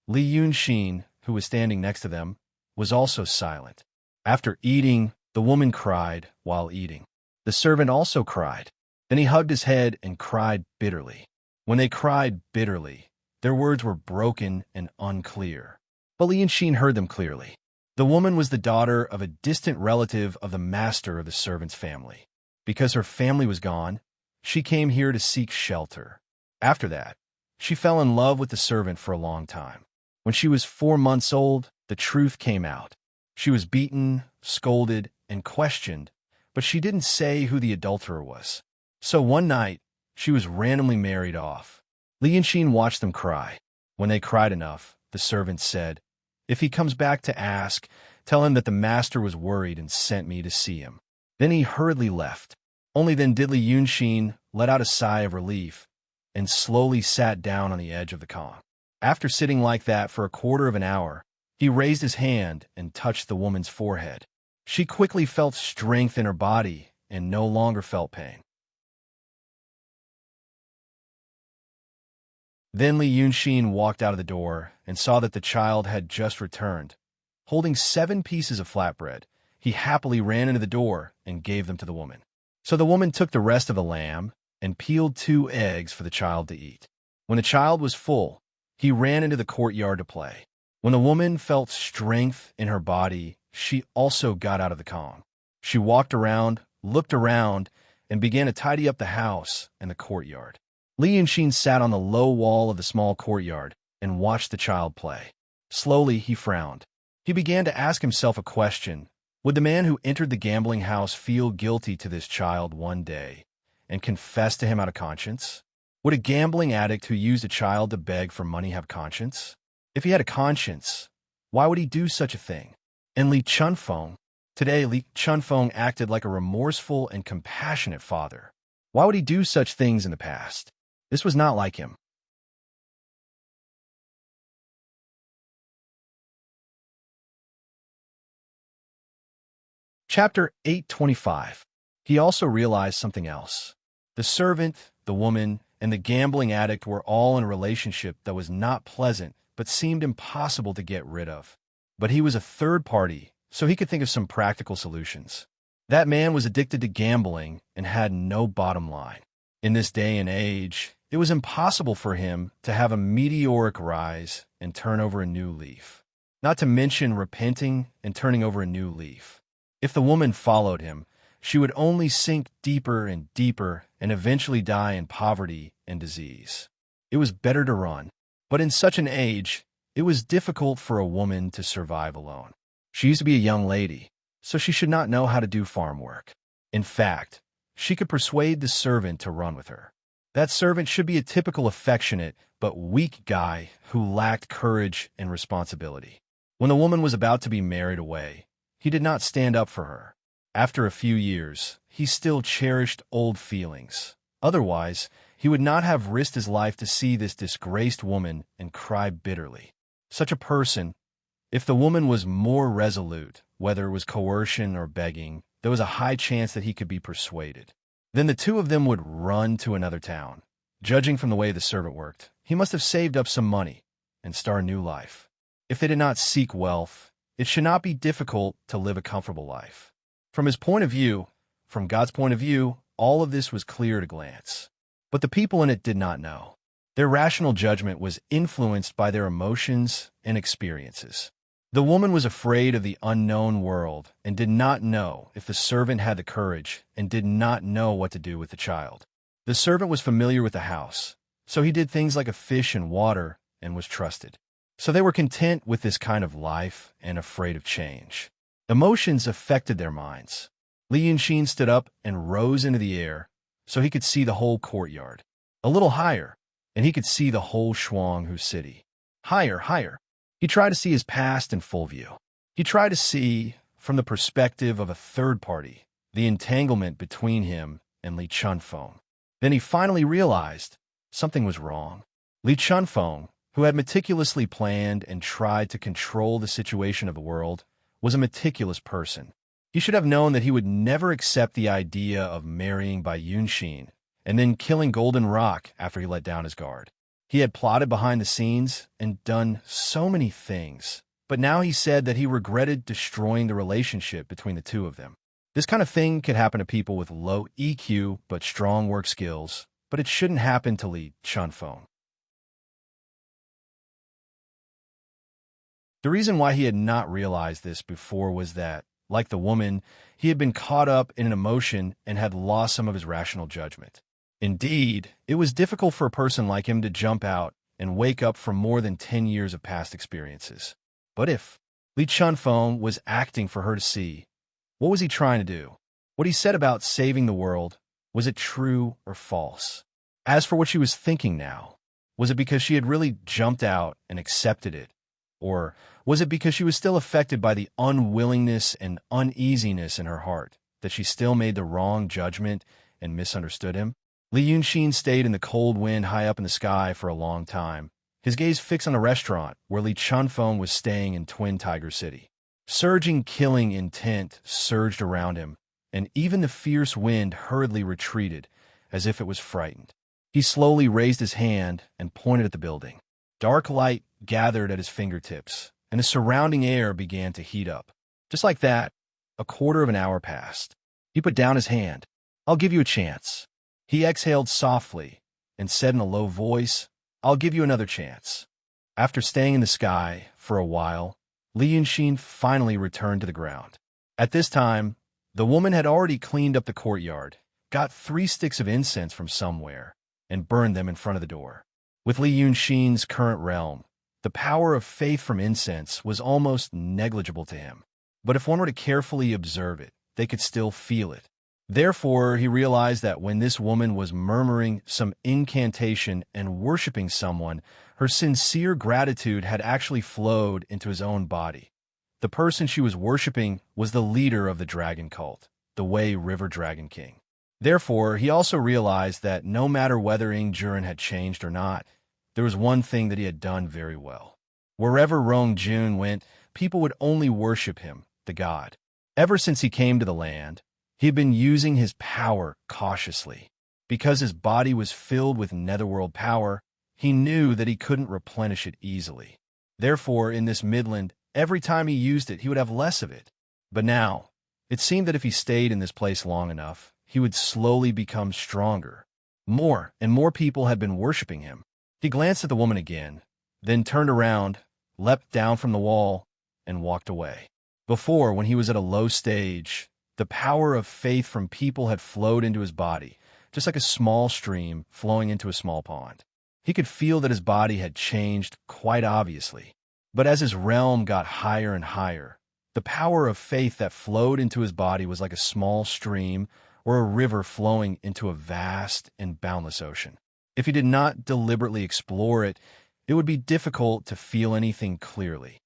Li Yunxin, who was standing next to them, was also silent. After eating, the woman cried while eating. The servant also cried. Then he hugged his head and cried bitterly. When they cried bitterly, their words were broken and unclear. But Li Yunxin heard them clearly. The woman was the daughter of a distant relative of the master of the servant's family. Because her family was gone, she came here to seek shelter. After that, she fell in love with the servant for a long time. When she was 4 months old, the truth came out. She was beaten, scolded, and questioned, but she didn't say who the adulterer was. So one night, she was randomly married off. Li Yunshin watched them cry. When they cried enough, the servant said, "If he comes back to ask, tell him that the master was worried and sent me to see him." Then he hurriedly left. Only then did Li Yunshin let out a sigh of relief and slowly sat down on the edge of the Kong. After sitting like that for a quarter of an hour, he raised his hand and touched the woman's forehead. She quickly felt strength in her body and no longer felt pain. Then Li Yunshin walked out of the door and saw that the child had just returned. Holding 7 pieces of flatbread, he happily ran into the door and gave them to the woman. So the woman took the rest of the lamb and peeled 2 eggs for the child to eat. When the child was full, he ran into the courtyard to play. When the woman felt strength in her body, she also got out of the Kong. She walked around, looked around, and began to tidy up the house and the courtyard. Li Yunshin sat on the low wall of the small courtyard and watched the child play. Slowly, he frowned. He began to ask himself a question. Would the man who entered the gambling house feel guilty to this child one day and confess to him out of conscience? Would a gambling addict who used a child to beg for money have conscience? If he had a conscience, why would he do such a thing? And Li Chunfeng? Today, Li Chunfeng acted like a remorseful and compassionate father. Why would he do such things in the past? This was not like him. Chapter 825. He also realized something else. The servant, the woman, and the gambling addict were all in a relationship that was not pleasant but seemed impossible to get rid of. But he was a third party, so he could think of some practical solutions. That man was addicted to gambling and had no bottom line. In this day and age, it was impossible for him to have a meteoric rise and turn over a new leaf. Not to mention repenting and turning over a new leaf. If the woman followed him, she would only sink deeper and deeper and eventually die in poverty and disease. It was better to run. But in such an age, it was difficult for a woman to survive alone. She used to be a young lady, so she should not know how to do farm work. In fact, she could persuade the servant to run with her. That servant should be a typical affectionate but weak guy who lacked courage and responsibility. When the woman was about to be married away, he did not stand up for her. After a few years, he still cherished old feelings. Otherwise, he would not have risked his life to see this disgraced woman and cry bitterly. Such a person, if the woman was more resolute, whether it was coercion or begging, there was a high chance that he could be persuaded. Then the two of them would run to another town. Judging from the way the servant worked, he must have saved up some money and start a new life. If they did not seek wealth, it should not be difficult to live a comfortable life. From his point of view, from God's point of view, all of this was clear at a glance. But the people in it did not know. Their rational judgment was influenced by their emotions and experiences. The woman was afraid of the unknown world and did not know if the servant had the courage and did not know what to do with the child. The servant was familiar with the house, so he did things like a fish in water and was trusted. So they were content with this kind of life and afraid of change. Emotions affected their minds. Li Yunshin stood up and rose into the air so he could see the whole courtyard. A little higher, and he could see the whole Shuanghu city. Higher, higher. He tried to see his past in full view. He tried to see, from the perspective of a third party, the entanglement between him and Li Chunfeng. Then he finally realized something was wrong. Li Chunfeng, who had meticulously planned and tried to control the situation of the world, was a meticulous person. He should have known that he would never accept the idea of marrying by Yunshin and then killing Golden Rock after he let down his guard. He had plotted behind the scenes and done so many things, but now he said that he regretted destroying the relationship between the two of them. This kind of thing could happen to people with low EQ but strong work skills, but it shouldn't happen to Li Chunfeng. The reason why he had not realized this before was that, like the woman, he had been caught up in an emotion and had lost some of his rational judgment. Indeed, it was difficult for a person like him to jump out and wake up from more than 10 years of past experiences. But if Li Chunfeng was acting for her to see, what was he trying to do? What he said about saving the world, was it true or false? As for what she was thinking now, was it because she had really jumped out and accepted it? Or was it because she was still affected by the unwillingness and uneasiness in her heart, that she still made the wrong judgment and misunderstood him? Li Yunxin stayed in the cold wind high up in the sky for a long time, his gaze fixed on the restaurant where Li Chunfeng was staying in Twin Tiger City. Surging killing intent surged around him, and even the fierce wind hurriedly retreated, as if it was frightened. He slowly raised his hand and pointed at the building. Dark light gathered at his fingertips, and the surrounding air began to heat up. Just like that, a quarter of an hour passed. He put down his hand. "I'll give you a chance." He exhaled softly and said in a low voice, "I'll give you another chance." After staying in the sky for a while, Li Yunxin finally returned to the ground. At this time, the woman had already cleaned up the courtyard, got 3 sticks of incense from somewhere, and burned them in front of the door. With Li Yunxin's current realm, the power of faith from incense was almost negligible to him. But if one were to carefully observe it, they could still feel it. Therefore, he realized that when this woman was murmuring some incantation and worshiping someone, her sincere gratitude had actually flowed into his own body. The person she was worshiping was the leader of the dragon cult, the Wei River Dragon King. Therefore, he also realized that no matter whether Ying Juren had changed or not, there was one thing that he had done very well. Wherever Rong Jun went, people would only worship him, the god. Ever since he came to the land, he had been using his power cautiously. Because his body was filled with netherworld power, he knew that he couldn't replenish it easily. Therefore, in this Midland, every time he used it, he would have less of it. But now, it seemed that if he stayed in this place long enough, he would slowly become stronger. More and more people had been worshiping him. He glanced at the woman again, then turned around, leapt down from the wall, and walked away. Before, when he was at a low stage, the power of faith from people had flowed into his body, just like a small stream flowing into a small pond. He could feel that his body had changed quite obviously. But as his realm got higher and higher, the power of faith that flowed into his body was like a small stream or a river flowing into a vast and boundless ocean. If he did not deliberately explore it, it would be difficult to feel anything clearly.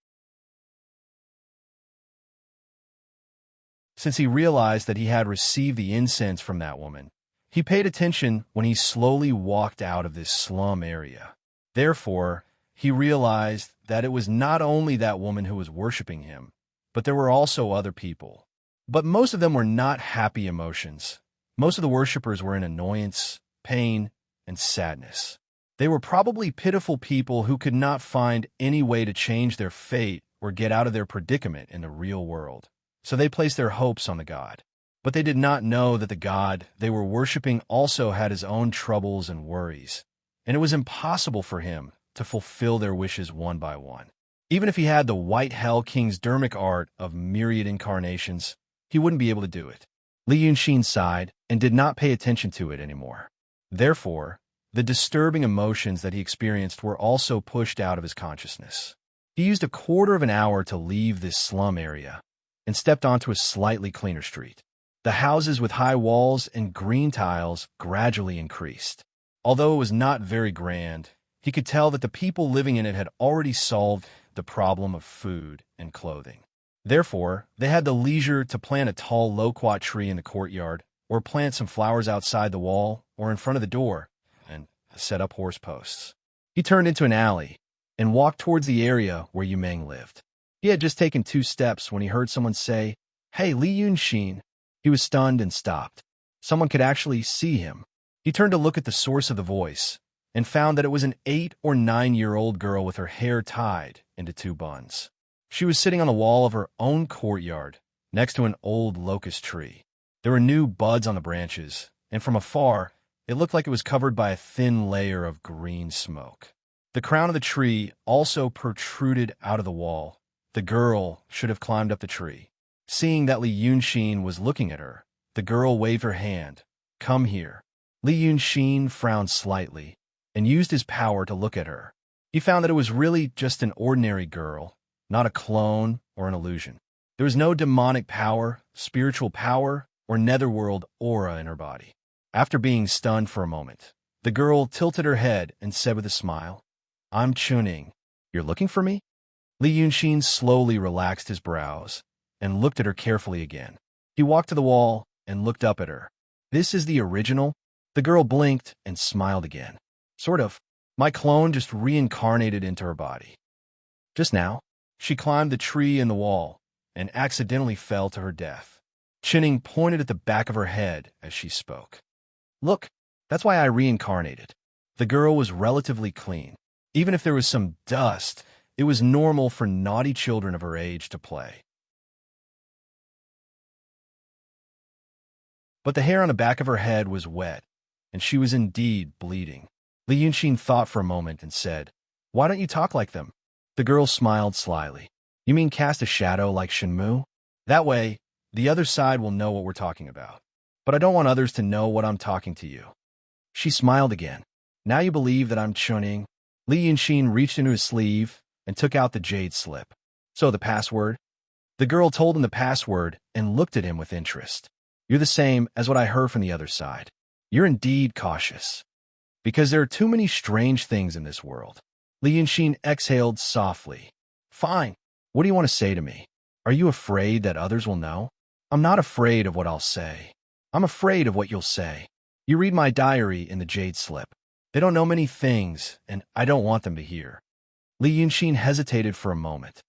Since he realized that he had received the incense from that woman, he paid attention when he slowly walked out of this slum area. Therefore, he realized that it was not only that woman who was worshiping him, but there were also other people. But most of them were not happy emotions. Most of the worshippers were in annoyance, pain, and sadness. They were probably pitiful people who could not find any way to change their fate or get out of their predicament in the real world. So they placed their hopes on the god. But they did not know that the god they were worshiping also had his own troubles and worries, and it was impossible for him to fulfill their wishes one by one. Even if he had the White Hell King's dermic art of myriad incarnations, he wouldn't be able to do it. Li Yunxin sighed and did not pay attention to it anymore. Therefore, the disturbing emotions that he experienced were also pushed out of his consciousness. He used a quarter of an hour to leave this slum area and stepped onto a slightly cleaner street. The houses with high walls and green tiles gradually increased. Although it was not very grand, he could tell that the people living in it had already solved the problem of food and clothing. Therefore, they had the leisure to plant a tall loquat tree in the courtyard, or plant some flowers outside the wall or in front of the door, and set up horse posts. He turned into an alley and walked towards the area where Yumeng lived. He had just taken 2 steps when he heard someone say, "Hey, Li Yunxin." He was stunned and stopped. Someone could actually see him. He turned to look at the source of the voice and found that it was an 8 or 9-year-old girl with her hair tied into 2 buns. She was sitting on the wall of her own courtyard next to an old locust tree. There were new buds on the branches, and from afar, it looked like it was covered by a thin layer of green smoke. The crown of the tree also protruded out of the wall, the girl should have climbed up the tree. Seeing that Li Yunxin was looking at her, the girl waved her hand. Come here. Li Yunxin frowned slightly and used his power to look at her. He found that it was really just an ordinary girl, not a clone or an illusion. There was no demonic power, spiritual power, or netherworld aura in her body. After being stunned for a moment, the girl tilted her head and said with a smile, I'm Chuning. You're looking for me? Li Yunxin slowly relaxed his brows and looked at her carefully again. He walked to the wall and looked up at her. This is the original? The girl blinked and smiled again. Sort of. My clone just reincarnated into her body. Just now, she climbed the tree in the wall and accidentally fell to her death. Chuning pointed at the back of her head as she spoke. Look, that's why I reincarnated. The girl was relatively clean. Even if there was some dust, it was normal for naughty children of her age to play. But the hair on the back of her head was wet, and she was indeed bleeding. Li Yunxin thought for a moment and said, Why don't you talk like them? The girl smiled slyly. You mean cast a shadow like Shenmue? That way, the other side will know what we're talking about. But I don't want others to know what I'm talking to you. She smiled again. Now you believe that I'm Chuning? Li Yunxin reached into his sleeve and took out the jade slip. So the password? The girl told him the password and looked at him with interest. You're the same as what I heard from the other side. You're indeed cautious. Because there are too many strange things in this world. Li Yunxin exhaled softly. Fine. What do you want to say to me? Are you afraid that others will know? I'm not afraid of what I'll say. I'm afraid of what you'll say. You read my diary in the jade slip. They don't know many things, and I don't want them to hear. Li Yunxin hesitated for a moment.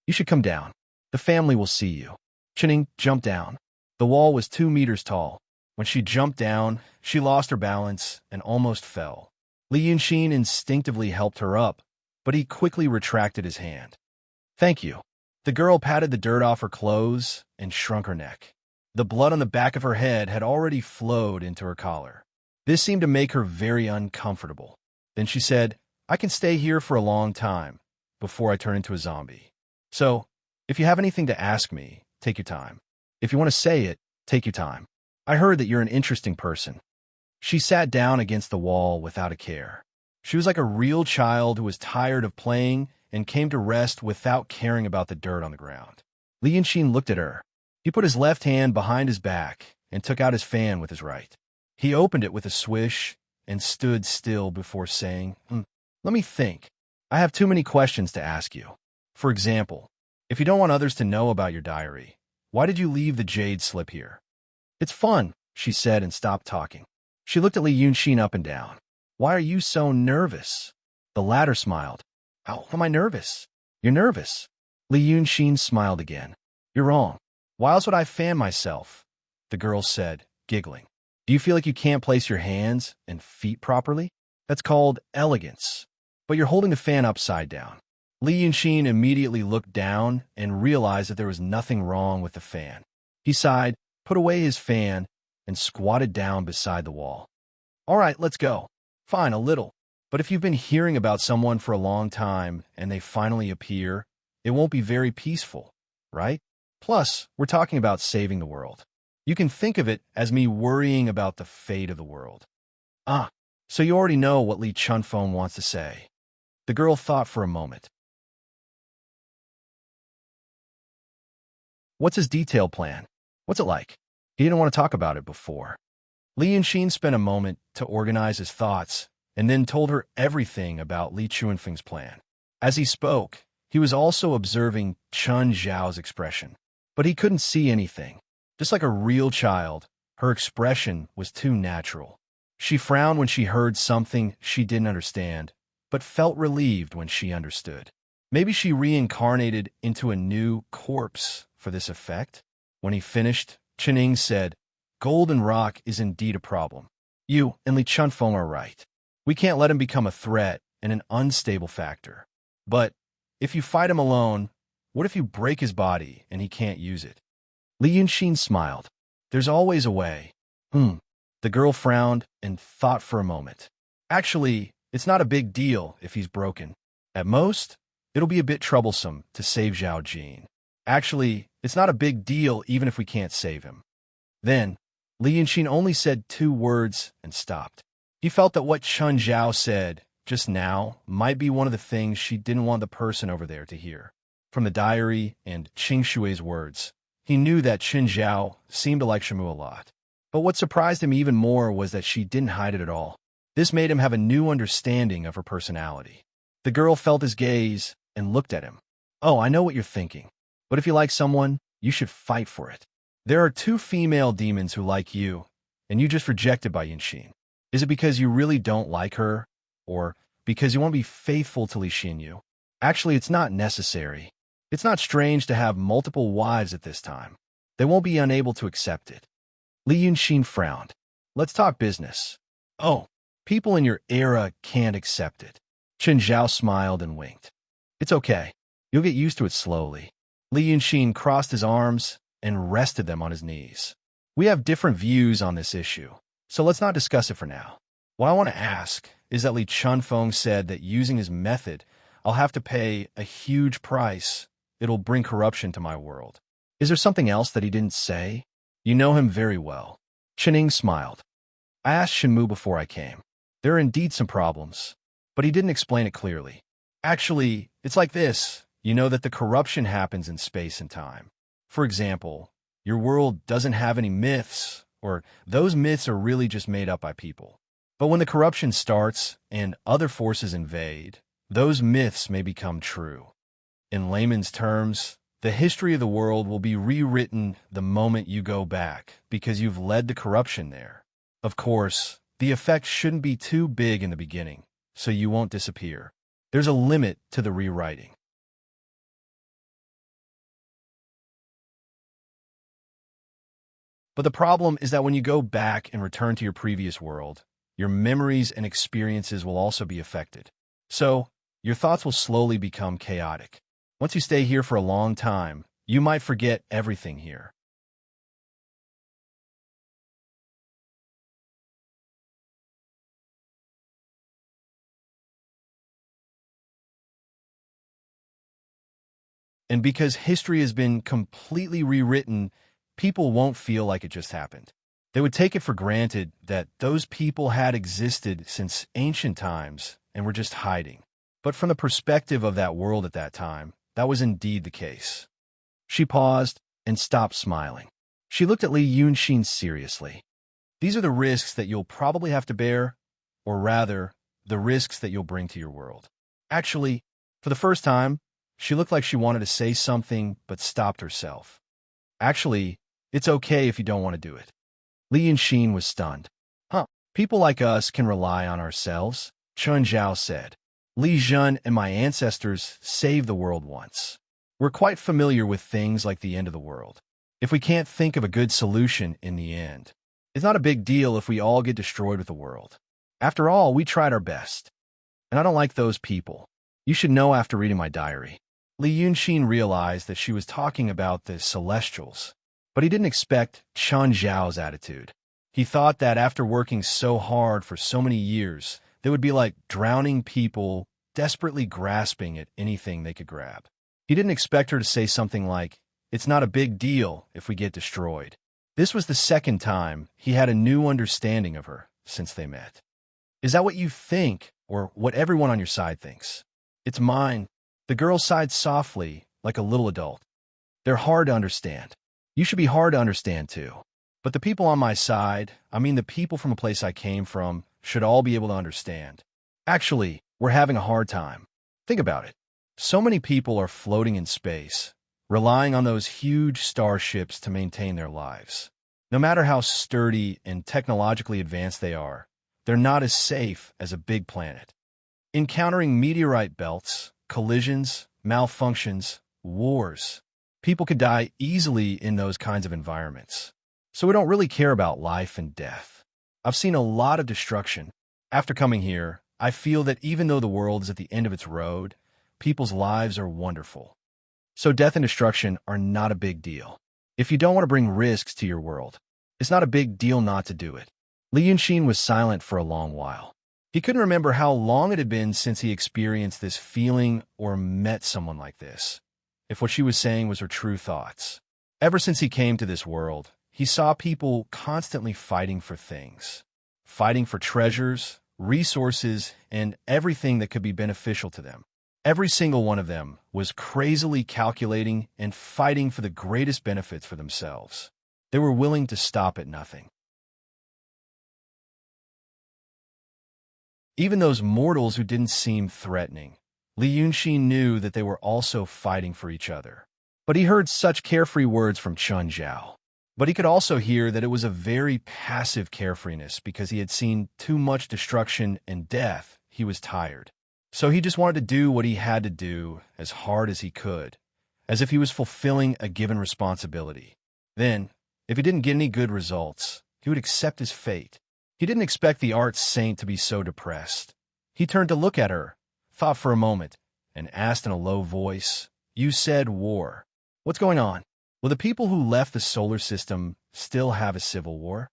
You should come down. The family will see you. Chuning jumped down. The wall was 2 meters tall. When she jumped down, she lost her balance and almost fell. Li Yunxin instinctively helped her up, but he quickly retracted his hand. Thank you. The girl patted the dirt off her clothes and shrunk her neck. The blood on the back of her head had already flowed into her collar. This seemed to make her very uncomfortable. Then she said, I can stay here for a long time before I turn into a zombie. So, if you have anything to ask me, take your time. If you want to say it, take your time. I heard that you're an interesting person. She sat down against the wall without a care. She was like a real child who was tired of playing and came to rest without caring about the dirt on the ground. Li Yunxin looked at her. He put his left hand behind his back and took out his fan with his right. He opened it with a swish and stood still before saying, Let me think. I have too many questions to ask you. For example, if you don't want others to know about your diary, why did you leave the jade slip here? It's fun, she said and stopped talking. She looked at Li Yunxin up and down. Why are you so nervous? The latter smiled. How am I nervous? You're nervous. Li Yunxin smiled again. You're wrong. Why else would I fan myself? The girl said, giggling. Do you feel like you can't place your hands and feet properly? That's called elegance. But you're holding the fan upside down. Li Yunxin immediately looked down and realized that there was nothing wrong with the fan. He sighed, put away his fan, and squatted down beside the wall. All right, let's go. Fine, a little. But if you've been hearing about someone for a long time and they finally appear, it won't be very peaceful, right? Plus, we're talking about saving the world. You can think of it as me worrying about the fate of the world. Ah, so you already know what Li Chunfeng wants to say. The girl thought for a moment. What's his detailed plan? What's it like? He didn't want to talk about it before. Li Yunxin spent a moment to organize his thoughts and then told her everything about Li Chunfeng's plan. As he spoke, he was also observing Chun Zhao's expression, but he couldn't see anything. Just like a real child, her expression was too natural. She frowned when she heard something she didn't understand, but felt relieved when she understood. Maybe she reincarnated into a new corpse for this effect? When he finished, Chuning said, Golden Rock is indeed a problem. You and Li Chunfeng are right. We can't let him become a threat and an unstable factor. But if you fight him alone, what if you break his body and he can't use it? Li Yunxin smiled. There's always a way. The girl frowned and thought for a moment. Actually, it's not a big deal if he's broken. At most, It'll be a bit troublesome to save Zhao Jin. Actually, it's not a big deal even if we can't save him. Then, Li Yunxin only said 2 words and stopped. He felt that what Chun Zhao said just now might be one of the things she didn't want the person over there to hear. From the diary and Qing Shui's words, he knew that Chun Zhao seemed to like Shamu a lot. But what surprised him even more was that she didn't hide it at all. This made him have a new understanding of her personality. The girl felt his gaze and looked at him. "Oh, I know what you're thinking. But if you like someone, you should fight for it. There are 2 female demons who like you, and you just rejected by Yunxin. Is it because you really don't like her, or because you want to be faithful to Li Xinyu? Actually, it's not necessary. It's not strange to have multiple wives at this time. They won't be unable to accept it." Li Yunxin frowned. "Let's talk business." "Oh, people in your era can't accept it." Chen Zhao smiled and winked. "It's okay. You'll get used to it slowly." Li Yunxin crossed his arms and rested them on his knees. "We have different views on this issue, so let's not discuss it for now. What I want to ask is that Li Chunfeng said that using his method, I'll have to pay a huge price. It'll bring corruption to my world. Is there something else that he didn't say? You know him very well." Chening smiled. "I asked Shenmu before I came. There are indeed some problems, but he didn't explain it clearly. Actually, it's like this. You know that the corruption happens in space and time. For example, your world doesn't have any myths, or those myths are really just made up by people. But when the corruption starts and other forces invade, those myths may become true. In layman's terms, the history of the world will be rewritten the moment you go back because you've led the corruption there. Of course, the effect shouldn't be too big in the beginning, so you won't disappear. There's a limit to the rewriting. But the problem is that when you go back and return to your previous world, your memories and experiences will also be affected. So, your thoughts will slowly become chaotic. Once you stay here for a long time, you might forget everything here. And because history has been completely rewritten, people won't feel like it just happened. They would take it for granted that those people had existed since ancient times and were just hiding. But from the perspective of that world at that time, that was indeed the case. She paused and stopped smiling. She looked at Li Yunxin seriously. "These are the risks that you'll probably have to bear, or rather, the risks that you'll bring to your world." Actually, for the first time, she looked like she wanted to say something but stopped herself. "Actually, it's okay if you don't want to do it." Li Yunxin was stunned. "Huh, people like us can rely on ourselves," Chun Zhao said. "Li Zhen and my ancestors saved the world once. We're quite familiar with things like the end of the world. If we can't think of a good solution in the end, it's not a big deal if we all get destroyed with the world. After all, we tried our best. And I don't like those people. You should know after reading my diary." Li Yunxin realized that she was talking about the Celestials, but he didn't expect Chun Zhao's attitude. He thought that after working so hard for so many years, they would be like drowning people desperately grasping at anything they could grab. He didn't expect her to say something like, "It's not a big deal if we get destroyed." This was the second time he had a new understanding of her since they met. "Is that what you think, or what everyone on your side thinks?" "It's mine." The girl sighed softly, like a little adult. "They're hard to understand. You should be hard to understand too. But the people on my side, I mean the people from a place I came from, should all be able to understand. Actually, we're having a hard time. Think about it. So many people are floating in space, relying on those huge starships to maintain their lives. No matter how sturdy and technologically advanced they are, they're not as safe as a big planet. Encountering meteorite belts, collisions, malfunctions, wars. People could die easily in those kinds of environments. So we don't really care about life and death. I've seen a lot of destruction. After coming here, I feel that even though the world is at the end of its road, people's lives are wonderful. So death and destruction are not a big deal. If you don't want to bring risks to your world, it's not a big deal not to do it." Li Yunxin was silent for a long while. He couldn't remember how long it had been since he experienced this feeling or met someone like this, if what she was saying was her true thoughts. Ever since he came to this world, he saw people constantly fighting for things, fighting for treasures, resources, and everything that could be beneficial to them. Every single one of them was crazily calculating and fighting for the greatest benefits for themselves. They were willing to stop at nothing. Even those mortals who didn't seem threatening, Li Yunxin knew that they were also fighting for each other. But he heard such carefree words from Chun Zhao. But he could also hear that it was a very passive carefreeness because he had seen too much destruction and death. He was tired. So he just wanted to do what he had to do as hard as he could, as if he was fulfilling a given responsibility. Then, if he didn't get any good results, he would accept his fate. He didn't expect the art saint to be so depressed. He turned to look at her, thought for a moment, and asked in a low voice, "You said war. What's going on? Will the people who left the solar system still have a civil war?"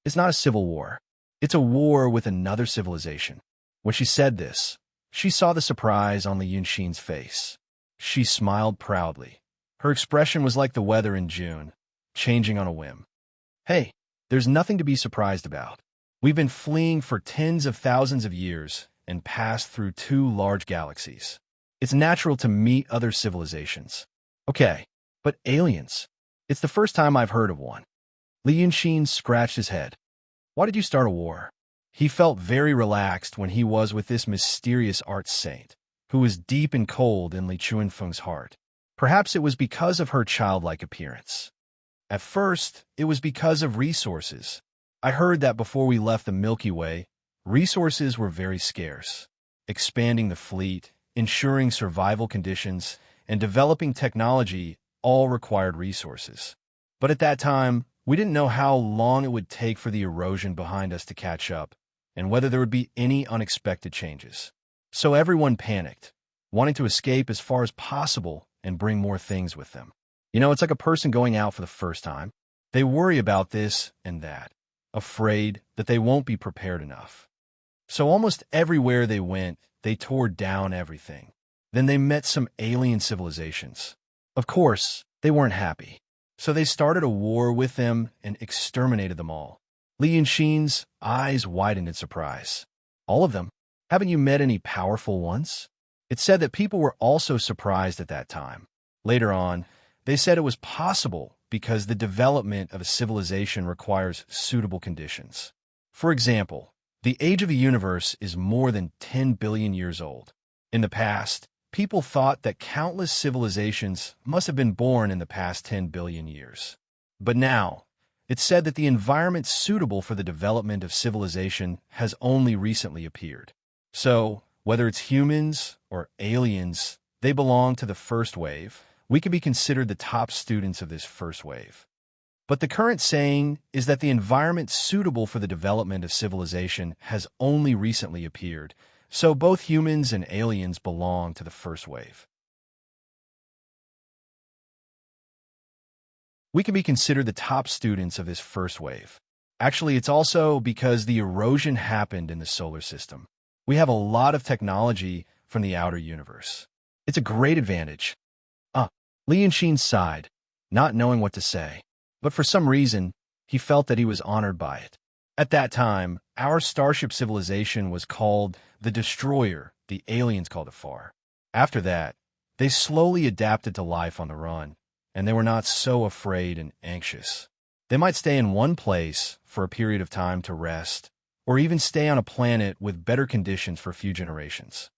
"It's not a civil war. It's a war with another civilization." When she said this, she saw the surprise on Li Yunxin's face. She smiled proudly. Her expression was like the weather in June, changing on a whim. "Hey, there's nothing to be surprised about. We've been fleeing for tens of thousands of years and passed through 2 large galaxies. It's natural to meet other civilizations." "Okay, but aliens? It's the first time I've heard of one." Li Yunxin scratched his head. "Why did you start a war?" He felt very relaxed when he was with this mysterious art saint, who was deep and cold in Li Chuanfeng's heart. Perhaps it was because of her childlike appearance. At first, it was because of resources. "I heard that before we left the Milky Way, resources were very scarce. Expanding the fleet, ensuring survival conditions, and developing technology all required resources. But at that time, we didn't know how long it would take for the erosion behind us to catch up, and whether there would be any unexpected changes. So everyone panicked, wanting to escape as far as possible and bring more things with them. It's like a person going out for the first time. They worry about this and that, afraid that they won't be prepared enough. So almost everywhere they went, they tore down everything. Then they met some alien civilizations. Of course, they weren't happy. So they started a war with them and exterminated them all." Li Yunxin's eyes widened in surprise. "All of them? Haven't you met any powerful ones?" It said that people were also surprised at that time. Later on, they said it was possible because the development of a civilization requires suitable conditions. For example, the age of the universe is more than 10 billion years old. In the past, people thought that countless civilizations must have been born in the past 10 billion years. But now, it's said that the environment suitable for the development of civilization has only recently appeared. So, whether it's humans or aliens, they belong to the first wave. We could be considered the top students of this first wave. But the current saying is that the environment suitable for the development of civilization has only recently appeared, so both humans and aliens belong to the first wave. We can be considered the top students of this first wave. Actually, it's also because the erosion happened in the solar system. We have a lot of technology from the outer universe. It's a great advantage. Li Yunxin sighed, not knowing what to say. But for some reason, he felt that he was honored by it. At that time, our starship civilization was called the Destroyer, the aliens called it Far. After that, they slowly adapted to life on the run, and they were not so afraid and anxious. They might stay in one place for a period of time to rest, or even stay on a planet with better conditions for a few generations.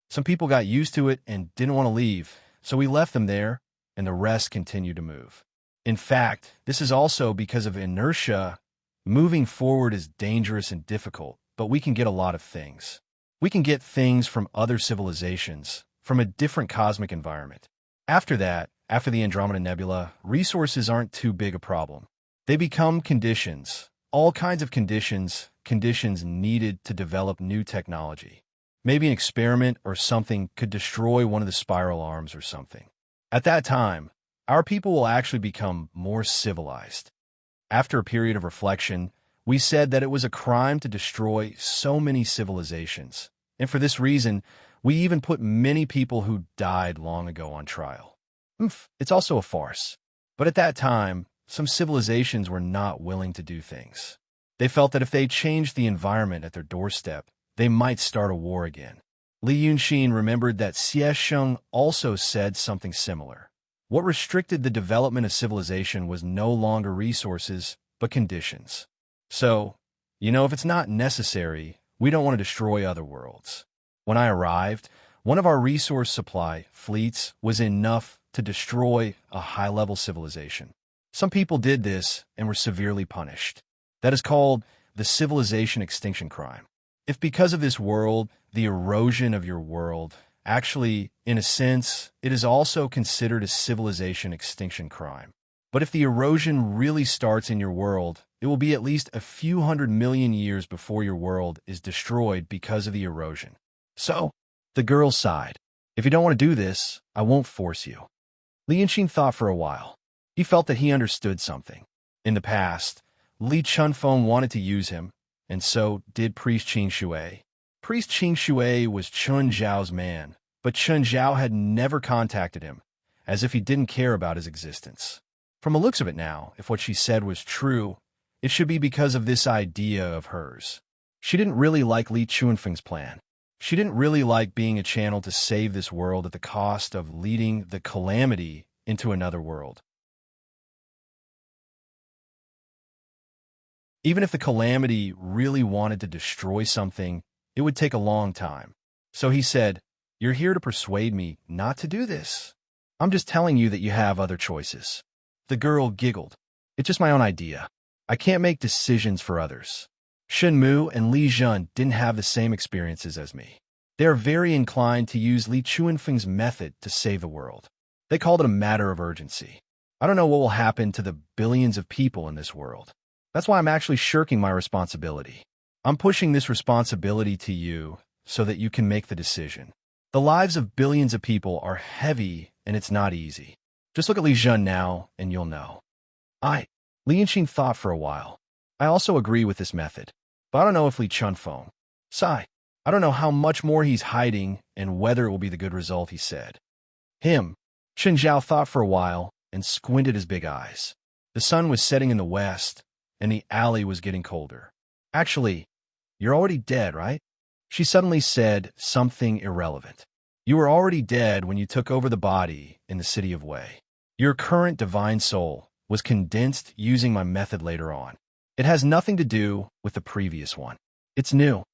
Some people got used to it and didn't want to leave, so we left them there, and the rest continued to move. In fact, this is also because of inertia. Moving forward is dangerous and difficult, but we can get a lot of things. We can get things from other civilizations, from a different cosmic environment. After that, after the Andromeda Nebula, resources aren't too big a problem. They become conditions, all kinds of conditions needed to develop new technology. Maybe an experiment or something could destroy one of the spiral arms or something. At that time, our people will actually become more civilized. After a period of reflection, We said that it was a crime to destroy so many civilizations, and for this reason, we even put many people who died long ago on trial. It's also a farce. But at that time, some civilizations were not willing to do things. They felt that if they changed the environment at their doorstep, they might start a war again. Li Yunxin remembered that Xie Sheng also said something similar. What restricted the development of civilization was no longer resources, but conditions. So, if it's not necessary, we don't want to destroy other worlds. When I arrived, one of our resource supply fleets was enough to destroy a high-level civilization. Some people did this and were severely punished. That is called the civilization extinction crime. If because of this world, the erosion of your world, actually, in a sense, it is also considered a civilization extinction crime. But if the erosion really starts in your world, it will be at least a few 100 million years before your world is destroyed because of the erosion. So, the girl sighed. If you don't want to do this, I won't force you. Li Yunxin thought for a while. He felt that he understood something. In the past, Li Chunfeng wanted to use him, and so did Priest Qing Shui. Priest Qing Shui was Chun Zhao's man, but Chun Zhao had never contacted him, as if he didn't care about his existence. From the looks of it now, if what she said was true, it should be because of this idea of hers. She didn't really like Li Chunfeng's plan. She didn't really like being a channel to save this world at the cost of leading the calamity into another world. Even if the calamity really wanted to destroy something, it would take a long time. So he said, "You're here to persuade me not to do this. I'm just telling you that you have other choices." The girl giggled. "It's just my own idea. I can't make decisions for others. Shen Mu and Li Zhen didn't have the same experiences as me. They are very inclined to use Li Chunfeng's method to save the world. They called it a matter of urgency. I don't know what will happen to the billions of people in this world. That's why I'm actually shirking my responsibility. I'm pushing this responsibility to you so that you can make the decision. The lives of billions of people are heavy, and it's not easy. Just look at Li Zhen now, and you'll know." Li Yunxin thought for a while. "I also agree with this method, but I don't know if Li Chunfeng. Sigh. I don't know how much more he's hiding and whether it will be the good result," he said. Him. Chen Zhao thought for a while and squinted his big eyes. The sun was setting in the west, and the alley was getting colder. "Actually, you're already dead, right?" She suddenly said something irrelevant. "You were already dead when you took over the body in the city of Wei. Your current divine soul was condensed using my method later on. It has nothing to do with the previous one. It's new.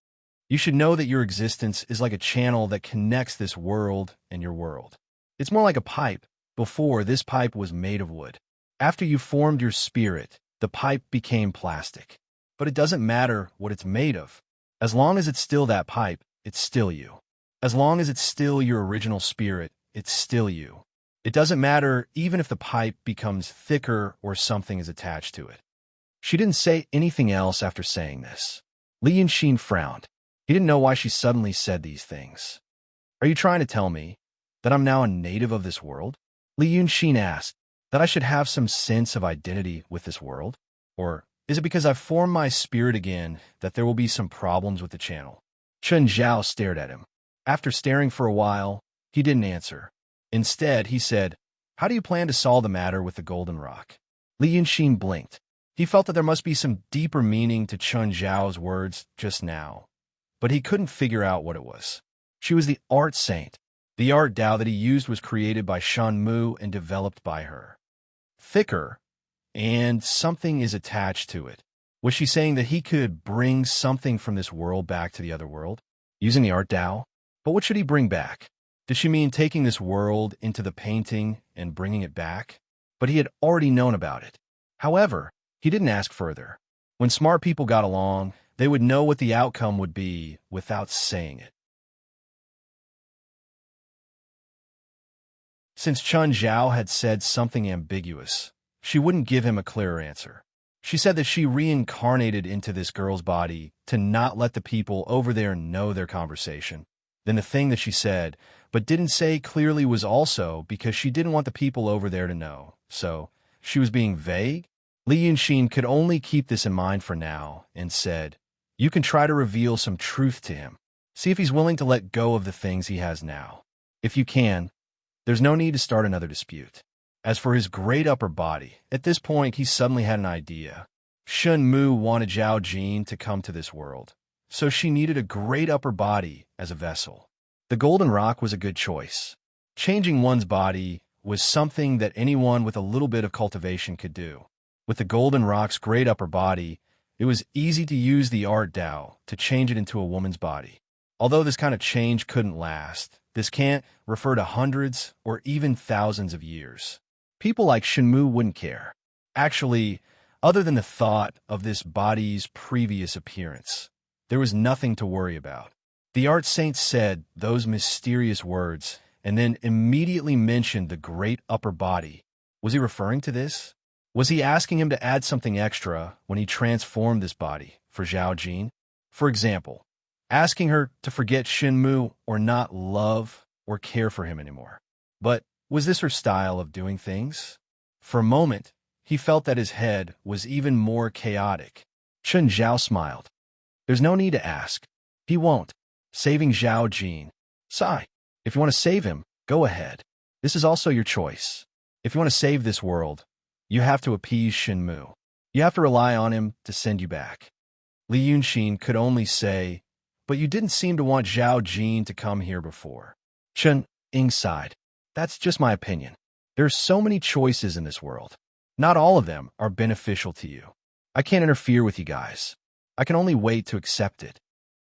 You should know that your existence is like a channel that connects this world and your world. It's more like a pipe. Before, this pipe was made of wood. After you formed your spirit, the pipe became plastic. But it doesn't matter what it's made of. As long as it's still that pipe, it's still you. As long as it's still your original spirit, it's still you. It doesn't matter even if the pipe becomes thicker or something is attached to it." She didn't say anything else after saying this. Li Yunxin frowned. He didn't know why she suddenly said these things. "Are you trying to tell me that I'm now a native of this world?" Li Yunxin asked. "That I should have some sense of identity with this world? Or is it because I've formed my spirit again that there will be some problems with the channel?" Chen Zhao stared at him. After staring for a while, he didn't answer. Instead, he said, "How do you plan to solve the matter with the golden rock?" Li Yunxin blinked. He felt that there must be some deeper meaning to Chen Zhao's words just now, but he couldn't figure out what it was. She was the art saint. The art Dao that he used was created by Shan Mu and developed by her. Thicker, and something is attached to it. Was she saying that he could bring something from this world back to the other world, using the art Dao? But what should he bring back? Did she mean taking this world into the painting and bringing it back? But he had already known about it. However, he didn't ask further. When smart people got along, they would know what the outcome would be without saying it. Since Chen Zhao had said something ambiguous, she wouldn't give him a clearer answer. She said that she reincarnated into this girl's body to not let the people over there know their conversation. Then the thing that she said, but didn't say clearly, was also because she didn't want the people over there to know. So, she was being vague? Li Yunxin could only keep this in mind for now and said, "You can try to reveal some truth to him. See if he's willing to let go of the things he has now. If you can, there's no need to start another dispute." As for his great upper body, at this point he suddenly had an idea. Shun Mu wanted Zhao Jin to come to this world, so she needed a great upper body as a vessel. The golden rock was a good choice. Changing one's body was something that anyone with a little bit of cultivation could do. With the golden rock's great upper body, it was easy to use the art Dao to change it into a woman's body. Although this kind of change couldn't last, this can't refer to hundreds or even thousands of years. People like Shenmu wouldn't care. Actually, other than the thought of this body's previous appearance, there was nothing to worry about. The art saint said those mysterious words and then immediately mentioned the great upper body. Was he referring to this? Was he asking him to add something extra when he transformed this body for Zhao Jin? For example, asking her to forget Shenmu or not love or care for him anymore. But was this her style of doing things? For a moment, he felt that his head was even more chaotic. Chen Zhao smiled. There's no need to ask. He won't. Saving Zhao Jin. Sigh. If you want to save him, go ahead. This is also your choice. If you want to save this world, you have to appease Shenmu. You have to rely on him to send you back. Li Yunxin could only say, but you didn't seem to want Zhao Jin to come here before. Chen Ying sighed. That's just my opinion. There are so many choices in this world. Not all of them are beneficial to you. I can't interfere with you guys. I can only wait to accept it.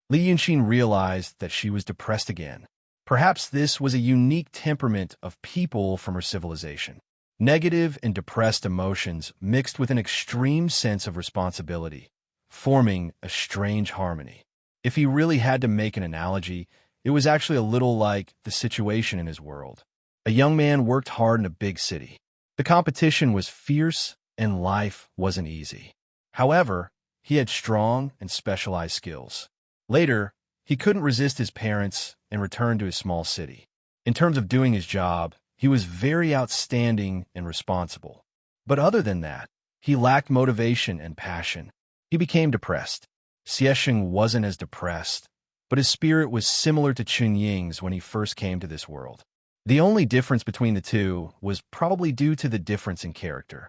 Li Yunxin realized that she was depressed again. Perhaps this was a unique temperament of people from her civilization. Negative and depressed emotions mixed with an extreme sense of responsibility, forming a strange harmony. If he really had to make an analogy, it was actually a little like the situation in his world. A young man worked hard in a big city. The competition was fierce and life wasn't easy. However, he had strong and specialized skills. Later, he couldn't resist his parents and returned to his small city. In terms of doing his job, he was very outstanding and responsible. But other than that, he lacked motivation and passion. He became depressed. Xiesheng wasn't as depressed, but his spirit was similar to Chunying's when he first came to this world. The only difference between the two was probably due to the difference in character.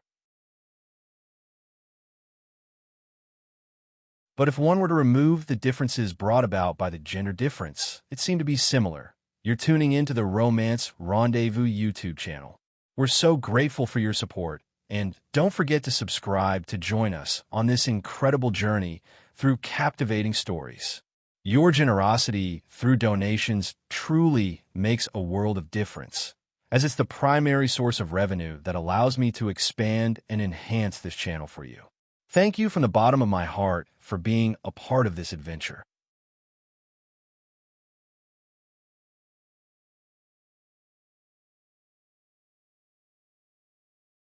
But if one were to remove the differences brought about by the gender difference, it seemed to be similar. You're tuning into the Romance Rendezvous YouTube channel. We're so grateful for your support, and don't forget to subscribe to join us on this incredible journey through captivating stories. Your generosity through donations truly makes a world of difference, as it's the primary source of revenue that allows me to expand and enhance this channel for you. Thank you from the bottom of my heart for being a part of this adventure.